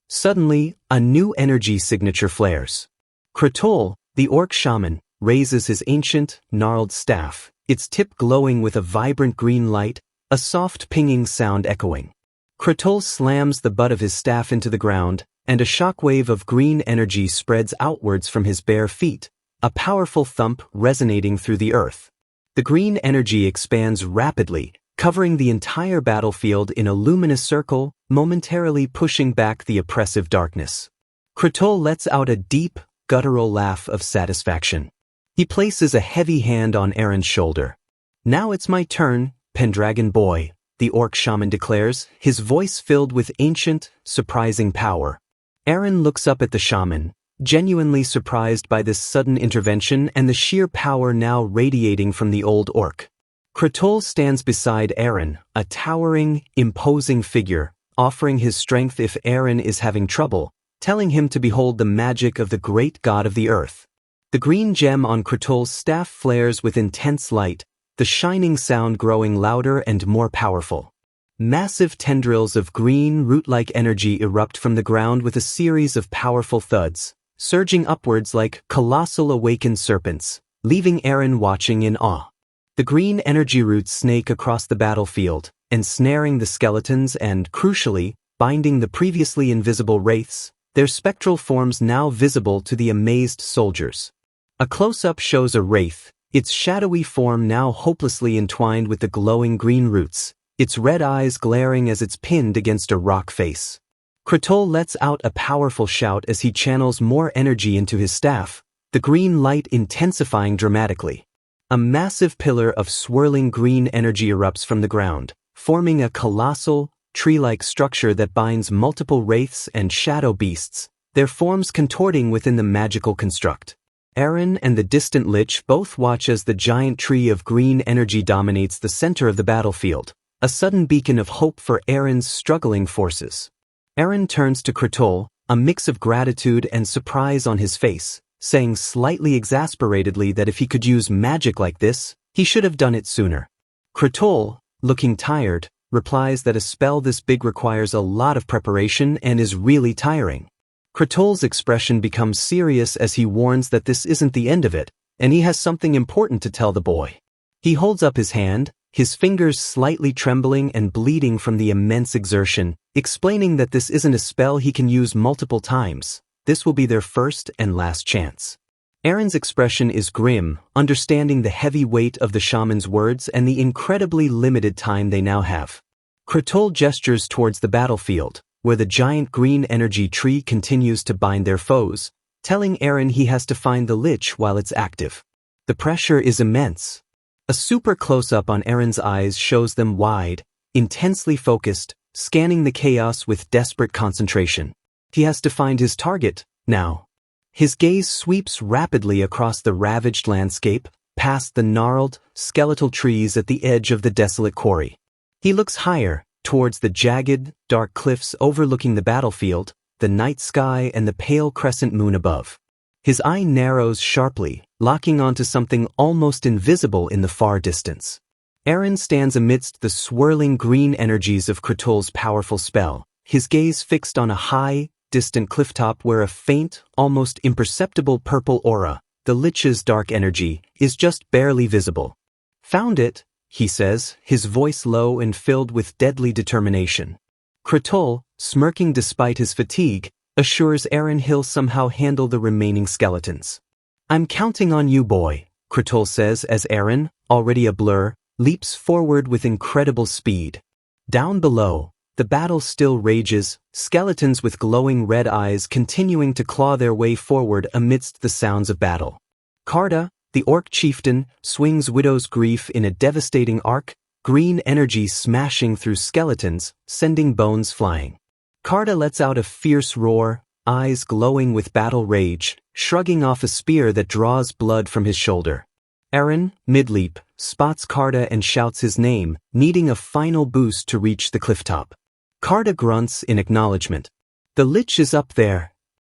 Suddenly, a new energy signature flares. Kratol, the orc shaman, raises his ancient, gnarled staff, its tip glowing with a vibrant green light, a soft pinging sound echoing. Kratol slams the butt of his staff into the ground, and a shockwave of green energy spreads outwards from his bare feet, a powerful thump resonating through the earth. The green energy expands rapidly, covering the entire battlefield in a luminous circle, momentarily pushing back the oppressive darkness. Kratol lets out a deep, guttural laugh of satisfaction. He places a heavy hand on Eren's shoulder. "Now it's my turn, Pendragon boy," the orc shaman declares, his voice filled with ancient, surprising power. Eren looks up at the shaman, genuinely surprised by this sudden intervention and the sheer power now radiating from the old orc. Kratol stands beside Eren, a towering, imposing figure, offering his strength if Eren is having trouble, telling him to behold the magic of the great god of the earth. The green gem on Kratol's staff flares with intense light, the shining sound growing louder and more powerful. Massive tendrils of green root-like energy erupt from the ground with a series of powerful thuds, surging upwards like colossal awakened serpents, leaving Eren watching in awe. The green energy roots snake across the battlefield, ensnaring the skeletons and, crucially, binding the previously invisible wraiths, their spectral forms now visible to the amazed soldiers. A close-up shows a wraith, its shadowy form now hopelessly entwined with the glowing green roots, its red eyes glaring as it's pinned against a rock face. Kratol lets out a powerful shout as he channels more energy into his staff, the green light intensifying dramatically. A massive pillar of swirling green energy erupts from the ground, forming a colossal, tree-like structure that binds multiple wraiths and shadow beasts, their forms contorting within the magical construct. Eren and the distant Lich both watch as the giant tree of green energy dominates the center of the battlefield, a sudden beacon of hope for Eren's struggling forces. Eren turns to Kratol, a mix of gratitude and surprise on his face, saying slightly exasperatedly that if he could use magic like this, he should have done it sooner. Kratol, looking tired, replies that a spell this big requires a lot of preparation and is really tiring. Kratol's expression becomes serious as he warns that this isn't the end of it, and he has something important to tell the boy. He holds up his hand, his fingers slightly trembling and bleeding from the immense exertion, explaining that this isn't a spell he can use multiple times. This will be their first and last chance. Eren's expression is grim, understanding the heavy weight of the shaman's words and the incredibly limited time they now have. Kratol gestures towards the battlefield, where the giant green energy tree continues to bind their foes, telling Eren he has to find the Lich while it's active. The pressure is immense. A super close-up on Eren's eyes shows them wide, intensely focused, scanning the chaos with desperate concentration. He has to find his target, now. His gaze sweeps rapidly across the ravaged landscape, past the gnarled, skeletal trees at the edge of the desolate quarry. He looks higher, towards the jagged, dark cliffs overlooking the battlefield, the night sky and the pale crescent moon above. His eye narrows sharply, locking onto something almost invisible in the far distance. Eren stands amidst the swirling green energies of Kratol's powerful spell, his gaze fixed on a high, distant clifftop where a faint, almost imperceptible purple aura, the Lich's dark energy, is just barely visible. "Found it," he says, his voice low and filled with deadly determination. Kratol, smirking despite his fatigue, assures Eren he'll somehow handle the remaining skeletons. "I'm counting on you, boy," Kratol says as Eren, already a blur, leaps forward with incredible speed. Down below, the battle still rages, skeletons with glowing red eyes continuing to claw their way forward amidst the sounds of battle. Karda, the orc chieftain, swings Widow's Grief in a devastating arc, green energy smashing through skeletons, sending bones flying. Karda lets out a fierce roar, eyes glowing with battle rage, shrugging off a spear that draws blood from his shoulder. Eren, mid-leap, spots Karda and shouts his name, needing a final boost to reach the clifftop. Karda grunts in acknowledgement. "The Lich is up there,"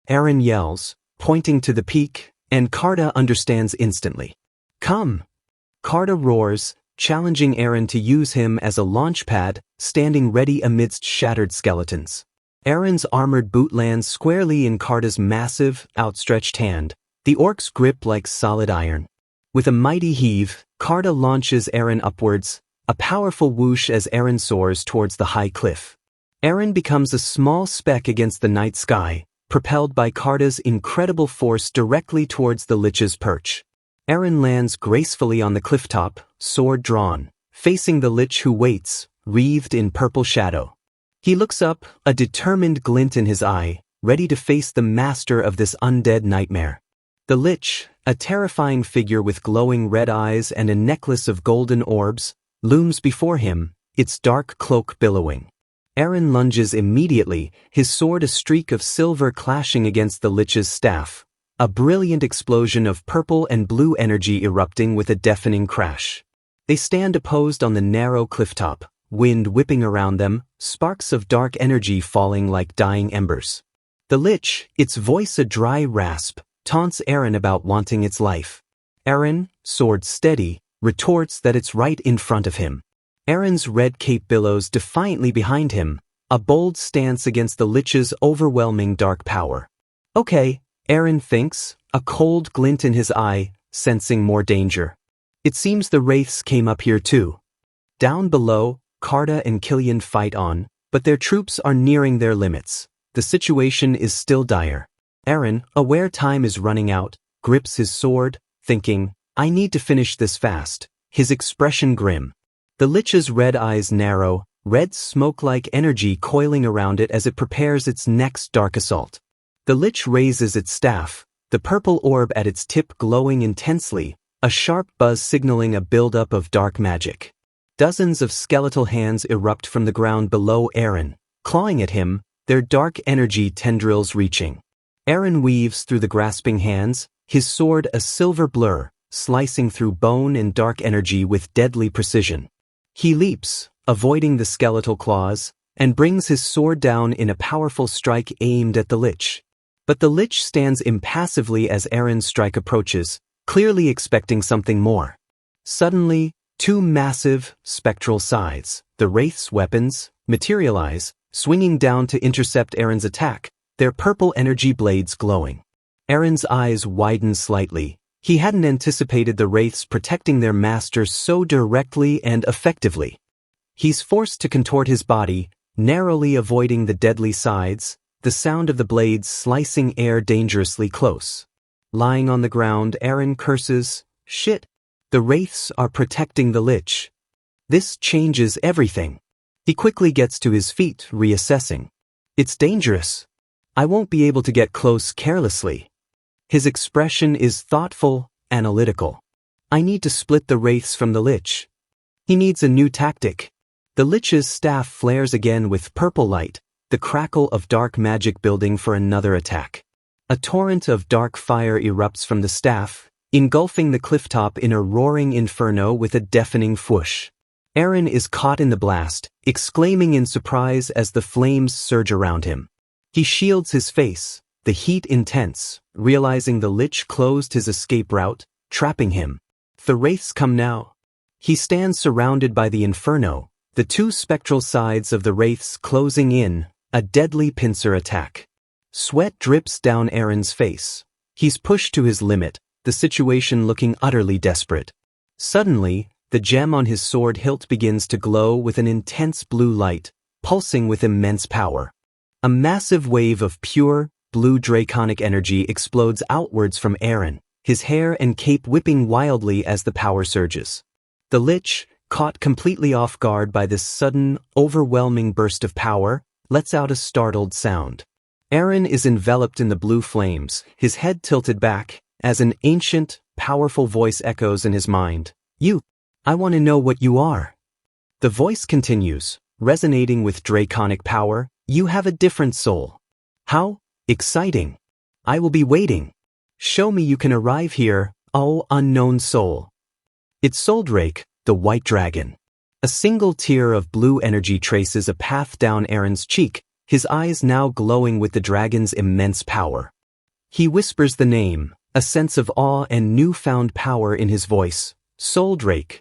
Eren yells, pointing to the peak, and Karda understands instantly. "Come!" Karda roars, challenging Eren to use him as a launch pad, standing ready amidst shattered skeletons. Eren's armored boot lands squarely in Karda's massive, outstretched hand, the orc's grip like solid iron. With a mighty heave, Karda launches Eren upwards, a powerful whoosh as Eren soars towards the high cliff. Eren becomes a small speck against the night sky, propelled by Karda's incredible force directly towards the Lich's perch. Eren lands gracefully on the clifftop, sword drawn, facing the Lich who waits, wreathed in purple shadow. He looks up, a determined glint in his eye, ready to face the master of this undead nightmare. The Lich, a terrifying figure with glowing red eyes and a necklace of golden orbs, looms before him, its dark cloak billowing. Eren lunges immediately, his sword a streak of silver clashing against the Lich's staff, a brilliant explosion of purple and blue energy erupting with a deafening crash. They stand opposed on the narrow clifftop, wind whipping around them, sparks of dark energy falling like dying embers. The Lich, its voice a dry rasp, taunts Eren about wanting its life. Eren, sword steady, retorts that it's right in front of him. Eren's red cape billows defiantly behind him, a bold stance against the Lich's overwhelming dark power. Okay, Eren thinks, a cold glint in his eye, sensing more danger. It seems the Wraiths came up here too. Down below, Carta and Killian fight on, but their troops are nearing their limits. The situation is still dire. Eren, aware time is running out, grips his sword, thinking, I need to finish this fast, his expression grim. The Lich's red eyes narrow, red smoke-like energy coiling around it as it prepares its next dark assault. The Lich raises its staff, the purple orb at its tip glowing intensely, a sharp buzz signaling a buildup of dark magic. Dozens of skeletal hands erupt from the ground below Eren, clawing at him, their dark energy tendrils reaching. Eren weaves through the grasping hands, his sword a silver blur, slicing through bone and dark energy with deadly precision. He leaps, avoiding the skeletal claws, and brings his sword down in a powerful strike aimed at the Lich. But the Lich stands impassively as Eren's strike approaches, clearly expecting something more. Suddenly, two massive, spectral scythes, the Wraith's weapons, materialize, swinging down to intercept Eren's attack, their purple energy blades glowing. Eren's eyes widen slightly. He hadn't anticipated the Wraiths protecting their master so directly and effectively. He's forced to contort his body, narrowly avoiding the deadly scythes, the sound of the blades slicing air dangerously close. Lying on the ground, Eren curses, shit, the Wraiths are protecting the Lich. This changes everything. He quickly gets to his feet, reassessing. It's dangerous. I won't be able to get close carelessly. His expression is thoughtful, analytical. I need to split the Wraiths from the Lich. He needs a new tactic. The Lich's staff flares again with purple light, the crackle of dark magic building for another attack. A torrent of dark fire erupts from the staff, engulfing the clifftop in a roaring inferno with a deafening whoosh. Eren is caught in the blast, exclaiming in surprise as the flames surge around him. He shields his face, the heat intense, realizing the Lich closed his escape route, trapping him. The Wraiths come now. He stands surrounded by the inferno, the two spectral sides of the Wraiths closing in, a deadly pincer attack. Sweat drips down Eren's face. He's pushed to his limit, the situation looking utterly desperate. Suddenly, the gem on his sword hilt begins to glow with an intense blue light, pulsing with immense power. A massive wave of pure, blue draconic energy explodes outwards from Eren, his hair and cape whipping wildly as the power surges. The Lich, caught completely off guard by this sudden, overwhelming burst of power, lets out a startled sound. Eren is enveloped in the blue flames, his head tilted back, as an ancient, powerful voice echoes in his mind. You, I want to know what you are. The voice continues, resonating with draconic power. You have a different soul. How? Exciting. I will be waiting. Show me you can arrive here, oh unknown soul. It's Soldrake, the white dragon. A single tear of blue energy traces a path down Eren's cheek, his eyes now glowing with the dragon's immense power. He whispers the name, a sense of awe and newfound power in his voice. Soldrake.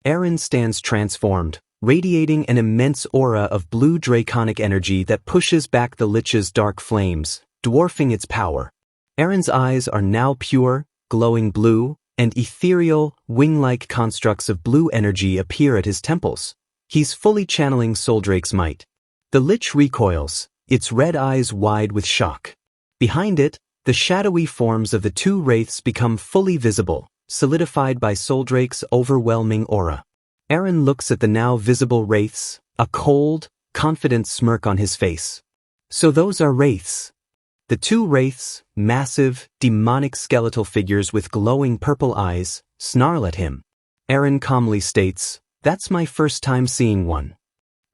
Eren stands transformed, radiating an immense aura of blue draconic energy that pushes back the Lich's dark flames, dwarfing its power. Eren's eyes are now pure, glowing blue, and ethereal, wing-like constructs of blue energy appear at his temples. He's fully channeling Soldrake's might. The Lich recoils, its red eyes wide with shock. Behind it, the shadowy forms of the two Wraiths become fully visible, solidified by Soldrake's overwhelming aura. Eren looks at the now visible Wraiths, a cold, confident smirk on his face. So those are Wraiths. The two Wraiths, massive, demonic skeletal figures with glowing purple eyes, snarl at him. Eren calmly states, That's my first time seeing one.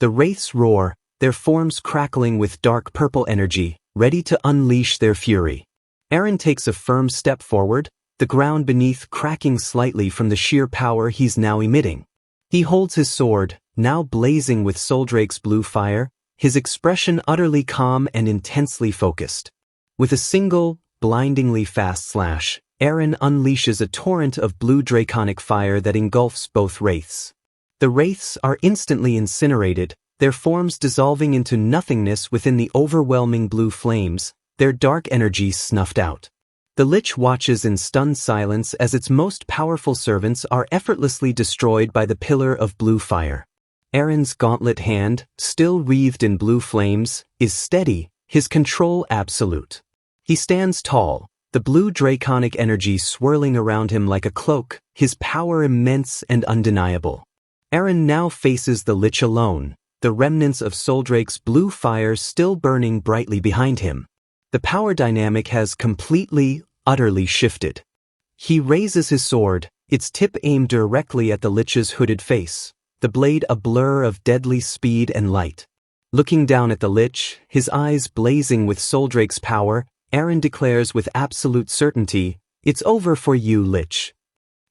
The wraiths roar, their forms crackling with dark purple energy, ready to unleash their fury. Eren takes a firm step forward, the ground beneath cracking slightly from the sheer power he's now emitting. He holds his sword, now blazing with Soldrake's blue fire, his expression utterly calm and intensely focused. With a single, blindingly fast slash, Eren unleashes a torrent of blue draconic fire that engulfs both wraiths. The wraiths are instantly incinerated, their forms dissolving into nothingness within the overwhelming blue flames, their dark energy snuffed out. The Lich watches in stunned silence as its most powerful servants are effortlessly destroyed by the pillar of blue fire. Eren's gauntlet hand, still wreathed in blue flames, is steady, his control absolute. He stands tall, the blue draconic energy swirling around him like a cloak, his power immense and undeniable. Eren now faces the Lich alone, the remnants of Soldrake's blue fire still burning brightly behind him. The power dynamic has completely, utterly shifted. He raises his sword, its tip aimed directly at the Lich's hooded face, the blade a blur of deadly speed and light. Looking down at the Lich, his eyes blazing with Soldrake's power, Eren declares with absolute certainty, "It's over for you, Lich."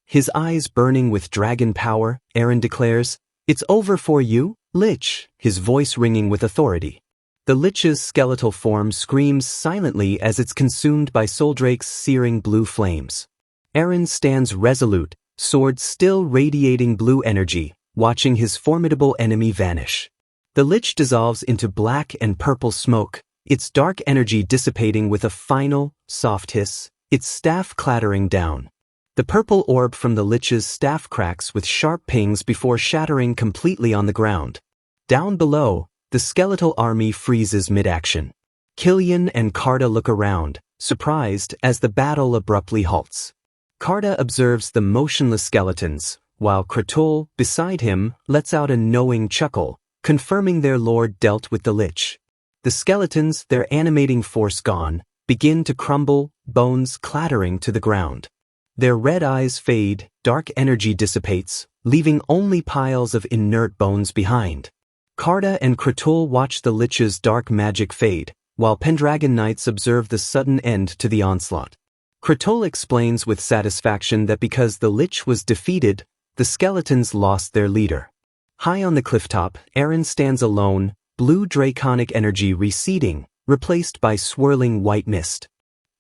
His eyes burning with dragon power, Eren declares, "It's over for you, Lich," his voice ringing with authority. The Lich's skeletal form screams silently as it's consumed by Soldrake's searing blue flames. Eren stands resolute, sword still radiating blue energy, watching his formidable enemy vanish. The Lich dissolves into black and purple smoke, its dark energy dissipating with a final, soft hiss, its staff clattering down. The purple orb from the Lich's staff cracks with sharp pings before shattering completely on the ground. Down below, the skeletal army freezes mid-action. Killian and Karda look around, surprised as the battle abruptly halts. Karda observes the motionless skeletons, while Kratul, beside him, lets out a knowing chuckle, confirming their lord dealt with the Lich. The skeletons, their animating force gone, begin to crumble, bones clattering to the ground. Their red eyes fade, dark energy dissipates, leaving only piles of inert bones behind. Karda and Kratul watch the Lich's dark magic fade, while Pendragon Knights observe the sudden end to the onslaught. Kratul explains with satisfaction that because the Lich was defeated, the skeletons lost their leader. High on the clifftop, Eren stands alone, blue draconic energy receding, replaced by swirling white mist.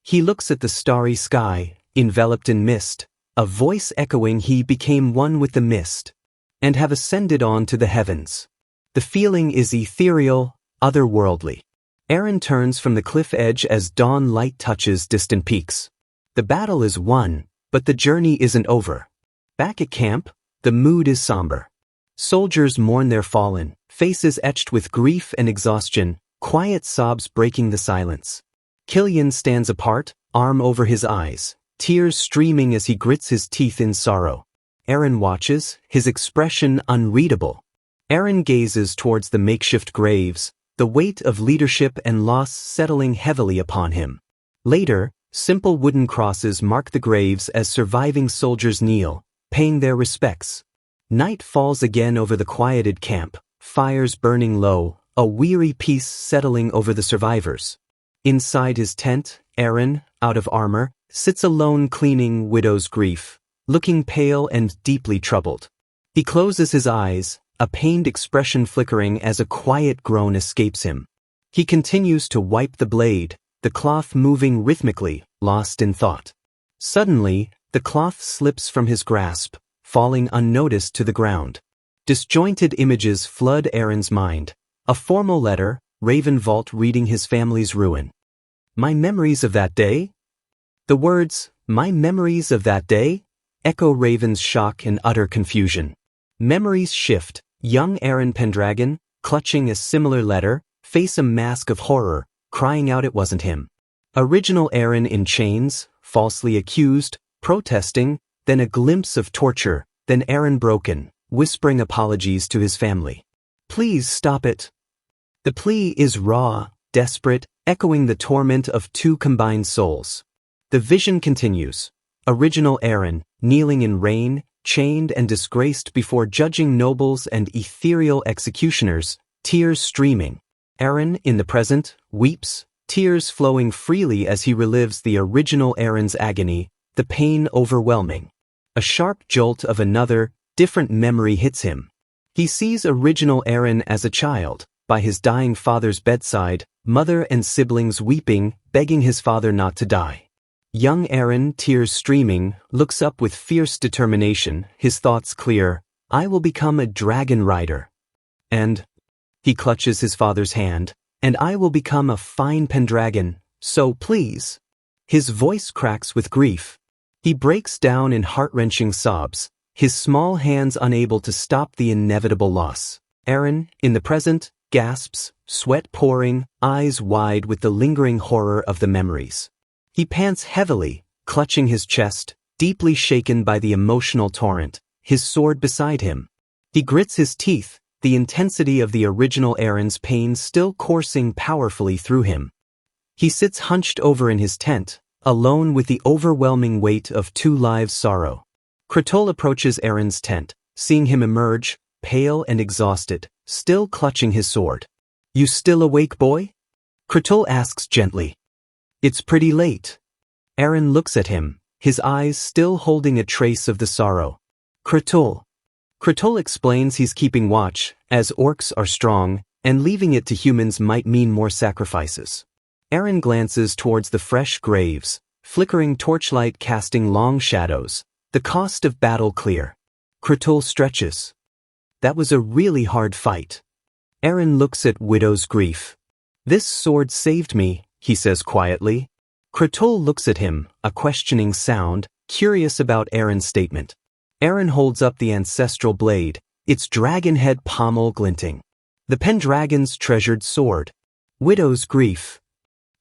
He looks at the starry sky, enveloped in mist, a voice echoing he became one with the mist, and have ascended on to the heavens. The feeling is ethereal, otherworldly. Eren turns from the cliff edge as dawn light touches distant peaks. The battle is won, but the journey isn't over. Back at camp, the mood is somber. Soldiers mourn their fallen, faces etched with grief and exhaustion, quiet sobs breaking the silence. Killian stands apart, arm over his eyes, tears streaming as he grits his teeth in sorrow. Eren watches, his expression unreadable. Eren gazes towards the makeshift graves, the weight of leadership and loss settling heavily upon him. Later, simple wooden crosses mark the graves as surviving soldiers kneel, paying their respects. Night falls again over the quieted camp, fires burning low, a weary peace settling over the survivors. Inside his tent, Eren, out of armor, sits alone cleaning widow's grief, looking pale and deeply troubled. He closes his eyes, a pained expression flickering as a quiet groan escapes him. He continues to wipe the blade, the cloth moving rhythmically, lost in thought. Suddenly, the cloth slips from his grasp, falling unnoticed to the ground. Disjointed images flood Eren's mind. A formal letter, Ravenvault reading his family's ruin. My memories of that day? The words, my memories of that day, echo Raven's shock and utter confusion. Memories shift. Young Eren Pendragon, clutching a similar letter, face a mask of horror, crying out it wasn't him. Original Eren in chains, falsely accused, protesting, then a glimpse of torture, then Eren broken, whispering apologies to his family. Please stop it. The plea is raw, desperate, echoing the torment of two combined souls. The vision continues. Original Eren, kneeling in rain, chained and disgraced before judging nobles and ethereal executioners, tears streaming. Eren, in the present, weeps, tears flowing freely as he relives the original Eren's agony, the pain overwhelming. A sharp jolt of another, different memory hits him. He sees original Eren as a child, by his dying father's bedside, mother and siblings weeping, begging his father not to die. Young Eren, tears streaming, looks up with fierce determination, his thoughts clear. I will become a dragon rider. And he clutches his father's hand. And I will become a fine Pendragon, so please. His voice cracks with grief. He breaks down in heart-wrenching sobs, his small hands unable to stop the inevitable loss. Eren, in the present, gasps, sweat pouring, eyes wide with the lingering horror of the memories. He pants heavily, clutching his chest, deeply shaken by the emotional torrent, his sword beside him. He grits his teeth, the intensity of the original Eren's pain still coursing powerfully through him. He sits hunched over in his tent, alone with the overwhelming weight of two lives' sorrow. Kretol approaches Eren's tent, seeing him emerge, pale and exhausted, still clutching his sword. You still awake, boy? Kretol asks gently. It's pretty late. Eren looks at him, his eyes still holding a trace of the sorrow. Kretol explains he's keeping watch, as orcs are strong, and leaving it to humans might mean more sacrifices. Eren glances towards the fresh graves, flickering torchlight casting long shadows, the cost of battle clear. Kretol stretches. That was a really hard fight. Eren looks at Widow's grief. This sword saved me, he says quietly. Kretol looks at him, a questioning sound, curious about Eren's statement. Eren holds up the ancestral blade, its dragon head pommel glinting. The Pendragon's treasured sword. Widow's grief.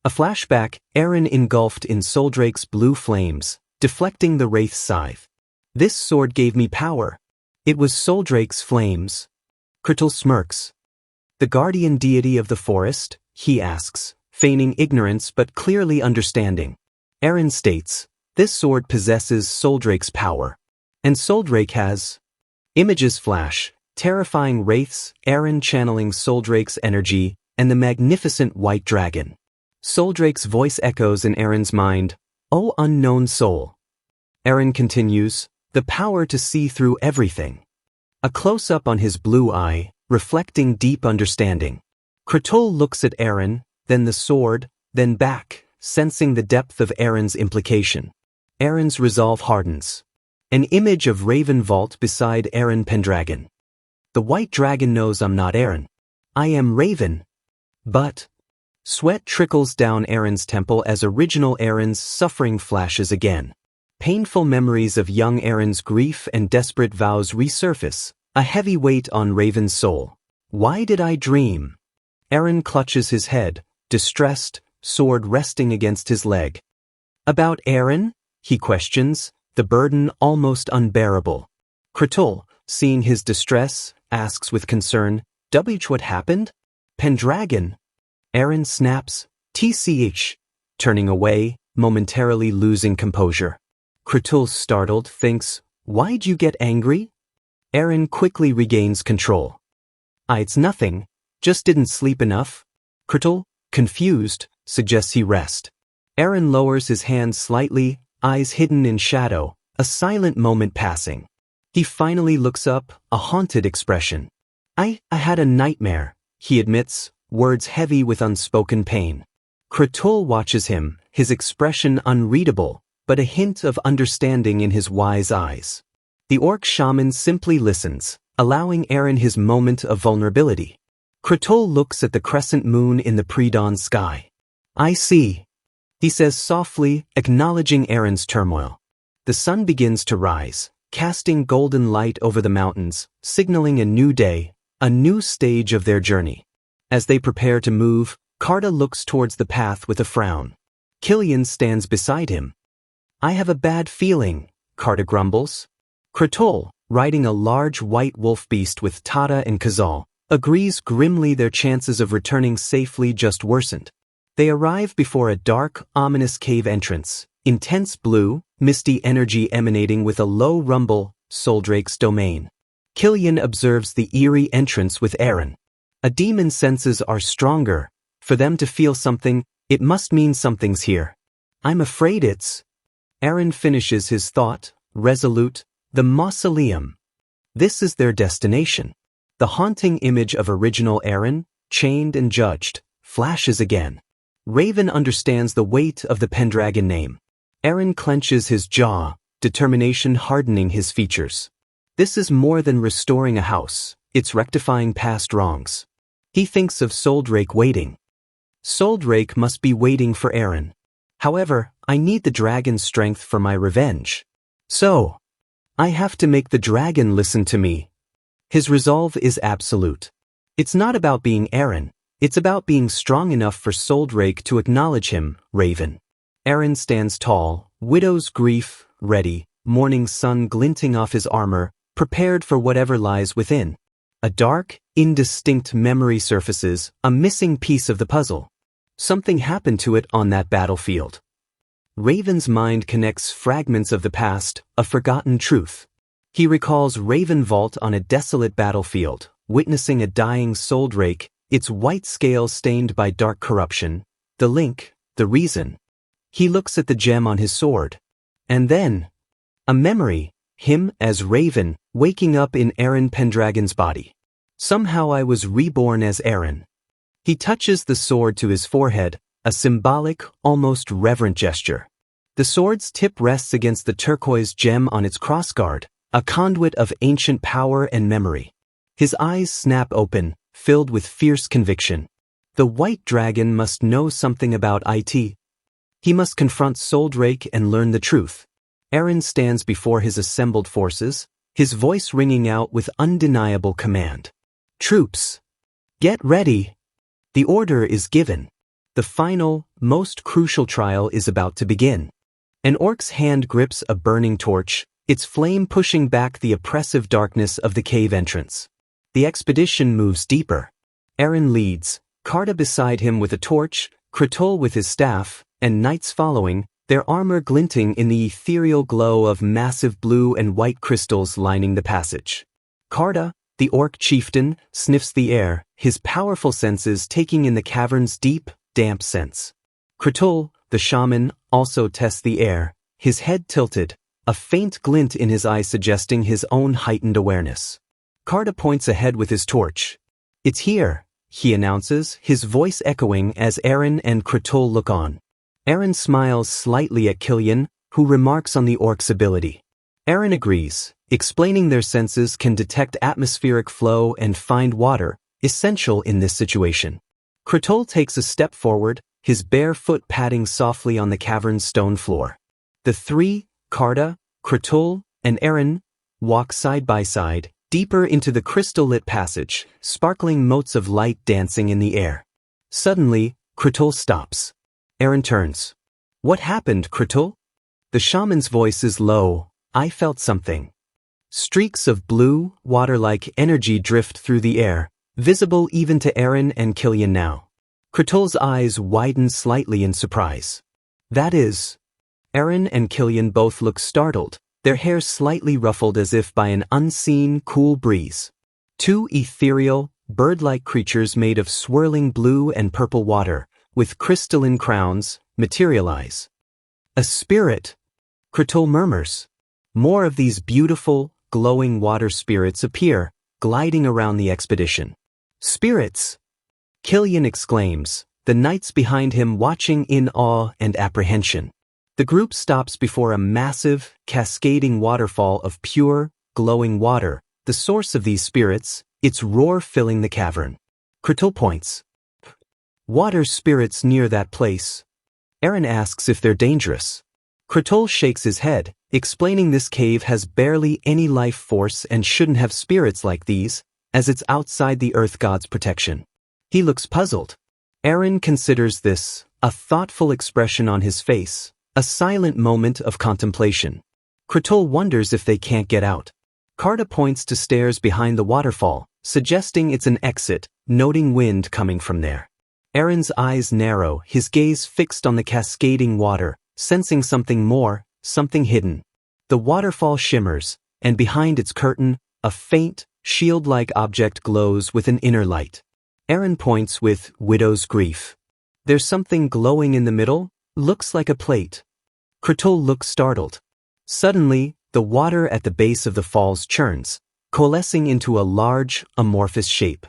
A flashback, Eren engulfed in Soldrake's blue flames, deflecting the Wraith's scythe. This sword gave me power. It was Soldrake's flames. Kretol smirks. The guardian deity of the forest, he asks, feigning ignorance but clearly understanding. Eren states, this sword possesses Soldrake's power. And Soldrake has. Images flash, terrifying wraiths, Eren channeling Soldrake's energy, and the magnificent white dragon. Soldrake's voice echoes in Eren's mind, O unknown soul. Eren continues, the power to see through everything. A close-up on his blue eye, reflecting deep understanding. Kretol looks at Eren, then the sword, then back, sensing the depth of Eren's implication. Eren's resolve hardens. An image of Raven Vault beside Eren Pendragon. The white dragon knows I'm not Eren. I am Raven. But. Sweat trickles down Eren's temple as original Eren's suffering flashes again. Painful memories of young Eren's grief and desperate vows resurface, a heavy weight on Raven's soul. Why did I dream? Eren clutches his head, distressed, sword resting against his leg. About Eren? He questions, the burden almost unbearable. Kretol, seeing his distress, asks with concern, what happened? Pendragon. Eren snaps, TCH, turning away, momentarily losing composure. Kretol, startled, thinks, why'd you get angry? Eren quickly regains control. It's nothing, just didn't sleep enough. Kretol, confused, suggests he rest. Eren lowers his hand slightly, eyes hidden in shadow, a silent moment passing. He finally looks up, a haunted expression. I had a nightmare, he admits, words heavy with unspoken pain. Kretol watches him, his expression unreadable, but a hint of understanding in his wise eyes. The orc shaman simply listens, allowing Eren his moment of vulnerability. Kretol looks at the crescent moon in the pre-dawn sky. I see, he says softly, acknowledging Eren's turmoil. The sun begins to rise, casting golden light over the mountains, signaling a new day, a new stage of their journey. As they prepare to move, Karta looks towards the path with a frown. Killian stands beside him. I have a bad feeling, Karta grumbles. Kretol, riding a large white wolf beast with Tada and Kazal, agrees grimly their chances of returning safely just worsened. They arrive before a dark, ominous cave entrance, intense blue, misty energy emanating with a low rumble, Soldrake's domain. Killian observes the eerie entrance with Eren. A demon's senses are stronger. For them to feel something, it must mean something's here. I'm afraid it's... Eren finishes his thought, resolute, the mausoleum. This is their destination. The haunting image of original Eren, chained and judged, flashes again. Raven understands the weight of the Pendragon name. Eren clenches his jaw, determination hardening his features. This is more than restoring a house, it's rectifying past wrongs. He thinks of Soldrake waiting. Soldrake must be waiting for Eren. However, I need the dragon's strength for my revenge. So, I have to make the dragon listen to me. His resolve is absolute. It's not about being Eren, it's about being strong enough for Soldrake to acknowledge him, Raven. Eren stands tall, widow's grief, ready, morning sun glinting off his armor, prepared for whatever lies within. A dark, indistinct memory surfaces, a missing piece of the puzzle. Something happened to it on that battlefield. Raven's mind connects fragments of the past, a forgotten truth. He recalls Raven Vault on a desolate battlefield, witnessing a dying Soldrake, its white scales stained by dark corruption. The link, the reason. He looks at the gem on his sword. And then, a memory, him as Raven, waking up in Eren Pendragon's body. Somehow I was reborn as Eren. He touches the sword to his forehead, a symbolic, almost reverent gesture. The sword's tip rests against the turquoise gem on its crossguard, a conduit of ancient power and memory. His eyes snap open, filled with fierce conviction. The white dragon must know something about it. He must confront Soldrake and learn the truth. Eren stands before his assembled forces, his voice ringing out with undeniable command. Troops, get ready. The order is given. The final, most crucial trial is about to begin. An orc's hand grips a burning torch, its flame pushing back the oppressive darkness of the cave entrance. The expedition moves deeper. Eren leads, Karta beside him with a torch, Kratol with his staff, and knights following, their armor glinting in the ethereal glow of massive blue and white crystals lining the passage. Karta, the orc chieftain, sniffs the air, his powerful senses taking in the cavern's deep, damp scents. Kratol, the shaman, also tests the air, his head tilted, a faint glint in his eye suggesting his own heightened awareness. Karta points ahead with his torch. It's here, he announces, his voice echoing as Eren and Kratol look on. Eren smiles slightly at Killian, who remarks on the orc's ability. Eren agrees, explaining their senses can detect atmospheric flow and find water, essential in this situation. Kratol takes a step forward, his bare foot padding softly on the cavern's stone floor. The three, Karta, Kratol, and Eren, walk side by side, deeper into the crystal-lit passage, sparkling motes of light dancing in the air. Suddenly, Kratol stops. Eren turns. What happened, Kratol? The shaman's voice is low. I felt something. Streaks of blue, water-like energy drift through the air, visible even to Eren and Killian now. Kratol's eyes widen slightly in surprise. That is... Eren and Killian both look startled, their hair slightly ruffled as if by an unseen, cool breeze. Two ethereal, bird-like creatures made of swirling blue and purple water, with crystalline crowns, materialize. A spirit, Kratol murmurs. More of these beautiful, glowing water spirits appear, gliding around the expedition. Spirits! Killian exclaims, the knights behind him watching in awe and apprehension. The group stops before a massive, cascading waterfall of pure, glowing water, the source of these spirits, its roar filling the cavern. Kratol points. Water spirits near that place. Eren asks if they're dangerous. Kratol shakes his head, explaining this cave has barely any life force and shouldn't have spirits like these, as it's outside the Earth God's protection. He looks puzzled. Eren considers this, a thoughtful expression on his face, a silent moment of contemplation. Kratol wonders if they can't get out. Karta points to stairs behind the waterfall, suggesting it's an exit, noting wind coming from there. Eren's eyes narrow, his gaze fixed on the cascading water, sensing something more, something hidden. The waterfall shimmers, and behind its curtain, a faint, shield-like object glows with an inner light. Eren points with widow's grief. There's something glowing in the middle, looks like a plate. Kratul looks startled. Suddenly, the water at the base of the falls churns, coalescing into a large, amorphous shape.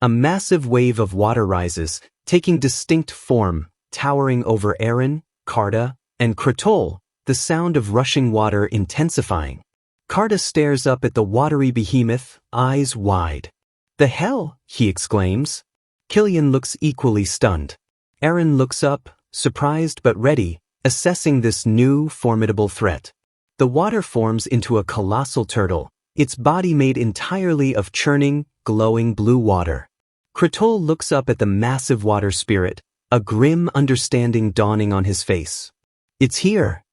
A massive wave of water rises, taking distinct form, towering over Eren, Karta, and Kratul, the sound of rushing water intensifying. Karta stares up at the watery behemoth, eyes wide. "The hell?" he exclaims. Killian looks equally stunned. Eren looks up, surprised but ready, assessing this new, formidable threat. The water forms into a colossal turtle, its body made entirely of churning, glowing blue water. Kratul looks up at the massive water spirit, a grim understanding dawning on his face. "It's here."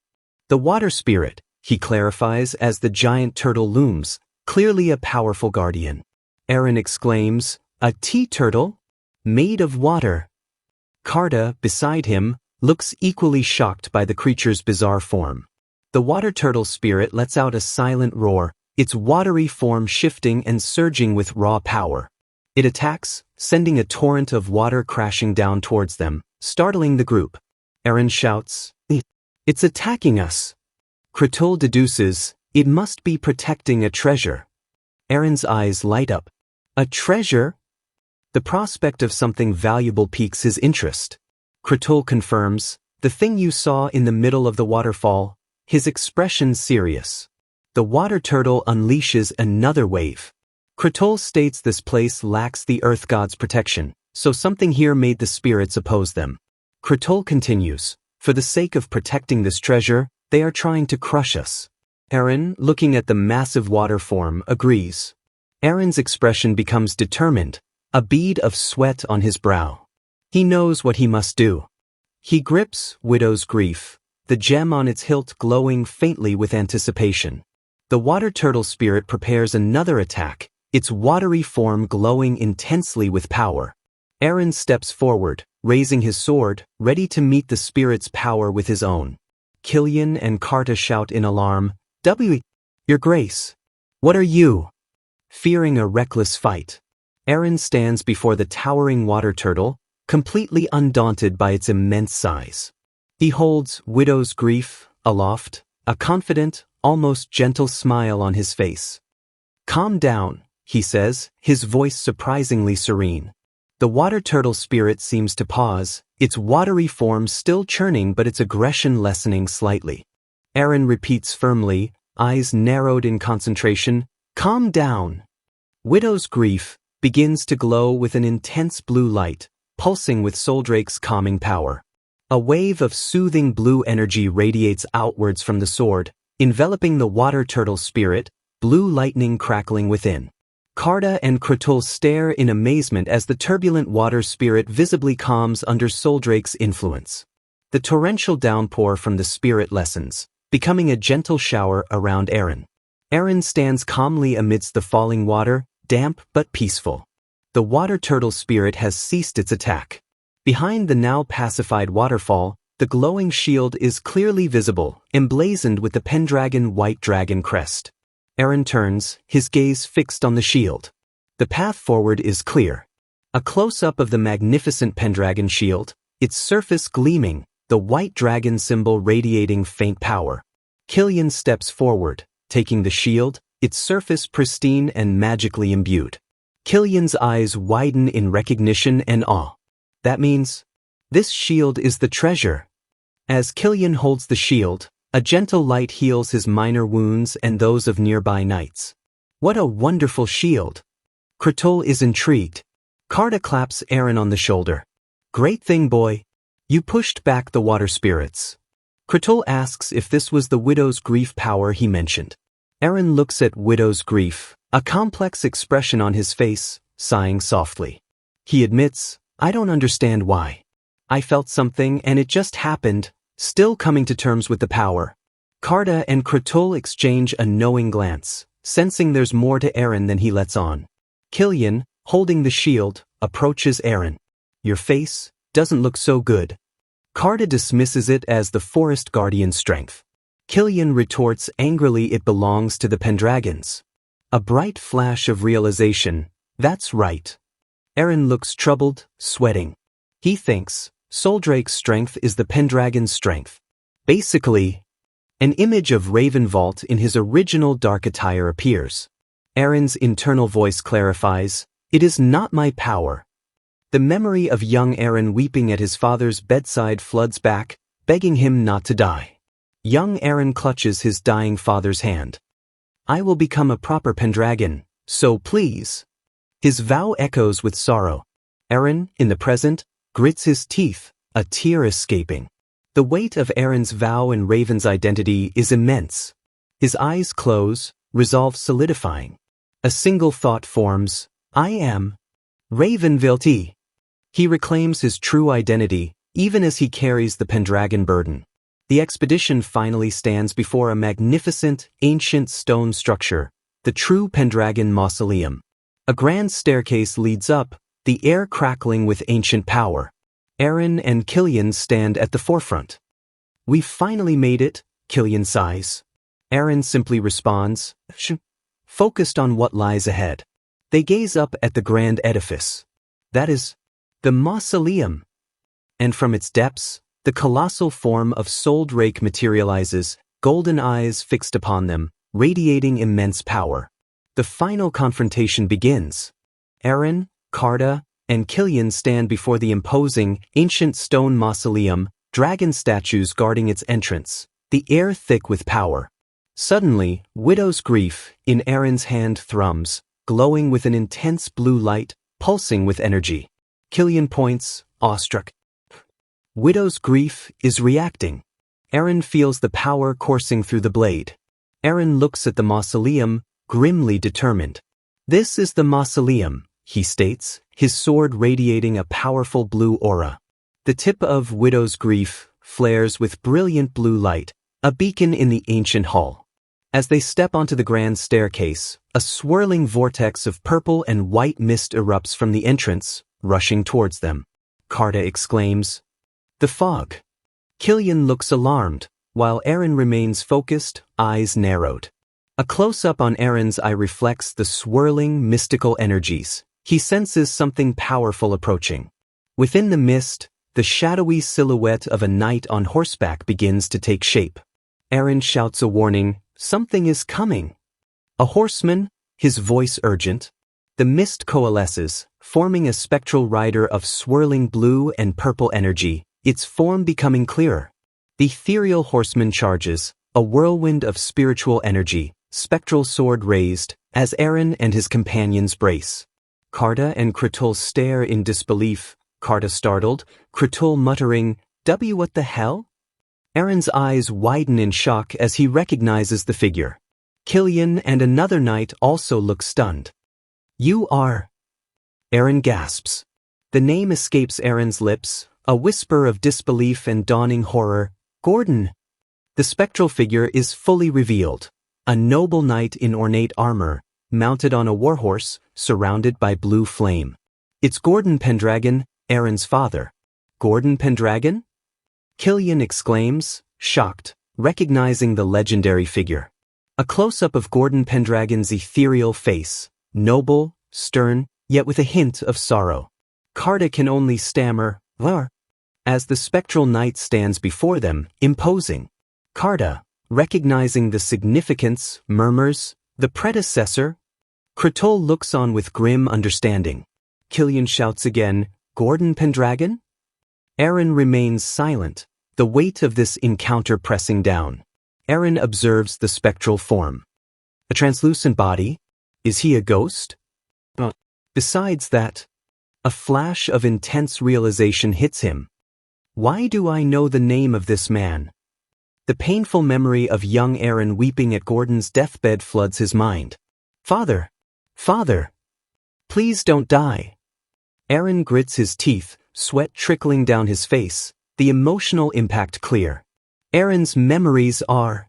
"The water spirit," he clarifies as the giant turtle looms, clearly a powerful guardian. Eren exclaims, "A tea turtle? Made of water?" Karta, beside him, looks equally shocked by the creature's bizarre form. The water turtle spirit lets out a silent roar, its watery form shifting and surging with raw power. It attacks, sending a torrent of water crashing down towards them, startling the group. Eren shouts, "It's attacking us." Kratul deduces, "It must be protecting a treasure." Eren's eyes light up. "A treasure?" The prospect of something valuable piques his interest. Kratul confirms, "The thing you saw in the middle of the waterfall," his expression serious. The water turtle unleashes another wave. Kratul states this place lacks the earth god's protection, so something here made the spirits oppose them. Kratul continues, "For the sake of protecting this treasure, they are trying to crush us." Eren, looking at the massive water form, agrees. Eren's expression becomes determined, a bead of sweat on his brow. He knows what he must do. He grips Widow's Grief, the gem on its hilt glowing faintly with anticipation. The water turtle spirit prepares another attack, its watery form glowing intensely with power. Eren steps forward, raising his sword, ready to meet the spirit's power with his own. Killian and Karta shout in alarm, "Your Grace! What are you?" Fearing a reckless fight, Eren stands before the towering water turtle, completely undaunted by its immense size. He holds Widow's Grief aloft, a confident, almost gentle smile on his face. "Calm down," he says, his voice surprisingly serene. The water turtle spirit seems to pause, its watery form still churning but its aggression lessening slightly. Eren repeats firmly, eyes narrowed in concentration, "Calm down." Widow's Grief begins to glow with an intense blue light, pulsing with Soldrake's calming power. A wave of soothing blue energy radiates outwards from the sword, enveloping the water turtle spirit, blue lightning crackling within. Karta and Kratul stare in amazement as the turbulent water spirit visibly calms under Soldrake's influence. The torrential downpour from the spirit lessens, becoming a gentle shower around Eren. Eren stands calmly amidst the falling water, damp but peaceful. The water turtle spirit has ceased its attack. Behind the now pacified waterfall, the glowing shield is clearly visible, emblazoned with the Pendragon white dragon crest. Eren turns, his gaze fixed on the shield. The path forward is clear. A close-up of the magnificent Pendragon shield, its surface gleaming, the white dragon symbol radiating faint power. Killian steps forward, taking the shield, its surface pristine and magically imbued. Killian's eyes widen in recognition and awe. That means, this shield is the treasure. As Killian holds the shield, a gentle light heals his minor wounds and those of nearby knights. What a wonderful shield! Kratul is intrigued. Karta claps Eren on the shoulder. "Great thing, boy. You pushed back the water spirits." Kratul asks if this was the Widow's Grief power he mentioned. Eren looks at Widow's Grief, a complex expression on his face, sighing softly. He admits, "I don't understand why. I felt something and it just happened," still coming to terms with the power. Karta and Kratul exchange a knowing glance, sensing there's more to Eren than he lets on. Killian, holding the shield, approaches Eren. "Your face doesn't look so good." Karta dismisses it as the forest guardian's strength. Killian retorts angrily it belongs to the Pendragons. A bright flash of realization, that's right. Eren looks troubled, sweating. He thinks, Soldrake's strength is the Pendragon's strength. Basically, an image of Ravenvault in his original dark attire appears. Eren's internal voice clarifies, it is not my power. The memory of young Eren weeping at his father's bedside floods back, begging him not to die. Young Eren clutches his dying father's hand. I will become a proper Pendragon, so please. His vow echoes with sorrow. Eren, in the present, grits his teeth, a tear escaping. The weight of Eren's vow and Raven's identity is immense. His eyes close, resolve solidifying. A single thought forms, I am Ravenvilti. He reclaims his true identity, even as he carries the Pendragon burden. The expedition finally stands before a magnificent, ancient stone structure, the true Pendragon Mausoleum. A grand staircase leads up, the air crackling with ancient power. Eren and Killian stand at the forefront. We've finally made it, Killian sighs. Eren simply responds, focused on what lies ahead. They gaze up at the grand edifice. That is, the mausoleum. And from its depths, the colossal form of Soldrake materializes, golden eyes fixed upon them, radiating immense power. The final confrontation begins. Eren, Carta, and Killian stand before the imposing, ancient stone mausoleum, dragon statues guarding its entrance, the air thick with power. Suddenly, Widow's Grief, in Eren's hand thrums, glowing with an intense blue light, pulsing with energy. Killian points, awestruck. Widow's Grief is reacting. Eren feels the power coursing through the blade. Eren looks at the mausoleum, grimly determined. This is the mausoleum, he states, his sword radiating a powerful blue aura. The tip of Widow's Grief flares with brilliant blue light, a beacon in the ancient hall. As they step onto the grand staircase, a swirling vortex of purple and white mist erupts from the entrance, rushing towards them. Carta exclaims, the fog. Killian looks alarmed, while Eren remains focused, eyes narrowed. A close-up on Eren's eye reflects the swirling, mystical energies. He senses something powerful approaching. Within the mist, the shadowy silhouette of a knight on horseback begins to take shape. Eren shouts a warning, something is coming. A horseman, his voice urgent. The mist coalesces, forming a spectral rider of swirling blue and purple energy, its form becoming clearer. The ethereal horseman charges, a whirlwind of spiritual energy, spectral sword raised, as Eren and his companions brace. Carta and Kratul stare in disbelief, Carta startled, Kratul muttering, what the hell? Eren's eyes widen in shock as he recognizes the figure. Killian and another knight also look stunned. You are... Eren gasps. The name escapes Eren's lips, a whisper of disbelief and dawning horror. Gordon. The spectral figure is fully revealed. A noble knight in ornate armor, mounted on a warhorse, surrounded by blue flame. It's Gordon Pendragon, Eren's father. Gordon Pendragon? Killian exclaims, shocked, recognizing the legendary figure. A close-up of Gordon Pendragon's ethereal face, noble, stern, yet with a hint of sorrow. Carta can only stammer, "Var," as the spectral knight stands before them, imposing. Carta, recognizing the significance, murmurs, the predecessor. Kratul looks on with grim understanding. Killian shouts again, Gordon Pendragon? Eren remains silent, the weight of this encounter pressing down. Eren observes the spectral form. A translucent body? Is he a ghost? Besides that, a flash of intense realization hits him. Why do I know the name of this man? The painful memory of young Eren weeping at Gordon's deathbed floods his mind. Father! Father! Please don't die! Eren grits his teeth, sweat trickling down his face, the emotional impact clear. Eren's memories are...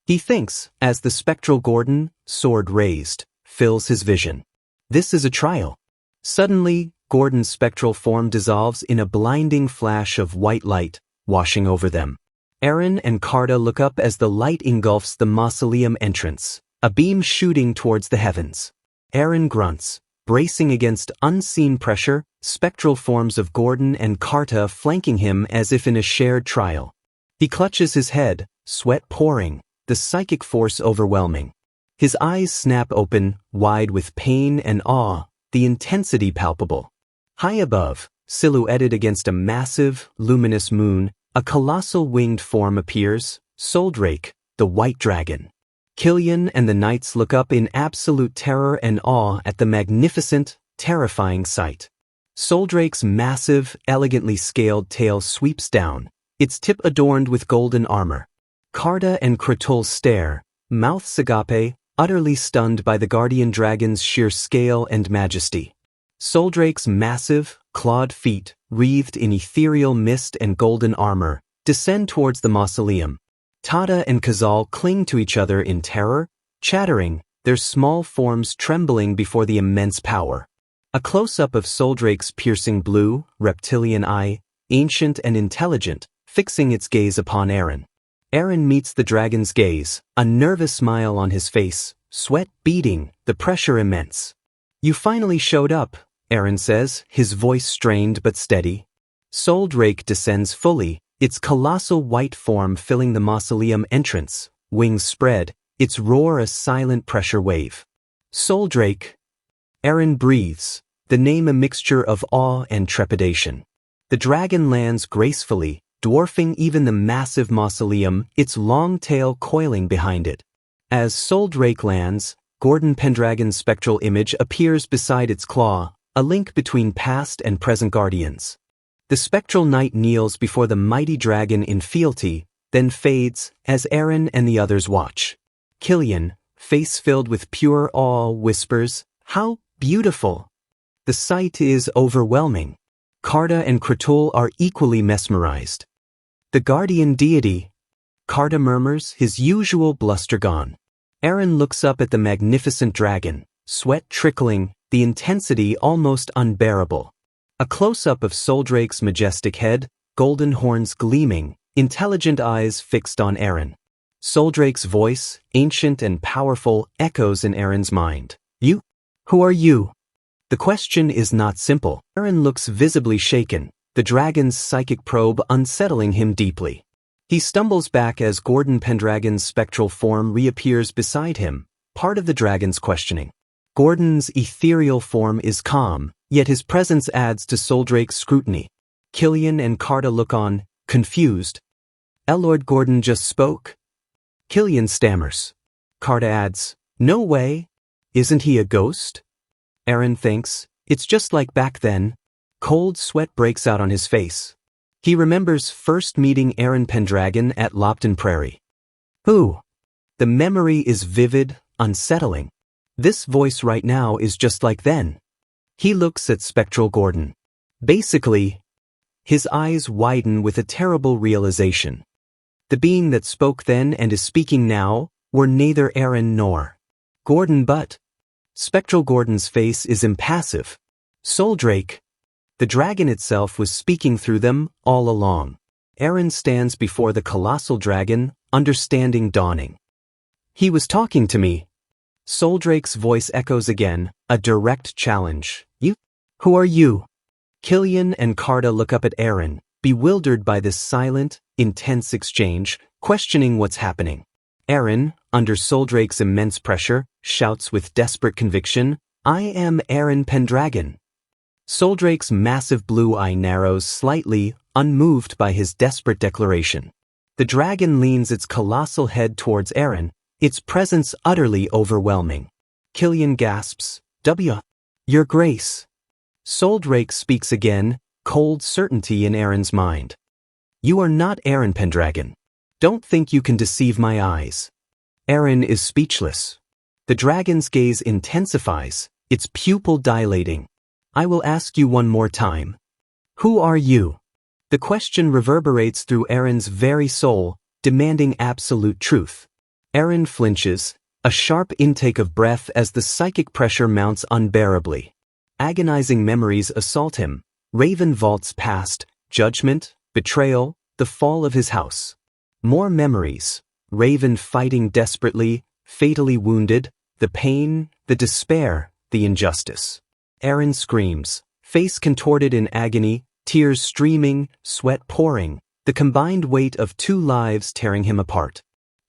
He thinks, as the spectral Gordon, sword raised, fills his vision. This is a trial. Suddenly, Gordon's spectral form dissolves in a blinding flash of white light, washing over them. Eren and Carta look up as the light engulfs the mausoleum entrance, a beam shooting towards the heavens. Eren grunts, bracing against unseen pressure, spectral forms of Gordon and Carta flanking him as if in a shared trial. He clutches his head, sweat pouring, the psychic force overwhelming. His eyes snap open, wide with pain and awe, the intensity palpable. High above, silhouetted against a massive, luminous moon, a colossal winged form appears, Soldrake, the white dragon. Killian and the knights look up in absolute terror and awe at the magnificent, terrifying sight. Soldrake's massive, elegantly scaled tail sweeps down, its tip adorned with golden armor. Carta and Kratul stare, mouths agape, utterly stunned by the guardian dragon's sheer scale and majesty. Soldrake's massive, clawed feet, wreathed in ethereal mist and golden armor, descend towards the mausoleum. Tada and Kazal cling to each other in terror, chattering, their small forms trembling before the immense power. A close-up of Soldrake's piercing blue, reptilian eye, ancient and intelligent, fixing its gaze upon Eren. Eren meets the dragon's gaze, a nervous smile on his face, sweat beading, the pressure immense. "You finally showed up," Eren says, his voice strained but steady. Soldrake descends fully, its colossal white form filling the mausoleum entrance, wings spread, its roar a silent pressure wave. "Soldrake." Eren breathes, the name a mixture of awe and trepidation. The dragon lands gracefully, dwarfing even the massive mausoleum, its long tail coiling behind it. As Soldrake lands, Gordon Pendragon's spectral image appears beside its claw, a link between past and present guardians. The spectral knight kneels before the mighty dragon in fealty, then fades as Eren and the others watch. Killian, face filled with pure awe, whispers, "How beautiful!" The sight is overwhelming. Carta and Kratul are equally mesmerized. "The guardian deity," Carta murmurs, his usual bluster gone. Eren looks up at the magnificent dragon, sweat trickling, the intensity almost unbearable. A close-up of Soldrake's majestic head, golden horns gleaming, intelligent eyes fixed on Eren. Soldrake's voice, ancient and powerful, echoes in Eren's mind. "You? Who are you?" The question is not simple. Eren looks visibly shaken, the dragon's psychic probe unsettling him deeply. He stumbles back as Gordon Pendragon's spectral form reappears beside him, part of the dragon's questioning. Gordon's ethereal form is calm, yet his presence adds to Soldrake's scrutiny. Killian and Carta look on, confused. "Lord Gordon just spoke?" Killian stammers. Carta adds, "No way. Isn't he a ghost?" Eren thinks, "It's just like back then." Cold sweat breaks out on his face. He remembers first meeting Eren Pendragon at Lopton Prairie. Who? The memory is vivid, unsettling. This voice right now is just like then. He looks at Spectral Gordon. Basically, his eyes widen with a terrible realization. The being that spoke then and is speaking now were neither Eren nor Gordon but Spectral Gordon's face is impassive. Soldrake. The dragon itself was speaking through them all along. Eren stands before the colossal dragon, understanding dawning. "He was talking to me." Soldrake's voice echoes again, a direct challenge. "You? Who are you?" Killian and Carta look up at Eren, bewildered by this silent, intense exchange, questioning what's happening. Eren, under Soldrake's immense pressure, shouts with desperate conviction, "I am Eren Pendragon." Soldrake's massive blue eye narrows slightly, unmoved by his desperate declaration. The dragon leans its colossal head towards Eren, its presence utterly overwhelming. Killian gasps, Your Grace." Soldrake speaks again, cold certainty in Eren's mind. "You are not Eren Pendragon. Don't think you can deceive my eyes." Eren is speechless. The dragon's gaze intensifies, its pupil dilating. "I will ask you one more time. Who are you?" The question reverberates through Eren's very soul, demanding absolute truth. Eren flinches, a sharp intake of breath as the psychic pressure mounts unbearably. Agonizing memories assault him. Raven vaults past, judgment, betrayal, the fall of his house. More memories. Raven fighting desperately, fatally wounded, the pain, the despair, the injustice. Eren screams, face contorted in agony, tears streaming, sweat pouring, the combined weight of 2 lives tearing him apart.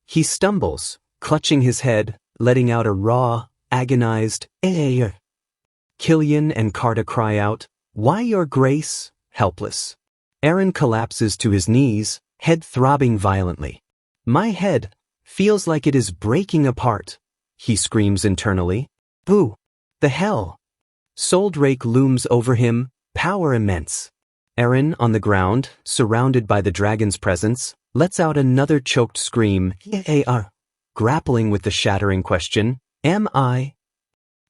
He stumbles, clutching his head, letting out a raw, agonized, "Eh." Killian and Carta cry out, "Why your grace?" helpless. Eren collapses to his knees, head throbbing violently. "My head feels like it is breaking apart," he screams internally. "Boo! The hell!" Soldrake looms over him, power immense. Eren, on the ground, surrounded by the dragon's presence, lets out another choked scream, grappling with the shattering question, "Am I?"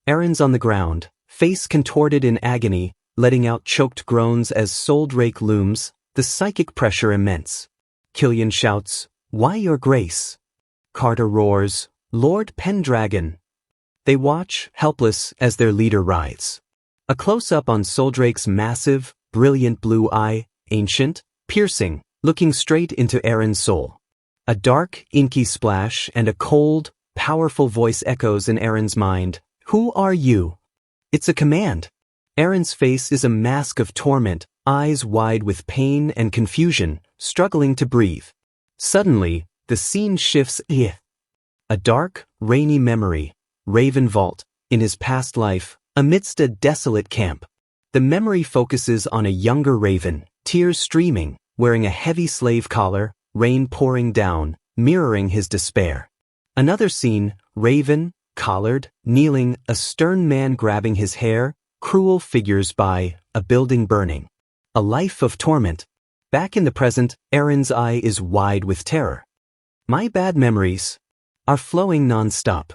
Eren's on the ground, face contorted in agony, letting out choked groans as Soldrake looms, the psychic pressure immense. Killian shouts, "Why your grace?" Carta roars, "Lord Pendragon." They watch, helpless, as their leader writhes. A close-up on Soldrake's massive, brilliant blue eye, ancient, piercing, looking straight into Eren's soul. A dark, inky splash and a cold, powerful voice echoes in Eren's mind. "Who are you?" It's a command. Eren's face is a mask of torment, eyes wide with pain and confusion, struggling to breathe. Suddenly, the scene shifts. A dark, rainy memory, Raven Vault, in his past life, amidst a desolate camp. The memory focuses on a younger Raven, tears streaming, wearing a heavy slave collar, rain pouring down, mirroring his despair. Another scene, Raven, collared, kneeling, a stern man grabbing his hair, cruel figures by, a building burning. A life of torment. Back in the present, Eren's eye is wide with terror. My bad memories are flowing non-stop.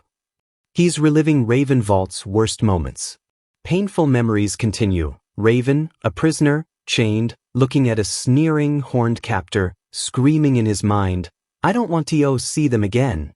He's reliving Raven Vault's worst moments. Painful memories continue. Raven, a prisoner, chained, looking at a sneering, horned captor, screaming in his mind, "I don't want to see them again."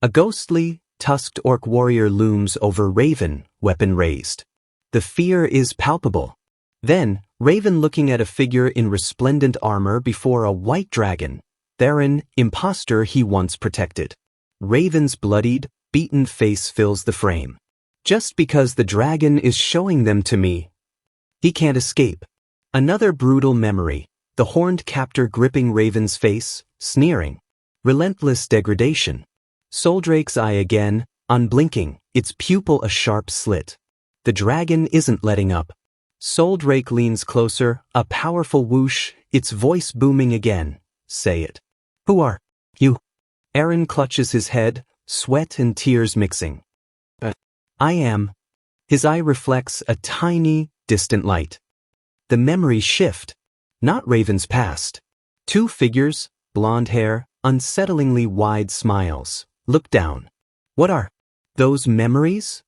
A ghostly, tusked orc warrior looms over Raven, weapon raised. The fear is palpable. Then, Raven looking at a figure in resplendent armor before a white dragon. Theron, imposter he once protected. Raven's bloodied, beaten face fills the frame. Just because the dragon is showing them to me. He can't escape. Another brutal memory, the horned captor gripping Raven's face, sneering. Relentless degradation. Soldrake's eye again, unblinking, its pupil a sharp slit. The dragon isn't letting up. Soldrake leans closer, a powerful whoosh, its voice booming again. "Say it. Who are you?" Eren clutches his head, sweat and tears mixing. "I am." His eye reflects a tiny, distant light. The memories shift. Not Raven's past. 2 figures, blonde hair, unsettlingly wide smiles, look down. What are those memories?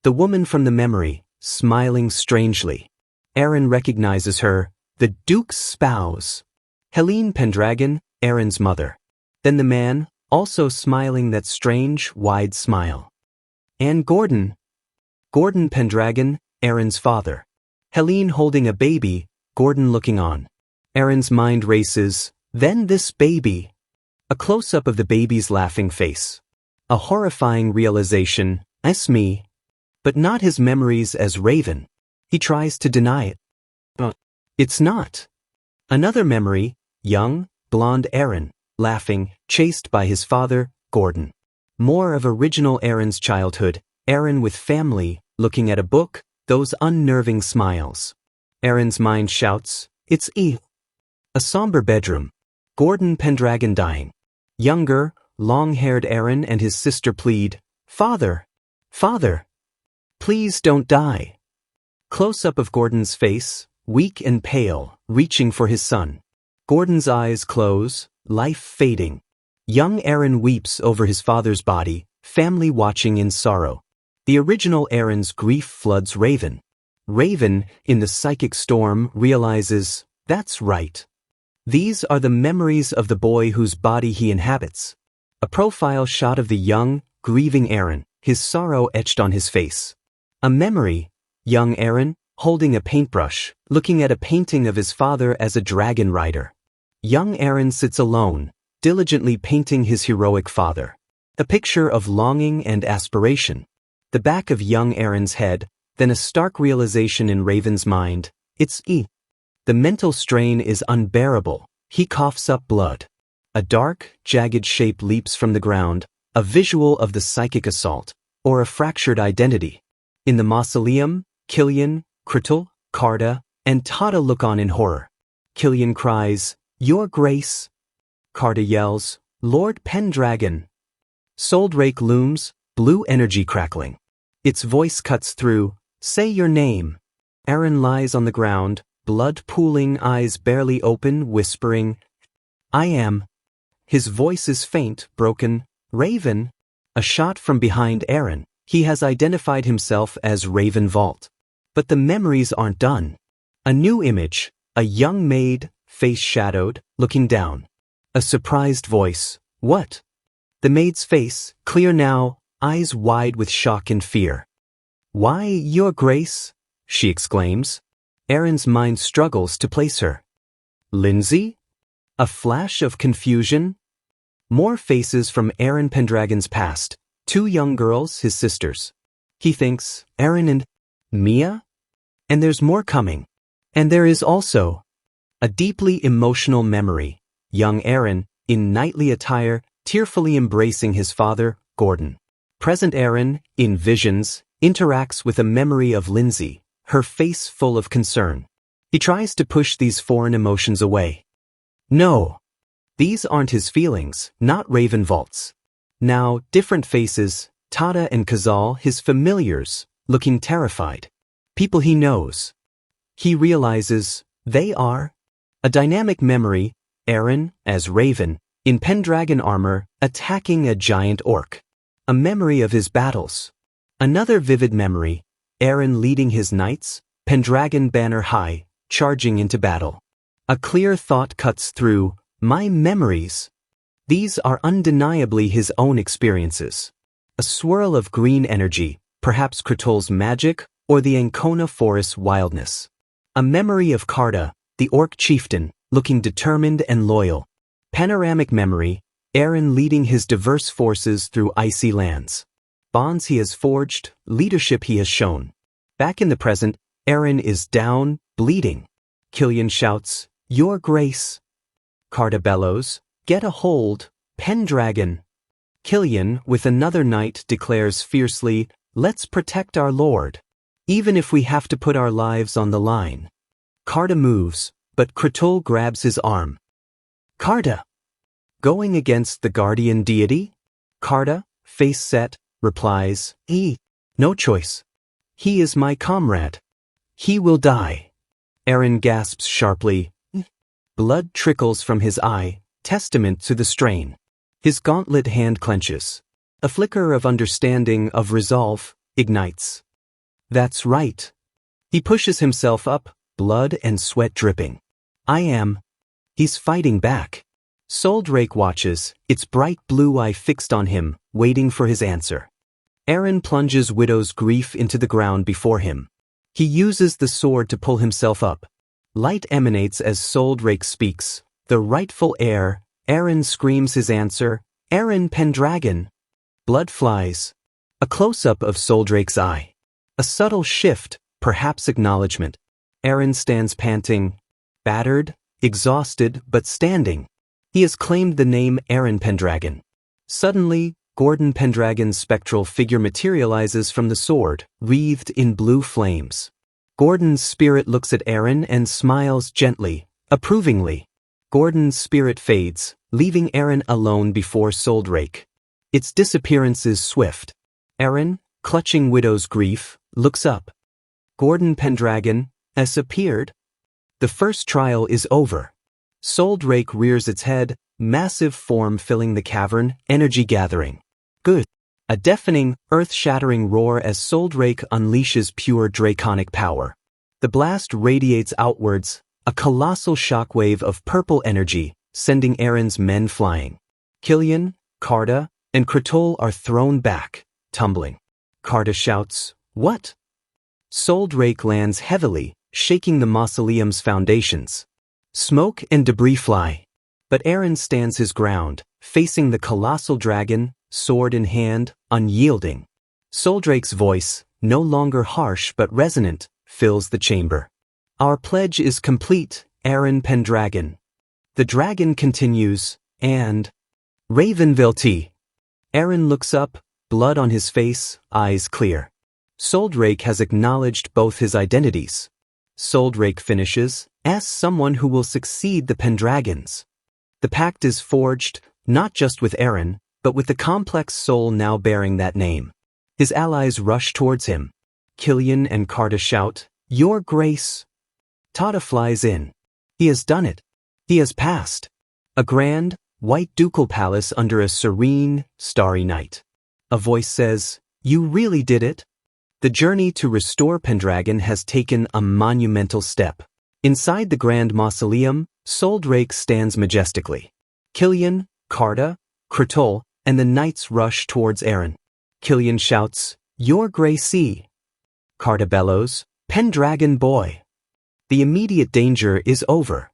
The woman from the memory, smiling strangely. Eren recognizes her, the Duke's spouse. Helene Pendragon, Eren's mother. Then the man, also smiling that strange, wide smile. And Gordon Pendragon, Eren's father. Helene holding a baby, Gordon looking on. Eren's mind races, then this baby. A close-up of the baby's laughing face. A horrifying realization, it's me. But not his memories as Raven. He tries to deny it. But it's not. Another memory, young, blonde Eren, laughing, chased by his father, Gordon. More of original Eren's childhood, Eren with family, looking at a book, those unnerving smiles. Eren's mind shouts, it's E. A somber bedroom. Gordon Pendragon dying. Younger, long-haired Eren and his sister plead, "Father, father, please don't die." Close-up of Gordon's face, weak and pale, reaching for his son. Gordon's eyes close, life fading. Young Eren weeps over his father's body, family watching in sorrow. The original Eren's grief floods Raven. Raven, in the psychic storm, realizes, that's right. These are the memories of the boy whose body he inhabits. A profile shot of the young, grieving Eren, his sorrow etched on his face. A memory, young Eren, holding a paintbrush, looking at a painting of his father as a dragon rider. Young Eren sits alone, diligently painting his heroic father. A picture of longing and aspiration. The back of young Aaron's head, then a stark realization in Raven's mind. It's E. The mental strain is unbearable. He coughs up blood. A dark, jagged shape leaps from the ground, a visual of the psychic assault, or a fractured identity. In the mausoleum, Killian, Kritul, Karda, and Tata look on in horror. Killian cries, "Your Grace." Karda yells, "Lord Pendragon." Soldrake looms, blue energy crackling. Its voice cuts through, "Say your name." Aaron lies on the ground, blood pooling, eyes barely open, whispering, "I am." His voice is faint, broken. "Raven." A shot from behind Aaron. He has identified himself as Raven Vault. But the memories aren't done. A new image, a young maid, face shadowed, looking down. A surprised voice, "What?" The maid's face, clear now, eyes wide with shock and fear. "Why, Your Grace?" she exclaims. Aaron's mind struggles to place her. "Lindsay?" A flash of confusion. More faces from Aaron Pendragon's past. 2 young girls, his sisters. He thinks, Aaron and Mia? And there's more coming. And there is also a deeply emotional memory. Young Aaron, in knightly attire, tearfully embracing his father, Gordon. Present Aaron, in visions, interacts with a memory of Lindsay, her face full of concern. He tries to push these foreign emotions away. No. These aren't his feelings, not Raven Vault's. Now, different faces, Tata and Kazal, his familiars, looking terrified. People he knows. He realizes, they are. A dynamic memory, Aaron, as Raven, in Pendragon armor, attacking a giant orc. A memory of his battles. Another vivid memory, Aaron leading his knights, Pendragon banner high, charging into battle. A clear thought cuts through, my memories. These are undeniably his own experiences. A swirl of green energy, perhaps Kritul's magic, or the Ancona forest's wildness. A memory of Karda, the orc chieftain, looking determined and loyal. Panoramic memory, Aaron leading his diverse forces through icy lands. Bonds he has forged, leadership he has shown. Back in the present, Aaron is down, bleeding. Killian shouts, Your Grace. Karda bellows, Get a hold, Pendragon. Killian, with another knight, declares fiercely, Let's protect our lord. Even if we have to put our lives on the line. Karda moves, but Kritul grabs his arm. Karda! Going against the guardian deity? Karda, face set, replies, No choice. He is my comrade. He will die. Aaron gasps sharply. Blood trickles from his eye, testament to the strain. His gauntlet hand clenches. A flicker of understanding, of resolve, ignites. That's right. He pushes himself up, blood and sweat dripping. I am. He's fighting back. Soldrake watches, its bright blue eye fixed on him, waiting for his answer. Aaron plunges Widow's grief into the ground before him. He uses the sword to pull himself up. Light emanates as Soldrake speaks. The rightful heir, Aaron screams his answer, Aaron Pendragon. Blood flies. A close-up of Soldrake's eye. A subtle shift, perhaps acknowledgement. Aaron stands panting, battered, exhausted, but standing. He has claimed the name Aaron Pendragon. Suddenly, Gordon Pendragon's spectral figure materializes from the sword, wreathed in blue flames. Gordon's spirit looks at Aaron and smiles gently, approvingly. Gordon's spirit fades, leaving Aaron alone before Soldrake. Its disappearance is swift. Aaron, clutching Widow's grief, looks up. Gordon Pendragon has appeared. The first trial is over. Soldrake rears its head, massive form filling the cavern, energy gathering. Good. A deafening, earth-shattering roar as Soldrake unleashes pure draconic power. The blast radiates outwards, a colossal shockwave of purple energy, sending Aaron's men flying. Killian, Karda, and Kritul are thrown back, tumbling. Karda shouts, What? Soldrake lands heavily, shaking the mausoleum's foundations. Smoke and debris fly. But Eren stands his ground, facing the colossal dragon, sword in hand, unyielding. Soldrake's voice, no longer harsh but resonant, fills the chamber. Our pledge is complete, Eren Pendragon. The dragon continues, and Ravenvilti. Eren looks up, blood on his face, eyes clear. Soldrake has acknowledged both his identities. Soldrake finishes, as someone who will succeed the Pendragons. The pact is forged, not just with Eren, but with the complex soul now bearing that name. His allies rush towards him. Killian and Karta shout, "Your Grace!" Tada flies in. He has done it. He has passed. A grand, white ducal palace under a serene, starry night. A voice says, "You really did it." The journey to restore Pendragon has taken a monumental step. Inside the grand mausoleum, Soldrake stands majestically. Killian, Karta, Kratol, and the knights rush towards Eren. Killian shouts, "Your Gracie!" Karta bellows, "Pendragon boy!" The immediate danger is over.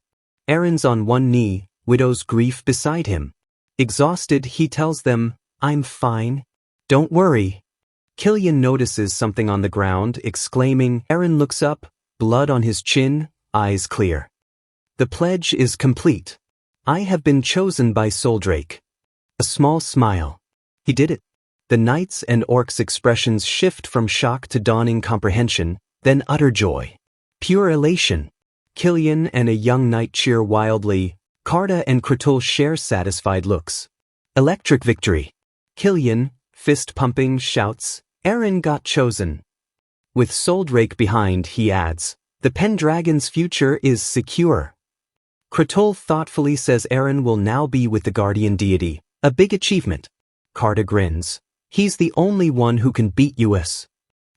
Eren's on one knee, widow's grief beside him. Exhausted, he tells them, "I'm fine. Don't worry." Killian notices something on the ground, exclaiming. Eren looks up, blood on his chin, eyes clear. The pledge is complete. I have been chosen by Soldrake. A small smile. He did it. The knights and orcs' expressions shift from shock to dawning comprehension, then utter joy. Pure elation. Killian and a young knight cheer wildly. Karta and Kratol share satisfied looks. Electric victory. Killian, fist pumping, shouts, "Eren got chosen." With Soldrake behind, he adds, "The Pendragon's future is secure." Kratol thoughtfully says Eren will now be with the guardian deity, a big achievement. Karta grins. He's the only one who can beat us.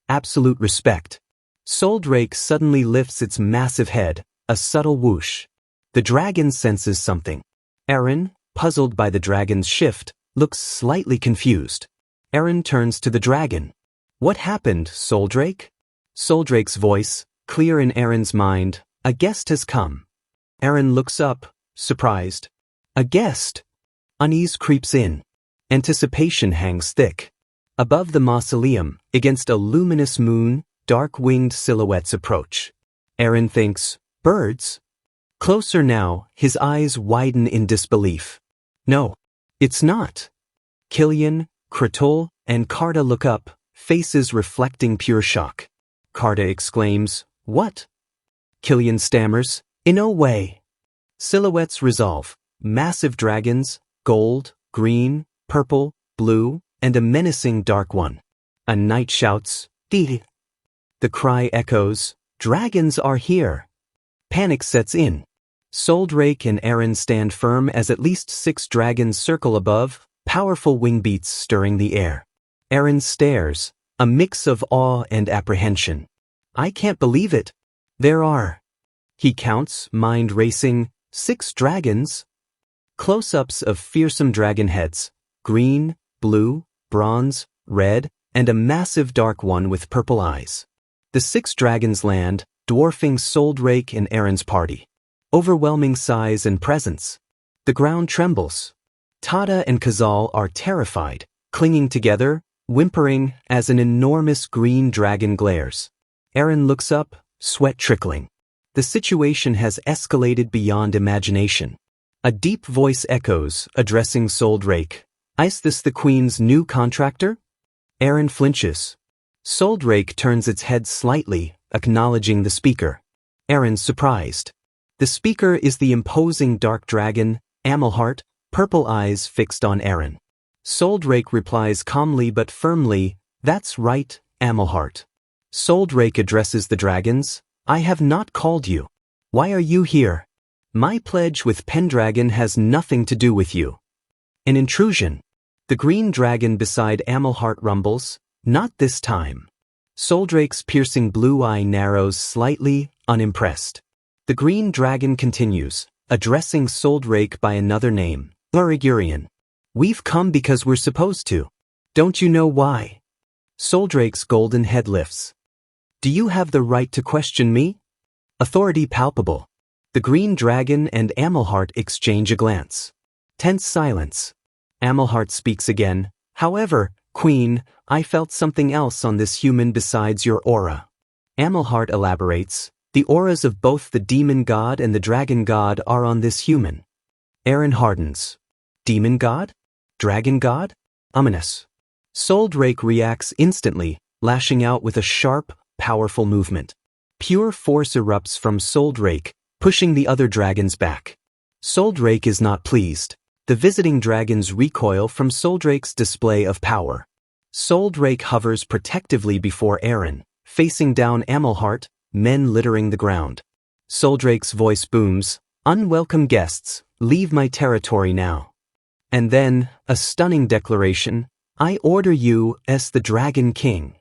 Absolute respect. Soldrake suddenly lifts its massive head, a subtle whoosh. The dragon senses something. Eren, puzzled by the dragon's shift, looks slightly confused. Eren turns to the dragon. "What happened, Soldrake?" Soldrake's voice, clear in Eren's mind, "A guest has come." Eren looks up, surprised. A guest? Unease creeps in. Anticipation hangs thick. Above the mausoleum, against a luminous moon, dark-winged silhouettes approach. Eren thinks, birds? Closer now, his eyes widen in disbelief. No, it's not. Killian, Kratol, and Karta look up, faces reflecting pure shock. Karta exclaims, "What?" Killian stammers, "In no way." Silhouettes resolve. Massive dragons, gold, green, purple, blue, and a menacing dark one. A knight shouts, "Dee!" The cry echoes, "Dragons are here!" Panic sets in. Soldrake and Eren stand firm as at least 6 dragons circle above, powerful wing beats stirring the air. Eren stares, a mix of awe and apprehension. "I can't believe it. There are." He counts, mind racing, 6 dragons. Close-ups of fearsome dragon heads, green, blue, bronze, red, and a massive dark one with purple eyes. The 6 dragons land, dwarfing Soldrake and Eren's party. Overwhelming size and presence. The ground trembles. Tada and Khazal are terrified, clinging together, whimpering as an enormous green dragon glares. Eren looks up, sweat trickling. The situation has escalated beyond imagination. A deep voice echoes, addressing Soldrake. "Is this the Queen's new contractor?" Eren flinches. Soldrake turns its head slightly, acknowledging the speaker. Eren's surprised. The speaker is the imposing dark dragon, Amelheart, purple eyes fixed on Eren. Soldrake replies calmly but firmly, "That's right, Amelheart." Soldrake addresses the dragons, "I have not called you. Why are you here? My pledge with Pendragon has nothing to do with you." An intrusion. The green dragon beside Amelheart rumbles, "Not this time." Soldrake's piercing blue eye narrows slightly, unimpressed. The green dragon continues, addressing Soldrake by another name, Urigurian. "We've come because we're supposed to. Don't you know why?" Soldrake's golden head lifts. "Do you have the right to question me?" Authority palpable. The green dragon and Amelheart exchange a glance. Tense silence. Amelheart speaks again. However, Queen, I felt something else on this human besides your aura. Amelheart elaborates. The auras of both the demon god and the dragon god are on this human. Eren hardens. Demon god? Dragon god? Ominous. Soldrake reacts instantly, lashing out with a sharp, powerful movement. Pure force erupts from Soldrake, pushing the other dragons back. Soldrake is not pleased. The visiting dragons recoil from Soldrake's display of power. Soldrake hovers protectively before Eren, facing down Amelheart, men littering the ground. Soldrake's voice booms, "Unwelcome guests, leave my territory now." And then, a stunning declaration, "I order you as the Dragon King."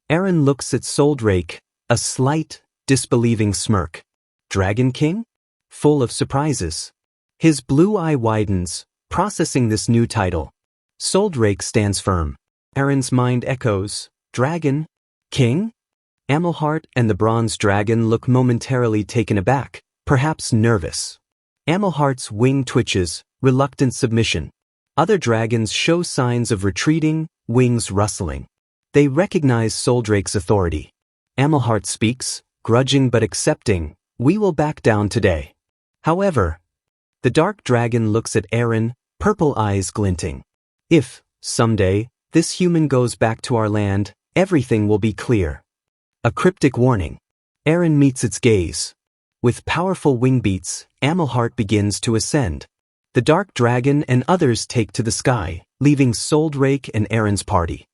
Eren looks at Soldrake, a slight, disbelieving smirk. Dragon King? Full of surprises. His blue eye widens, processing this new title. Soldrake stands firm. Eren's mind echoes, Dragon? King? Amelheart and the bronze dragon look momentarily taken aback, perhaps nervous. Amelheart's wing twitches, reluctant submission. Other dragons show signs of retreating, wings rustling. They recognize Soldrake's authority. Amelheart speaks, grudging but accepting, "We will back down today." However, the dark dragon looks at Eren, purple eyes glinting. "If, someday, this human goes back to our land, everything will be clear." A cryptic warning. Eren meets its gaze. With powerful wing beats, Amelheart begins to ascend. The dark dragon and others take to the sky, leaving Soldrake and Eren's party.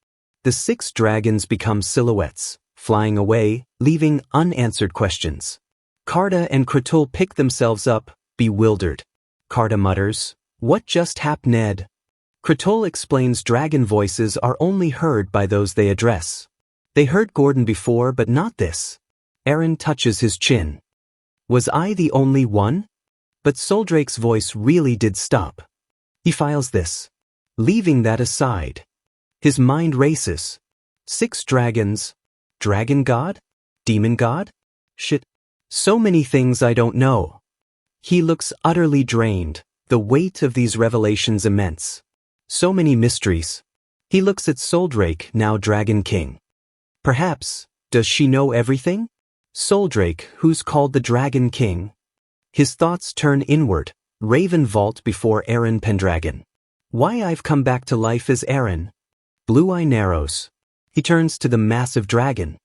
The 6 dragons become silhouettes, flying away, leaving unanswered questions. Carda and Kratul pick themselves up, bewildered. Carda mutters, "What just happened, Ned?" Kratul explains dragon voices are only heard by those they address. They heard Gordon before but not this. Eren touches his chin. Was I the only one? But Soldrake's voice really did stop. He files this. Leaving that aside. His mind races. 6 dragons. Dragon god? Demon god? Shit. So many things I don't know. He looks utterly drained, the weight of these revelations immense. So many mysteries. He looks at Soldrake, now Dragon King. Perhaps, does she know everything? Soldrake, who's called the Dragon King. His thoughts turn inward, Raven vault before Eren Pendragon. Why I've come back to life as Eren. Blue eye narrows. He turns to the massive dragon.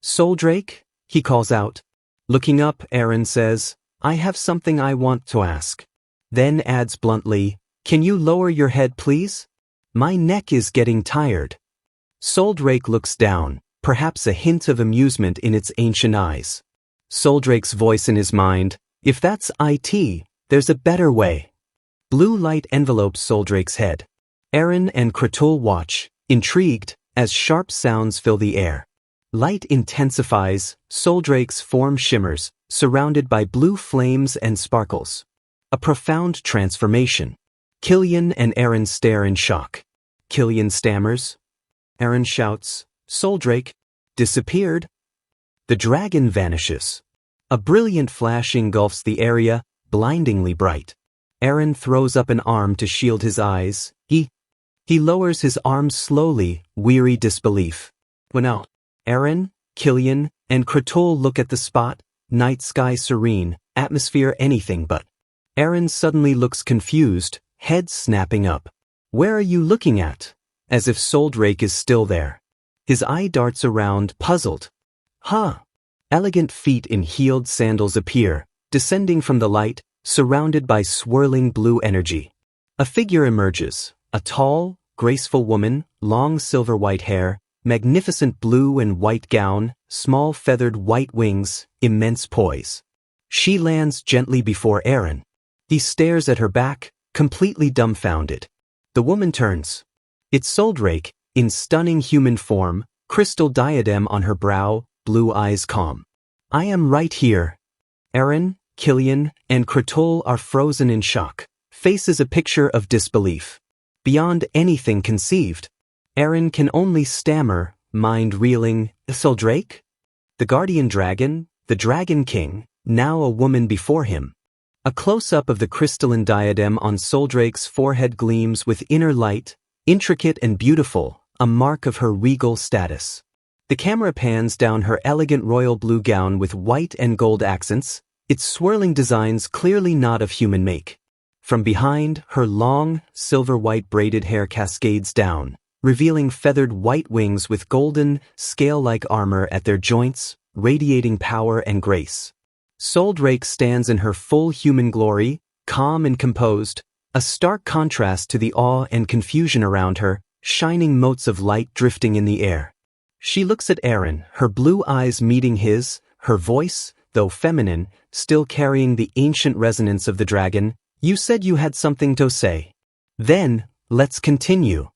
Soldrake, he calls out. Looking up, Eren says, I have something I want to ask. Then adds bluntly, can you lower your head please? My neck is getting tired. Soldrake looks down, perhaps a hint of amusement in its ancient eyes. Soldrake's voice in his mind, if that's IT, there's a better way. Blue light envelopes Soldrake's head. Eren and Kratul watch, intrigued, as sharp sounds fill the air. Light intensifies, Soldrake's form shimmers, surrounded by blue flames and sparkles. A profound transformation. Killian and Eren stare in shock. Killian stammers. Eren shouts, Soldrake, disappeared. The dragon vanishes. A brilliant flash engulfs the area, blindingly bright. Eren throws up an arm to shield his eyes. He lowers his arm slowly, weary disbelief. When out, Eren, Killian, and Kratul look at the spot, night sky serene, atmosphere anything but. Eren suddenly looks confused, head snapping up. Where are you looking at? As if Soldrake is still there. His eye darts around, puzzled. Huh. Elegant feet in heeled sandals appear, descending from the light, surrounded by swirling blue energy. A figure emerges, a tall, graceful woman, long silver white hair, magnificent blue and white gown, small feathered white wings, immense poise. She lands gently before Eren. He stares at her back, completely dumbfounded. The woman turns. It's Soldrake, in stunning human form, crystal diadem on her brow, blue eyes calm. I am right here. Eren, Killian, and Kratul are frozen in shock, faces a picture of disbelief. Beyond anything conceived. Eren can only stammer, mind reeling, Soldrake? The guardian dragon, the Dragon King, now a woman before him. A close-up of the crystalline diadem on Soldrake's forehead gleams with inner light, intricate and beautiful, a mark of her regal status. The camera pans down her elegant royal blue gown with white and gold accents, its swirling designs clearly not of human make. From behind, her long, silver-white braided hair cascades down, revealing feathered white wings with golden, scale-like armor at their joints, radiating power and grace. Soldrake stands in her full human glory, calm and composed, a stark contrast to the awe and confusion around her, shining motes of light drifting in the air. She looks at Eren, her blue eyes meeting his, her voice, though feminine, still carrying the ancient resonance of the dragon. "You said you had something to say. Then, let's continue."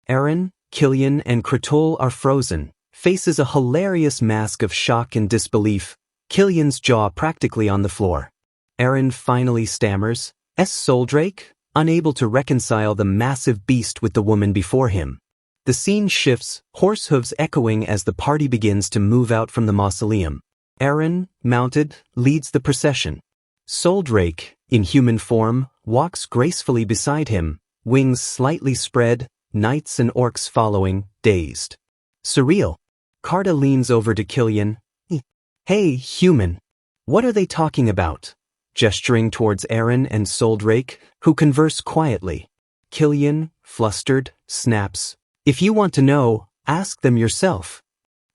Eren, Killian, and Kratul are frozen, faces a hilarious mask of shock and disbelief, Killian's jaw practically on the floor. Eren finally stammers, Soldrake, unable to reconcile the massive beast with the woman before him. The scene shifts, horse hooves echoing as the party begins to move out from the mausoleum. Eren, mounted, leads the procession. Soldrake, in human form, walks gracefully beside him, wings slightly spread, knights and orcs following, dazed. Surreal. Carta leans over to Killian. "Hey, human. What are they talking about?" Gesturing towards Eren and Soldrake, who converse quietly. Killian, flustered, snaps, "If you want to know, ask them yourself."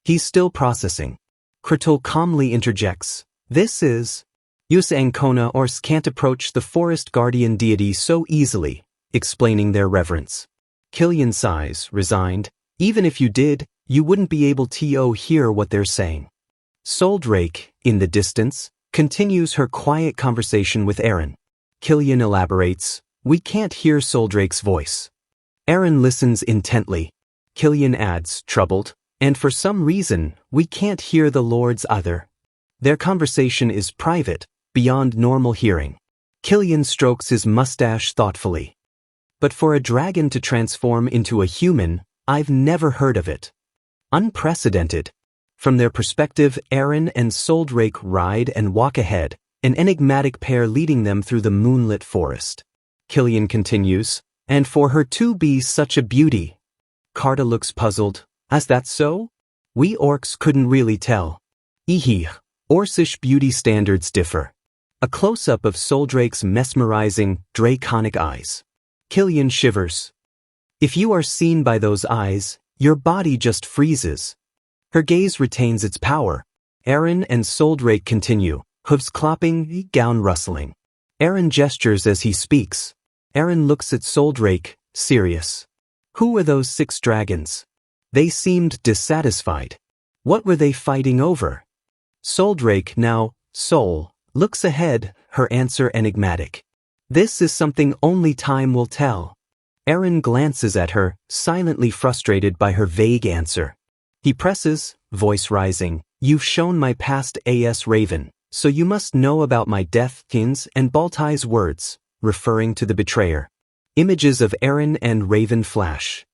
He's still processing. Kratul calmly interjects, "This is... Yus Ancona Ors can't approach the forest guardian deity so easily," explaining their reverence. Killian sighs, resigned, "Even if you did, you wouldn't be able to hear what they're saying." Soldrake, in the distance, continues her quiet conversation with Eren. Killian elaborates, "We can't hear Soldrake's voice." Eren listens intently. Killian adds, troubled, "And for some reason, we can't hear the lords either." Their conversation is private, beyond normal hearing. Killian strokes his mustache thoughtfully. "But for a dragon to transform into a human, I've never heard of it. Unprecedented." From their perspective, Eren and Soldrake ride and walk ahead, an enigmatic pair leading them through the moonlit forest. Killian continues, "And for her to be such a beauty." Carta looks puzzled. "Is that so? We orcs couldn't really tell." Orcish beauty standards differ." A close-up of Soldrake's mesmerizing, draconic eyes. Killian shivers. "If you are seen by those eyes, your body just freezes." Her gaze retains its power. Eren and Soldrake continue, hooves clopping, gown rustling. Eren gestures as he speaks. Eren looks at Soldrake, serious. "Who were those 6 dragons?" They seemed dissatisfied. What were they fighting over? Soldrake, now Sol, looks ahead, her answer enigmatic. "This is something only time will tell." Eren glances at her, silently frustrated by her vague answer. He presses, voice rising, "You've shown my past as Raven, so you must know about my death, Kins and Baltai's words," referring to the betrayer. Images of Eren and Raven flash.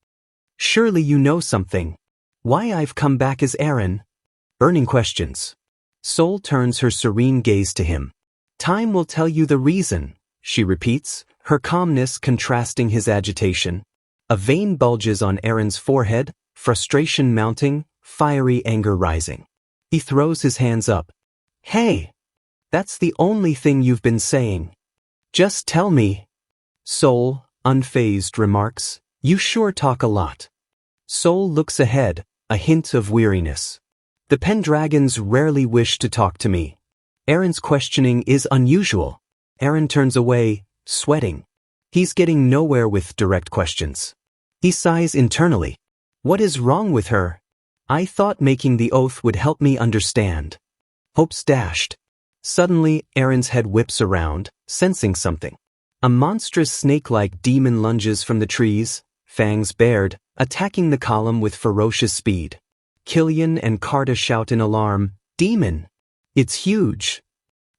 "Surely you know something. Why I've come back as Eren?" Burning questions. Sol turns her serene gaze to him. "Time will tell you the reason," she repeats, her calmness contrasting his agitation. A vein bulges on Eren's forehead, frustration mounting, fiery anger rising. He throws his hands up. "Hey! That's the only thing you've been saying. Just tell me." Sol, unfazed, remarks, "You sure talk a lot." Sol looks ahead, a hint of weariness. "The Pendragons rarely wish to talk to me." Eren's questioning is unusual. Eren turns away, sweating. He's getting nowhere with direct questions. He sighs internally. What is wrong with her? I thought making the oath would help me understand. Hopes dashed. Suddenly, Eren's head whips around, sensing something. A monstrous snake-like demon lunges from the trees, fangs bared, attacking the column with ferocious speed. Killian and Carta shout in alarm, "Demon! It's huge!"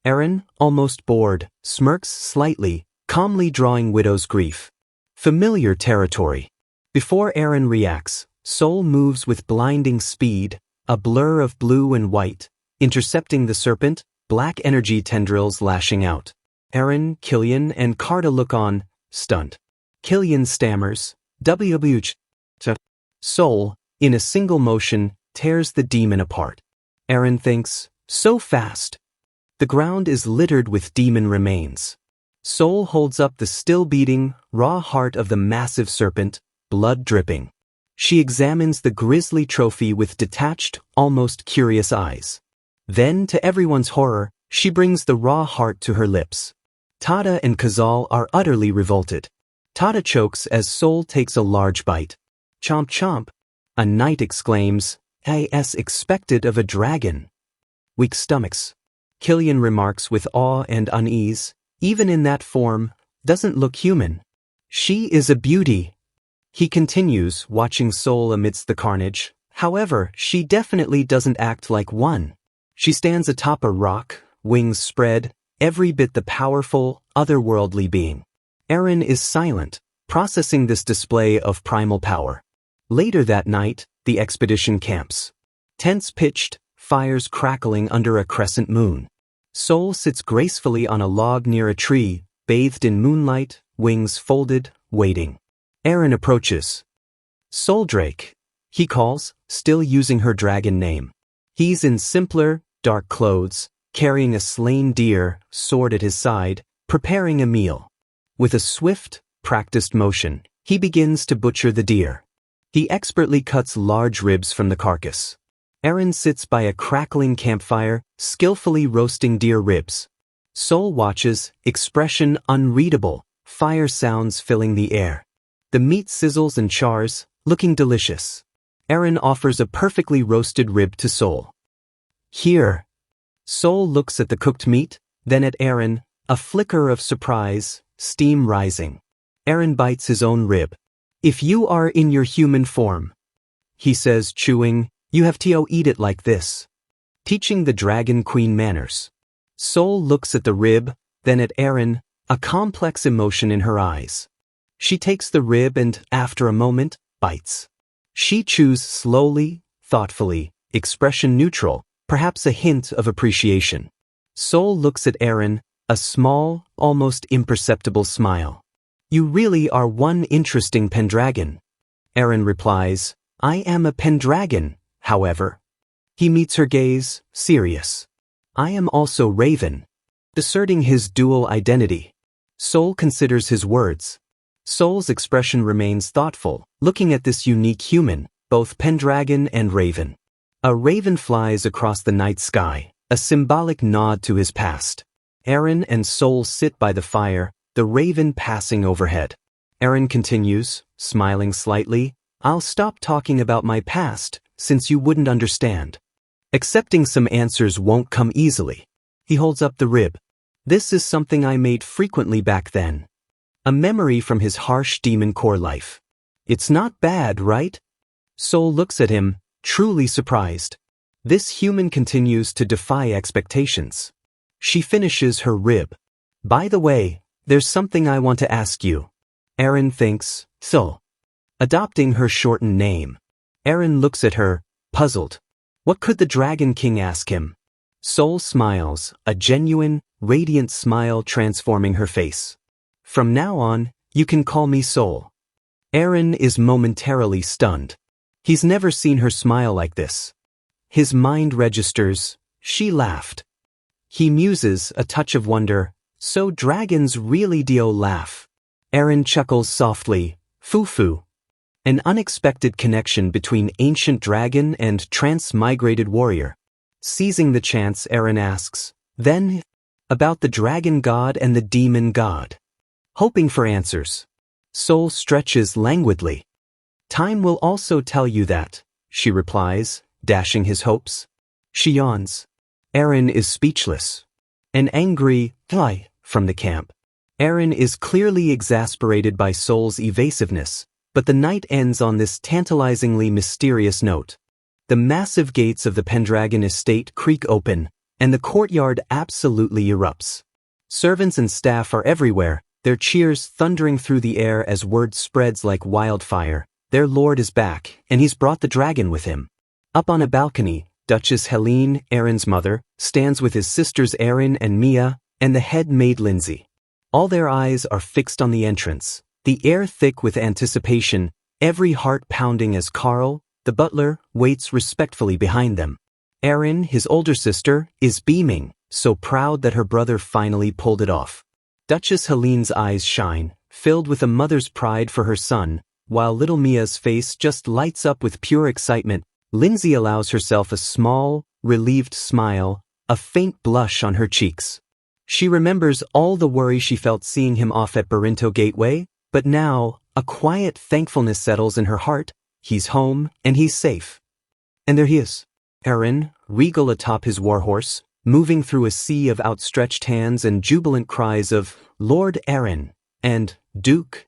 Eren, almost bored, smirks slightly, calmly drawing Widow's grief. Familiar territory. Before Eren reacts, Sol moves with blinding speed, a blur of blue and white, intercepting the serpent, black energy tendrils lashing out. Eren, Killian, and Carta look on, stunned. Killian stammers, "WWH." Soul, in a single motion, tears the demon apart. Eren thinks, so fast. The ground is littered with demon remains. Soul holds up the still-beating, raw heart of the massive serpent, blood dripping. She examines the grisly trophy with detached, almost curious eyes. Then, to everyone's horror, she brings the raw heart to her lips. Tada and Kazal are utterly revolted. Tada chokes as Soul takes a large bite. Chomp chomp. A knight exclaims, "As expected of a dragon." Weak stomachs. Killian remarks with awe and unease, even in that form, doesn't look human. She is a beauty. He continues, watching Soul amidst the carnage. However, she definitely doesn't act like one. She stands atop a rock, wings spread, every bit the powerful, otherworldly being. Eren is silent, processing this display of primal power. Later that night, the expedition camps. Tents pitched, fires crackling under a crescent moon. Soul sits gracefully on a log near a tree, bathed in moonlight, wings folded, waiting. Eren approaches. "Souldrake," he calls, still using her dragon name. He's in simpler, dark clothes, carrying a slain deer, sword at his side, preparing a meal. With a swift, practiced motion, he begins to butcher the deer. He expertly cuts large ribs from the carcass. Eren sits by a crackling campfire, skillfully roasting deer ribs. Soul watches, expression unreadable, fire sounds filling the air. The meat sizzles and chars, looking delicious. Eren offers a perfectly roasted rib to Soul. "Here." Soul looks at the cooked meat, then at Eren, a flicker of surprise, steam rising. Eren bites his own rib. "If you are in your human form," he says, chewing, "you have to eat it like this." Teaching the Dragon Queen manners. Soul looks at the rib, then at Eren, a complex emotion in her eyes. She takes the rib and, after a moment, bites. She chews slowly, thoughtfully, expression neutral, perhaps a hint of appreciation. Soul looks at Eren, a small, almost imperceptible smile. "You really are one interesting Pendragon." Eren replies, "I am a Pendragon, however." He meets her gaze, serious. "I am also Raven," asserting his dual identity. Soul considers his words. Soul's expression remains thoughtful, looking at this unique human, both Pendragon and Raven. A raven flies across the night sky, a symbolic nod to his past. Eren and Soul sit by the fire, the raven passing overhead. Eren continues, smiling slightly, "I'll stop talking about my past, since you wouldn't understand. Accepting some answers won't come easily." He holds up the rib. "This is something I made frequently back then. A memory from his harsh demon core life. It's not bad, right?" Soul looks at him, truly surprised. This human continues to defy expectations. She finishes her rib. "By the way, there's something I want to ask you." Eren thinks, "So." Adopting her shortened name. Eren looks at her, puzzled. What could the Dragon King ask him? Soul smiles, a genuine, radiant smile transforming her face. "From now on, you can call me Soul." Eren is momentarily stunned. He's never seen her smile like this. His mind registers, she laughed. He muses, a touch of wonder, so dragons really do laugh. Eren chuckles softly, foo-foo. An unexpected connection between ancient dragon and transmigrated warrior. Seizing the chance, Eren asks, "Then, about the dragon god and the demon god?" Hoping for answers. Soul stretches languidly. "Time will also tell you that," she replies, dashing his hopes. She yawns. Eren is speechless. An angry "Fly" from the camp. Eren is clearly exasperated by Soul's evasiveness, but the night ends on this tantalizingly mysterious note. The massive gates of the Pendragon estate creak open, and the courtyard absolutely erupts. Servants and staff are everywhere, their cheers thundering through the air as word spreads like wildfire. Their lord is back, and he's brought the dragon with him. Up on a balcony, Duchess Helene, Erin's mother, stands with his sisters Erin and Mia, and the head maid Lindsay. All their eyes are fixed on the entrance, the air thick with anticipation, every heart pounding as Carl, the butler, waits respectfully behind them. Erin, his older sister, is beaming, so proud that her brother finally pulled it off. Duchess Helene's eyes shine, filled with a mother's pride for her son, while little Mia's face just lights up with pure excitement. Lindsay allows herself a small, relieved smile, a faint blush on her cheeks. She remembers all the worry she felt seeing him off at Barinto Gateway, but now, a quiet thankfulness settles in her heart. He's home, and he's safe. And there he is, Erin, regal atop his warhorse, moving through a sea of outstretched hands and jubilant cries of, "Lord Erin," and "Duke."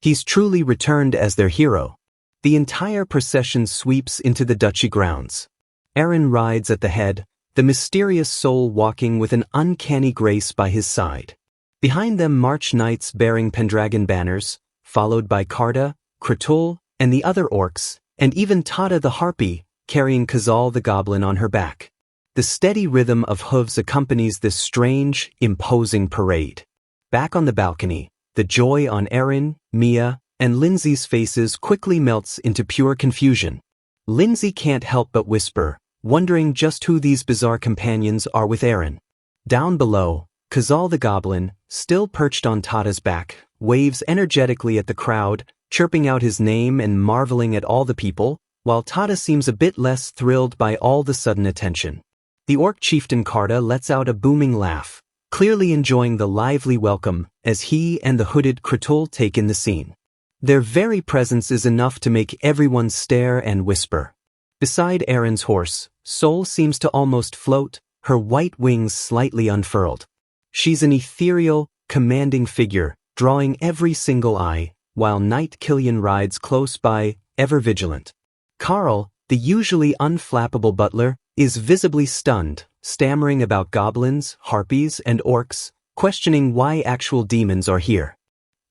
He's truly returned as their hero. The entire procession sweeps into the duchy grounds. Erin rides at the head, the mysterious soul walking with an uncanny grace by his side. Behind them march knights bearing Pendragon banners, followed by Karda, Kratul, and the other orcs, and even Tada the harpy, carrying Kazal the goblin on her back. The steady rhythm of hooves accompanies this strange, imposing parade. Back on the balcony, the joy on Erin, Mia, and Lindsay's faces quickly melts into pure confusion. Lindsay can't help but whisper, wondering just who these bizarre companions are with Erin. Down below, Kazal the goblin, still perched on Tada's back, waves energetically at the crowd, chirping out his name and marveling at all the people, while Tada seems a bit less thrilled by all the sudden attention. The orc chieftain Karda lets out a booming laugh, clearly enjoying the lively welcome as he and the hooded Kratul take in the scene. Their very presence is enough to make everyone stare and whisper. Beside Erin's horse, Sol seems to almost float, her white wings slightly unfurled. She's an ethereal, commanding figure, drawing every single eye, while Knight Killian rides close by, ever vigilant. Carl, the usually unflappable butler, is visibly stunned, stammering about goblins, harpies, and orcs, questioning why actual demons are here.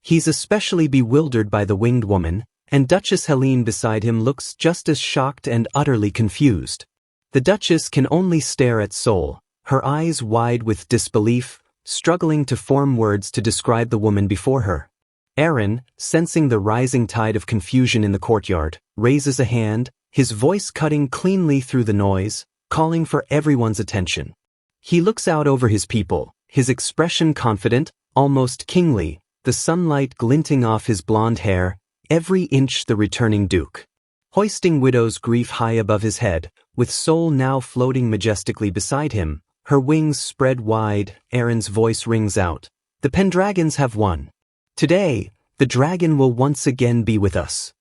He's especially bewildered by the winged woman, and Duchess Helene beside him looks just as shocked and utterly confused. The Duchess can only stare at Sol, her eyes wide with disbelief, struggling to form words to describe the woman before her. Erin, sensing the rising tide of confusion in the courtyard, raises a hand, his voice cutting cleanly through the noise, calling for everyone's attention. He looks out over his people, his expression confident, almost kingly, the sunlight glinting off his blonde hair, every inch the returning duke. Hoisting Widow's grief high above his head, with Sol now floating majestically beside him, her wings spread wide, Erin's voice rings out. The Pendragons have won. Today, the dragon will once again be with us.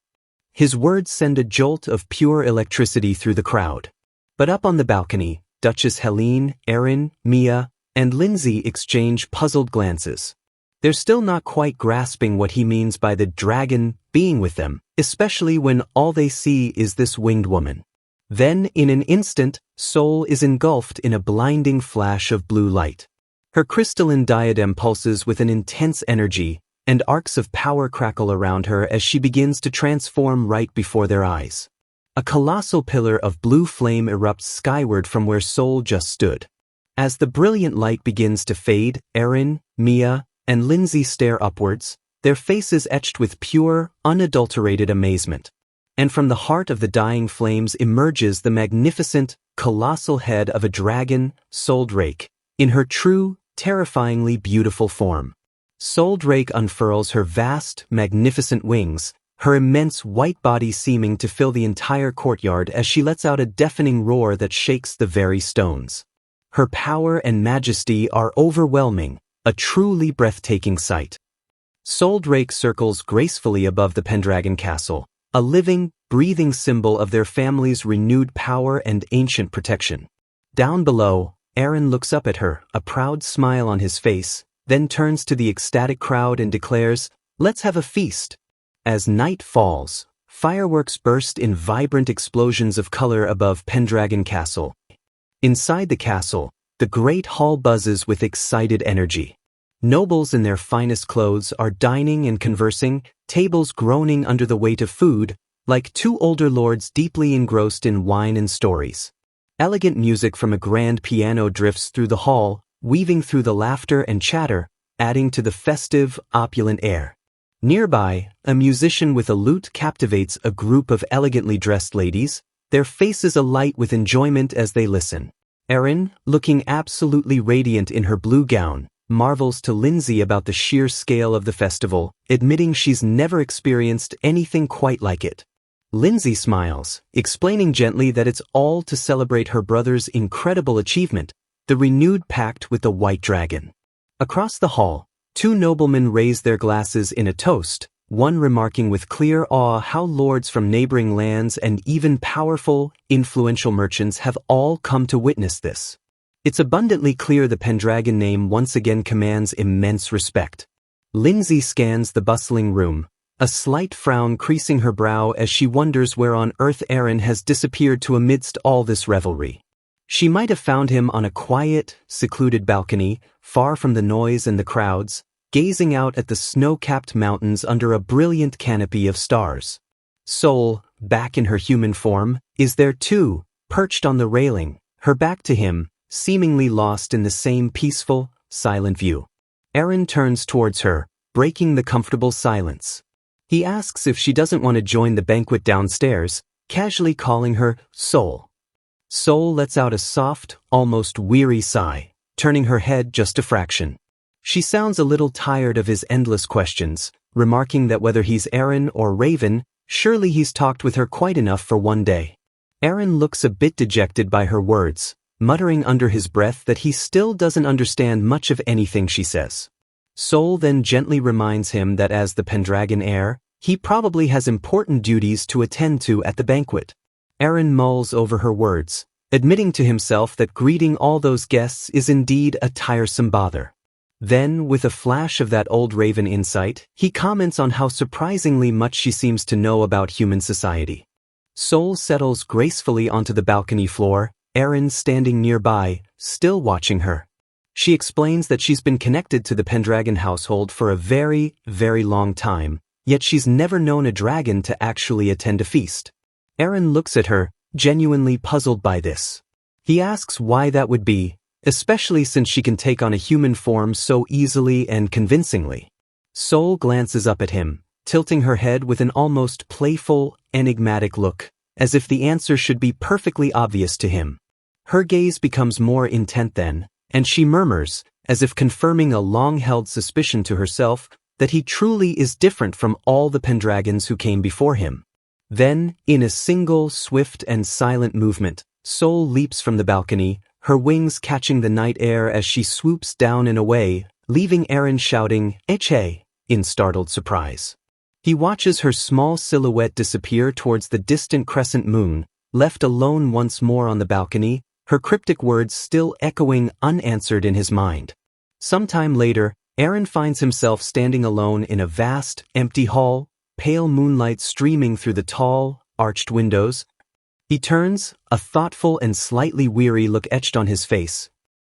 His words send a jolt of pure electricity through the crowd. But up on the balcony, Duchess Helene, Erin, Mia, and Lindsay exchange puzzled glances. They're still not quite grasping what he means by the dragon being with them, especially when all they see is this winged woman. Then, in an instant, Sol is engulfed in a blinding flash of blue light. Her crystalline diadem pulses with an intense energy, and arcs of power crackle around her as she begins to transform right before their eyes. A colossal pillar of blue flame erupts skyward from where Sol just stood. As the brilliant light begins to fade, Erin, Mia, and Lindsay stare upwards, their faces etched with pure, unadulterated amazement. And from the heart of the dying flames emerges the magnificent, colossal head of a dragon, Soldrake, in her true, terrifyingly beautiful form. Soldrake unfurls her vast, magnificent wings, her immense white body seeming to fill the entire courtyard as she lets out a deafening roar that shakes the very stones. Her power and majesty are overwhelming, a truly breathtaking sight. Soldrake circles gracefully above the Pendragon castle, a living, breathing symbol of their family's renewed power and ancient protection. Down below, Erin looks up at her, a proud smile on his face, then turns to the ecstatic crowd and declares, "Let's have a feast." As night falls, fireworks burst in vibrant explosions of color above Pendragon Castle. Inside the castle, the great hall buzzes with excited energy. Nobles in their finest clothes are dining and conversing, tables groaning under the weight of food, like two older lords deeply engrossed in wine and stories. Elegant music from a grand piano drifts through the hall, weaving through the laughter and chatter, adding to the festive, opulent air. Nearby, a musician with a lute captivates a group of elegantly dressed ladies, their faces alight with enjoyment as they listen. Erin, looking absolutely radiant in her blue gown, marvels to Lindsay about the sheer scale of the festival, admitting she's never experienced anything quite like it. Lindsay smiles, explaining gently that it's all to celebrate her brother's incredible achievement, the renewed pact with the White Dragon. Across the hall, two noblemen raise their glasses in a toast, one remarking with clear awe how lords from neighboring lands and even powerful, influential merchants have all come to witness this. It's abundantly clear the Pendragon name once again commands immense respect. Lindsay scans the bustling room, a slight frown creasing her brow as she wonders where on earth Erin has disappeared to amidst all this revelry. She might have found him on a quiet, secluded balcony, far from the noise and the crowds, gazing out at the snow-capped mountains under a brilliant canopy of stars. Sol, back in her human form, is there too, perched on the railing, her back to him, seemingly lost in the same peaceful, silent view. Erin turns towards her, breaking the comfortable silence. He asks if she doesn't want to join the banquet downstairs, casually calling her Sol. Sol lets out a soft, almost weary sigh, turning her head just a fraction. She sounds a little tired of his endless questions, remarking that whether he's Erin or Raven, surely he's talked with her quite enough for one day. Erin looks a bit dejected by her words, muttering under his breath that he still doesn't understand much of anything she says. Sol then gently reminds him that as the Pendragon heir, he probably has important duties to attend to at the banquet. Erin mulls over her words, admitting to himself that greeting all those guests is indeed a tiresome bother. Then, with a flash of that old Raven insight, he comments on how surprisingly much she seems to know about human society. Sol settles gracefully onto the balcony floor, Erin standing nearby, still watching her. She explains that she's been connected to the Pendragon household for a very, very long time, yet she's never known a dragon to actually attend a feast. Erin looks at her, genuinely puzzled by this. He asks why that would be, especially since she can take on a human form so easily and convincingly. Sol glances up at him, tilting her head with an almost playful, enigmatic look, as if the answer should be perfectly obvious to him. Her gaze becomes more intent then, and she murmurs, as if confirming a long-held suspicion to herself, that he truly is different from all the Pendragons who came before him. Then, in a single, swift and silent movement, Sol leaps from the balcony, her wings catching the night air as she swoops down and away, leaving Erin shouting, "Eche!" in startled surprise. He watches her small silhouette disappear towards the distant crescent moon, left alone once more on the balcony, her cryptic words still echoing unanswered in his mind. Sometime later, Erin finds himself standing alone in a vast, empty hall, pale moonlight streaming through the tall, arched windows. He turns, a thoughtful and slightly weary look etched on his face.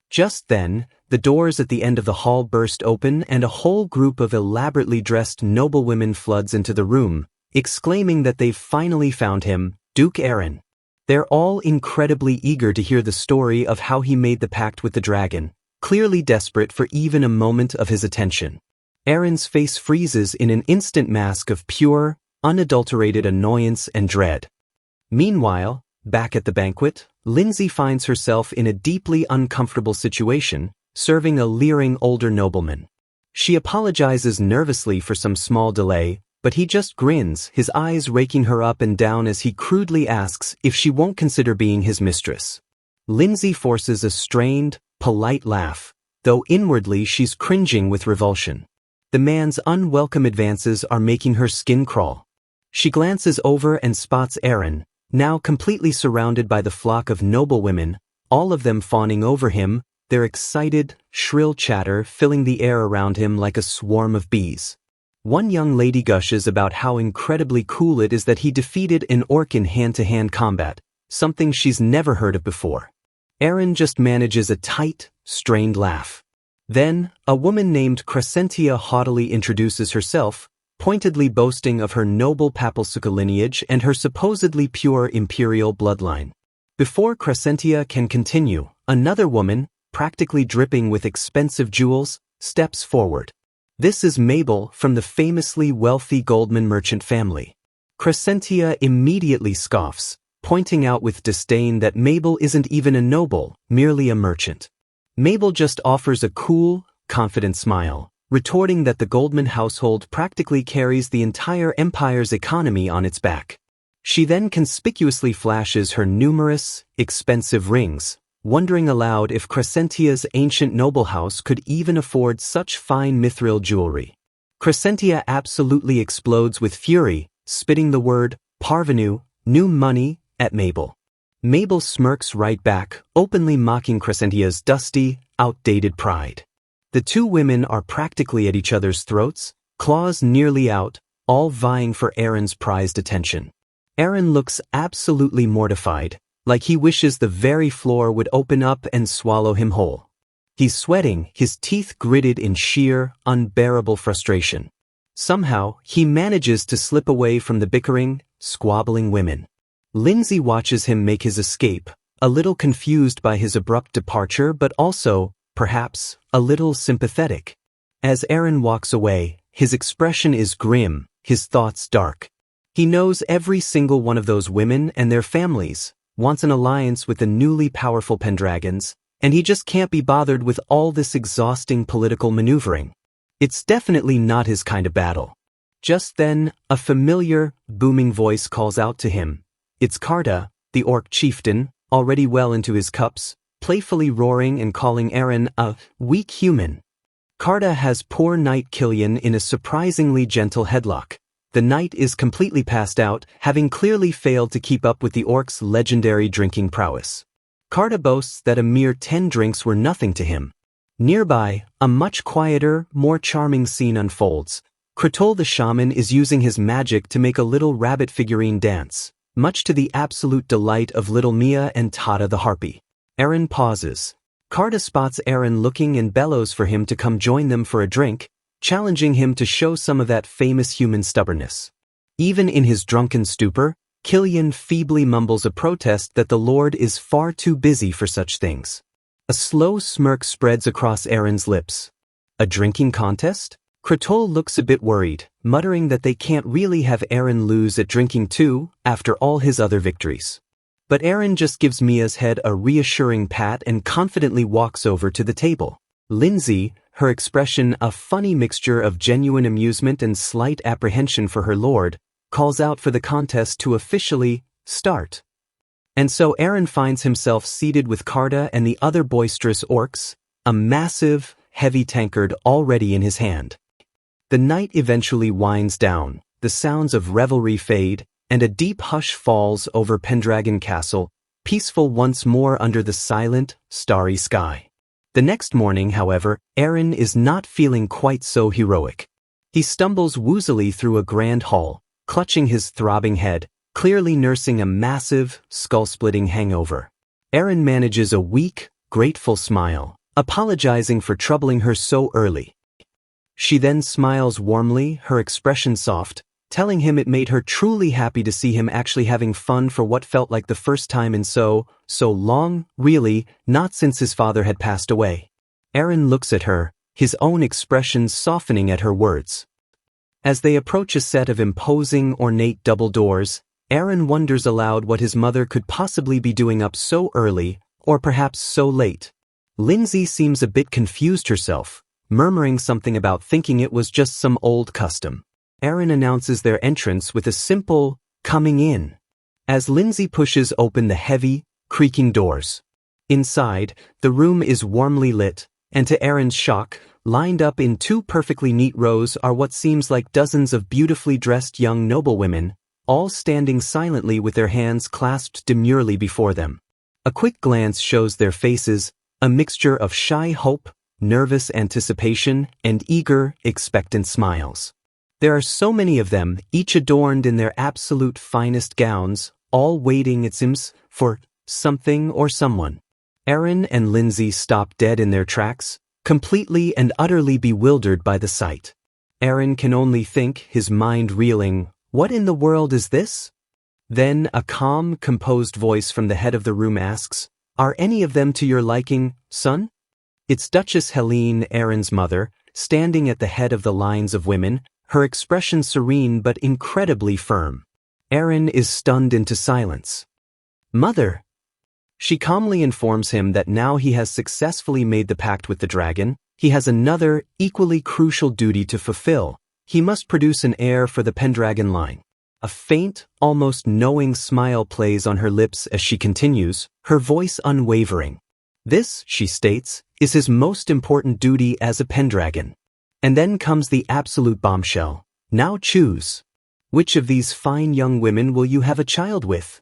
Just then, the doors at the end of the hall burst open and a whole group of elaborately dressed noblewomen floods into the room, exclaiming that they've finally found him, Duke Erin. They're all incredibly eager to hear the story of how he made the pact with the dragon, clearly desperate for even a moment of his attention. Erin's face freezes in an instant mask of pure, unadulterated annoyance and dread. Meanwhile, back at the banquet, Lindsay finds herself in a deeply uncomfortable situation, serving a leering older nobleman. She apologizes nervously for some small delay, but he just grins, his eyes raking her up and down as he crudely asks if she won't consider being his mistress. Lindsay forces a strained, polite laugh, though inwardly she's cringing with revulsion. The man's unwelcome advances are making her skin crawl. She glances over and spots Erin, now completely surrounded by the flock of noblewomen, all of them fawning over him, their excited, shrill chatter filling the air around him like a swarm of bees. One young lady gushes about how incredibly cool it is that he defeated an orc in hand-to-hand combat, something she's never heard of before. Erin just manages a tight, strained laugh. Then, a woman named Crescentia haughtily introduces herself, pointedly boasting of her noble Papalsuka lineage and her supposedly pure imperial bloodline. Before Crescentia can continue, another woman, practically dripping with expensive jewels, steps forward. This is Mabel from the famously wealthy Goldman merchant family. Crescentia immediately scoffs, pointing out with disdain that Mabel isn't even a noble, merely a merchant. Mabel just offers a cool, confident smile, retorting that the Goldman household practically carries the entire empire's economy on its back. She then conspicuously flashes her numerous, expensive rings, wondering aloud if Crescentia's ancient noble house could even afford such fine mithril jewelry. Crescentia absolutely explodes with fury, spitting the word, parvenu, new money, at Mabel. Mabel smirks right back, openly mocking Crescentia's dusty, outdated pride. The two women are practically at each other's throats, claws nearly out, all vying for Aaron's prized attention. Aaron looks absolutely mortified, like he wishes the very floor would open up and swallow him whole. He's sweating, his teeth gritted in sheer, unbearable frustration. Somehow, he manages to slip away from the bickering, squabbling women. Lindsay watches him make his escape, a little confused by his abrupt departure but also, perhaps, a little sympathetic. As Aaron walks away, his expression is grim, his thoughts dark. He knows every single one of those women and their families, wants an alliance with the newly powerful Pendragons, and he just can't be bothered with all this exhausting political maneuvering. It's definitely not his kind of battle. Just then, a familiar, booming voice calls out to him. It's Karda, the orc chieftain, already well into his cups, playfully roaring and calling Aaron a weak human. Karda has poor knight Killian in a surprisingly gentle headlock. The knight is completely passed out, having clearly failed to keep up with the orc's legendary drinking prowess. Karda boasts that a mere 10 drinks were nothing to him. Nearby, a much quieter, more charming scene unfolds. Kratol the shaman is using his magic to make a little rabbit figurine dance, much to the absolute delight of little Mia and Tata the harpy. Aaron pauses. Karda spots Aaron looking and bellows for him to come join them for a drink, challenging him to show some of that famous human stubbornness. Even in his drunken stupor, Killian feebly mumbles a protest that the Lord is far too busy for such things. A slow smirk spreads across Aaron's lips. A drinking contest? Kratol looks a bit worried, muttering that they can't really have Aaron lose at drinking too, after all his other victories. But Aaron just gives Mia's head a reassuring pat and confidently walks over to the table. Lindsay, her expression a funny mixture of genuine amusement and slight apprehension for her lord, calls out for the contest to officially start. And so Aaron finds himself seated with Karda and the other boisterous orcs, a massive, heavy tankard already in his hand. The night eventually winds down, the sounds of revelry fade, and a deep hush falls over Pendragon Castle, peaceful once more under the silent, starry sky. The next morning, however, Aaron is not feeling quite so heroic. He stumbles woozily through a grand hall, clutching his throbbing head, clearly nursing a massive, skull-splitting hangover. Aaron manages a weak, grateful smile, apologizing for troubling her so early. She then smiles warmly, her expression soft, telling him it made her truly happy to see him actually having fun for what felt like the first time in so long, really, not since his father had passed away. Aaron looks at her, his own expression softening at her words. As they approach a set of imposing, ornate double doors, Aaron wonders aloud what his mother could possibly be doing up so early, or perhaps so late. Lindsay seems a bit confused herself, murmuring something about thinking it was just some old custom. Aaron announces their entrance with a simple, "coming in," as Lindsay pushes open the heavy, creaking doors. Inside, the room is warmly lit, and to Aaron's shock, lined up in 2 perfectly neat rows are what seems like dozens of beautifully dressed young noblewomen, all standing silently with their hands clasped demurely before them. A quick glance shows their faces, a mixture of shy hope, nervous anticipation, and eager, expectant smiles. There are so many of them, each adorned in their absolute finest gowns, all waiting, it seems, for something or someone. Aaron and Lindsay stop dead in their tracks, completely and utterly bewildered by the sight. Aaron can only think, his mind reeling, what in the world is this? Then a calm, composed voice from the head of the room asks, "Are any of them to your liking, son?" It's Duchess Helene, Aaron's mother, standing at the head of the lines of women, her expression serene but incredibly firm. Aaron is stunned into silence. "Mother." She calmly informs him that now he has successfully made the pact with the dragon, he has another, equally crucial duty to fulfill. He must produce an heir for the Pendragon line. A faint, almost knowing smile plays on her lips as she continues, her voice unwavering. This, she states, is his most important duty as a Pendragon. And then comes the absolute bombshell. Now choose. Which of these fine young women will you have a child with?